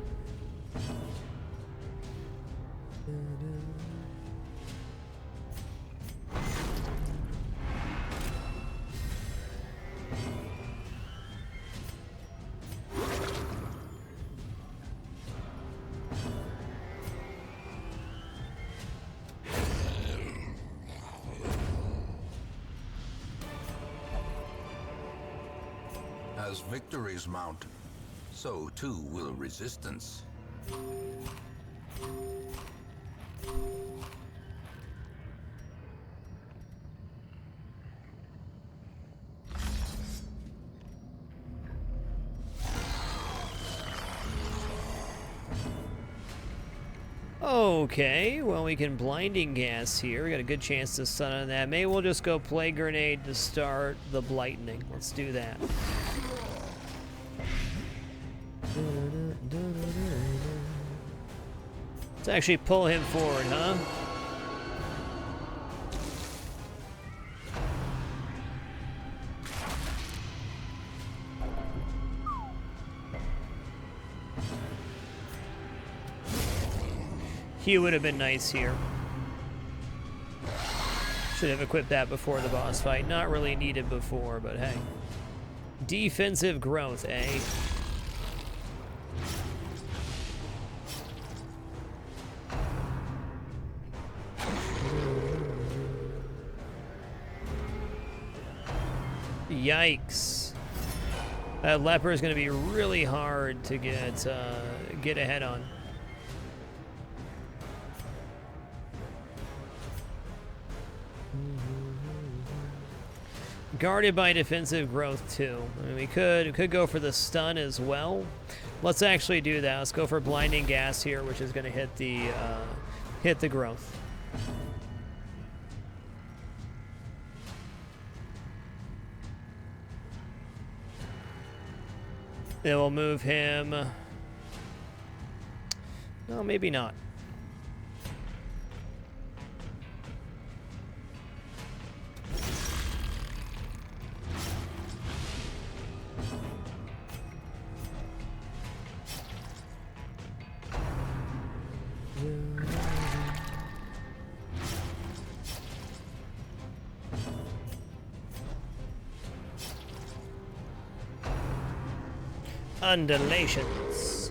As victories mount, so too will resistance. Okay, well, we can blinding gas here. We got a good chance to stun on that. Maybe we'll just go plague grenade to start the blightening. Let's do that. Let's actually pull him forward, huh? Q would have been nice here. Should have equipped that before the boss fight. Not really needed before, but hey. Defensive growth, eh? Yikes. That leper is going to be really hard to get ahead on. Guarded by defensive growth too. I mean, we could go for the stun as well. Let's actually do that. Let's go for blinding gas here, which is going to hit the growth. It will move him. No, maybe not. Undulations.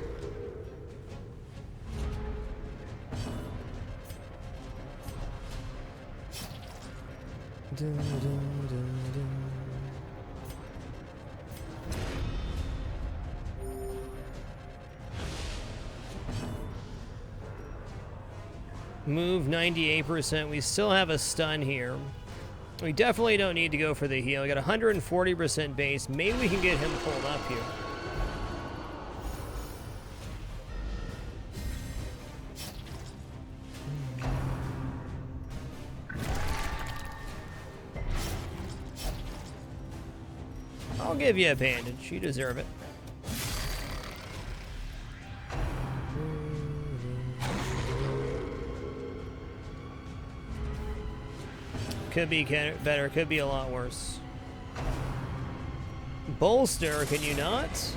Move 98%. We still have a stun here. We definitely don't need to go for the heal. We got 140% base. Maybe we can get him pulled up here. I'll give you a bandage. You deserve it. Could be better. Could be a lot worse. Bolster, can you not?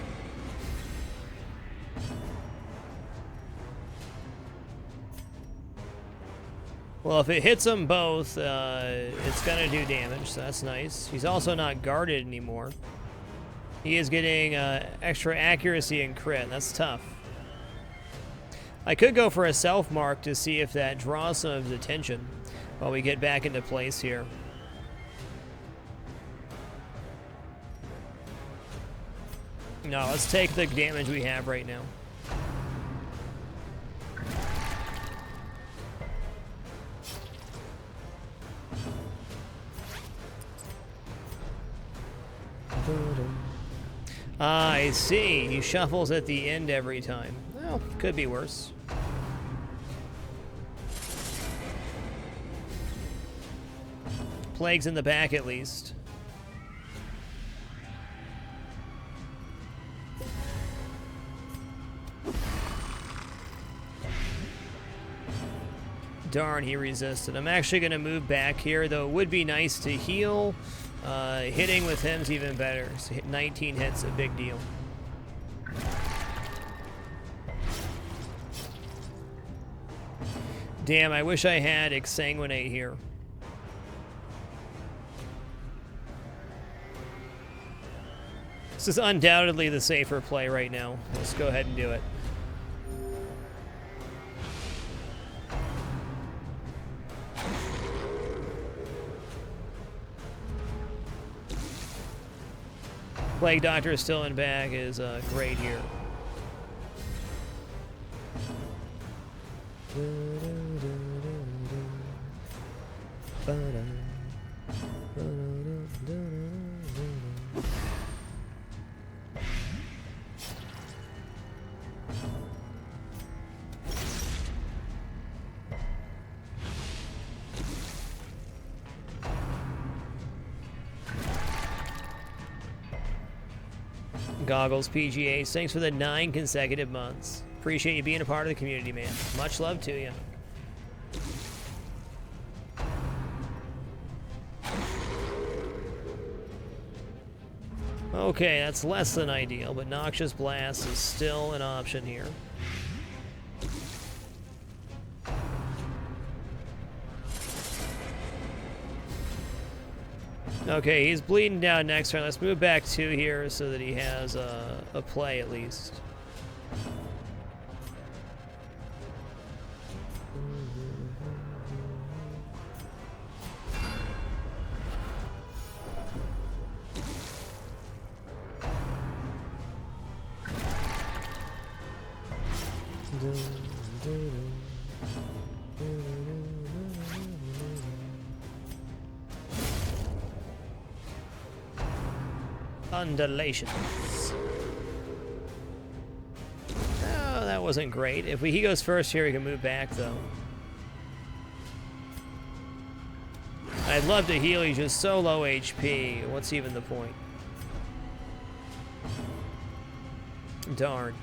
Well, if it hits them both, it's gonna do damage, so that's nice. He's also not guarded anymore. He is getting extra accuracy and crit. That's tough. I could go for a self-mark to see if that draws some of his attention while we get back into place here. No, let's take the damage we have right now. Ah, I see. He shuffles at the end every time. Well, could be worse. Plague's in the back at least. Darn, he resisted. I'm actually going to move back here, though it would be nice to heal. Hitting with him's even better. So 19 hits, a big deal. Damn, I wish I had Exsanguinate here. This is undoubtedly the safer play right now. Let's go ahead and do it. Plague Doctor is still in bag is great here. Goggles, PGA, thanks for the 9 consecutive months. Appreciate you being a part of the community, man. Much love to you. Okay, that's less than ideal, but Noxious Blast is still an option here. Okay, he's bleeding down next turn. Let's move back 2 here so that he has a play at least. Undulations. Oh, that wasn't great. If he goes first here, we can move back, though. I'd love to heal. He's just so low HP. What's even the point? Darn.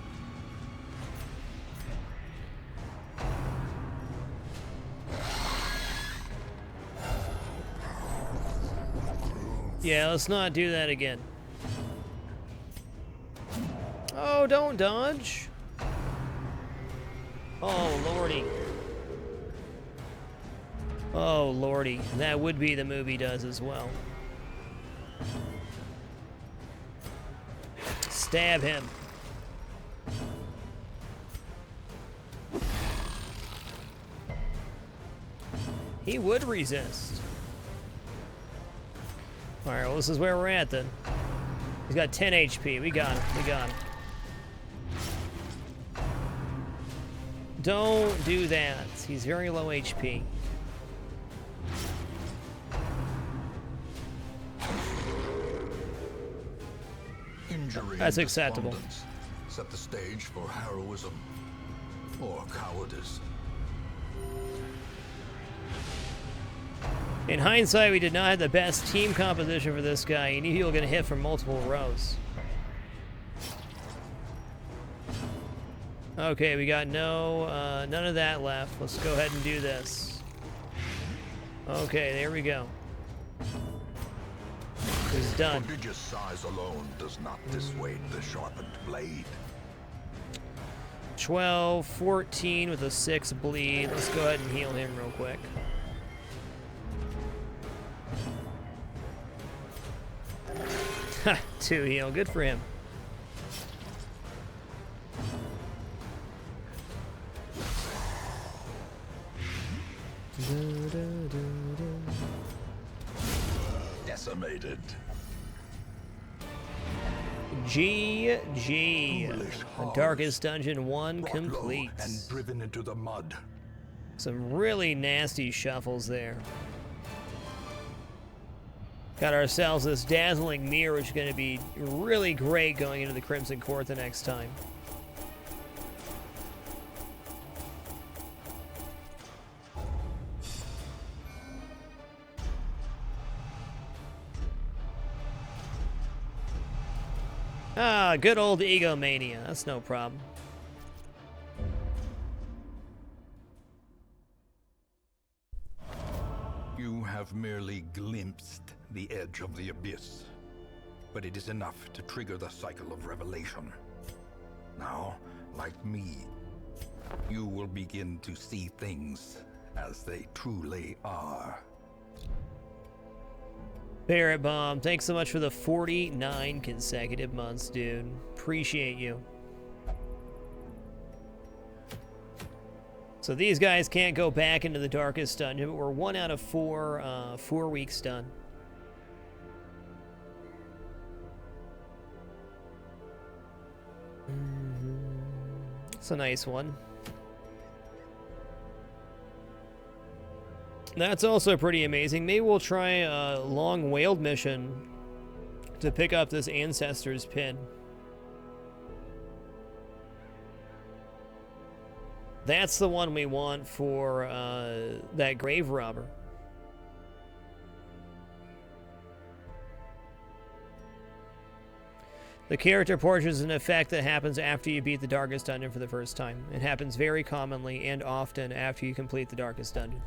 Yeah, let's not do that again. Oh, don't dodge. Oh, lordy. Oh, lordy. That would be the move he does as well. Stab him. He would resist. Alright, well, this is where we're at then. He's got 10 HP. We got him. We got him. Don't do that. He's very low HP. Injury That's and acceptable. despondence set the stage for heroism or cowardice. In hindsight, we did not have the best team composition for this guy. He knew he was going to hit from multiple rows. Okay, we got none of that left. Let's go ahead and do this. Okay, there we go. He's done. Prodigious size alone does not dissuade the sharpened blade. 12, 14 with a 6 bleed. Let's go ahead and heal him real quick. Ha, 2 heal. Good for him. Decimated. GG. The Darkest Dungeon 1 Brought low complete. and driven into the mud. Some really nasty shuffles there. Got ourselves this dazzling mirror, which is going to be really great going into the Crimson Court the next time. Ah, good old egomania. That's no problem. You have merely glimpsed the edge of the abyss, but it is enough to trigger the cycle of revelation. Now, like me, you will begin to see things as they truly are. Barrett Bomb, thanks so much for the 49 consecutive months, dude. Appreciate you. So these guys can't go back into the Darkest Dungeon, but we're 1 out of 4, 4 weeks done. It's a nice one. That's also pretty amazing. Maybe we'll try a long whaled mission to pick up this Ancestor's pin. That's the one we want for that grave robber. The character portrait is an effect that happens after you beat the Darkest Dungeon for the first time. It happens very commonly and often after you complete the Darkest Dungeon.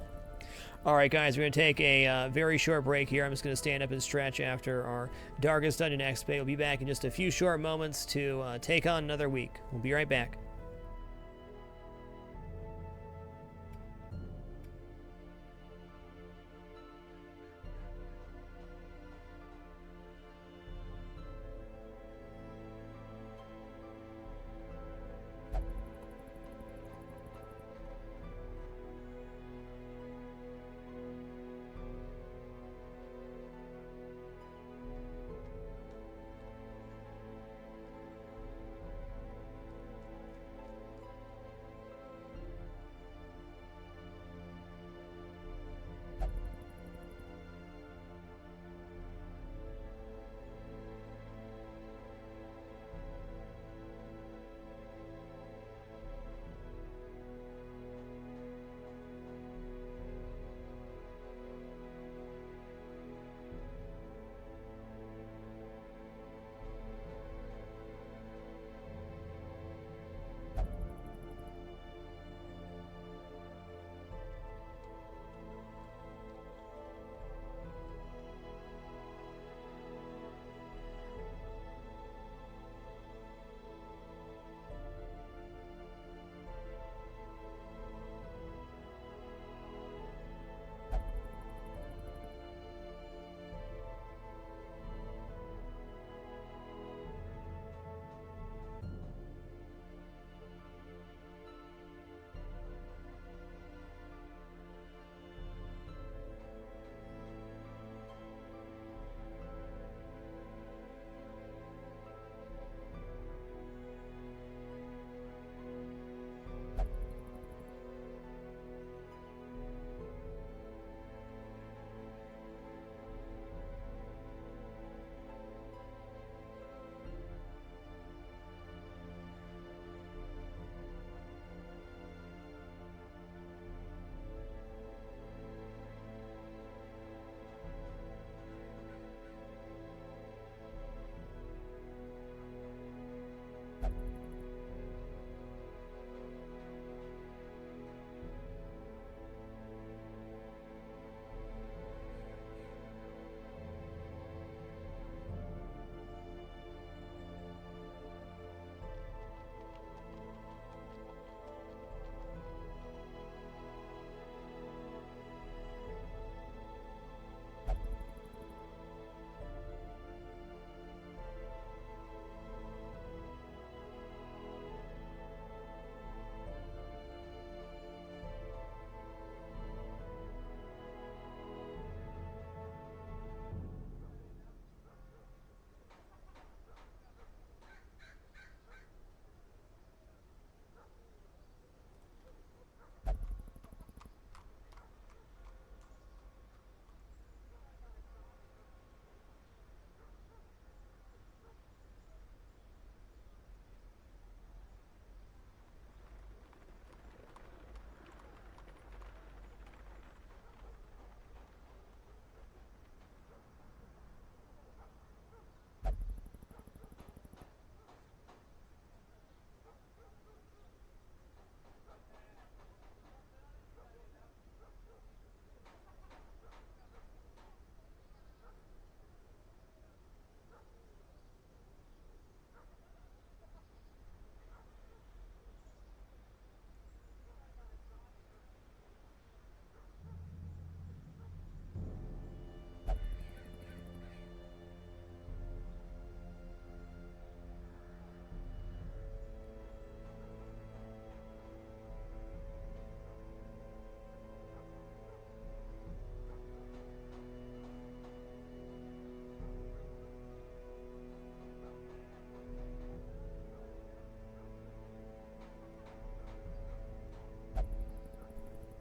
Alright guys, we're going to take a very short break here. I'm just going to stand up and stretch after our Darkest Dungeon XP. We'll be back in just a few short moments to take on another week. We'll be right back.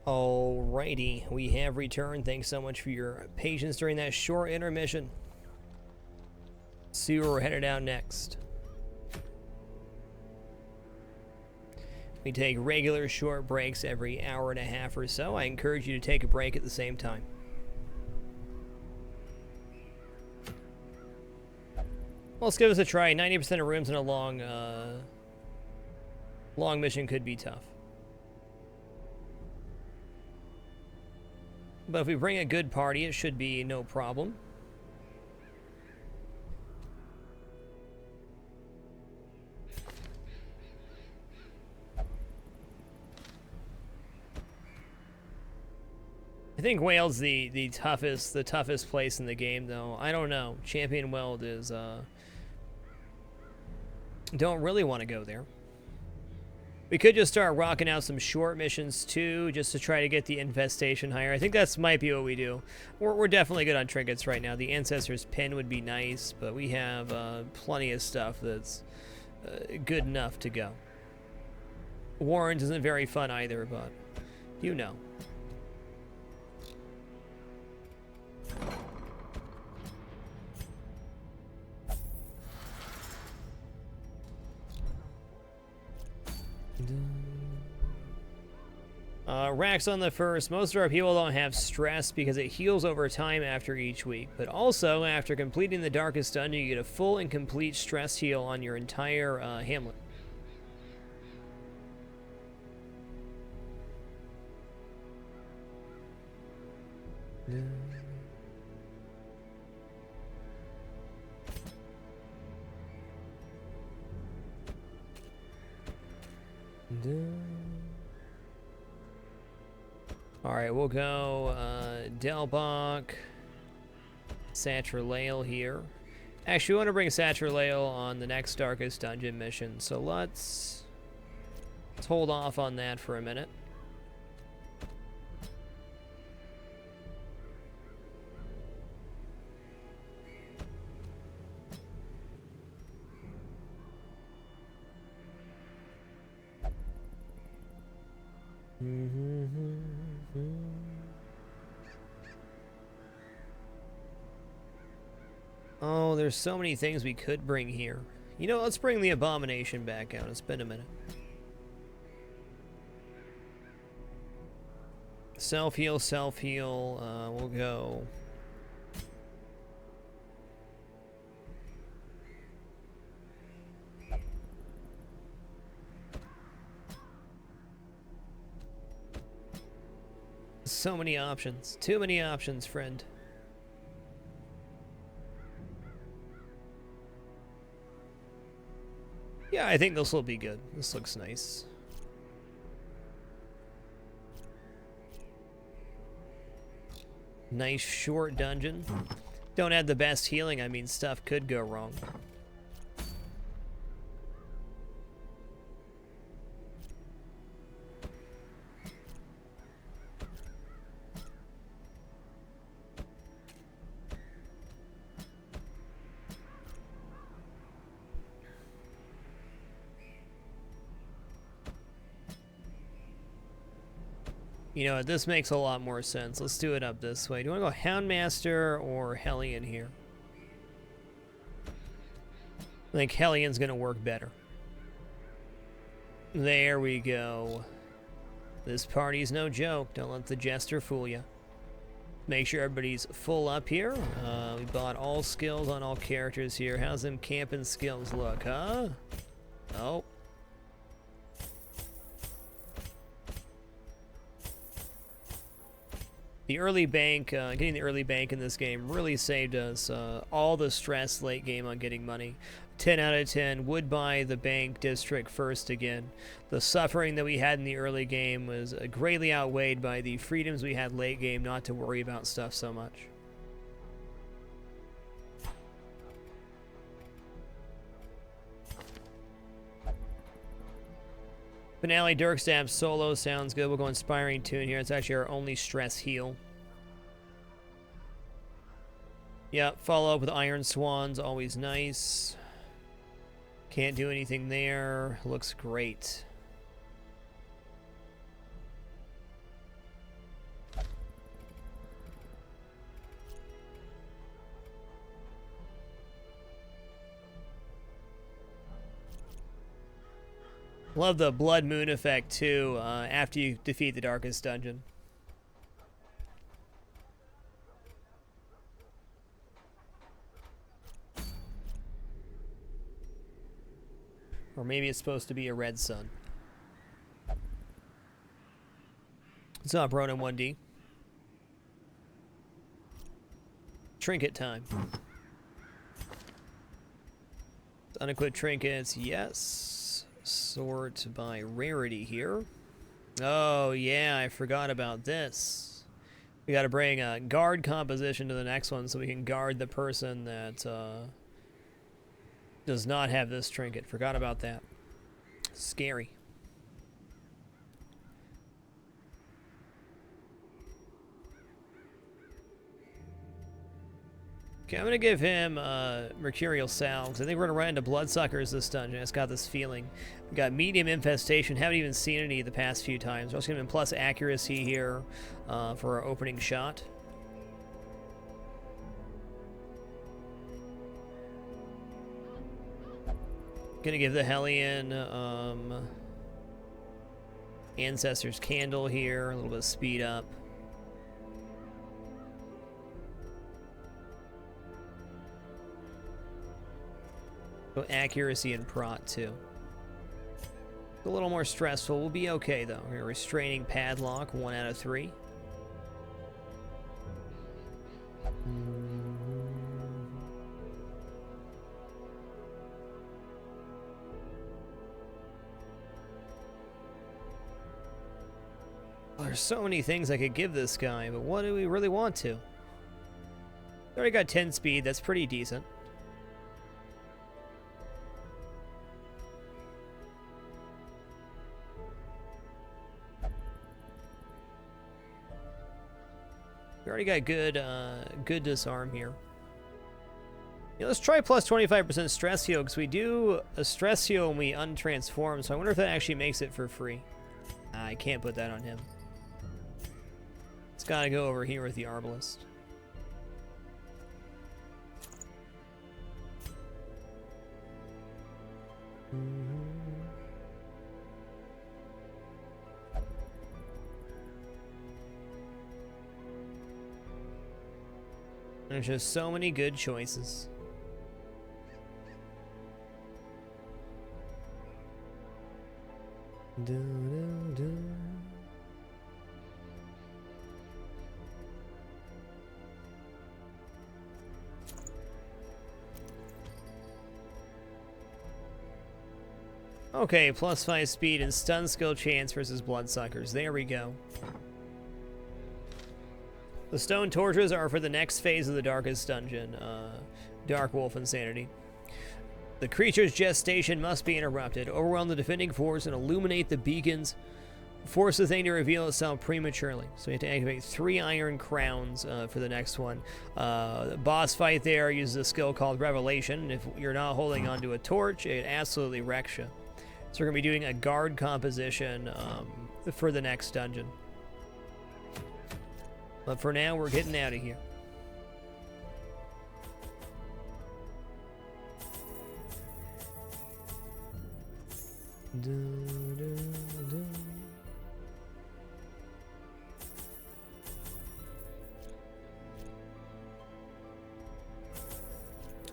Alrighty, we have returned. Thanks so much for your patience during that short intermission. See where we're headed out next. We take regular short breaks every hour and a half or so. I encourage you to take a break at the same time. Well, let's give us a try. 90% of rooms in a long mission could be tough. But if we bring a good party, it should be no problem. I think Wales the toughest place in the game, though. I don't know. Champion Weld is don't really want to go there. We could just start rocking out some short missions too, just to try to get the infestation higher. I think that's might be what we do. We're definitely good on trinkets right now. The Ancestor's Pin would be nice, but we have plenty of stuff that's good enough to go. Warrens isn't very fun either, but you know. Racks on the first. Most of our people don't have stress because it heals over time after each week. But also, after completing the Darkest Dungeon, you get a full and complete stress heal on your entire Hamlet. Alright, we'll go Delbach, Satralael here. Actually, we want to bring Satralael on the next Darkest Dungeon mission, so let's hold off on that for a minute. Oh, there's so many things we could bring here. You know, let's bring the Abomination back out. It's been a minute. Self-heal, self-heal. We'll go. So many options. Too many options, friend. Yeah, I think this will be good. This looks nice. Nice short dungeon. Don't have the best healing. I mean, stuff could go wrong. You know what, this makes a lot more sense. Let's do it up this way. Do you want to go Houndmaster or Hellion here? I think Hellion's going to work better. There we go. This party's no joke. Don't let the jester fool you. Make sure everybody's full up here. We bought all skills on all characters here. How's them camping skills look, huh? Oh. The early bank, getting the early bank in this game really saved us all the stress late game on getting money. 10 out of 10 would buy the bank district first again. The suffering that we had in the early game was greatly outweighed by the freedoms we had late game not to worry about stuff so much. Finale Dirkstab solo sounds good. We'll go Inspiring Tune here. It's actually our only stress heal. Yep, follow up with Iron Swans, always nice. Can't do anything there. Looks great. Love the blood moon effect too. After you defeat the Darkest Dungeon. Or maybe it's supposed to be a red sun. What's up, Ronan 1D? Trinket time. Unequipped trinkets, yes. Sort by rarity here. Oh, yeah, I forgot about this. We gotta bring a guard composition to the next one so we can guard the person that does not have this trinket. Forgot about that. Scary. Okay, I'm gonna give him Mercurial Salves. I think we're gonna run into Bloodsuckers this dungeon. It's got this feeling. We got medium infestation. Haven't even seen any the past few times. We're also gonna plus accuracy here for our opening shot. Gonna give the Hellion Ancestor's Candle here, a little bit of speed up. So accuracy and prot too. A little more stressful. We'll be okay though. We're restraining padlock, 1 out of 3. There's so many things I could give this guy, but what do we really want to? We already got 10 speed, that's pretty decent. We already got good disarm here. Yeah, let's try plus 25% stress heal, because we do a stress heal when we untransform, so I wonder if that actually makes it for free. I can't put that on him. It's gotta go over here with the Arbalist. There's just so many good choices. Okay, plus 5 speed and stun skill chance versus Bloodsuckers. There we go. The stone torches are for the next phase of the Darkest Dungeon, Dark Wolf Insanity. The creature's gestation must be interrupted. Overwhelm the defending force and illuminate the beacons. Force the thing to reveal itself prematurely. So you have to activate 3 iron crowns for the next one. The boss fight there uses a skill called Revelation. If you're not holding onto a torch, it absolutely wrecks you. So we're going to be doing a guard composition for the next dungeon. But for now, we're getting out of here.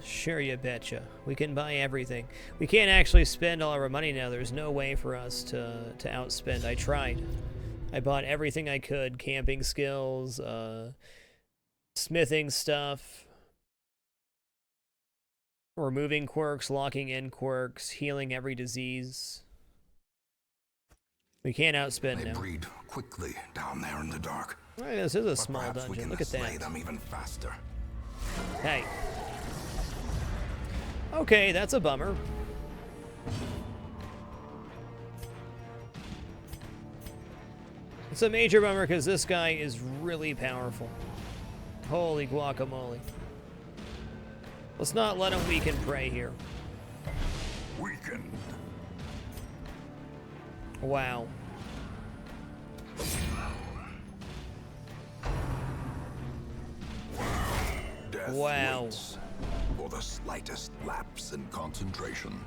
Sure, you betcha. We can buy everything. We can't actually spend all our money now. There's no way for us to outspend. I tried. I bought everything I could. Camping skills, smithing stuff, removing quirks, locking in quirks, healing every disease. We can't outspend They now. breed quickly down there in the dark. Right, this is a But small perhaps we dungeon. can Look at slay that. them even faster. Hey. Okay, that's a bummer. It's a major bummer because this guy is really powerful. Holy guacamole. Let's not let him weaken prey here. Weakened. Wow. Death Wow. waits for the slightest lapse in concentration.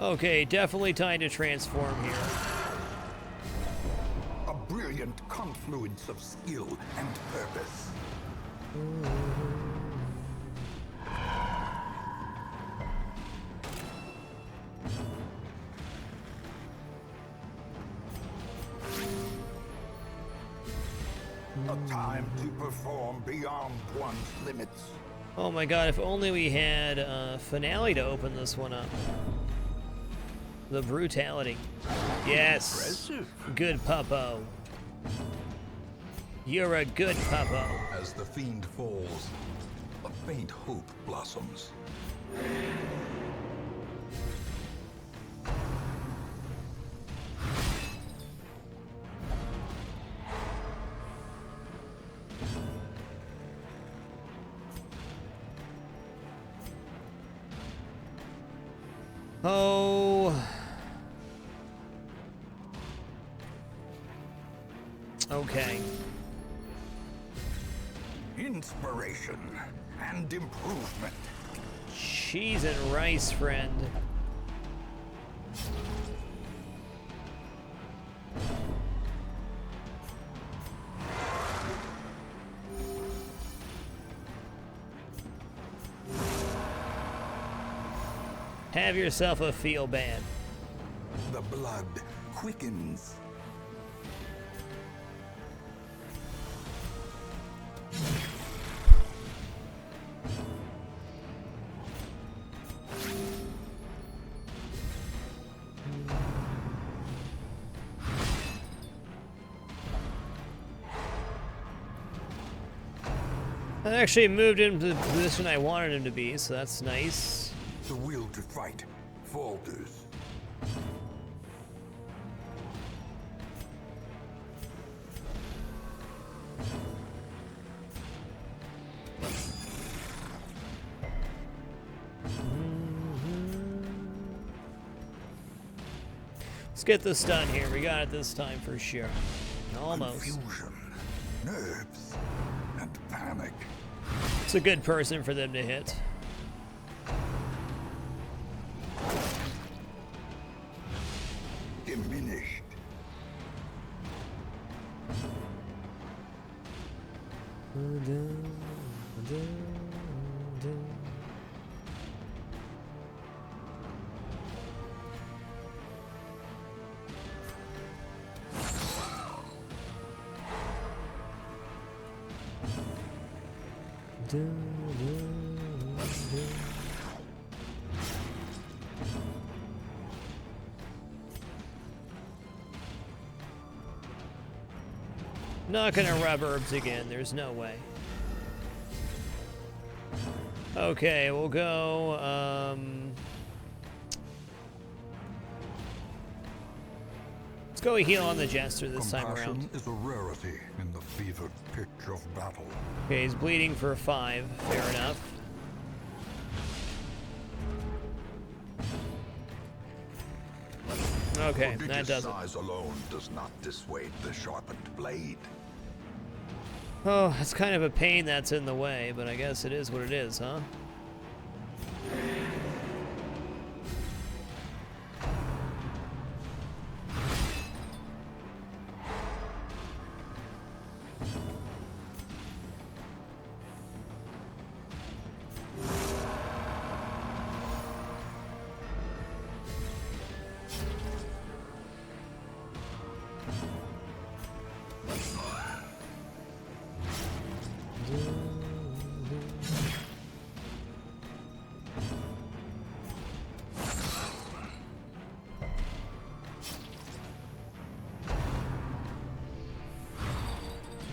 Okay, definitely time to transform here. A brilliant confluence of skill and purpose. A time to perform beyond one's limits. Oh my god, if only we had a finale to open this one up. The brutality. Yes. Impressive. Good puppo. You're a good puppo. As the fiend falls, a faint hope blossoms. Oh. Okay. Inspiration and improvement. Cheese and rice, friend. Have yourself a feel bad. The blood quickens. I actually moved him to the position I wanted him to be, so that's nice. The will to fight falters. Let's get this done here. We got it this time for sure. Almost. Confusion, nerves, and panic. It's a good person for them to hit. Diminished. Not gonna rub herbs again, there's no way. Okay, we'll go, let's go heal on the Jester this time around. Compassion is a rarity in the fevered pitch of battle. Okay, he's bleeding for 5, fair enough. Okay, that does it. Size alone does not dissuade the sharpened blade. Oh, it's kind of a pain that's in the way, but I guess it is what it is, huh?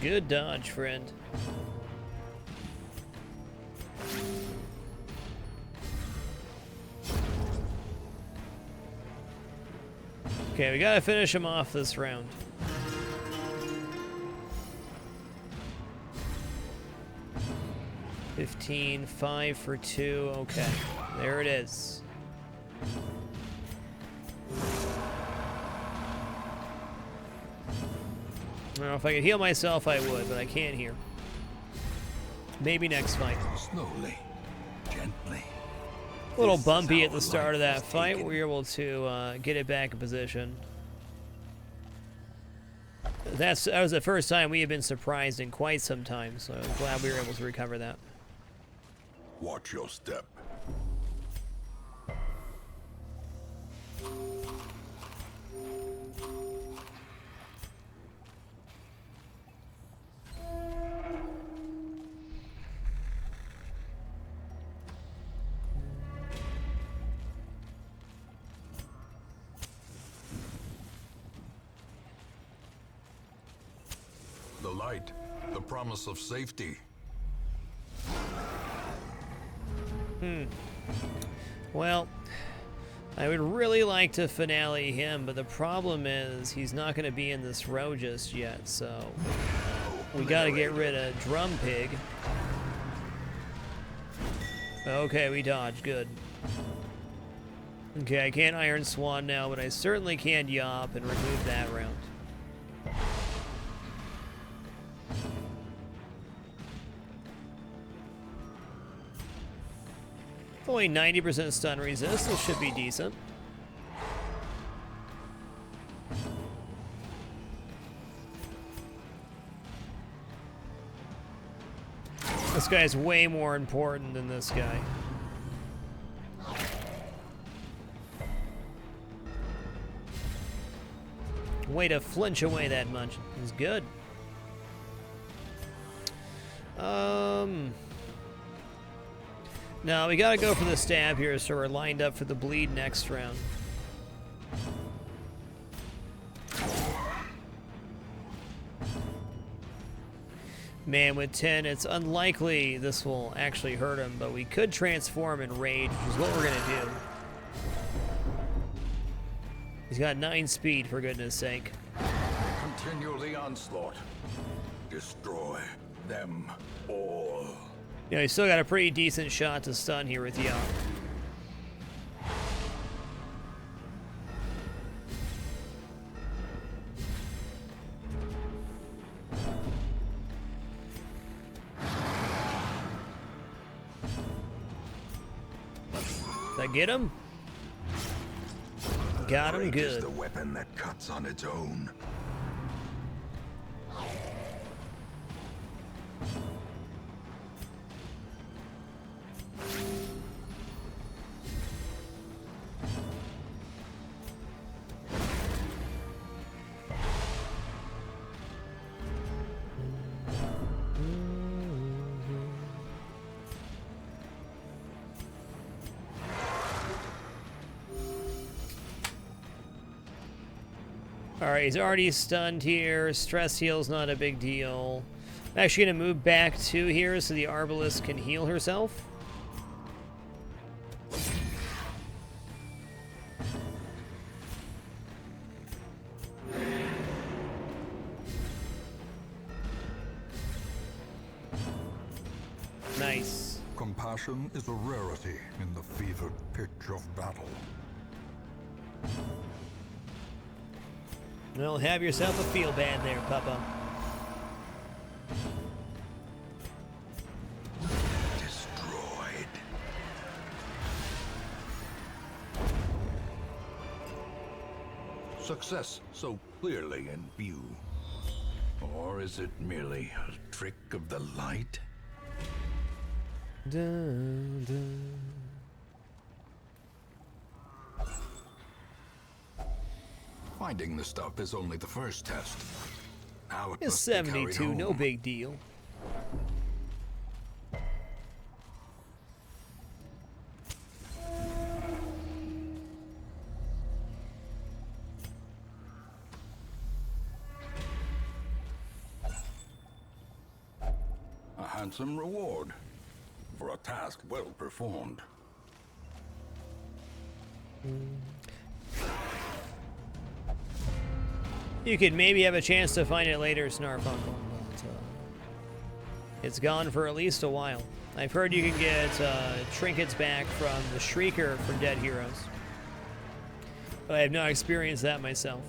Good dodge, friend. Okay, we gotta finish him off this round. $15, 5 for 2. Okay, there it is. Well, if I could heal myself, I would, but I can't here. Maybe next fight. Slowly, gently. A little This is bumpy how at the start of life that is fight. taken. We were able to get it back in position. That was the first time we had been surprised in quite some time, so I'm glad we were able to recover that. Watch your step. The light, the promise of safety. Well, I would really like to finale him, but the problem is he's not going to be in this row just yet, so we got to get rid of Drum Pig. Okay, we dodged. Good. Okay, I can't Iron Swan now, but I certainly can Yop and remove that round. Only 90% stun resist. This should be decent. This guy's way more important than this guy. Way to flinch away that much. He's good. No, we gotta go for the stab here, so we're lined up for the bleed next round. Man, with 10, it's unlikely this will actually hurt him, but we could transform in Rage, which is what we're gonna do. He's got 9 speed, for goodness sake. Continue the onslaught. Destroy them all. You know, he's still got a pretty decent shot to stun here with Yop. Did I get him? Got him Rage is good. the weapon that cuts on its own. Alright, he's already stunned here. Stress heal's not a big deal. I'm actually going to move back 2 here so the Arbalest can heal herself. Nice. Compassion is a rarity in the fevered pitch of battle. Well, have yourself a feel bad there, Papa. Destroyed. Success so clearly in view. Or is it merely a trick of the light? Dun, dun. Finding the stuff is only the first test. Now it It's must be carried 72, no home. big deal. A handsome reward for a task well performed. You could maybe have a chance to find it later, Snarfunkel, but it's gone for at least a while. I've heard you can get trinkets back from the Shrieker for dead heroes, but I have not experienced that myself.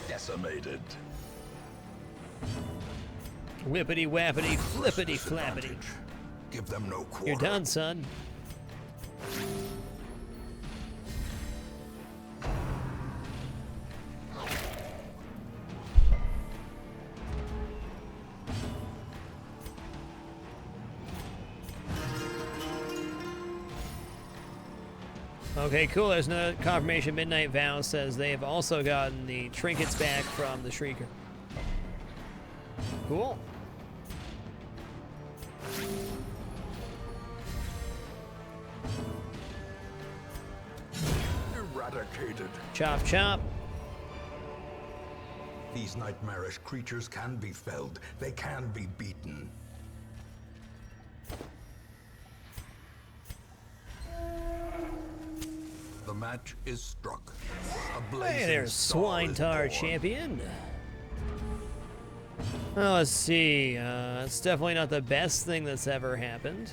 Decimated. Whippity wappity, flippity flappity. Give them no quarter. You're done, son. Okay, cool. There's no confirmation. Midnight Vow says they have also gotten the trinkets back from the Shrieker. Cool. Eradicated. Chop, chop. These nightmarish creatures can be felled. They can be beaten. The match is struck. A blazing Hey, there's star is Swinetar born. champion. Oh, let's see. It's definitely not the best thing that's ever happened.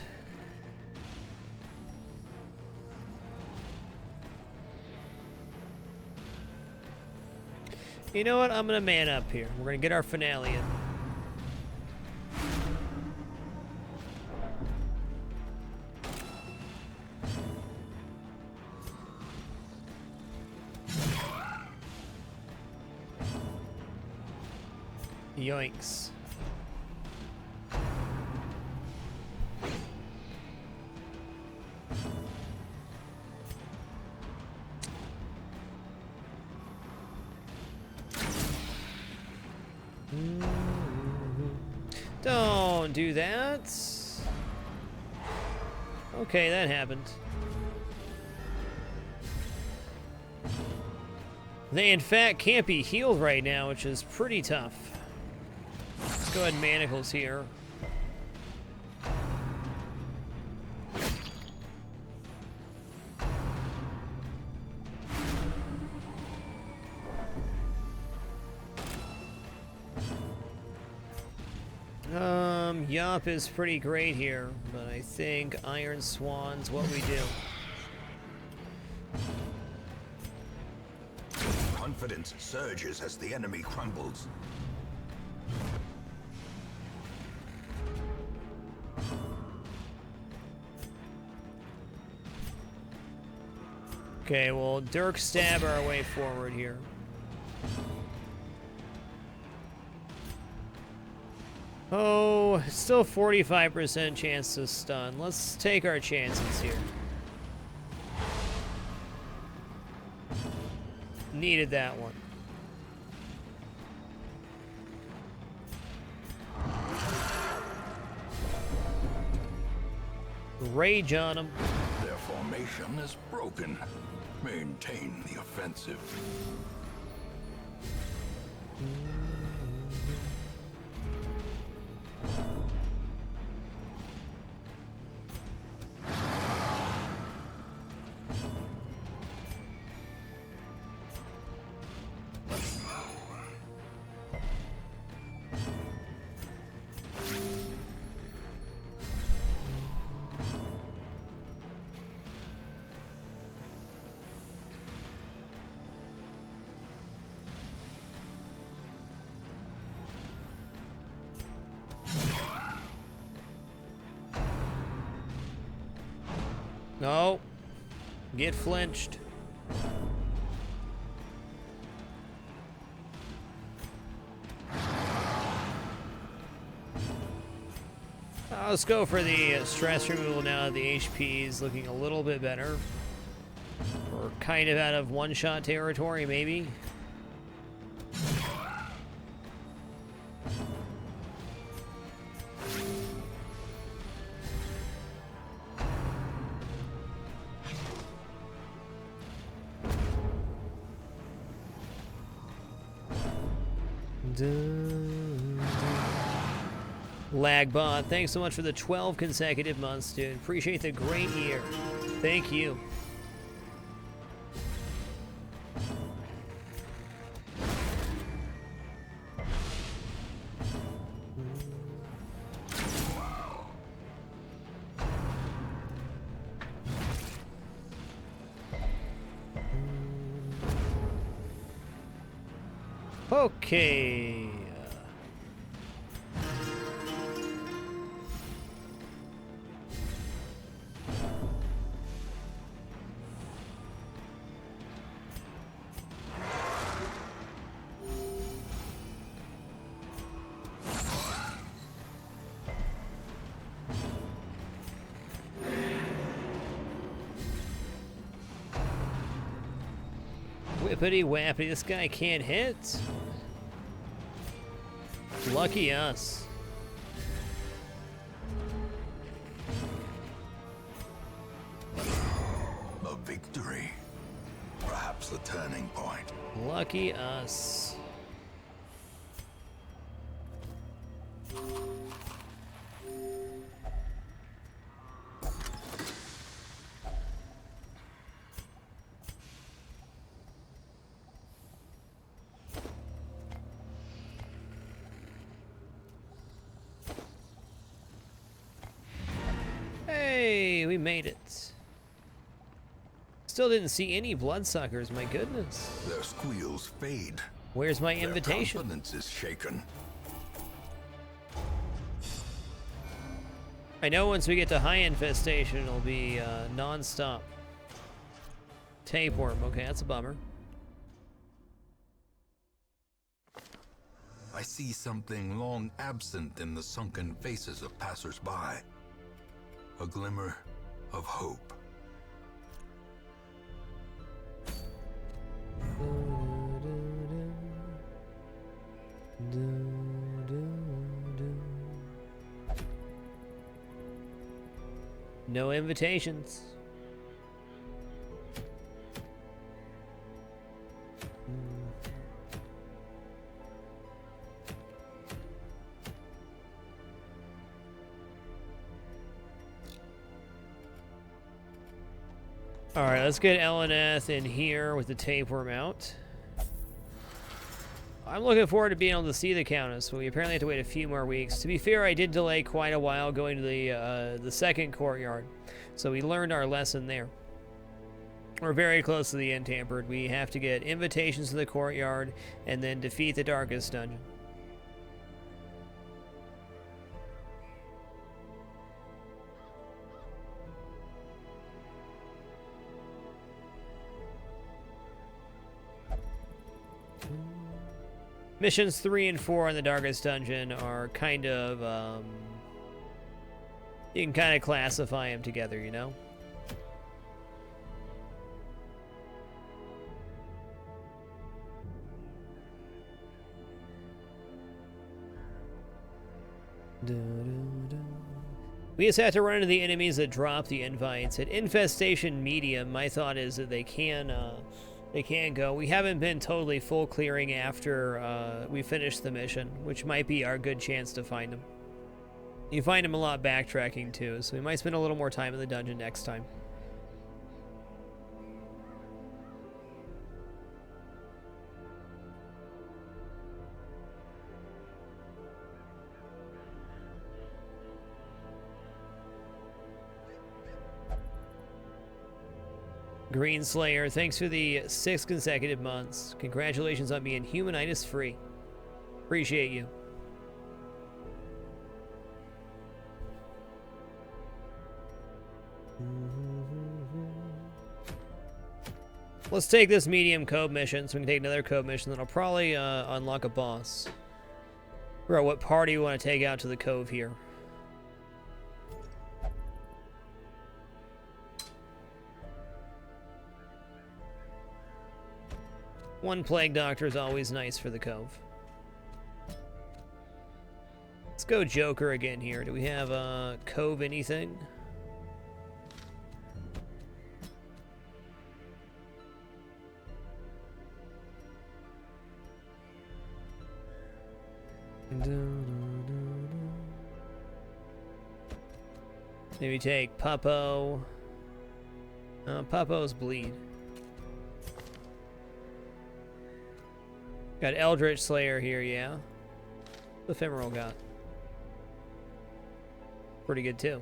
You know what? I'm gonna man up here. We're gonna get our finale in. Yoinks. Don't do that. Okay, that happened. They, in fact, can't be healed right now, which is pretty tough. Let's go ahead and manacles here. Yup is pretty great here, but I think Iron Swan's what we do. Confidence surges as the enemy crumbles. Okay, well, Dirk stab our way forward here. Oh, still 45% chance to stun. Let's take our chances here. Needed that one. Rage on him. Their formation is broken. Maintain the offensive. No. Get flinched. Let's go for the stress removal now that the HP is looking a little bit better. We're kind of out of one-shot territory, maybe. Lagbot, thanks so much for the 12 consecutive months, dude. Appreciate the great year. Thank you. Okay. Whippity wappity, this guy can't hit. Lucky us. A victory. Perhaps the turning point. Lucky us. Hey, we made it. Still didn't see any bloodsuckers, my goodness. Their squeals fade. Where's my Their invitation? confidence is shaken. I know once we get to high infestation, it'll be non-stop. Tapeworm, okay, that's a bummer. I see something long absent in the sunken faces of passers-by. A glimmer of hope. No invitations. All right, let's get Eleneth in here with the tapeworm out. I'm looking forward to being able to see the Countess, but we apparently have to wait a few more weeks. To be fair, I did delay quite a while going to the second courtyard, so we learned our lesson there. We're very close to the Entampered. We have to get invitations to the courtyard and then defeat the Darkest dungeon. Missions 3 and 4 in the Darkest Dungeon are kind of, you can kind of classify them together, you know? We just have to run into the enemies that drop the invites. At Infestation Medium, my thought is that they can go. We haven't been totally full clearing after we finish the mission, which might be our good chance to find them. You find them a lot backtracking too, so we might spend a little more time in the dungeon next time. Green Slayer, thanks for the 6 consecutive months. Congratulations on being humanitis free. Appreciate you. Let's take this medium code mission so we can take another code mission, then I'll probably unlock a boss. Figure out what party we want to take out to the cove here. One Plague Doctor is always nice for the cove. Let's go Joker again here. Do we have cove anything? Maybe take Puppo. Puppo's bleed. Got Eldritch Slayer here, yeah. The Ephemeral got. Pretty good too.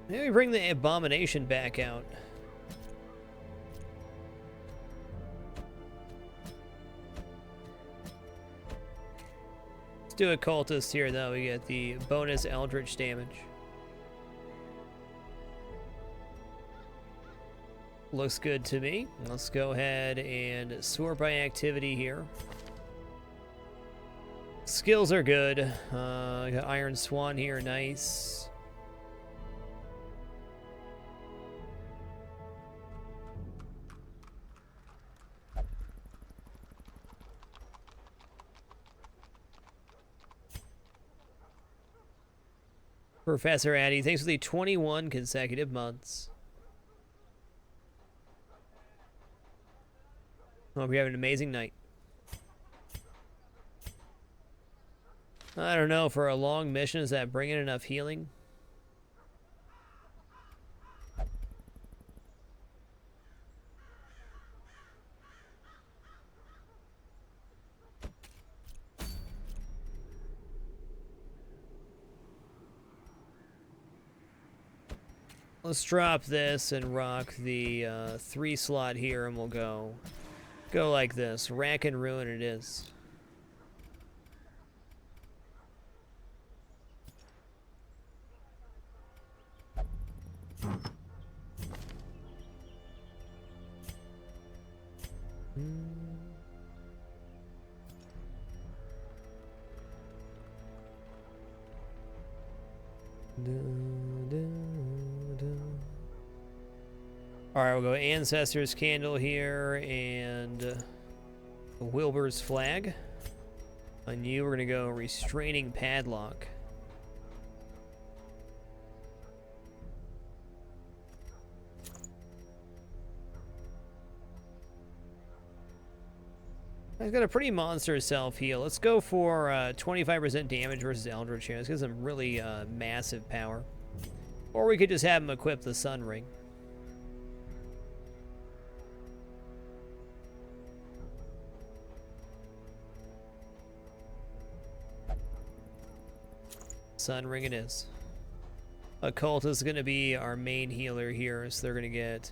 Maybe bring the Abomination back out. do a cultist here, though. We get the bonus eldritch damage. Looks good to me. Let's go ahead and sort by activity here. Skills are good. I got Iron Swan here, nice. Professor Addy, thanks for the 21 consecutive months. Hope you're having an amazing night. I don't know, for a long mission, is that bringing enough healing? Let's drop this and rock the 3 slot here, and we'll go like this. Rack and ruin it is. Alright, we'll go Ancestor's Candle here and Wilbur's Flag. On you, we're going to go Restraining Padlock. I've got a pretty monster self-heal. Let's go for 25% damage versus Eldritch here. This gives him really massive power. Or we could just have him equip the Sun Ring. Sun Ring it is. Occult is going to be our main healer here, so they're going to get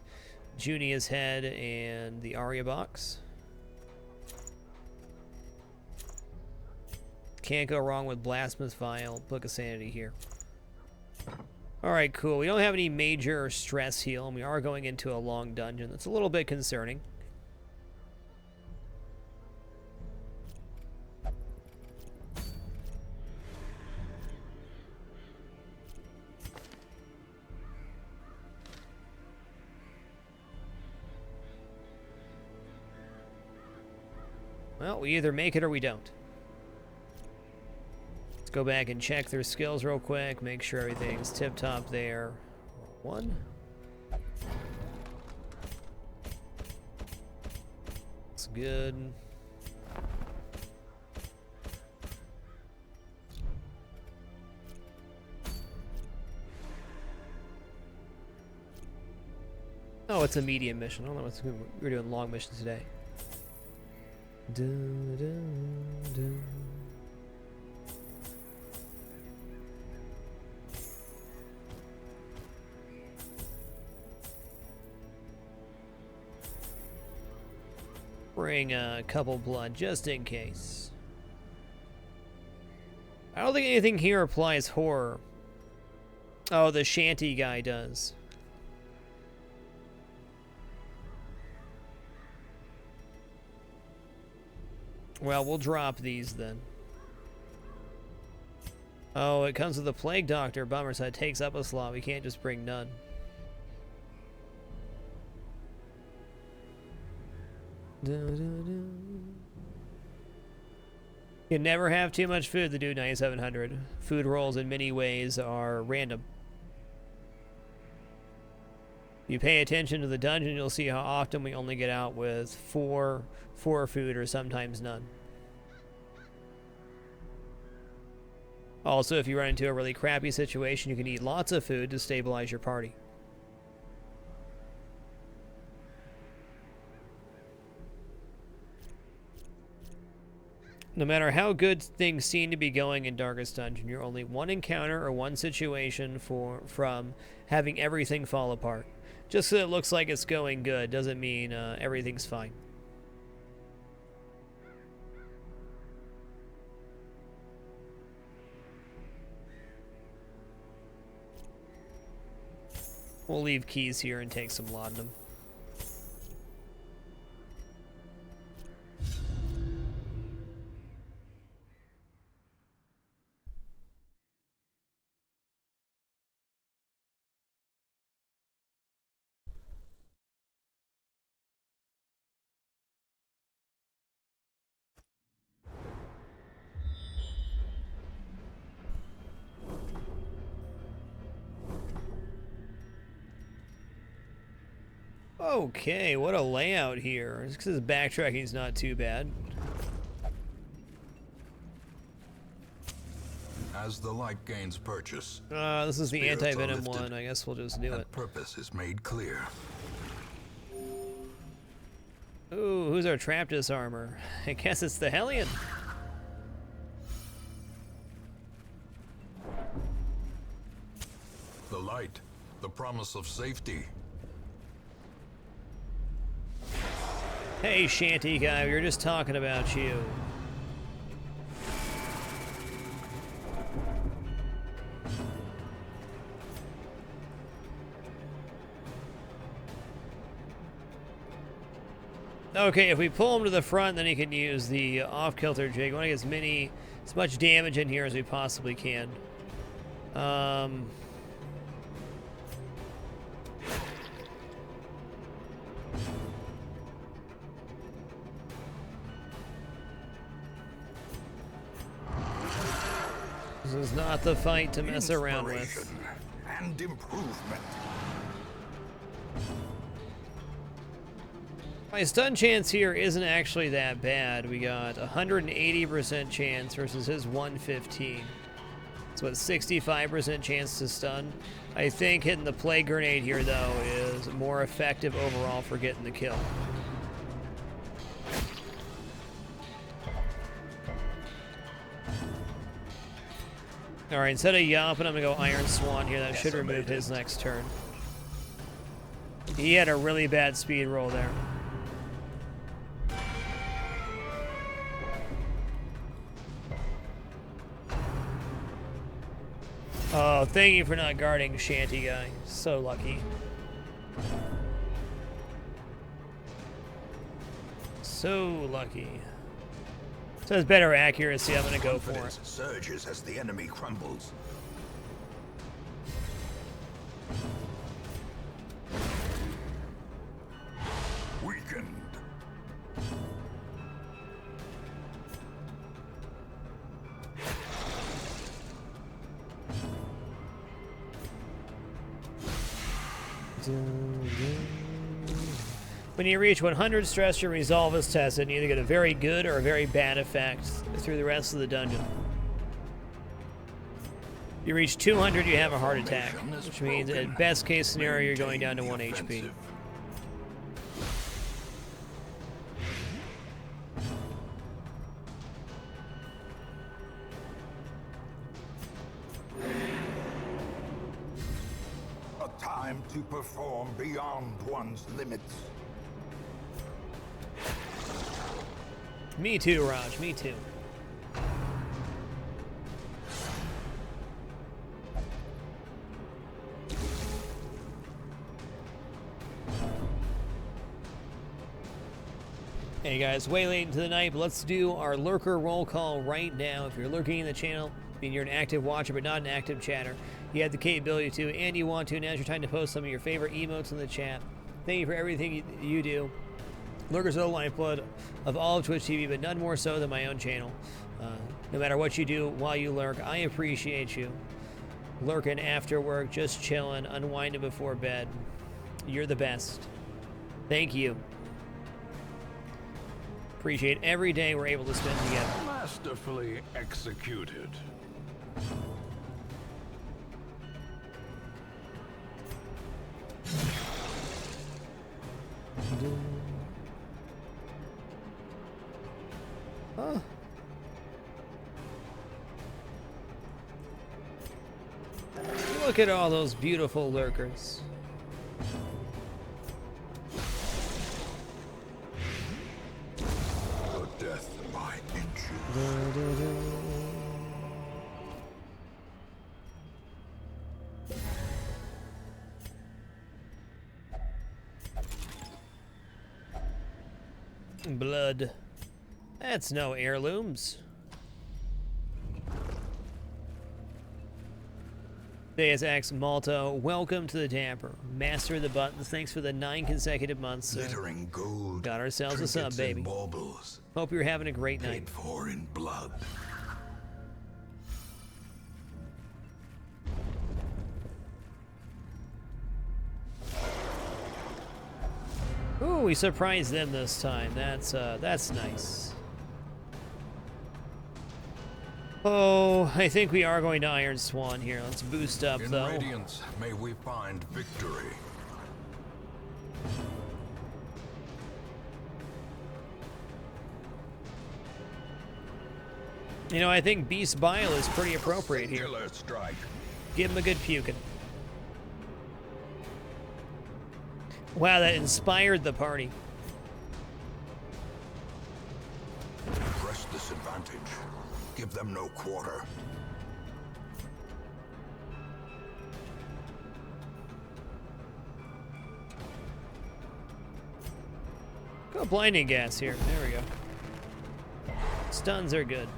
Junia's Head and the Aria Box. Can't go wrong with Blasphemous Vial. Book of Sanity here. Alright, cool. We don't have any major stress heal, and we are going into a long dungeon. That's a little bit concerning. Well, we either make it or we don't. Let's go back and check their skills real quick, make sure everything's tip-top there. 1. It's good. Oh, it's a medium mission. I don't know what's good. We're doing long missions today. Bring a couple blood just in case. I don't think anything here applies horror. Oh, the shanty guy does. Well, we'll drop these then. Oh, it comes with a Plague Doctor. Bummer, so it takes up a slot. We can't just bring none. You never have too much food to do 9700. Food rolls in many ways are random. You pay attention to the dungeon, you'll see how often we only get out with four food or sometimes none. Also, if you run into a really crappy situation, you can eat lots of food to stabilize your party. No matter how good things seem to be going in Darkest Dungeon, you're only one encounter or one situation from having everything fall apart. Just so it looks like it's going good doesn't mean everything's fine. We'll leave keys here and take some laudanum. Okay, what a layout here. This is backtracking is not too bad. As the light gains purchase, This is the spirits are anti-venom lifted, one. I guess we'll just do and it. purpose is made clear. Ooh, who's our trap disarmer? I guess it's the Hellion. The light, the promise of safety. Hey, Shanty guy, we were just talking about you. Okay, if we pull him to the front, then he can use the off-kilter jig. We want to get as much damage in here as we possibly can. This is not the fight to mess around with. Inspiration and improvement. My stun chance here isn't actually that bad. We got 180% chance versus his 115. So what, 65% chance to stun? I think hitting the plague grenade here, though, is more effective overall for getting the kill. Alright, instead of Yop, I'm going to go Iron Swan here. That should remove his next turn. He had a really bad speed roll there. Oh, thank you for not guarding Shanty guy. So lucky. So lucky. So it's better accuracy. I'm gonna go for it. Surges as the enemy crumbles. Weakened. When you reach 100 stress, your resolve is tested and you either get a very good or a very bad effect through the rest of the dungeon. You reach 200, you have a heart attack, which means at best case scenario, you're going down to 1 HP. A time to perform beyond one's limits. Me too, Raj, me too. Hey guys, way late into the night, but let's do our lurker roll call right now. If you're lurking in the channel, I mean you're an active watcher but not an active chatter, you have the capability to, and you want to, now's your time to post some of your favorite emotes in the chat. Thank you for everything you do. Lurkers are the lifeblood of all of Twitch TV, but none more so than my own channel. No matter what you do while you lurk, I appreciate you. Lurking after work, just chilling, unwinding before bed. You're the best. Thank you. Appreciate every day we're able to spend together. Masterfully executed. Huh. Look at all those beautiful lurkers. The death by inches. Blood. That's no heirlooms. Deus Ex Malto, welcome to the Tamper. Master of the buttons, thanks for the 9 consecutive months. Glittering gold. Got ourselves a sub, trinkets baby. and baubles, Hope you're having a great night. paid for in blood. Ooh, we surprised them this time. That's nice. Oh, I think we are going to Iron Swan here. Let's boost up, In though. radiance, may we find victory. You know, I think Beast Bile is pretty appropriate here. Singular strike. Give him a good puking. Wow, that inspired the party. Press this advantage. Give them no quarter. Go blinding gas here. There we go. Stuns are good.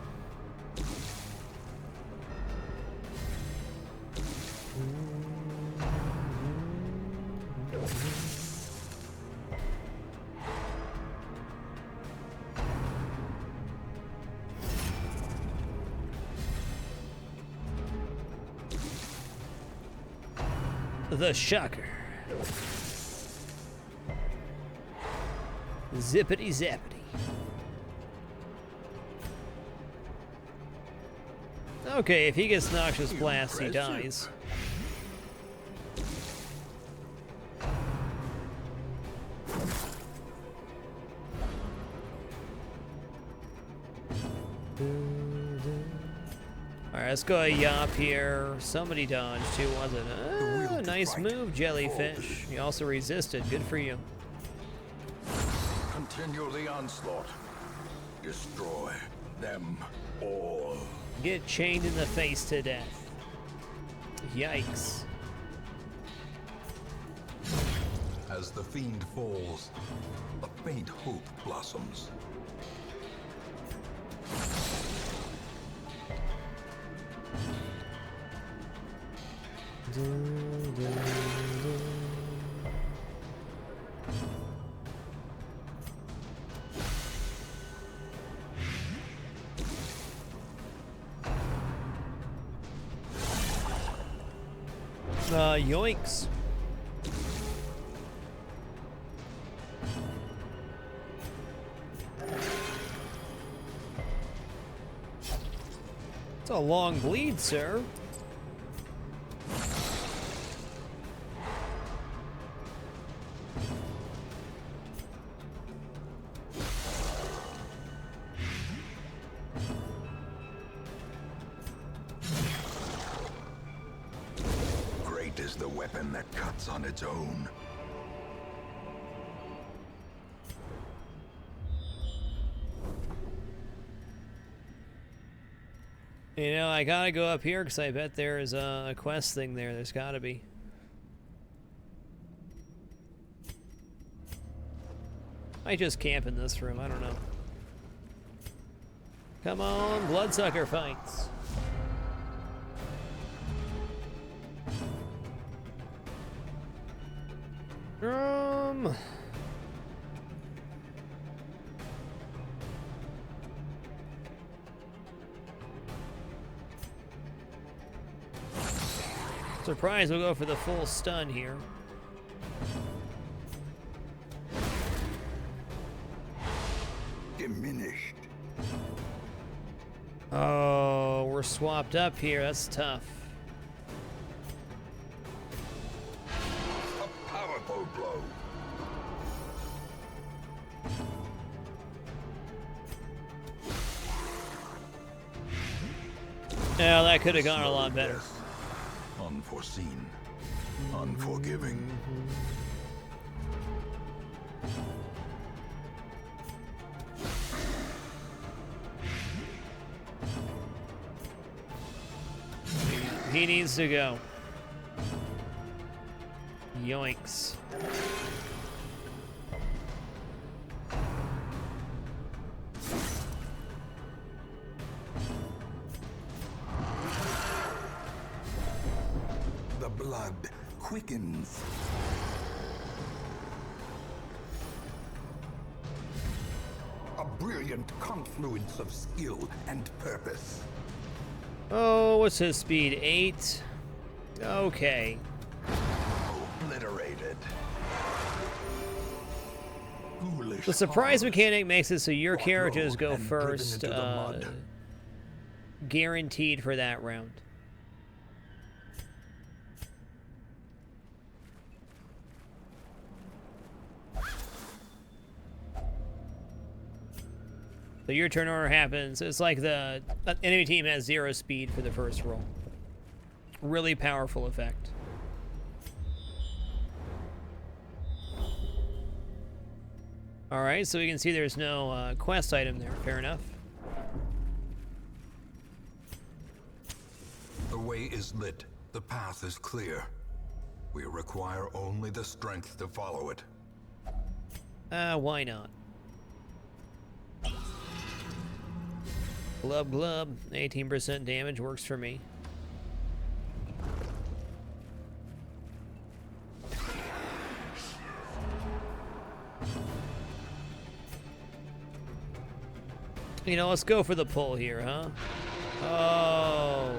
The Shocker. Zippity zappity. Okay, if he gets Noxious Blast, he dies. Alright, let's go a Yop here. Somebody dodged too, wasn't it? Oh, nice move, Jellyfish. You also resisted. Good for you. Continue the onslaught. Destroy them all. Get chained in the face to death. Yikes. As the fiend falls, a faint hope blossoms. Yoinks. It's a long bleed, sir. Great is the weapon that cuts on its own. You know, I gotta go up here because I bet there's a quest thing there. There's gotta be. I just camp in this room. I don't know. Come on, Bloodsucker fights. Surprise, we'll go for the full stun here. Diminished. Oh, we're swapped up here. That's tough. A powerful blow. Yeah, that could have gone a lot better. Unforeseen. Unforgiving. He needs to go. Yoinks. blood quickens. A brilliant confluence of skill and purpose. Oh, what's his speed? 8. Okay. Obliterated. Foolish The surprise powers mechanic makes it so your brought characters low go and driven first, into the mud. guaranteed for that round. So your turn order happens. It's like the enemy team has 0 speed for the first roll. Really powerful effect. All right, so we can see there's no quest item there. Fair enough. The way is lit. The path is clear. We require only the strength to follow it. Why not? Glub glub. 18% damage works for me. You know, let's go for the pull here, huh? Oh.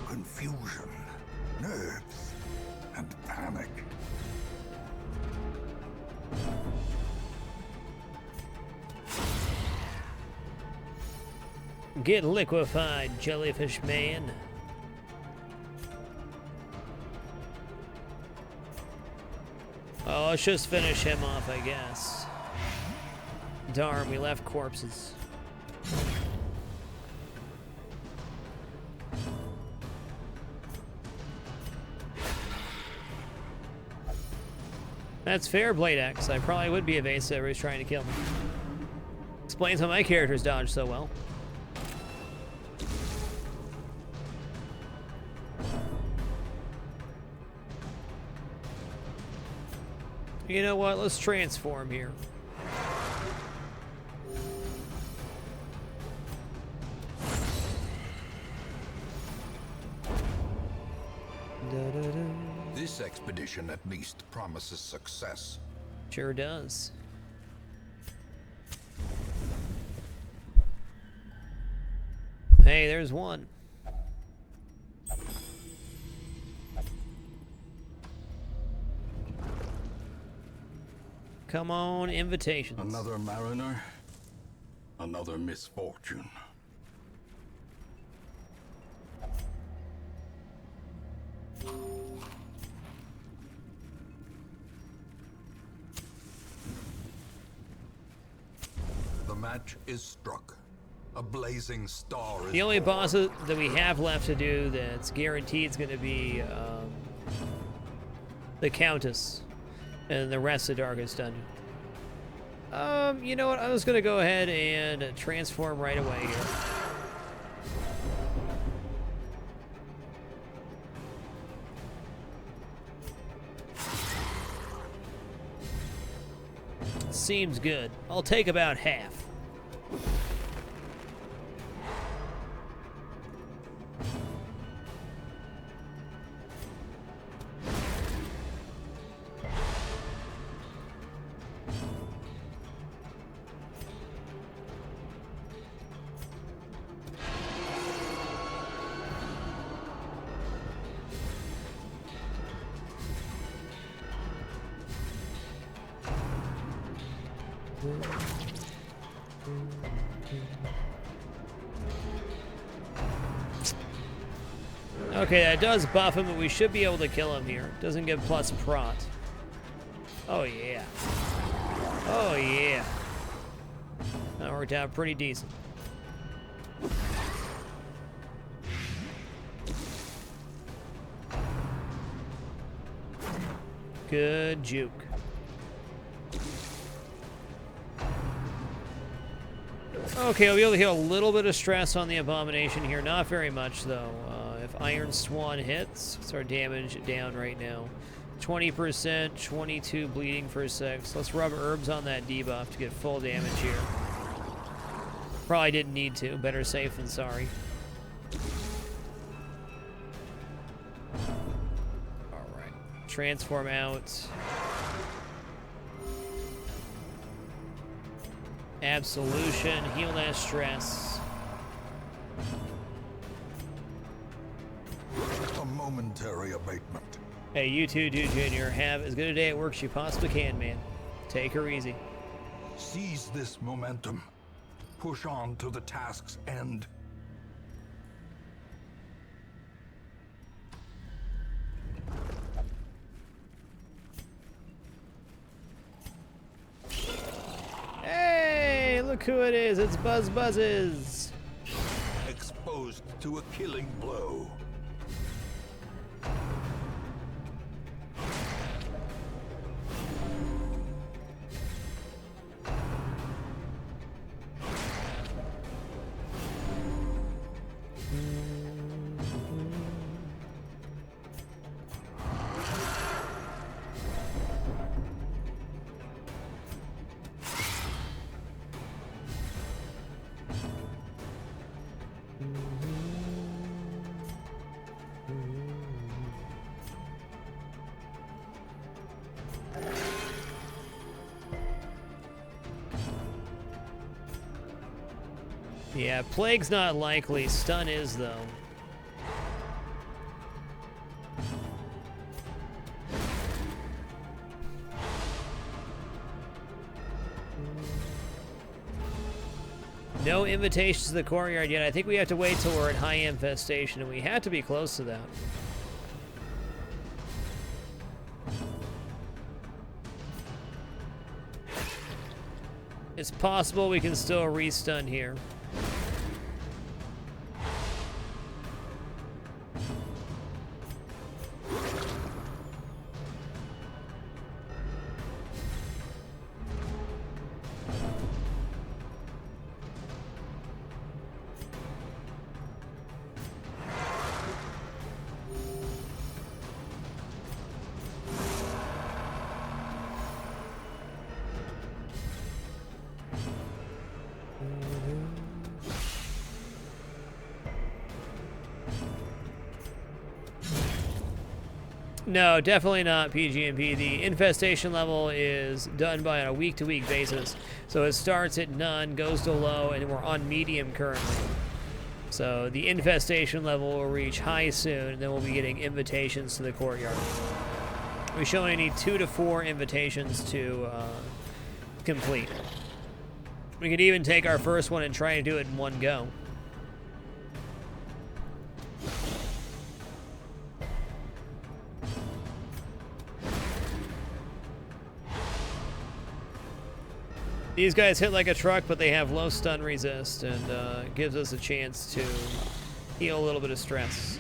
Confusion, nerves, and panic. Get liquefied, jellyfish man. Oh, let's just finish him off, I guess. Darn, we left corpses. That's fair, Blade X. I probably would be evasive if he was trying to kill me. Explains why my characters dodge so well. You know what? Let's transform here. This expedition at least promises success. Sure does. Hey, there's one. Come on, invitations. Another mariner, another misfortune. The match is struck. A blazing star is The only born. boss that we have left to do that's guaranteed is going to be the Countess and the rest of Darkest Dungeon. You know what? I was going to go ahead and transform right away here. Seems good. I'll take about half. Okay, that does buff him, but we should be able to kill him here. Doesn't give plus prot. Oh, yeah. Oh, yeah. That worked out pretty decent. Good juke. Okay, we'll be able to heal a little bit of stress on the Abomination here. Not very much, though. If Iron Swan hits, what's our damage down right now? 20%, 22 bleeding for 6. Let's rub herbs on that debuff to get full damage here. Probably didn't need to. Better safe than sorry. Alright. Transform out. Absolution. Heal that stress. A momentary abatement. Hey, you too, dude, Junior. Have as good a day at work as you possibly can, man. Take her easy. Seize this momentum. Push on to the task's end. Hey, look who it is. It's Buzz Buzzes. Exposed to a killing blow. Yeah, Plague's not likely. Stun is, though. No invitations to the courtyard yet. I think we have to wait till we're at high infestation, and we have to be close to that. It's possible we can still restun here. No, definitely not PG&P. The infestation level is done by on a week-to-week basis. So it starts at none, goes to low, and we're on medium currently. So the infestation level will reach high soon, and then we'll be getting invitations to the courtyard. We should only need 2 to 4 invitations to complete. We could even take our first one and try to do it in one go. These guys hit like a truck, but they have low stun resist, and gives us a chance to heal a little bit of stress.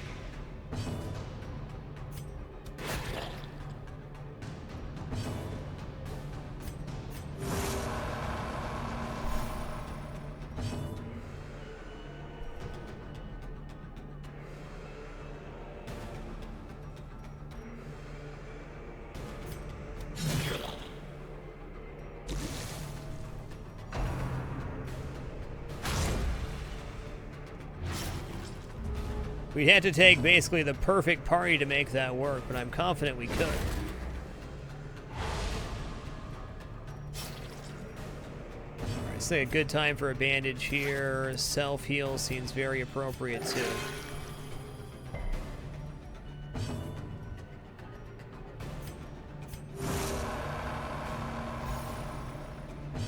We'd have to take basically the perfect party to make that work, but I'm confident we could. Alright, it's a good time for a bandage here. Self-heal seems very appropriate too.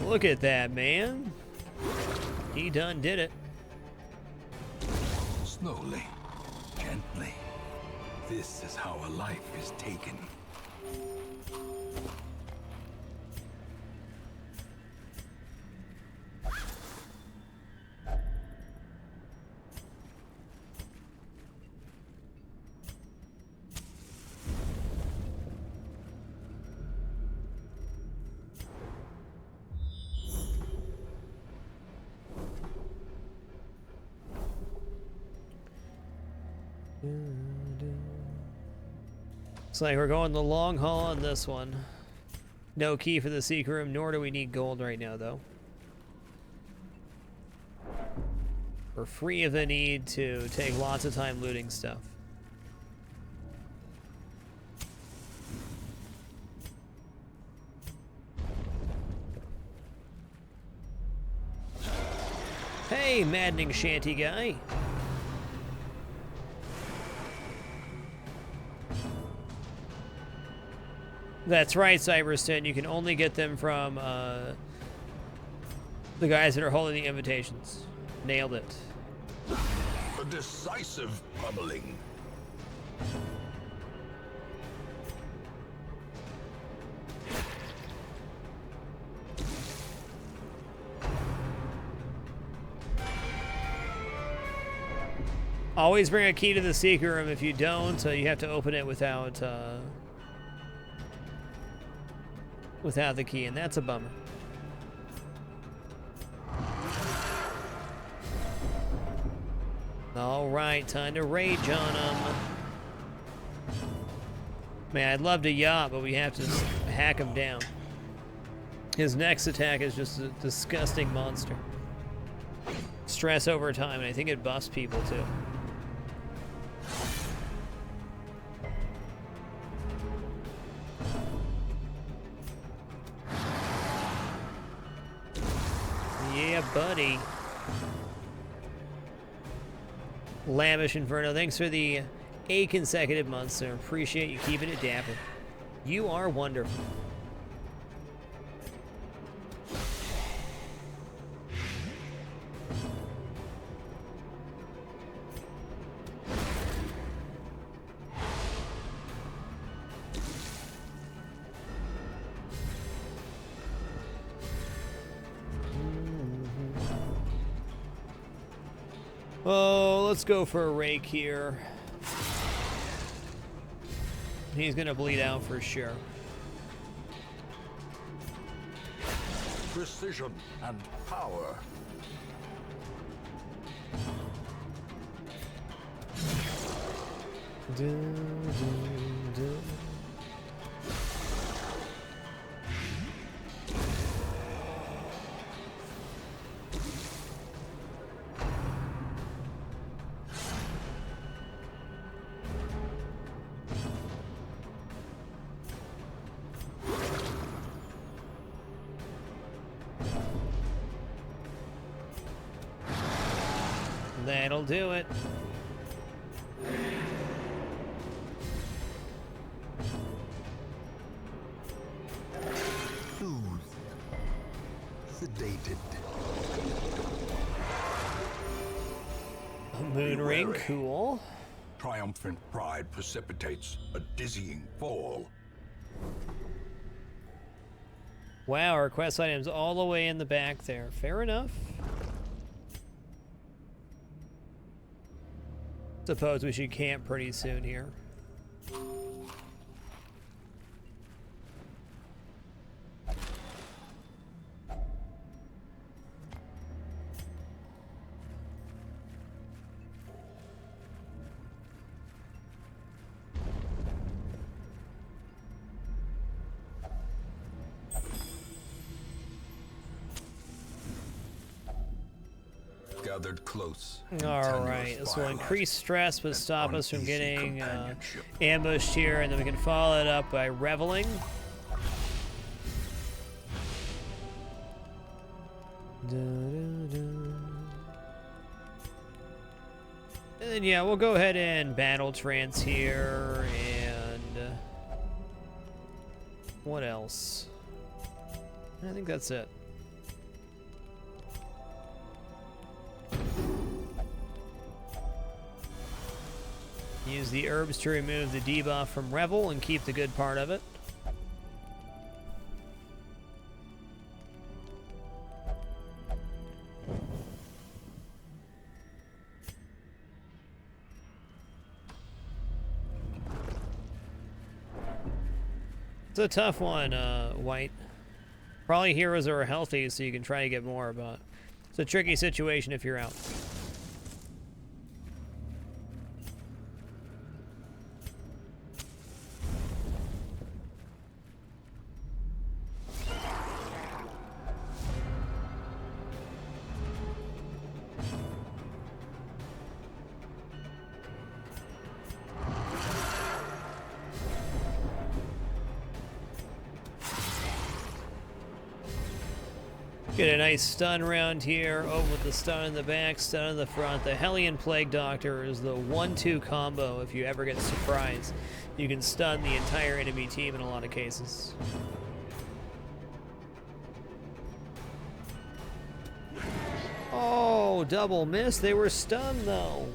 Look at that, man. He done did it. Slowly, gently. This is how a life is taken. Looks like we're going the long haul on this one. No key for the secret room, nor do we need gold right now, though. We're free of the need to take lots of time looting stuff. Hey, maddening shanty guy. That's right, Cyberston. You can only get them from the guys that are holding the invitations. Nailed it. A decisive pummeling. Always bring a key to the secret room. If you don't, you have to open it without the key, and that's a bummer. All right, time to rage on him. Man, I'd love to yacht, but we have to hack him down. His next attack is just a disgusting monster. Stress over time, and I think it buffs people too. Yeah, buddy. Lavish Inferno, thanks for the 8 consecutive months, sir. Appreciate you keeping it dapper. You are wonderful. Oh, let's go for a rake here. He's gonna bleed out for sure. Precision and power. That'll do it. Soothed. Sedated. A moon ring, cool. Triumphant pride precipitates a dizzying fall. Wow, our quest item's all the way in the back there. Fair enough. Suppose we should camp pretty soon here. Gathered close. All right, this will increase stress, but stop us from getting ambushed here, and then we can follow it up by reveling. And then, yeah, we'll go ahead and battle trance here, and what else? I think that's it. Use the herbs to remove the debuff from Revel and keep the good part of it. It's a tough one, White. Probably heroes are healthy, so you can try to get more, but it's a tricky situation if you're out. Get a nice stun round here. Oh, with the stun in the back, stun in the front. The Hellion Plague Doctor is the 1-2 combo if you ever get surprised. You can stun the entire enemy team in a lot of cases. Oh, double miss. They were stunned, though.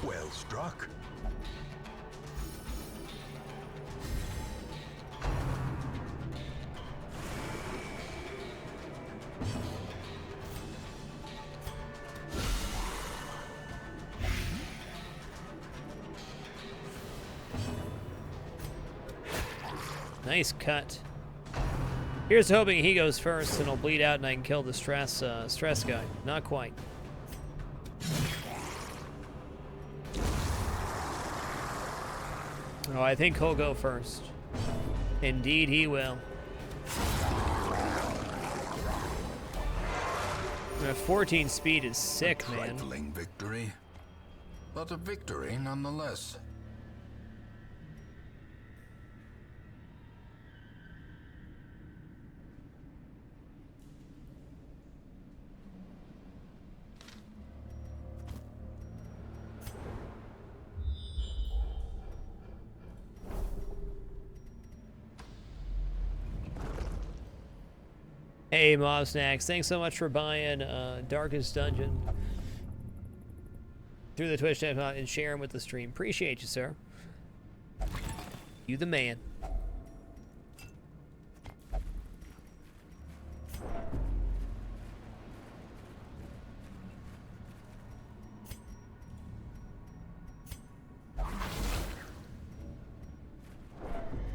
Well struck. Nice cut. Here's hoping he goes first and he'll bleed out and I can kill the stress guy. Not quite. Oh, I think he'll go first. Indeed he will. That 14 speed is sick, man. Trifling victory, but a victory nonetheless. Hey, Mob Snacks, thanks so much for buying Darkest Dungeon through the Twitch chat and sharing with the stream. Appreciate you, sir. You the man.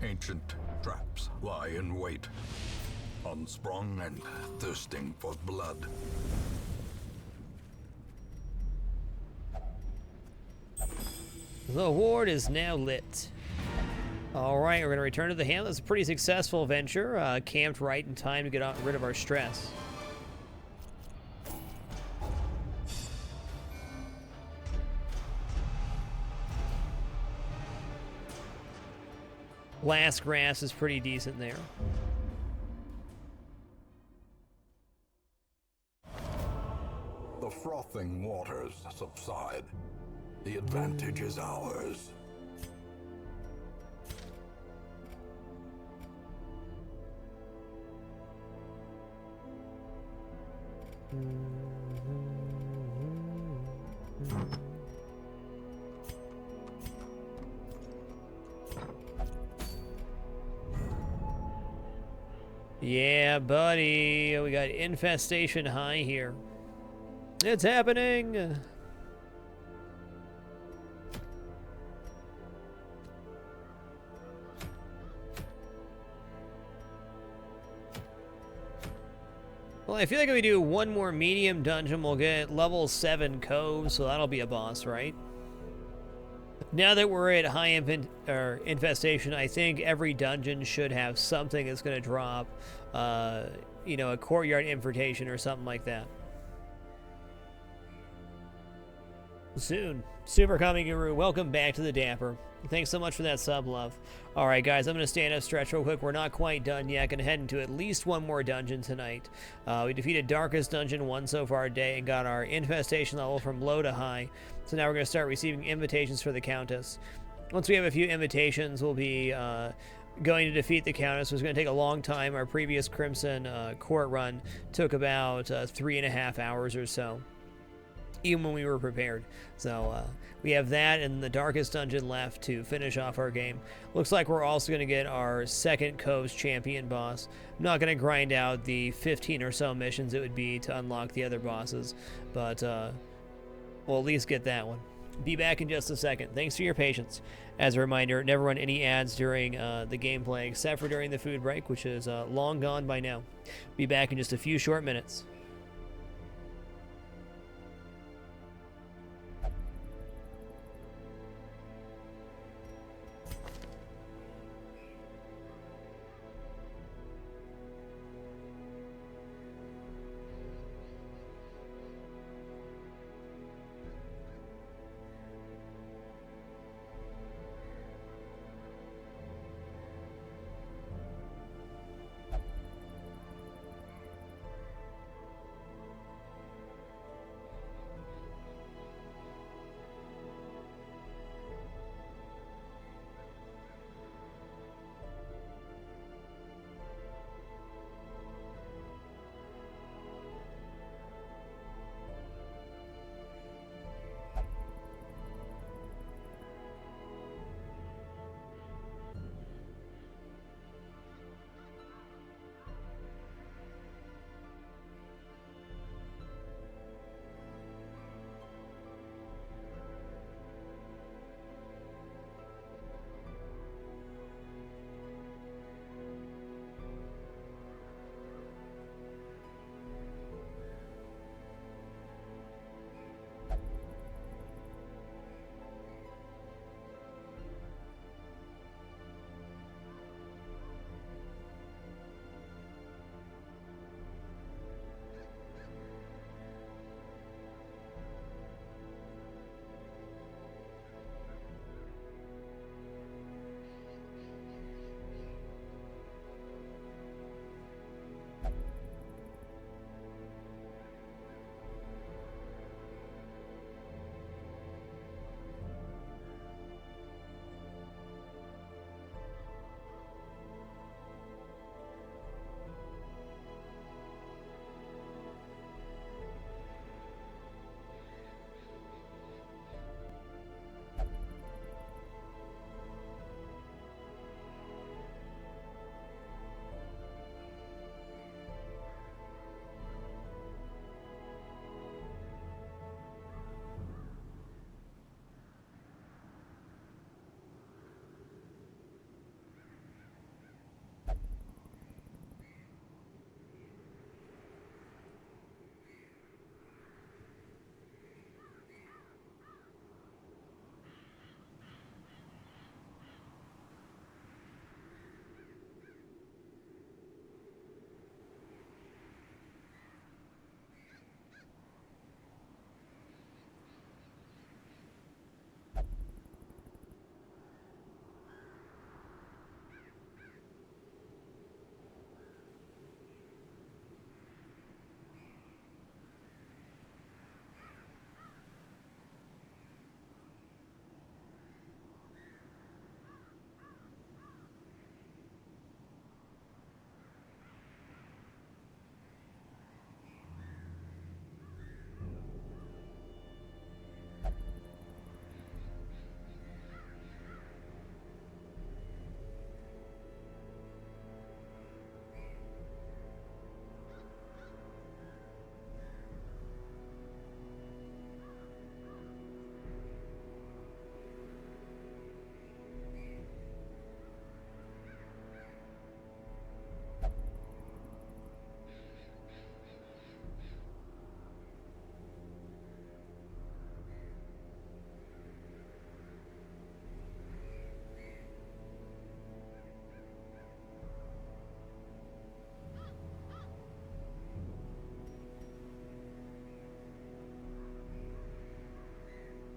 Ancient traps lie in wait, unsprung and thirsting for blood. The ward is now lit. All right, we're going to return to the Hamlet. It's a pretty successful venture. Camped right in time to get rid of our stress. Last grass is pretty decent there. The frothing waters subside. The advantage is ours. Yeah, buddy. We got infestation high here. It's happening. Well, I feel like if we do one more medium dungeon, we'll get level 7 Cove, so that'll be a boss, right? Now that we're at high infestation, I think every dungeon should have something that's going to drop, you know, a courtyard infestation or something like that. Soon. Super Kami Guru, welcome back to the Dapper. Thanks so much for that sub, love. All right, guys, I'm going to stand up stretch real quick. We're not quite done yet. Going to head into at least one more dungeon tonight. We defeated Darkest Dungeon 1 so far today and got our infestation level from low to high. So now we're going to start receiving invitations for the Countess. Once we have a few invitations, we'll be going to defeat the Countess. It's going to take a long time. Our previous Crimson court run took about 3.5 hours or so, even when we were prepared. So we have that and the Darkest Dungeon left to finish off our game. Looks like we're also going to get our second Cove's champion boss. I'm not going to grind out the 15 or so missions it would be to unlock the other bosses, but we'll at least get that one. Be back in just a second. Thanks for your patience. As a reminder, never run any ads during the gameplay except for during the food break, which is long gone by now. Be back in just a few short minutes.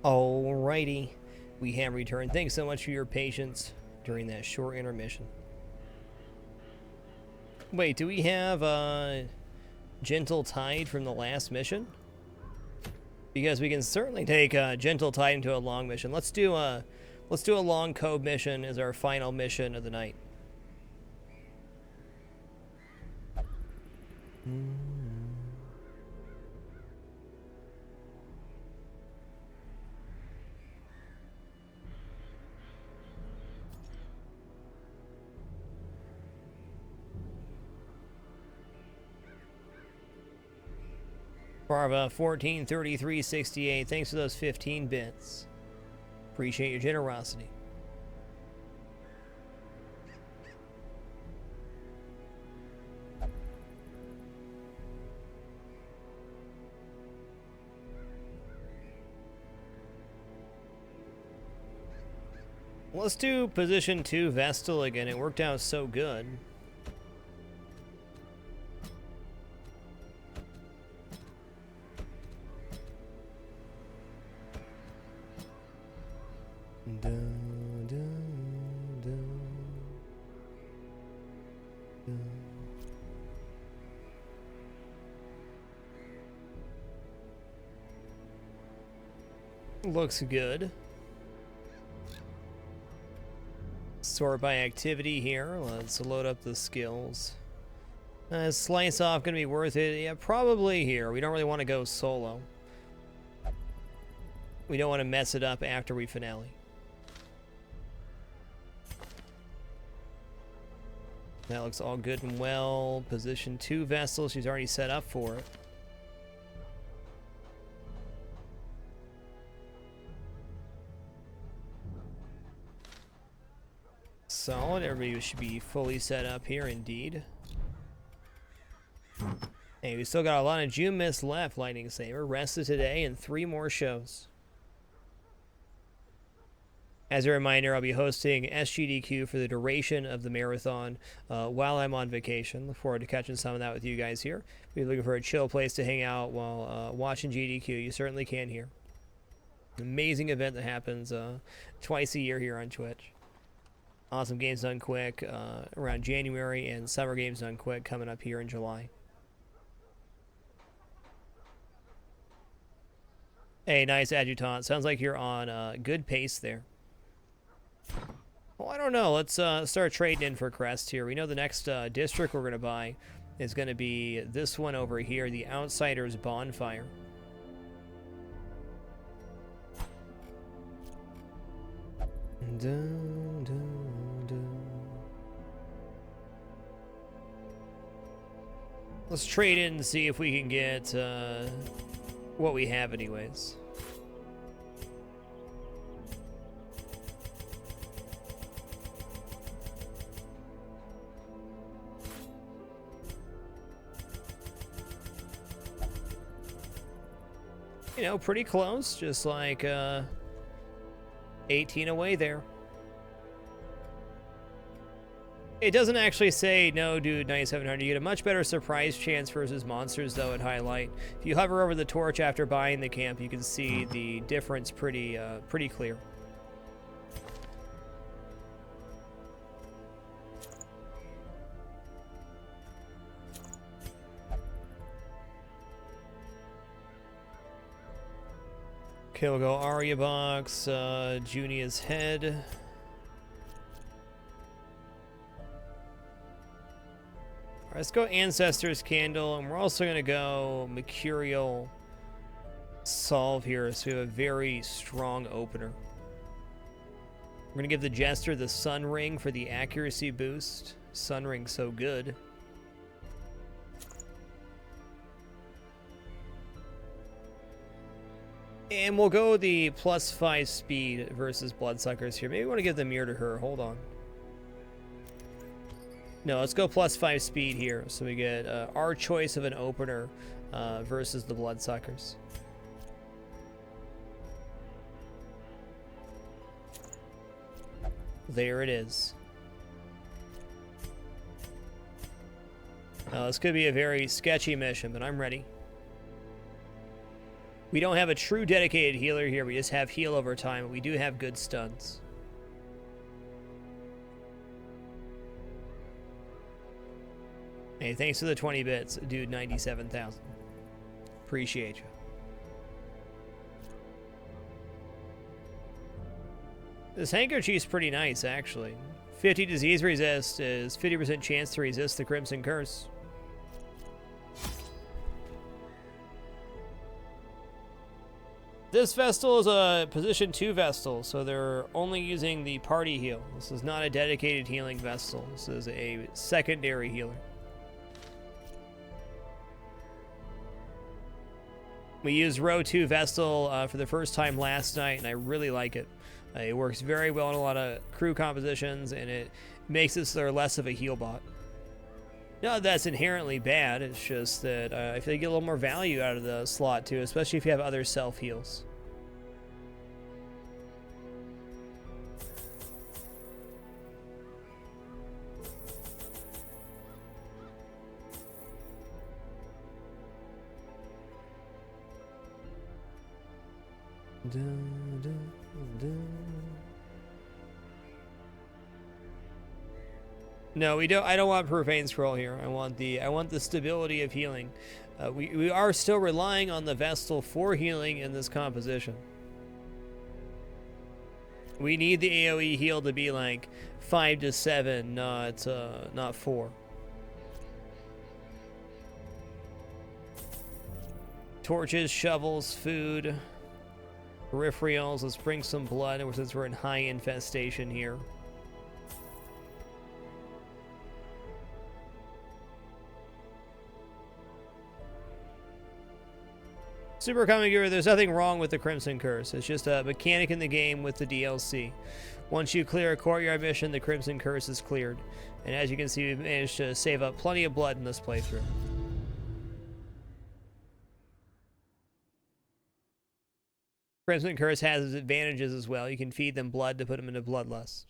Alrighty, we have returned. Thanks so much for your patience during that short intermission. Wait, do we have Gentle Tide from the last mission? Because we can certainly take Gentle Tide into a long mission. Let's do a long code mission as our final mission of the night. Farva 143368, thanks for those 15 bits. Appreciate your generosity. Let's do position 2 Vestal again. It worked out so good. Looks good. Sort by activity here. Let's load up the skills. Slice off gonna be worth it? Yeah, probably here. We don't really want to go solo. We don't want to mess it up after we finale. That looks all good and well. Position 2 Vessel. She's already set up for it. Solid. Everybody should be fully set up here indeed. Hey, we still got a lot of JuneMas left, Lightning Saber. Rest of today and 3 more shows. As a reminder, I'll be hosting SGDQ for the duration of the marathon while I'm on vacation. Look forward to catching some of that with you guys here. If you're looking for a chill place to hang out while watching GDQ, you certainly can here. Amazing event that happens twice a year here on Twitch. Awesome games done quick around January, and summer games done quick coming up here in July. Hey, nice adjutant. Sounds like you're on good pace there. Well, I don't know. Let's start trading in for crest here. We know the next district we're going to buy is going to be this one over here, the Outsiders Bonfire. Dun, dun, dun. Let's trade in and see if we can get what we have anyways. You know, pretty close, just like 18 away there. It doesn't actually say, no, dude, 9700. You get a much better surprise chance versus monsters, though, at highlight. If you hover over the torch after buying the camp, you can see the difference pretty clear. Okay, we'll go Arya Box, Junia's Head. All right, let's go Ancestor's Candle, and we're also going to go Mercurial Solve here, so we have a very strong opener. We're going to give the Jester the Sun Ring for the accuracy boost. Sun Ring so good. And we'll go the +5 speed versus Bloodsuckers here. Maybe we want to give the mirror to her. Hold on. No, let's go +5 speed here. So we get our choice of an opener versus the Bloodsuckers. There it is. This could be a very sketchy mission, but I'm ready. We don't have a true dedicated healer here. We just have heal over time. But we do have good stuns. Hey, thanks for the 20 bits, dude. 97,000. Appreciate you. This handkerchief's pretty nice, actually. 50 disease resist is 50% chance to resist the Crimson Curse. This Vestal is a position 2 Vestal, so they're only using the party heal. This is not a dedicated healing Vestal. This is a secondary healer. We used row 2 Vestal for the first time last night, and I really like it. It works very well in a lot of crew compositions, and it makes it so they're less of a heal bot. Not that that's inherently bad, it's just that I feel you get a little more value out of the slot too, especially if you have other self-heals. No, we don't. I don't want profane scroll here. I want the stability of healing. We are still relying on the Vestal for healing in this composition. We need the AoE heal to be like 5 to 7, not 4. Torches, shovels, food, peripherals. Let's bring some blood since we're in high infestation here. Super Comic Guru, there's nothing wrong with the Crimson Curse. It's just a mechanic in the game with the DLC. Once you clear a courtyard mission, the Crimson Curse is cleared. And as you can see, we've managed to save up plenty of blood in this playthrough. Crimson Curse has its advantages as well. You can feed them blood to put them into Bloodlust.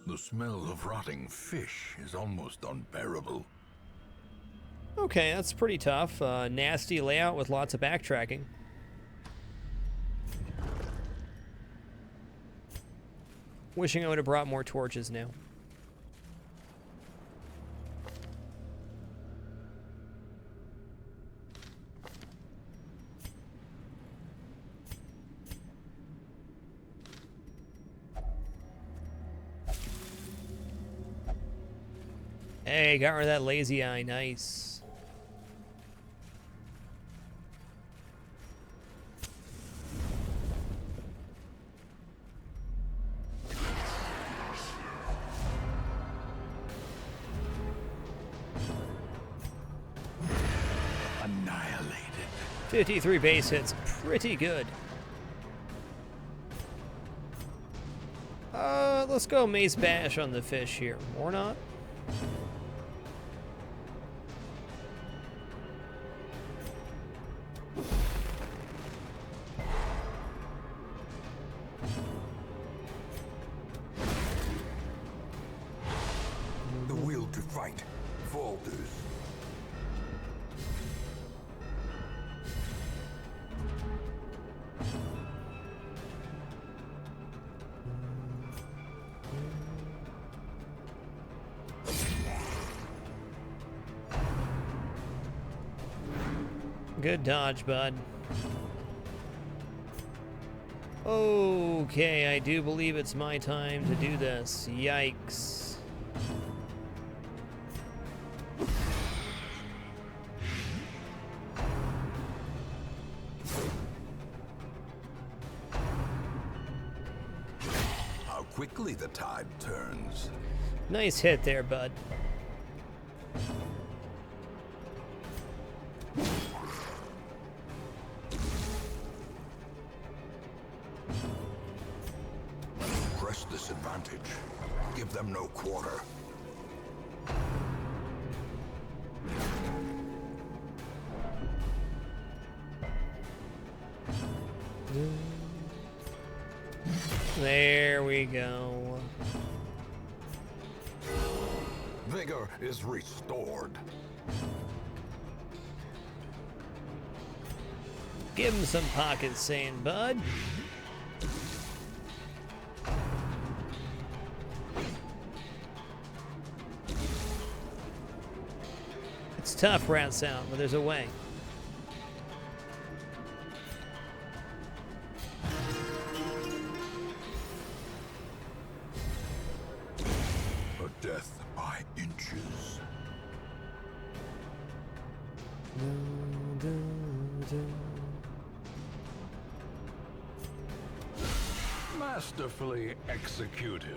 The smell of rotting fish is almost unbearable. Okay, that's pretty tough. Nasty layout with lots of backtracking. Wishing I would have brought more torches now. Hey, got rid of that lazy eye. Nice. Annihilated. 53 base hits. Pretty good. Let's go Mace Bash on the fish here. Or not? The will to fight falters. Good dodge, bud. Okay, I do believe it's my time to do this. Yikes. How quickly the tide turns. Nice hit there, bud. Press this advantage. Give them no quarter. There we go. Vigor is restored. Give him some pocket sand, bud. It's tough, Rat Sound, but there's a way. A death by inches. Masterfully executed.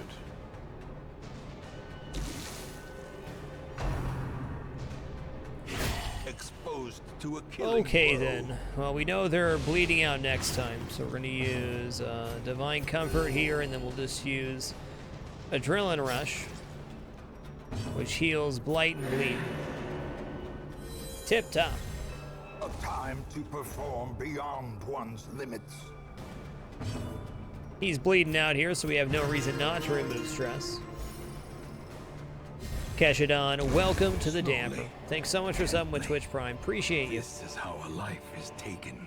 Exposed to a killing Okay blow. then. Well, we know they're bleeding out next time, so we're gonna use Divine Comfort here, and then we'll just use Adrenaline Rush, which heals Blight and Bleed. Tip top. A time to perform beyond one's limits. He's bleeding out here, so we have no reason not to remove stress. Keshadon, welcome to the Damper. Thanks so much for subbing with Twitch Prime. Appreciate you. This is how a life is taken.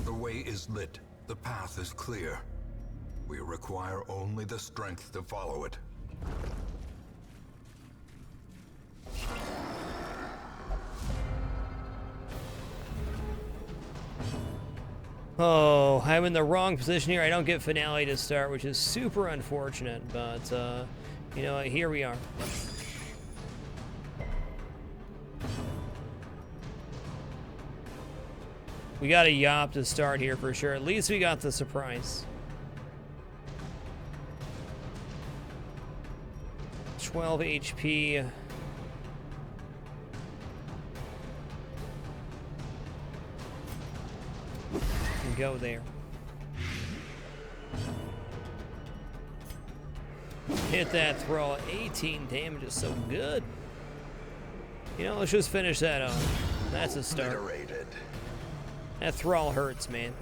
The way is lit. The path is clear. We require only the strength to follow it. Oh, I'm in the wrong position here. I don't get Finale to start, which is super unfortunate, but, you know what? Here we are. We got a Yop to start here for sure. At least we got the surprise. 12 HP. And go there. Hit that throw. 18 damage is so good. You know, let's just finish that off. That's a start. Obliterated. That thrall hurts, man.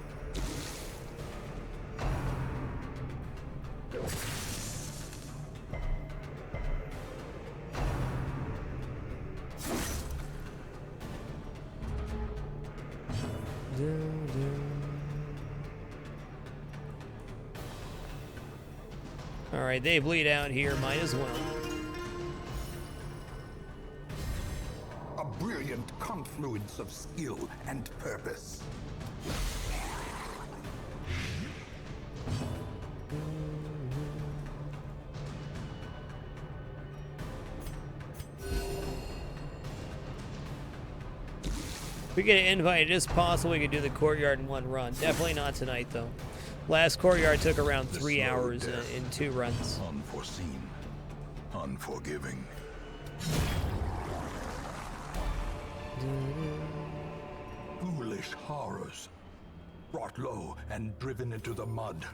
All right, they bleed out here. Might as well. A brilliant confluence of skill and purpose. If we get an invite, it is possible we could do the courtyard in one run. Definitely not tonight, though. Last courtyard took around 3 hours in 2 runs. Unforeseen. Unforgiving. Foolish horrors. Brought low and driven into the mud.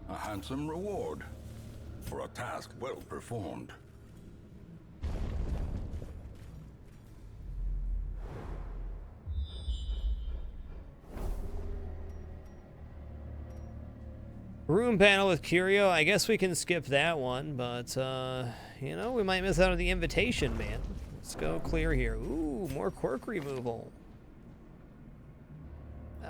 A handsome reward for a task well performed. Room panel with Curio. I guess we can skip that one, but, you know, we might miss out on the invitation, man. Let's go clear here. Ooh, more quirk removal.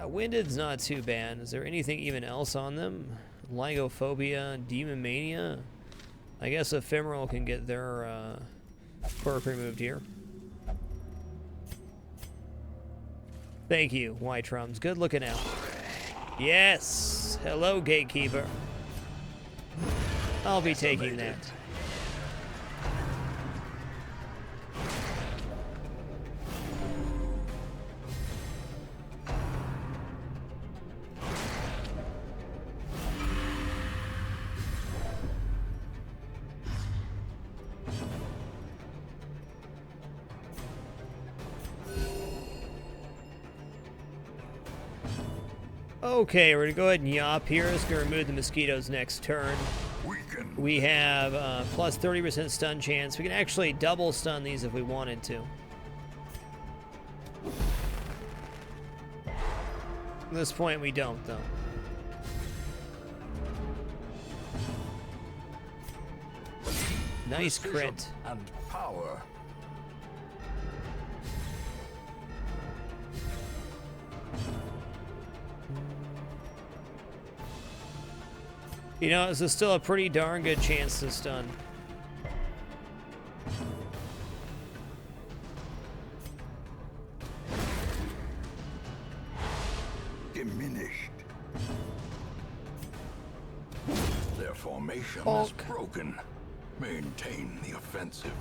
Winded's not too bad. Is there anything even else on them? Lygophobia, Demon Mania. I guess Ephemeral can get their quirk removed here. Thank you, White Trums. Good looking out. Yes! Hello, Gatekeeper. I'll be taking that. Okay, we're gonna go ahead and yop here. It's gonna remove the mosquitoes next turn. Weaken. We have plus 30% stun chance. We can actually double stun these if we wanted to. At this point, we don't, though. Nice Precision crit. and power. You know, this is still a pretty darn good chance to stun. Diminished. Their formation is Hulk. broken. Maintain the offensive.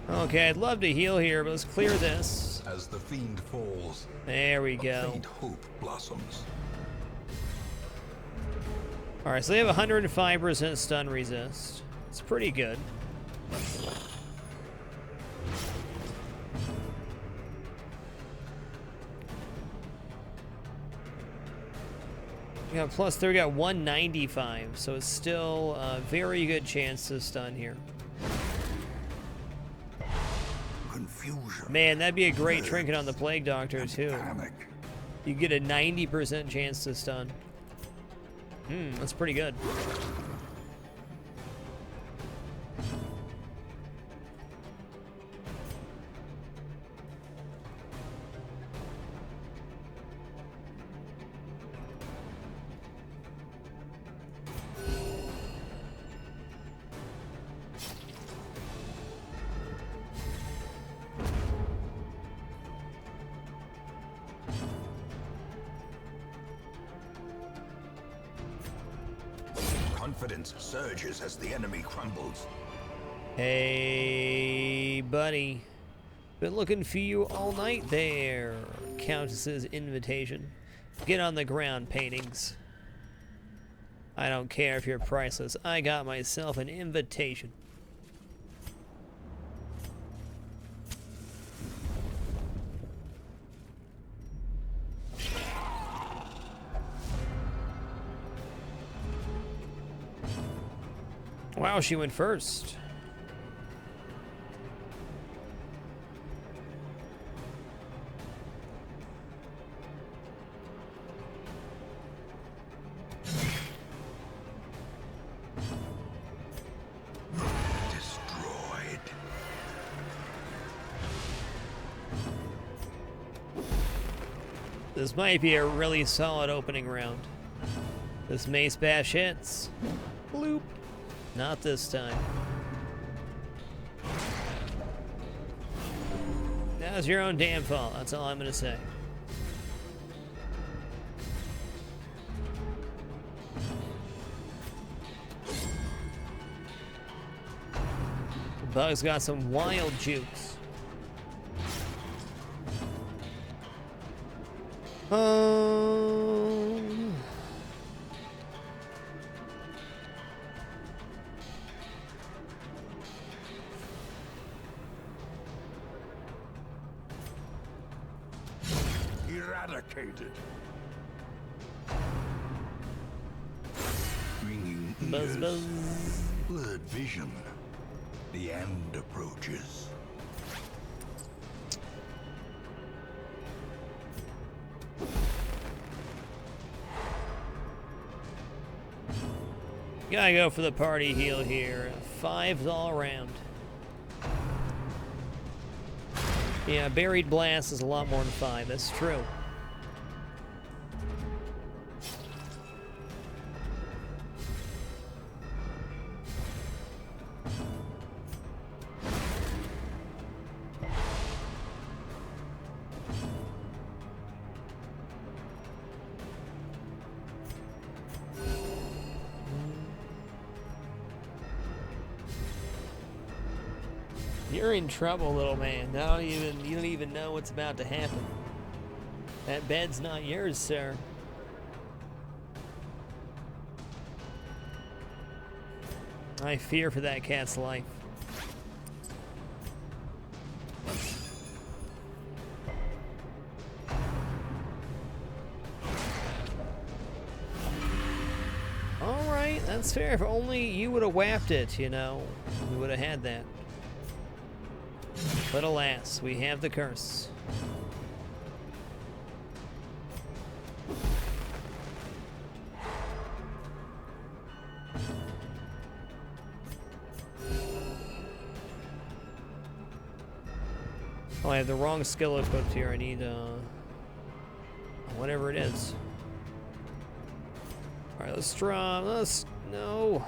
Okay, I'd love to heal here, but let's clear this. As the fiend falls, There we a go. faint hope blossoms. Alright, so they have 105% stun resist. It's pretty good. We got plus 3, we got 195, so it's still a very good chance to stun here. Confusion. Man, that'd be a great trinket on the Plague Doctor, too. Panic. You get a 90% chance to stun. That's pretty good. Confidence surges as the enemy crumbles. Hey, buddy. Been looking for you all night there. Countess's invitation. Get on the ground, paintings. I don't care if you're priceless. I got myself an invitation. Wow, she went first. Destroyed. This might be a really solid opening round. This Mace Bash hits. Bloop. Not this time. That was your own damn fault. That's all I'm gonna say. The Bug's got some wild jukes. Eradicated. Ringing Buzz, ears. buzz. Blurred vision. The end approaches. Gotta go for the party heal here. 5s all around. Yeah, Buried Blast is a lot more than 5. That's true. You're in trouble, little man. You don't even know what's about to happen. That bed's not yours, sir. I fear for that cat's life. Alright, that's fair. If only you would have whapped it, you know. We would have had that. But alas, we have the curse. Oh, I have the wrong skill equipped here. I need, whatever it is. Alright, no.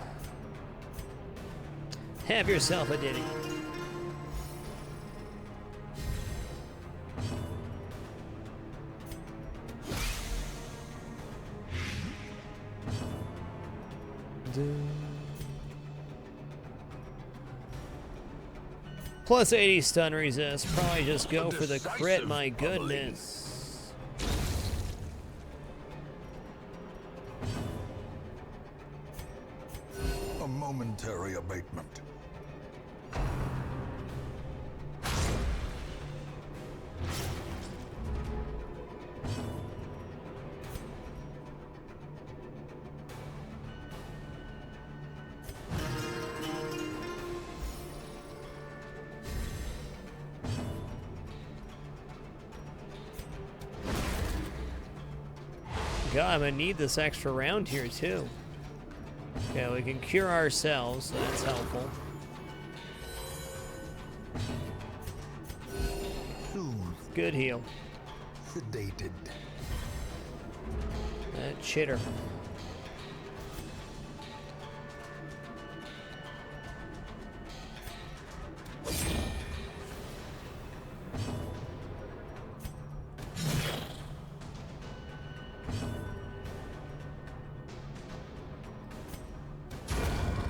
Have yourself a ditty. Plus 80 stun resist. Probably just go for the crit, my goodness. A momentary abatement. God, I'm gonna need this extra round here too. Okay, we can cure ourselves, so that's helpful. Soothed, Good heal. sedated. That chitter.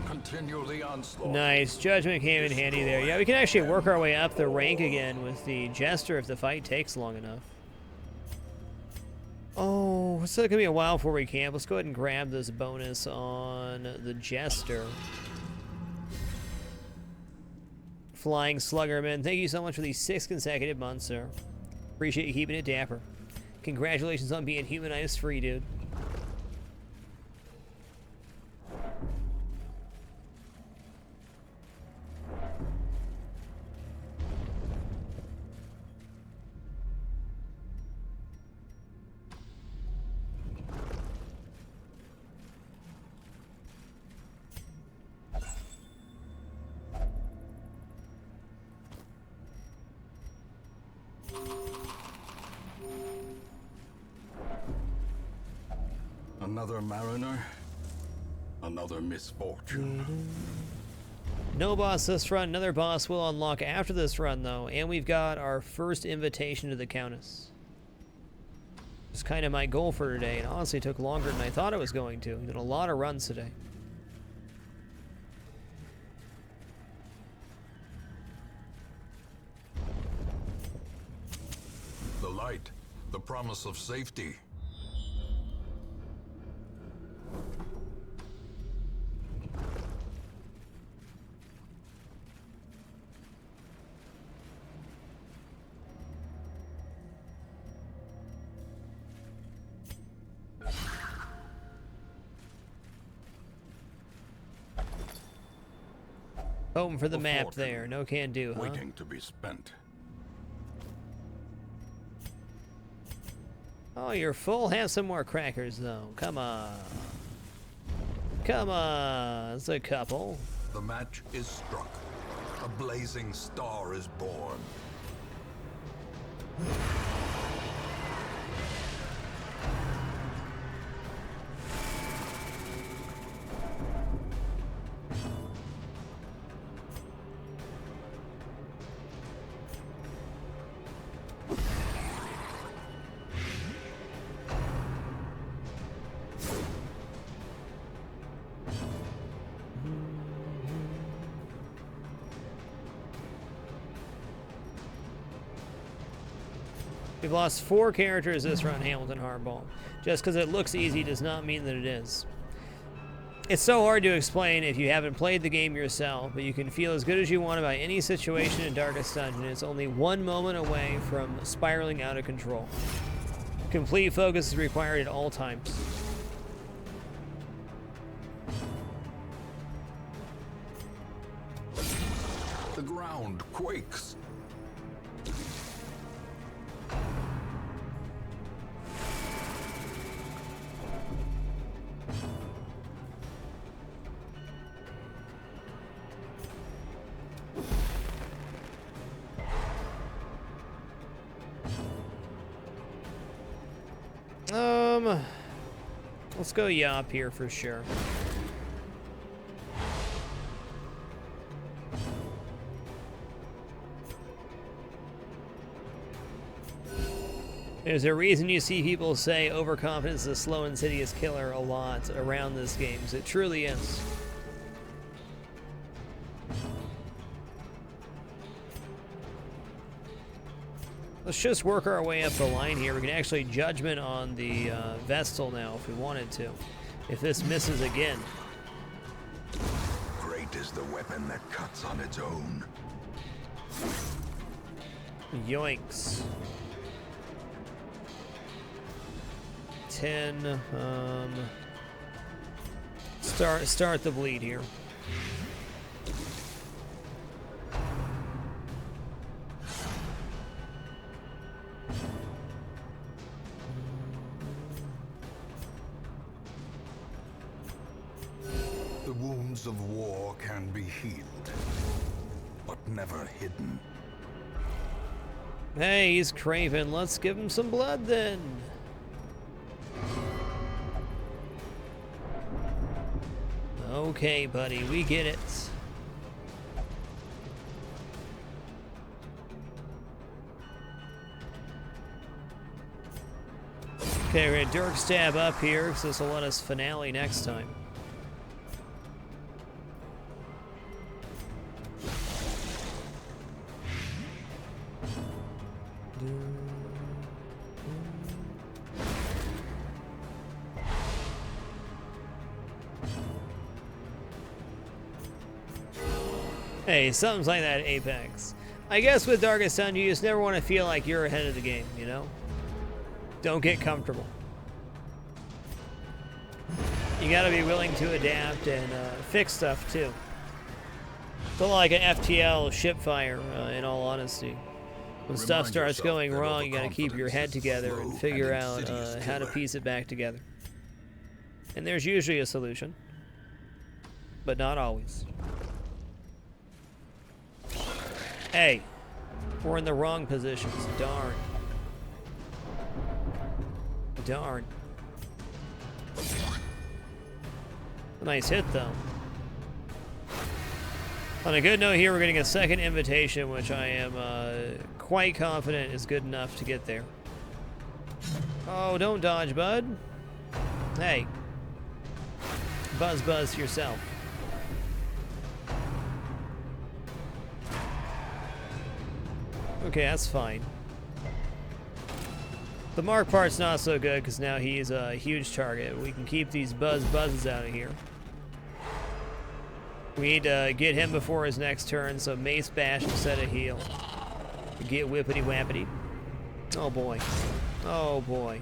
Continue the onslaught. Nice. Judgment came in handy there. Yeah, we can actually work our way up the rank again with the Jester if the fight takes long enough. Oh, it's still gonna be a while before we camp. Let's go ahead and grab this bonus on the Jester. Flying Sluggerman, thank you so much for these 6 consecutive months, sir. Appreciate you keeping it dapper. Congratulations on being humanized free, dude. Another mariner, another misfortune. No boss this run. Another boss will unlock after this run, though. And we've got our first invitation to the Countess. It's kind of my goal for today, and honestly it took longer than I thought it was going to. We did a lot of runs today. The light, the promise of safety. Home for the A map fortune there. No can do, huh? Waiting to be spent. Oh, you're full? Have some more crackers, though. Come on. Come on. It's a couple. The match is struck. A blazing star is born. We've lost 4 characters this round, Hamilton Hardball. Just because it looks easy does not mean that it is. It's so hard to explain if you haven't played the game yourself, but you can feel as good as you want about any situation in Darkest Dungeon. It's only one moment away from spiraling out of control. Complete focus is required at all times. The ground quakes. Let's go Yop here for sure. There's a reason you see people say overconfidence is a slow, insidious killer a lot around this game. It truly is. Let's just work our way up the line here. We can actually judgment on the Vestal now if we wanted to. If this misses again. Great is the weapon that cuts on its own. Yoinks. 10. Start the bleed here. The wounds of war can be healed, but never hidden. Hey, he's craven. Let's give him some blood then. Okay, buddy, we get it. Okay, we're gonna Dirk Stab up here, because this will let us finale next time. Hey, something's like that at Apex. I guess with Darkest Dungeon, you just never want to feel like you're ahead of the game, you know? Don't get comfortable. You gotta be willing to adapt and fix stuff, too. It's a lot like an FTL ship fire, in all honesty. When stuff starts going wrong, you gotta keep your head together and figure out how to piece it back together. And there's usually a solution, but not always. Hey, we're in the wrong positions. Darn. Darn. A nice hit, though. On a good note here, we're getting a second invitation, which I am quite confident is good enough to get there. Oh, don't dodge, bud. Hey. Buzz yourself. Okay, that's fine. The Mark part's not so good because now he's a huge target. We can keep these buzzes out of here. We need to get him before his next turn, so Mace Bash instead of heal. Get whippity wappity. Oh boy. Oh boy.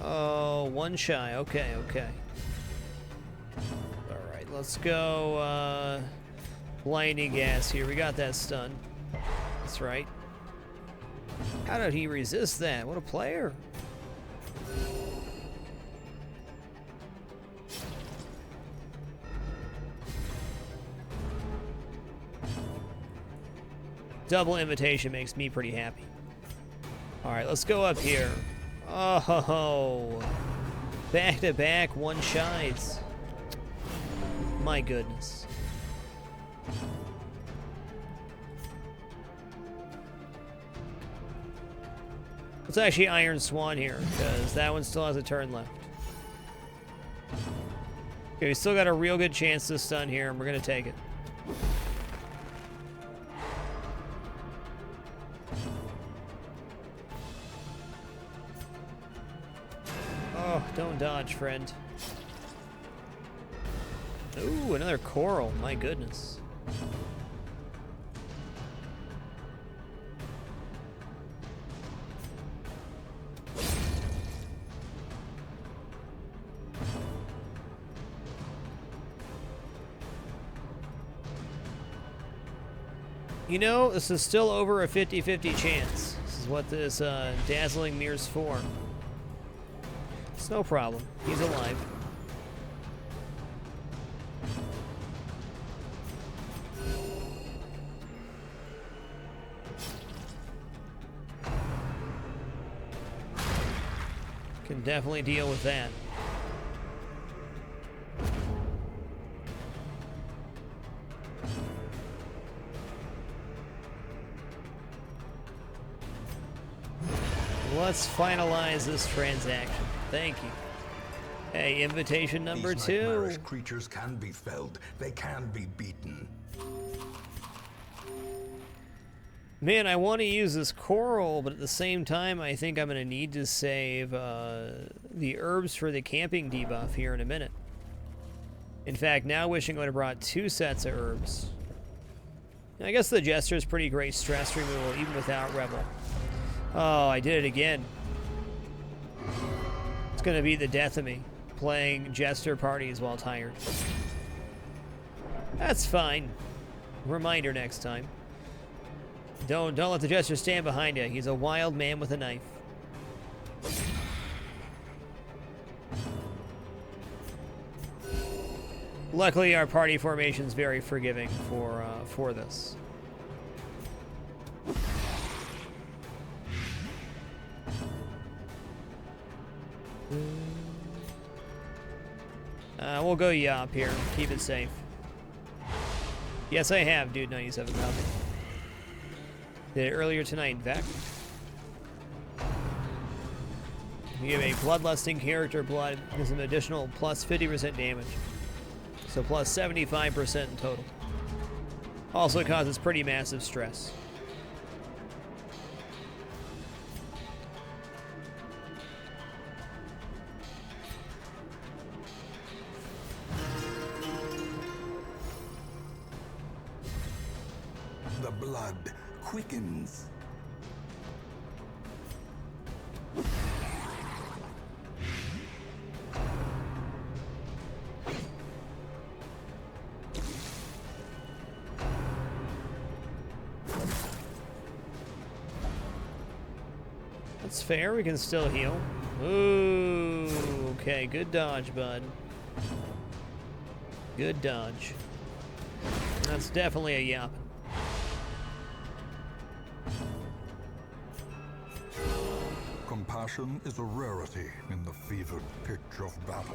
Oh, one shy. Okay, okay. Alright, let's go blinding gas here. We got that stun. That's right. How did he resist that? What a player. Double invitation makes me pretty happy. Alright, let's go up here. Oh, back to back one shies. My goodness. Let's actually Iron Swan here, because that one still has a turn left. Okay, we still got a real good chance to stun here, and we're going to take it. Oh, don't dodge, friend. Ooh, another coral. My goodness. You know, this is still over a 50-50 chance. This is what this Dazzling Mirror's for. It's no problem. He's alive. Can definitely deal with that. Let's finalize this transaction. Thank you. Hey, invitation number These 2. nightmarish creatures can be felled. They can be beaten. Man, I want to use this coral, but at the same time, I think I'm going to need to save the herbs for the camping debuff here in a minute. In fact, now wishing I would have brought 2 sets of herbs. I guess the Jester is pretty great stress removal, even without Rebel. Oh, I did it again. It's going to be the death of me, playing Jester parties while tired. That's fine. Reminder next time. Don't let the Jester stand behind you. He's a wild man with a knife. Luckily, our party formation is very forgiving for this. We'll go Yop here. Keep it safe. Yes, I have, dude. 97 copy. Did it earlier tonight, in fact. You give a bloodlusting character blood gives an additional plus 50% damage. So plus 75% in total. Also causes pretty massive stress. The blood quickens. That's fair, we can still heal. Ooh, okay, good dodge, bud. Good dodge. That's definitely a yop. Compassion is a rarity in the fevered pitch of battle.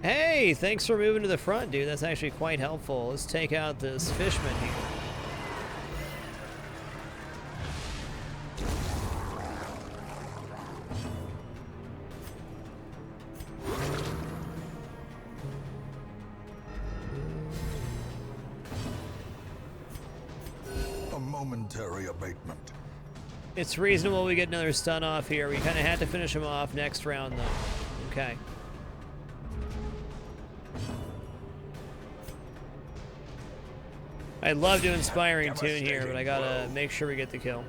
Hey, thanks for moving to the front, dude. That's actually quite helpful. Let's take out this fishman here. A momentary abatement. It's reasonable we get another stun off here. We kind of had to finish him off next round, though. Okay. I'd love to Inspiring Tune here, but I gotta make sure we get the kill.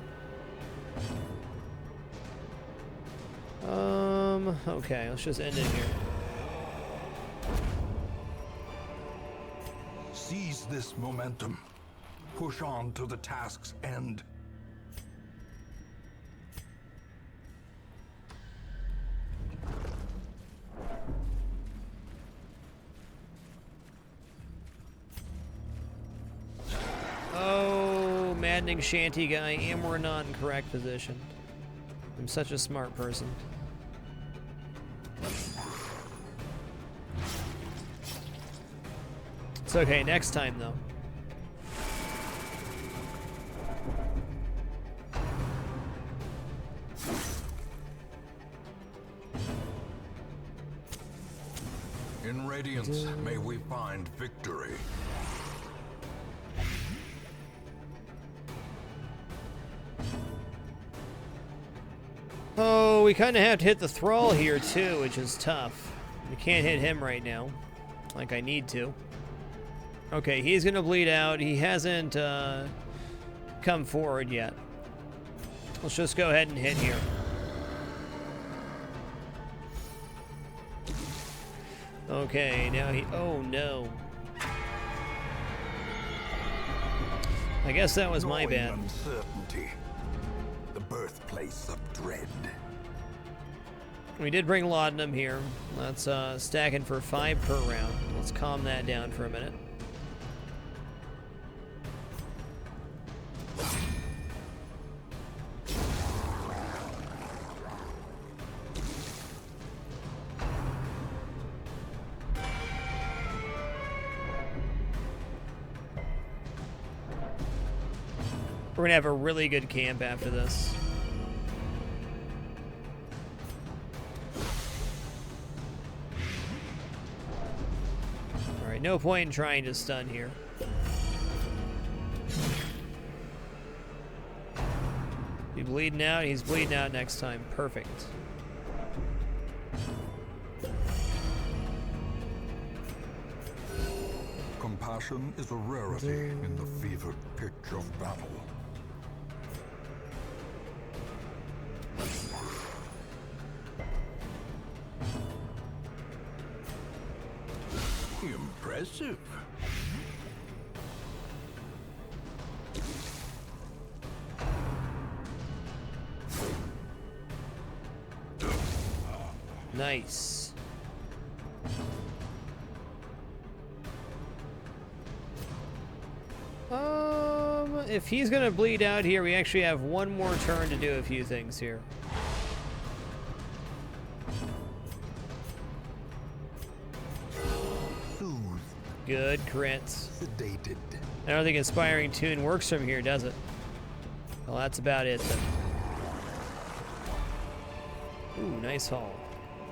Okay, let's just end it here. Seize this momentum. Push on to the task's end. Oh, maddening shanty guy, and we're not in correct position. I'm such a smart person. It's okay, next time though. In Radiance, may we find victory. Oh, we kind of have to hit the Thrall here too, which is tough. We can't hit him right now, like I need to. Okay, he's gonna bleed out. He hasn't come forward yet. Let's just go ahead and hit here. Okay, now he... Oh, no. I guess that was my bad. Uncertainty, the birthplace of dread. We did bring Laudanum here. Let's stack it for 5 per round. Let's calm that down for a minute. We're gonna have a really good camp after this. Alright, no point in trying to stun here. He's bleeding out, he's bleeding out next time. Perfect. Compassion is a rarity in the fevered pitch of battle. Impressive. Nice. If he's gonna bleed out here, we actually have one more turn to do a few things here. Good crits. Sedated. I don't think Inspiring Tune works from here, does it? Well, that's about it then. Ooh, nice haul.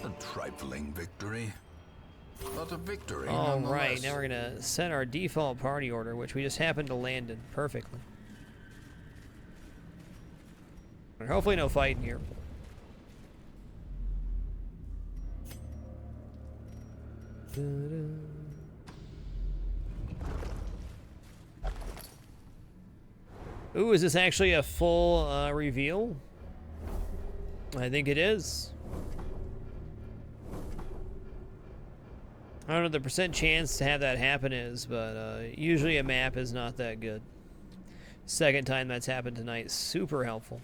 A trifling victory. But a victory. All right, now we're gonna set our default party order, which we just happened to land in perfectly. And hopefully no fighting here. Ooh, is this actually a full reveal? I think it is. I don't know what the percent chance to have that happen is, but usually a map is not that good. Second time that's happened tonight, super helpful.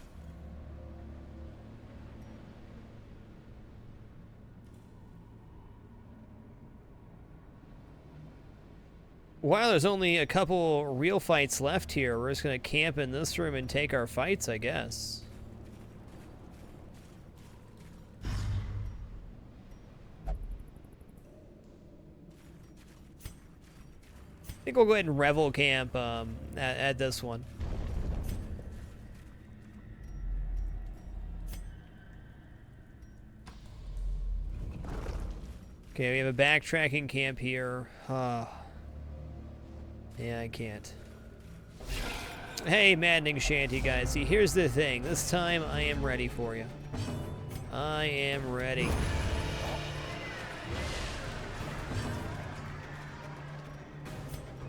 Wow, there's only a couple real fights left here. We're just gonna camp in this room and take our fights, I guess. I think we'll go ahead and Revel camp at this one. Okay, we have a backtracking camp here. Yeah, I can't. Hey, Maddening Shanty guys. See, here's the thing. This time, I am ready for you. I am ready.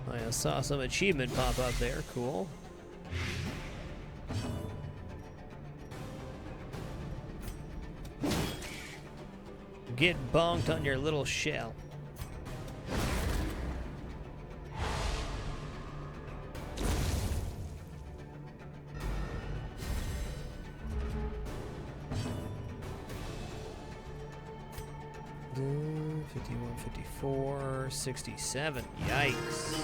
I saw some achievement pop up there. Cool. Get bonked on your little shell. Dun, 51, 54, 67. Yikes.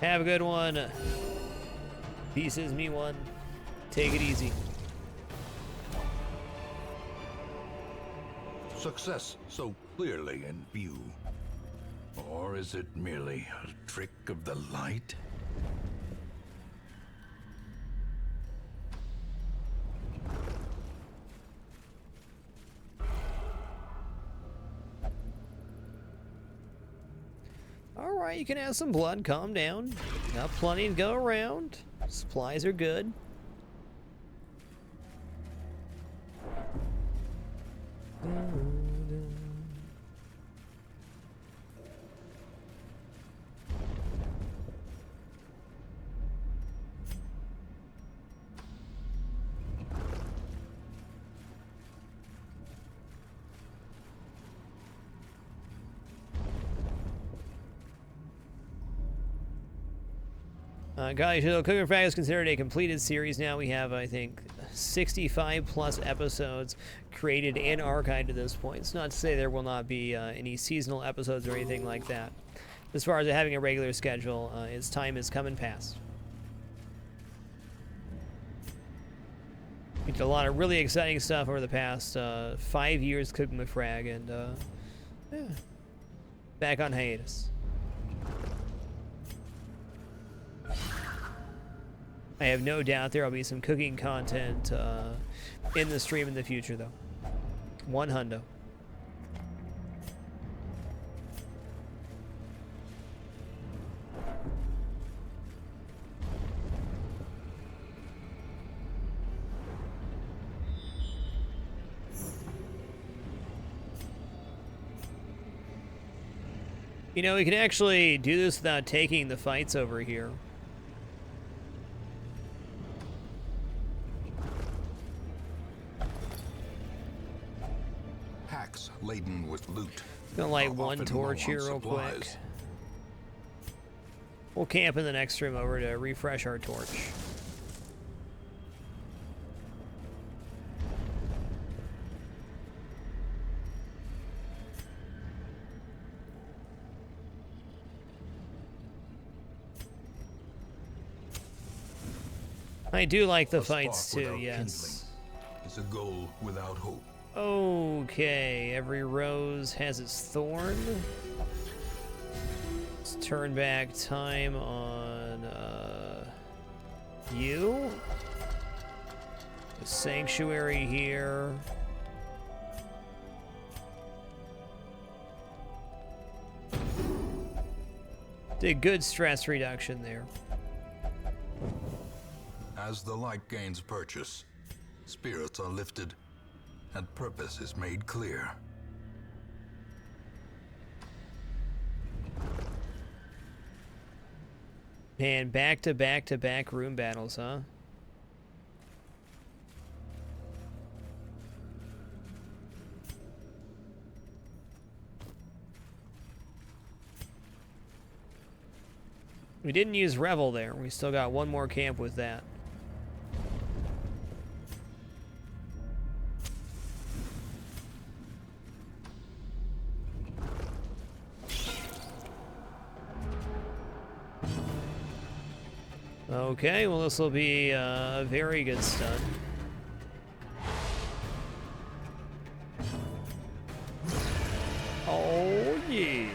Have a good one. Pieces me one. Take it easy. success so clearly in view? Or is it merely a trick of the light? Alright, you can have some blood. Calm down. Got plenty to go around. Supplies are good. Guys, Cooking Frag is considered a completed series now. We have, I think, 65 plus episodes created and archived at this point. It's not to say there will not be any seasonal episodes or anything like that. As far as having a regular schedule, its time has come and passed. We did a lot of really exciting stuff over the past 5 years cooking with Frag, and yeah, back on hiatus. I have no doubt there will be some cooking content in the stream in the future, though. 100. You know, we can actually do this without taking the fights over here. Laden with loot. Gonna light one torch here real quick. We'll camp in the next room over to refresh our torch. I do like the fights too, yes. Is a goal without hope. Okay, every rose has its thorn. Let's turn back time on you. The sanctuary here. Did good stress reduction there. As the light gains purchase, spirits are lifted and purpose is made clear. Man, back to back to back room battles, huh? We didn't use Revel there. We still got one more camp with that. Okay, well this will be a very good stun. Oh yeah.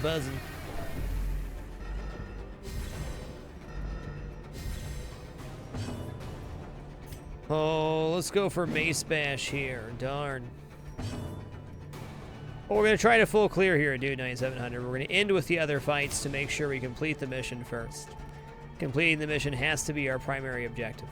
Buzzing. Oh, let's go for Mace Bash here. Darn. Well, we're going to try to full clear here at Dude 9700. We're going to end with the other fights to make sure we complete the mission first. Completing the mission has to be our primary objective.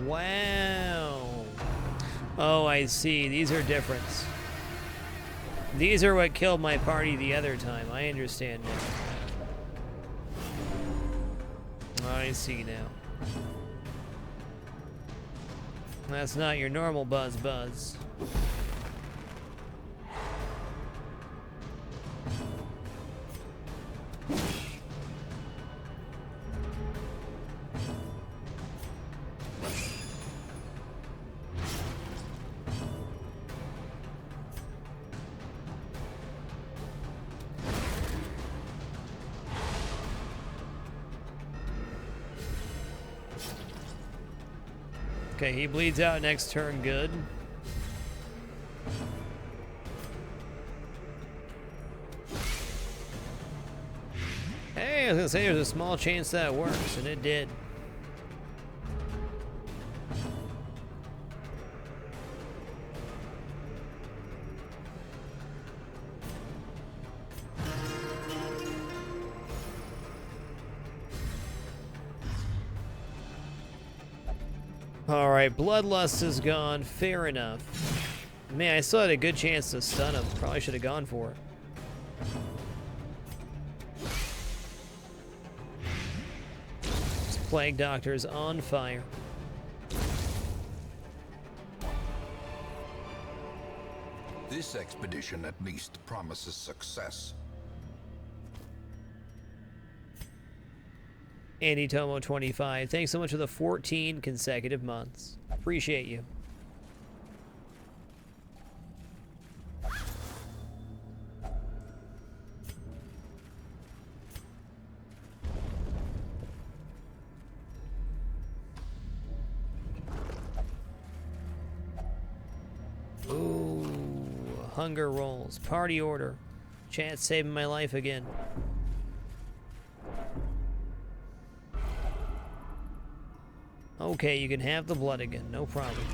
Wow. Oh, I see. These are different. These are what killed my party the other time. I understand now. I see now. That's not your normal buzz. Okay, he bleeds out next turn, good. Hey, I was gonna say there's a small chance that works, and it did. Alright, Bloodlust is gone. Fair enough. Man, I still had a good chance to stun him. Probably should have gone for it. This Plague Doctor's on fire. This expedition at least promises success. Andy Tomo 25, thanks so much for the 14 consecutive months. Appreciate you. Ooh, hunger rolls, party order. Chat saving my life again. Okay, you can have the blood again, no problem.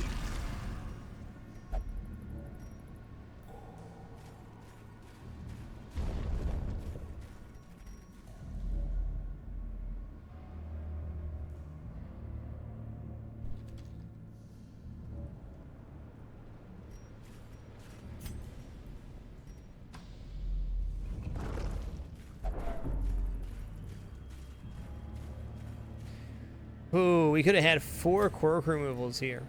Ooh, we could have had 4 quirk removals here.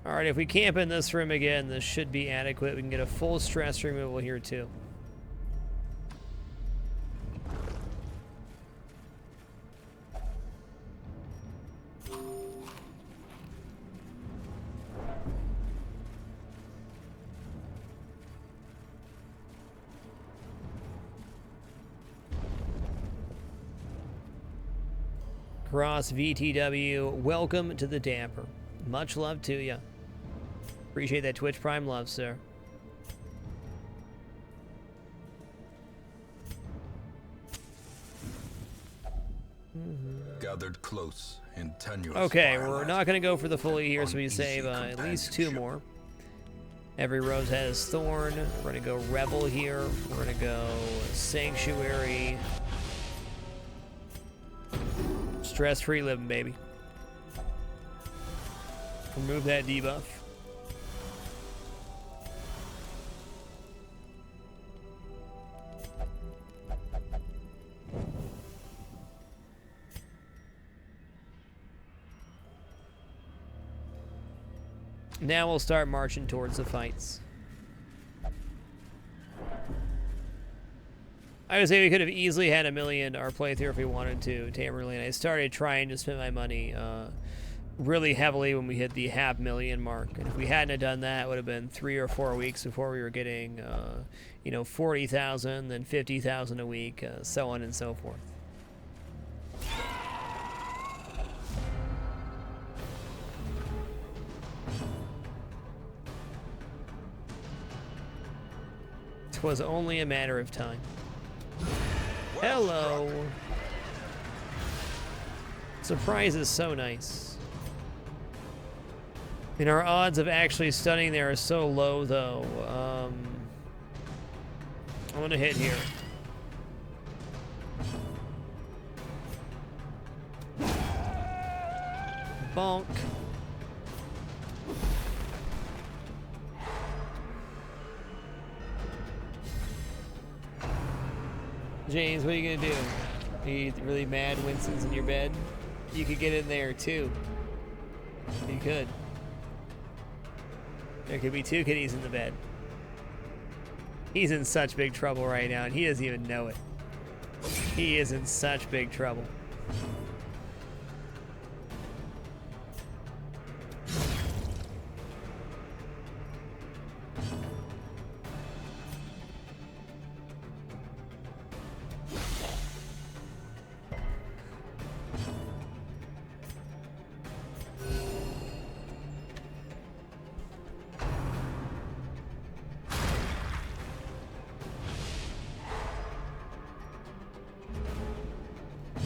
Alright, if we camp in this room again, this should be adequate. We can get a full stress removal here too. Cross VTW, welcome to the damper. Much love to you. Appreciate that Twitch Prime love, sir. Gathered close in tenuous Okay, firelight. we're not going to go for the full E here, so we save at least 2 more. Every rose has thorn. We're going to go Revel here. We're going to go Sanctuary. Stress-free living, baby. Remove that debuff. Now we'll start marching towards the fights. I would say we could have easily had $1 million our playthrough if we wanted to, Tamerlane. I started trying to spend my money really heavily when we hit the $500,000 mark. And if we hadn't have done that, it would have been 3 or 4 weeks before we were getting, you know, 40,000, then 50,000 a week, so on and so forth. It was only a matter of time. Hello. Surprise is so nice. And our odds of actually stunning there are so low, though. I'm gonna hit here. Bonk. James, what are you gonna do? Are you really mad Winston's in your bed? You could get in there too. You could. There could be 2 kitties in the bed. He's in such big trouble right now, and he doesn't even know it. He is in such big trouble.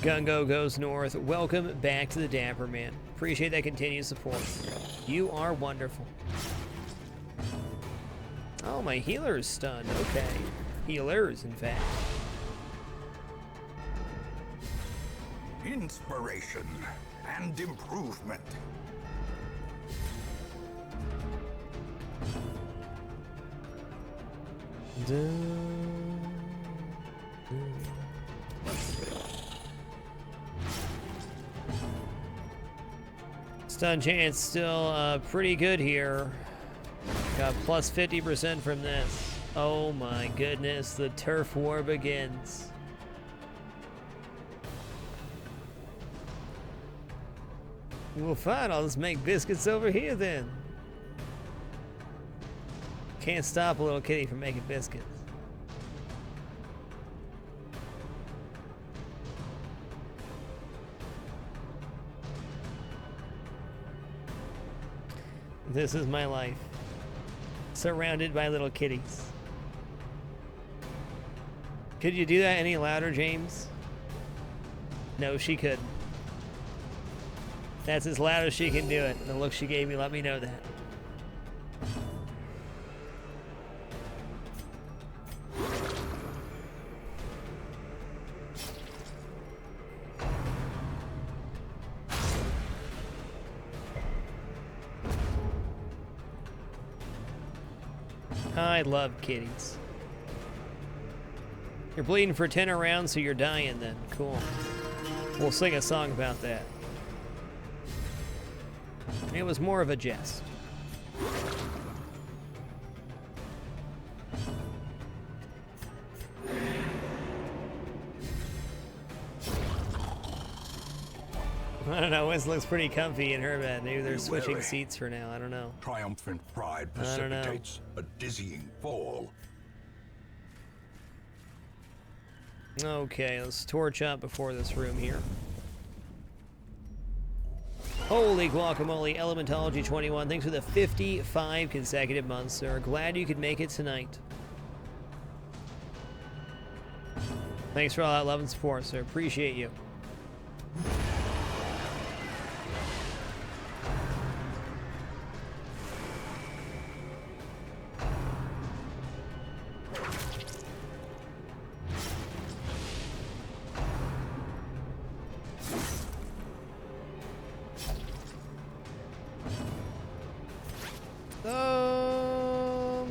Gungo goes north. Welcome back to the Dapper Man. Appreciate that continued support. You are wonderful. Oh, my healer is stunned. Okay. Healers, in fact. Inspiration and improvement. Stun chance still pretty good here. Got plus 50% from this. Oh my goodness, the turf war begins. Well, fine, I'll just make biscuits over here then. Can't stop a little kitty from making biscuits. This is my life. Surrounded by little kitties. Could you do that any louder, James? No, she couldn't. That's as loud as she can do it. The look she gave me let me know that. I love kitties. You're bleeding for 10 rounds, so you're dying then. Cool. We'll sing a song about that. It was more of a jest. I don't know, Wiz looks pretty comfy in her bed. Maybe they're switching seats for now, I don't know. Triumphant pride precipitates a dizzying fall. Okay, let's torch up before this room here. Holy guacamole, Elementology 21. Thanks for the 55 consecutive months, sir. Glad you could make it tonight. Thanks for all that love and support, sir. Appreciate you.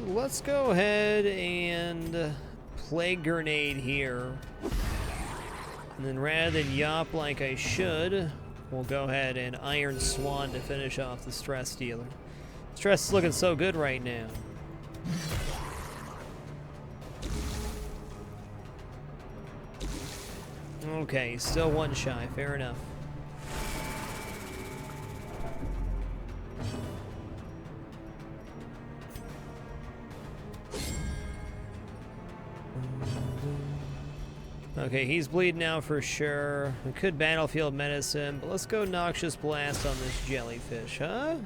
Let's go ahead and Plague Grenade here. And then rather than Yop like I should, we'll go ahead and Iron Swan to finish off the Stress Dealer. Stress is looking so good right now. Okay, still one shy, fair enough. Okay, he's bleeding now for sure. We could Battlefield Medicine, but let's go Noxious Blast on this jellyfish, huh?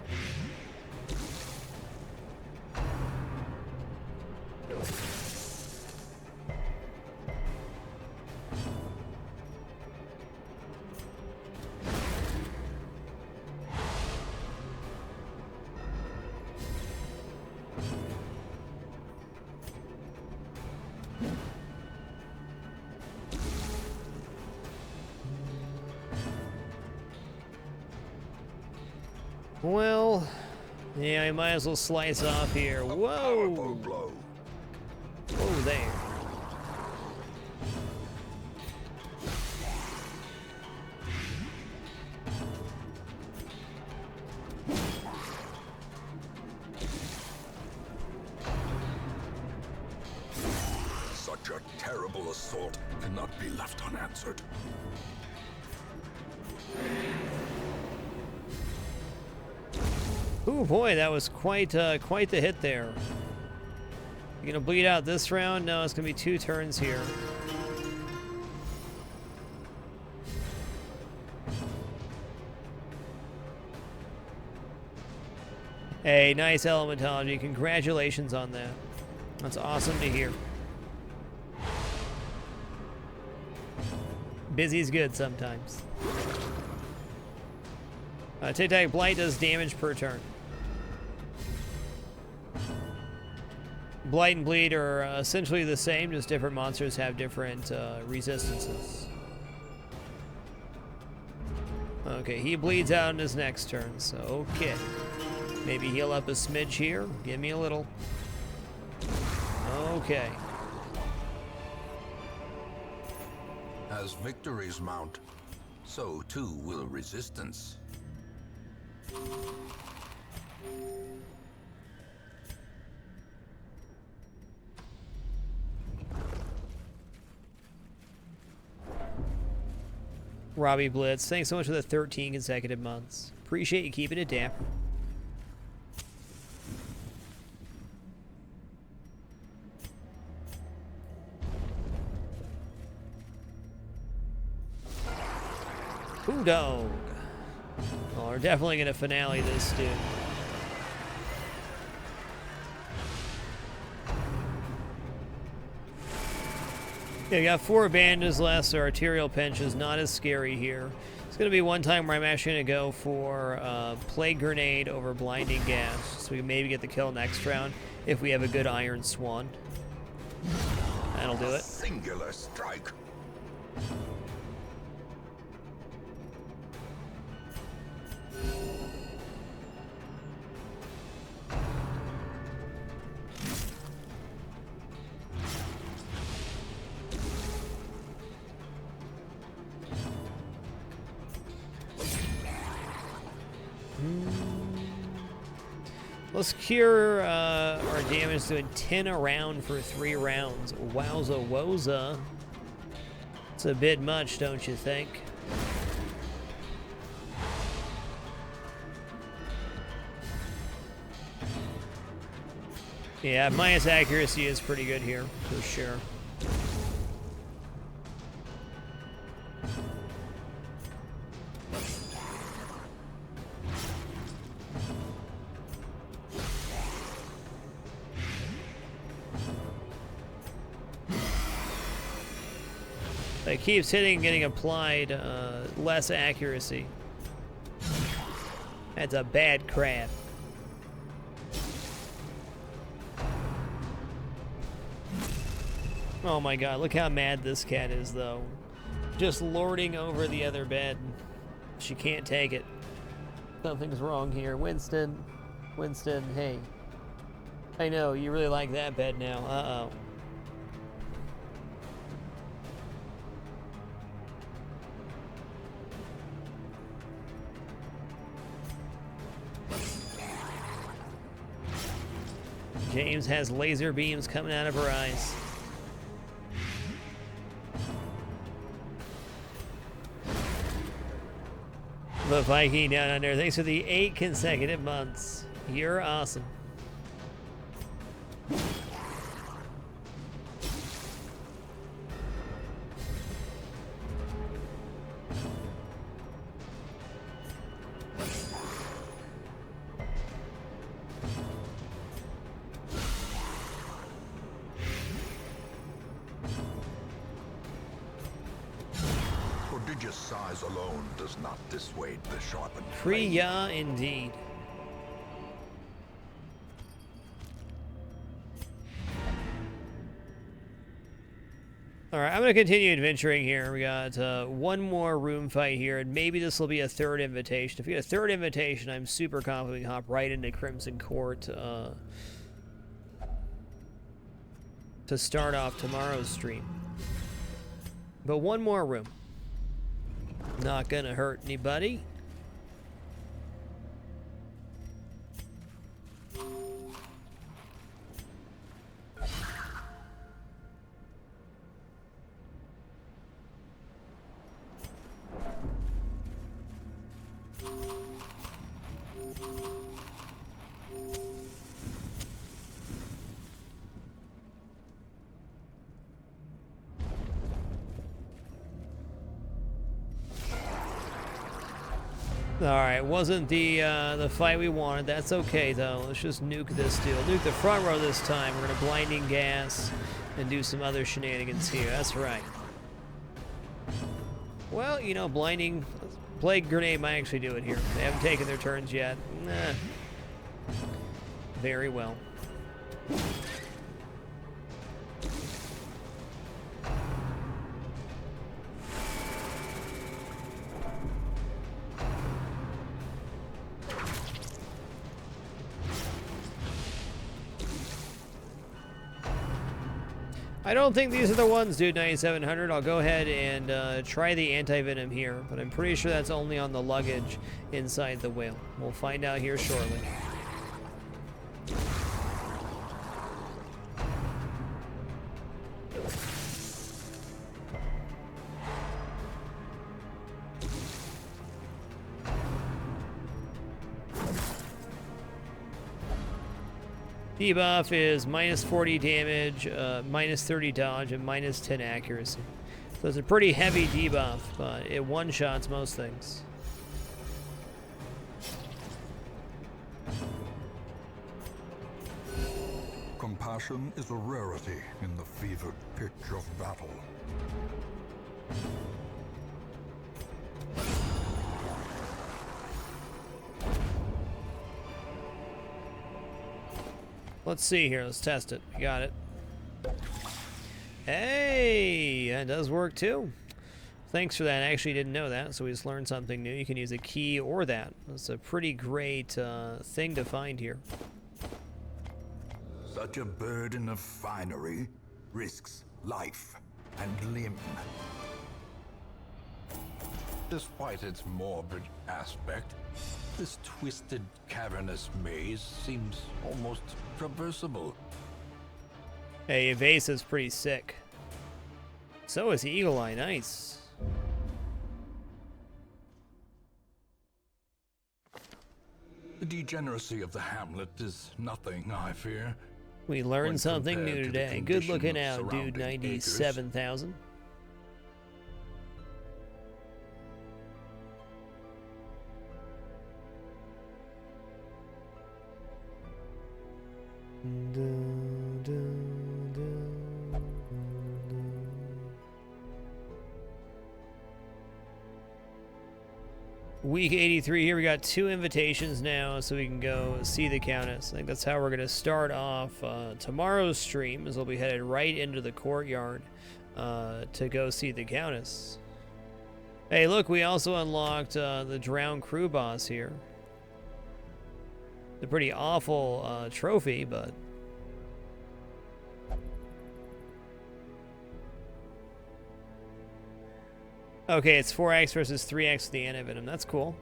Well, yeah, I might as well slice off here. Whoa! Whoa there. Such a terrible assault cannot be left unanswered. Ooh, boy, that was quite the hit there. You gonna bleed out this round? No, it's gonna be 2 turns here. Hey, nice Elementology. Congratulations on that. That's awesome to hear. Busy's good sometimes. Tic-Tac Blight does damage per turn. Blight and Bleed are essentially the same, just different monsters have different resistances. Okay, he bleeds out in his next turn, so okay. Maybe heal up a smidge here. Give me a little. Okay. As victories mount, so too will resistance. Robbie Blitz, thanks so much for the 13 consecutive months. Appreciate you keeping it dapper. Ooh, dog. Well, we're definitely going to finale this dude. Yeah, we got 4 bandages left, so arterial pinch is not as scary here. It's going to be one time where I'm actually going to go for Plague Grenade over Blinding Gas, so we can maybe get the kill next round if we have a good Iron Swan. That'll do it. Singular strike. Let's cure our damage doing 10 a round for 3 rounds. Wowza woza. It's a bit much, don't you think? Yeah, minus accuracy is pretty good here, for sure. It keeps hitting and getting applied, less accuracy. That's a bad crab. Oh my god, look how mad this cat is, though. Just lording over the other bed. She can't take it. Something's wrong here. Winston, hey. I know, you really like that bed now. Uh-oh. James has laser beams coming out of her eyes. The Viking down under, thanks for the 8 consecutive months. You're awesome. Prodigious size alone does not dissuade the sharpened blade. Priya indeed. Alright, I'm going to continue adventuring here. We got one more room fight here, and maybe this will be a 3rd invitation. If we get a 3rd invitation, I'm super confident we can hop right into Crimson Court to start off tomorrow's stream. But one more room. Not gonna hurt anybody. Alright, wasn't the fight we wanted. That's okay, though. Let's just nuke this dude. Nuke the front row this time. We're gonna Blinding Gas and do some other shenanigans here. That's right. Well, you know, blinding plague grenade might actually do it here. They haven't taken their turns yet. Nah. Very well. I don't think these are the ones, dude. 9700. I'll go ahead and try the anti-venom here, but I'm pretty sure that's only on the luggage inside the whale. We'll find out here shortly. Debuff is minus 40 damage, minus 30 dodge, and minus 10 accuracy. So it's a pretty heavy debuff, but it one-shots most things. Compassion is a rarity in the fevered pitch of battle. Let's see here. Let's test it. We got it. Hey, that does work too. Thanks for that. I actually didn't know that, so we just learned something new. You can use a key or that. It's a pretty great thing to find here. Such a burden of finery risks life and limb. Despite its morbid aspect, this twisted, cavernous maze seems almost traversable. Hey, Evasive's pretty sick. So is Eagle Eye. Nice. The degeneracy of the Hamlet is nothing, I fear. We learned When something new compared to the today. Good condition looking of out, dude. surrounding 97,000. Week 83 here. We got 2 invitations now, so we can go see the Countess. I think that's how we're going to start off tomorrow's stream, as we'll be headed right into the courtyard to go see the Countess. Hey, look, we also unlocked the Drowned Crew boss here. It's a pretty awful trophy, but... Okay, it's 4x versus 3x the antivenom. That's cool.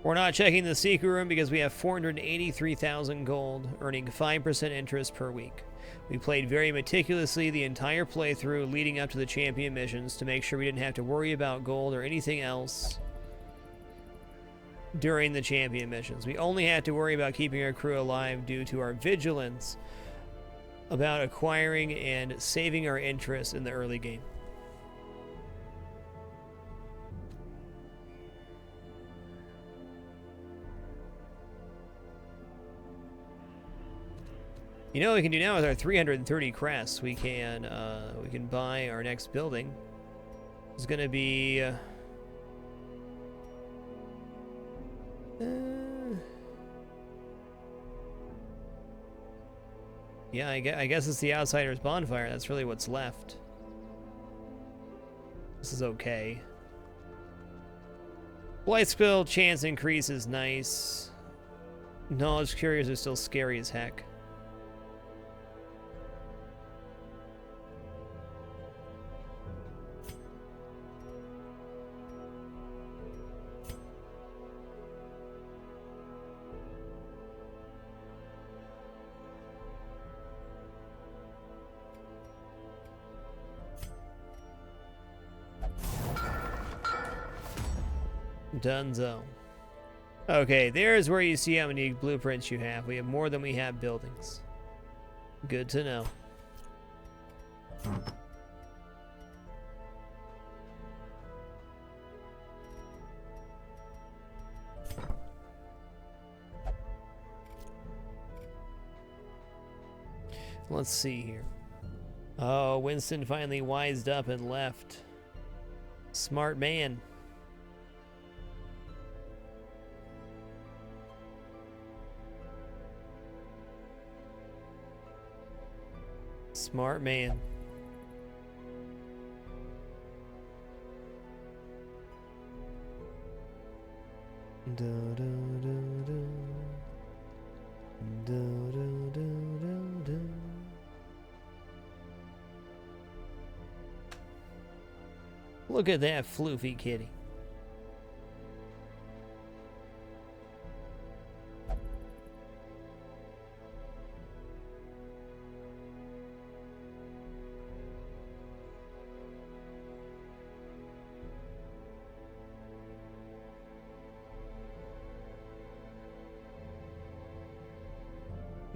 We're not checking the secret room because we have 483,000 gold, earning 5% interest per week. We played very meticulously the entire playthrough leading up to the champion missions to make sure we didn't have to worry about gold or anything else during the champion missions. We only had to worry about keeping our crew alive due to our vigilance about acquiring and saving our interest in the early game. You know what we can do now with our 330 crests? We can buy our next building. It's gonna be yeah, I guess it's the Outsider's Bonfire. That's really what's left. This is okay. Blight Spill chance increase is nice. Knowledge Couriers are still scary as heck. Dunzo. Okay, there's where you see how many blueprints you have. We have more than we have buildings. Good to know. Let's see here. Oh, Winston finally wised up and left. Smart man. Smart man. Da, da, da, da. Da, da, da, da, da. Look at that floofy kitty.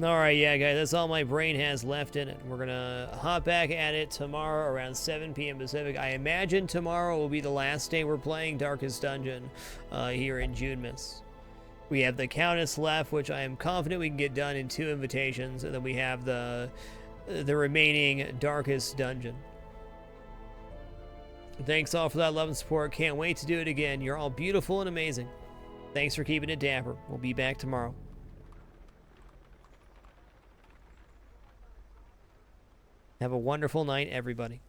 Alright, yeah, guys, that's all my brain has left in it. We're gonna hop back at it tomorrow around 7 p.m. Pacific. I imagine tomorrow will be the last day we're playing Darkest Dungeon here in JuneMas. We have the Countess left, which I am confident we can get done in 2 invitations, and then we have the remaining Darkest Dungeon. Thanks all for that love and support. Can't wait to do it again. You're all beautiful and amazing. Thanks for keeping it dapper. We'll be back tomorrow. Have a wonderful night, everybody.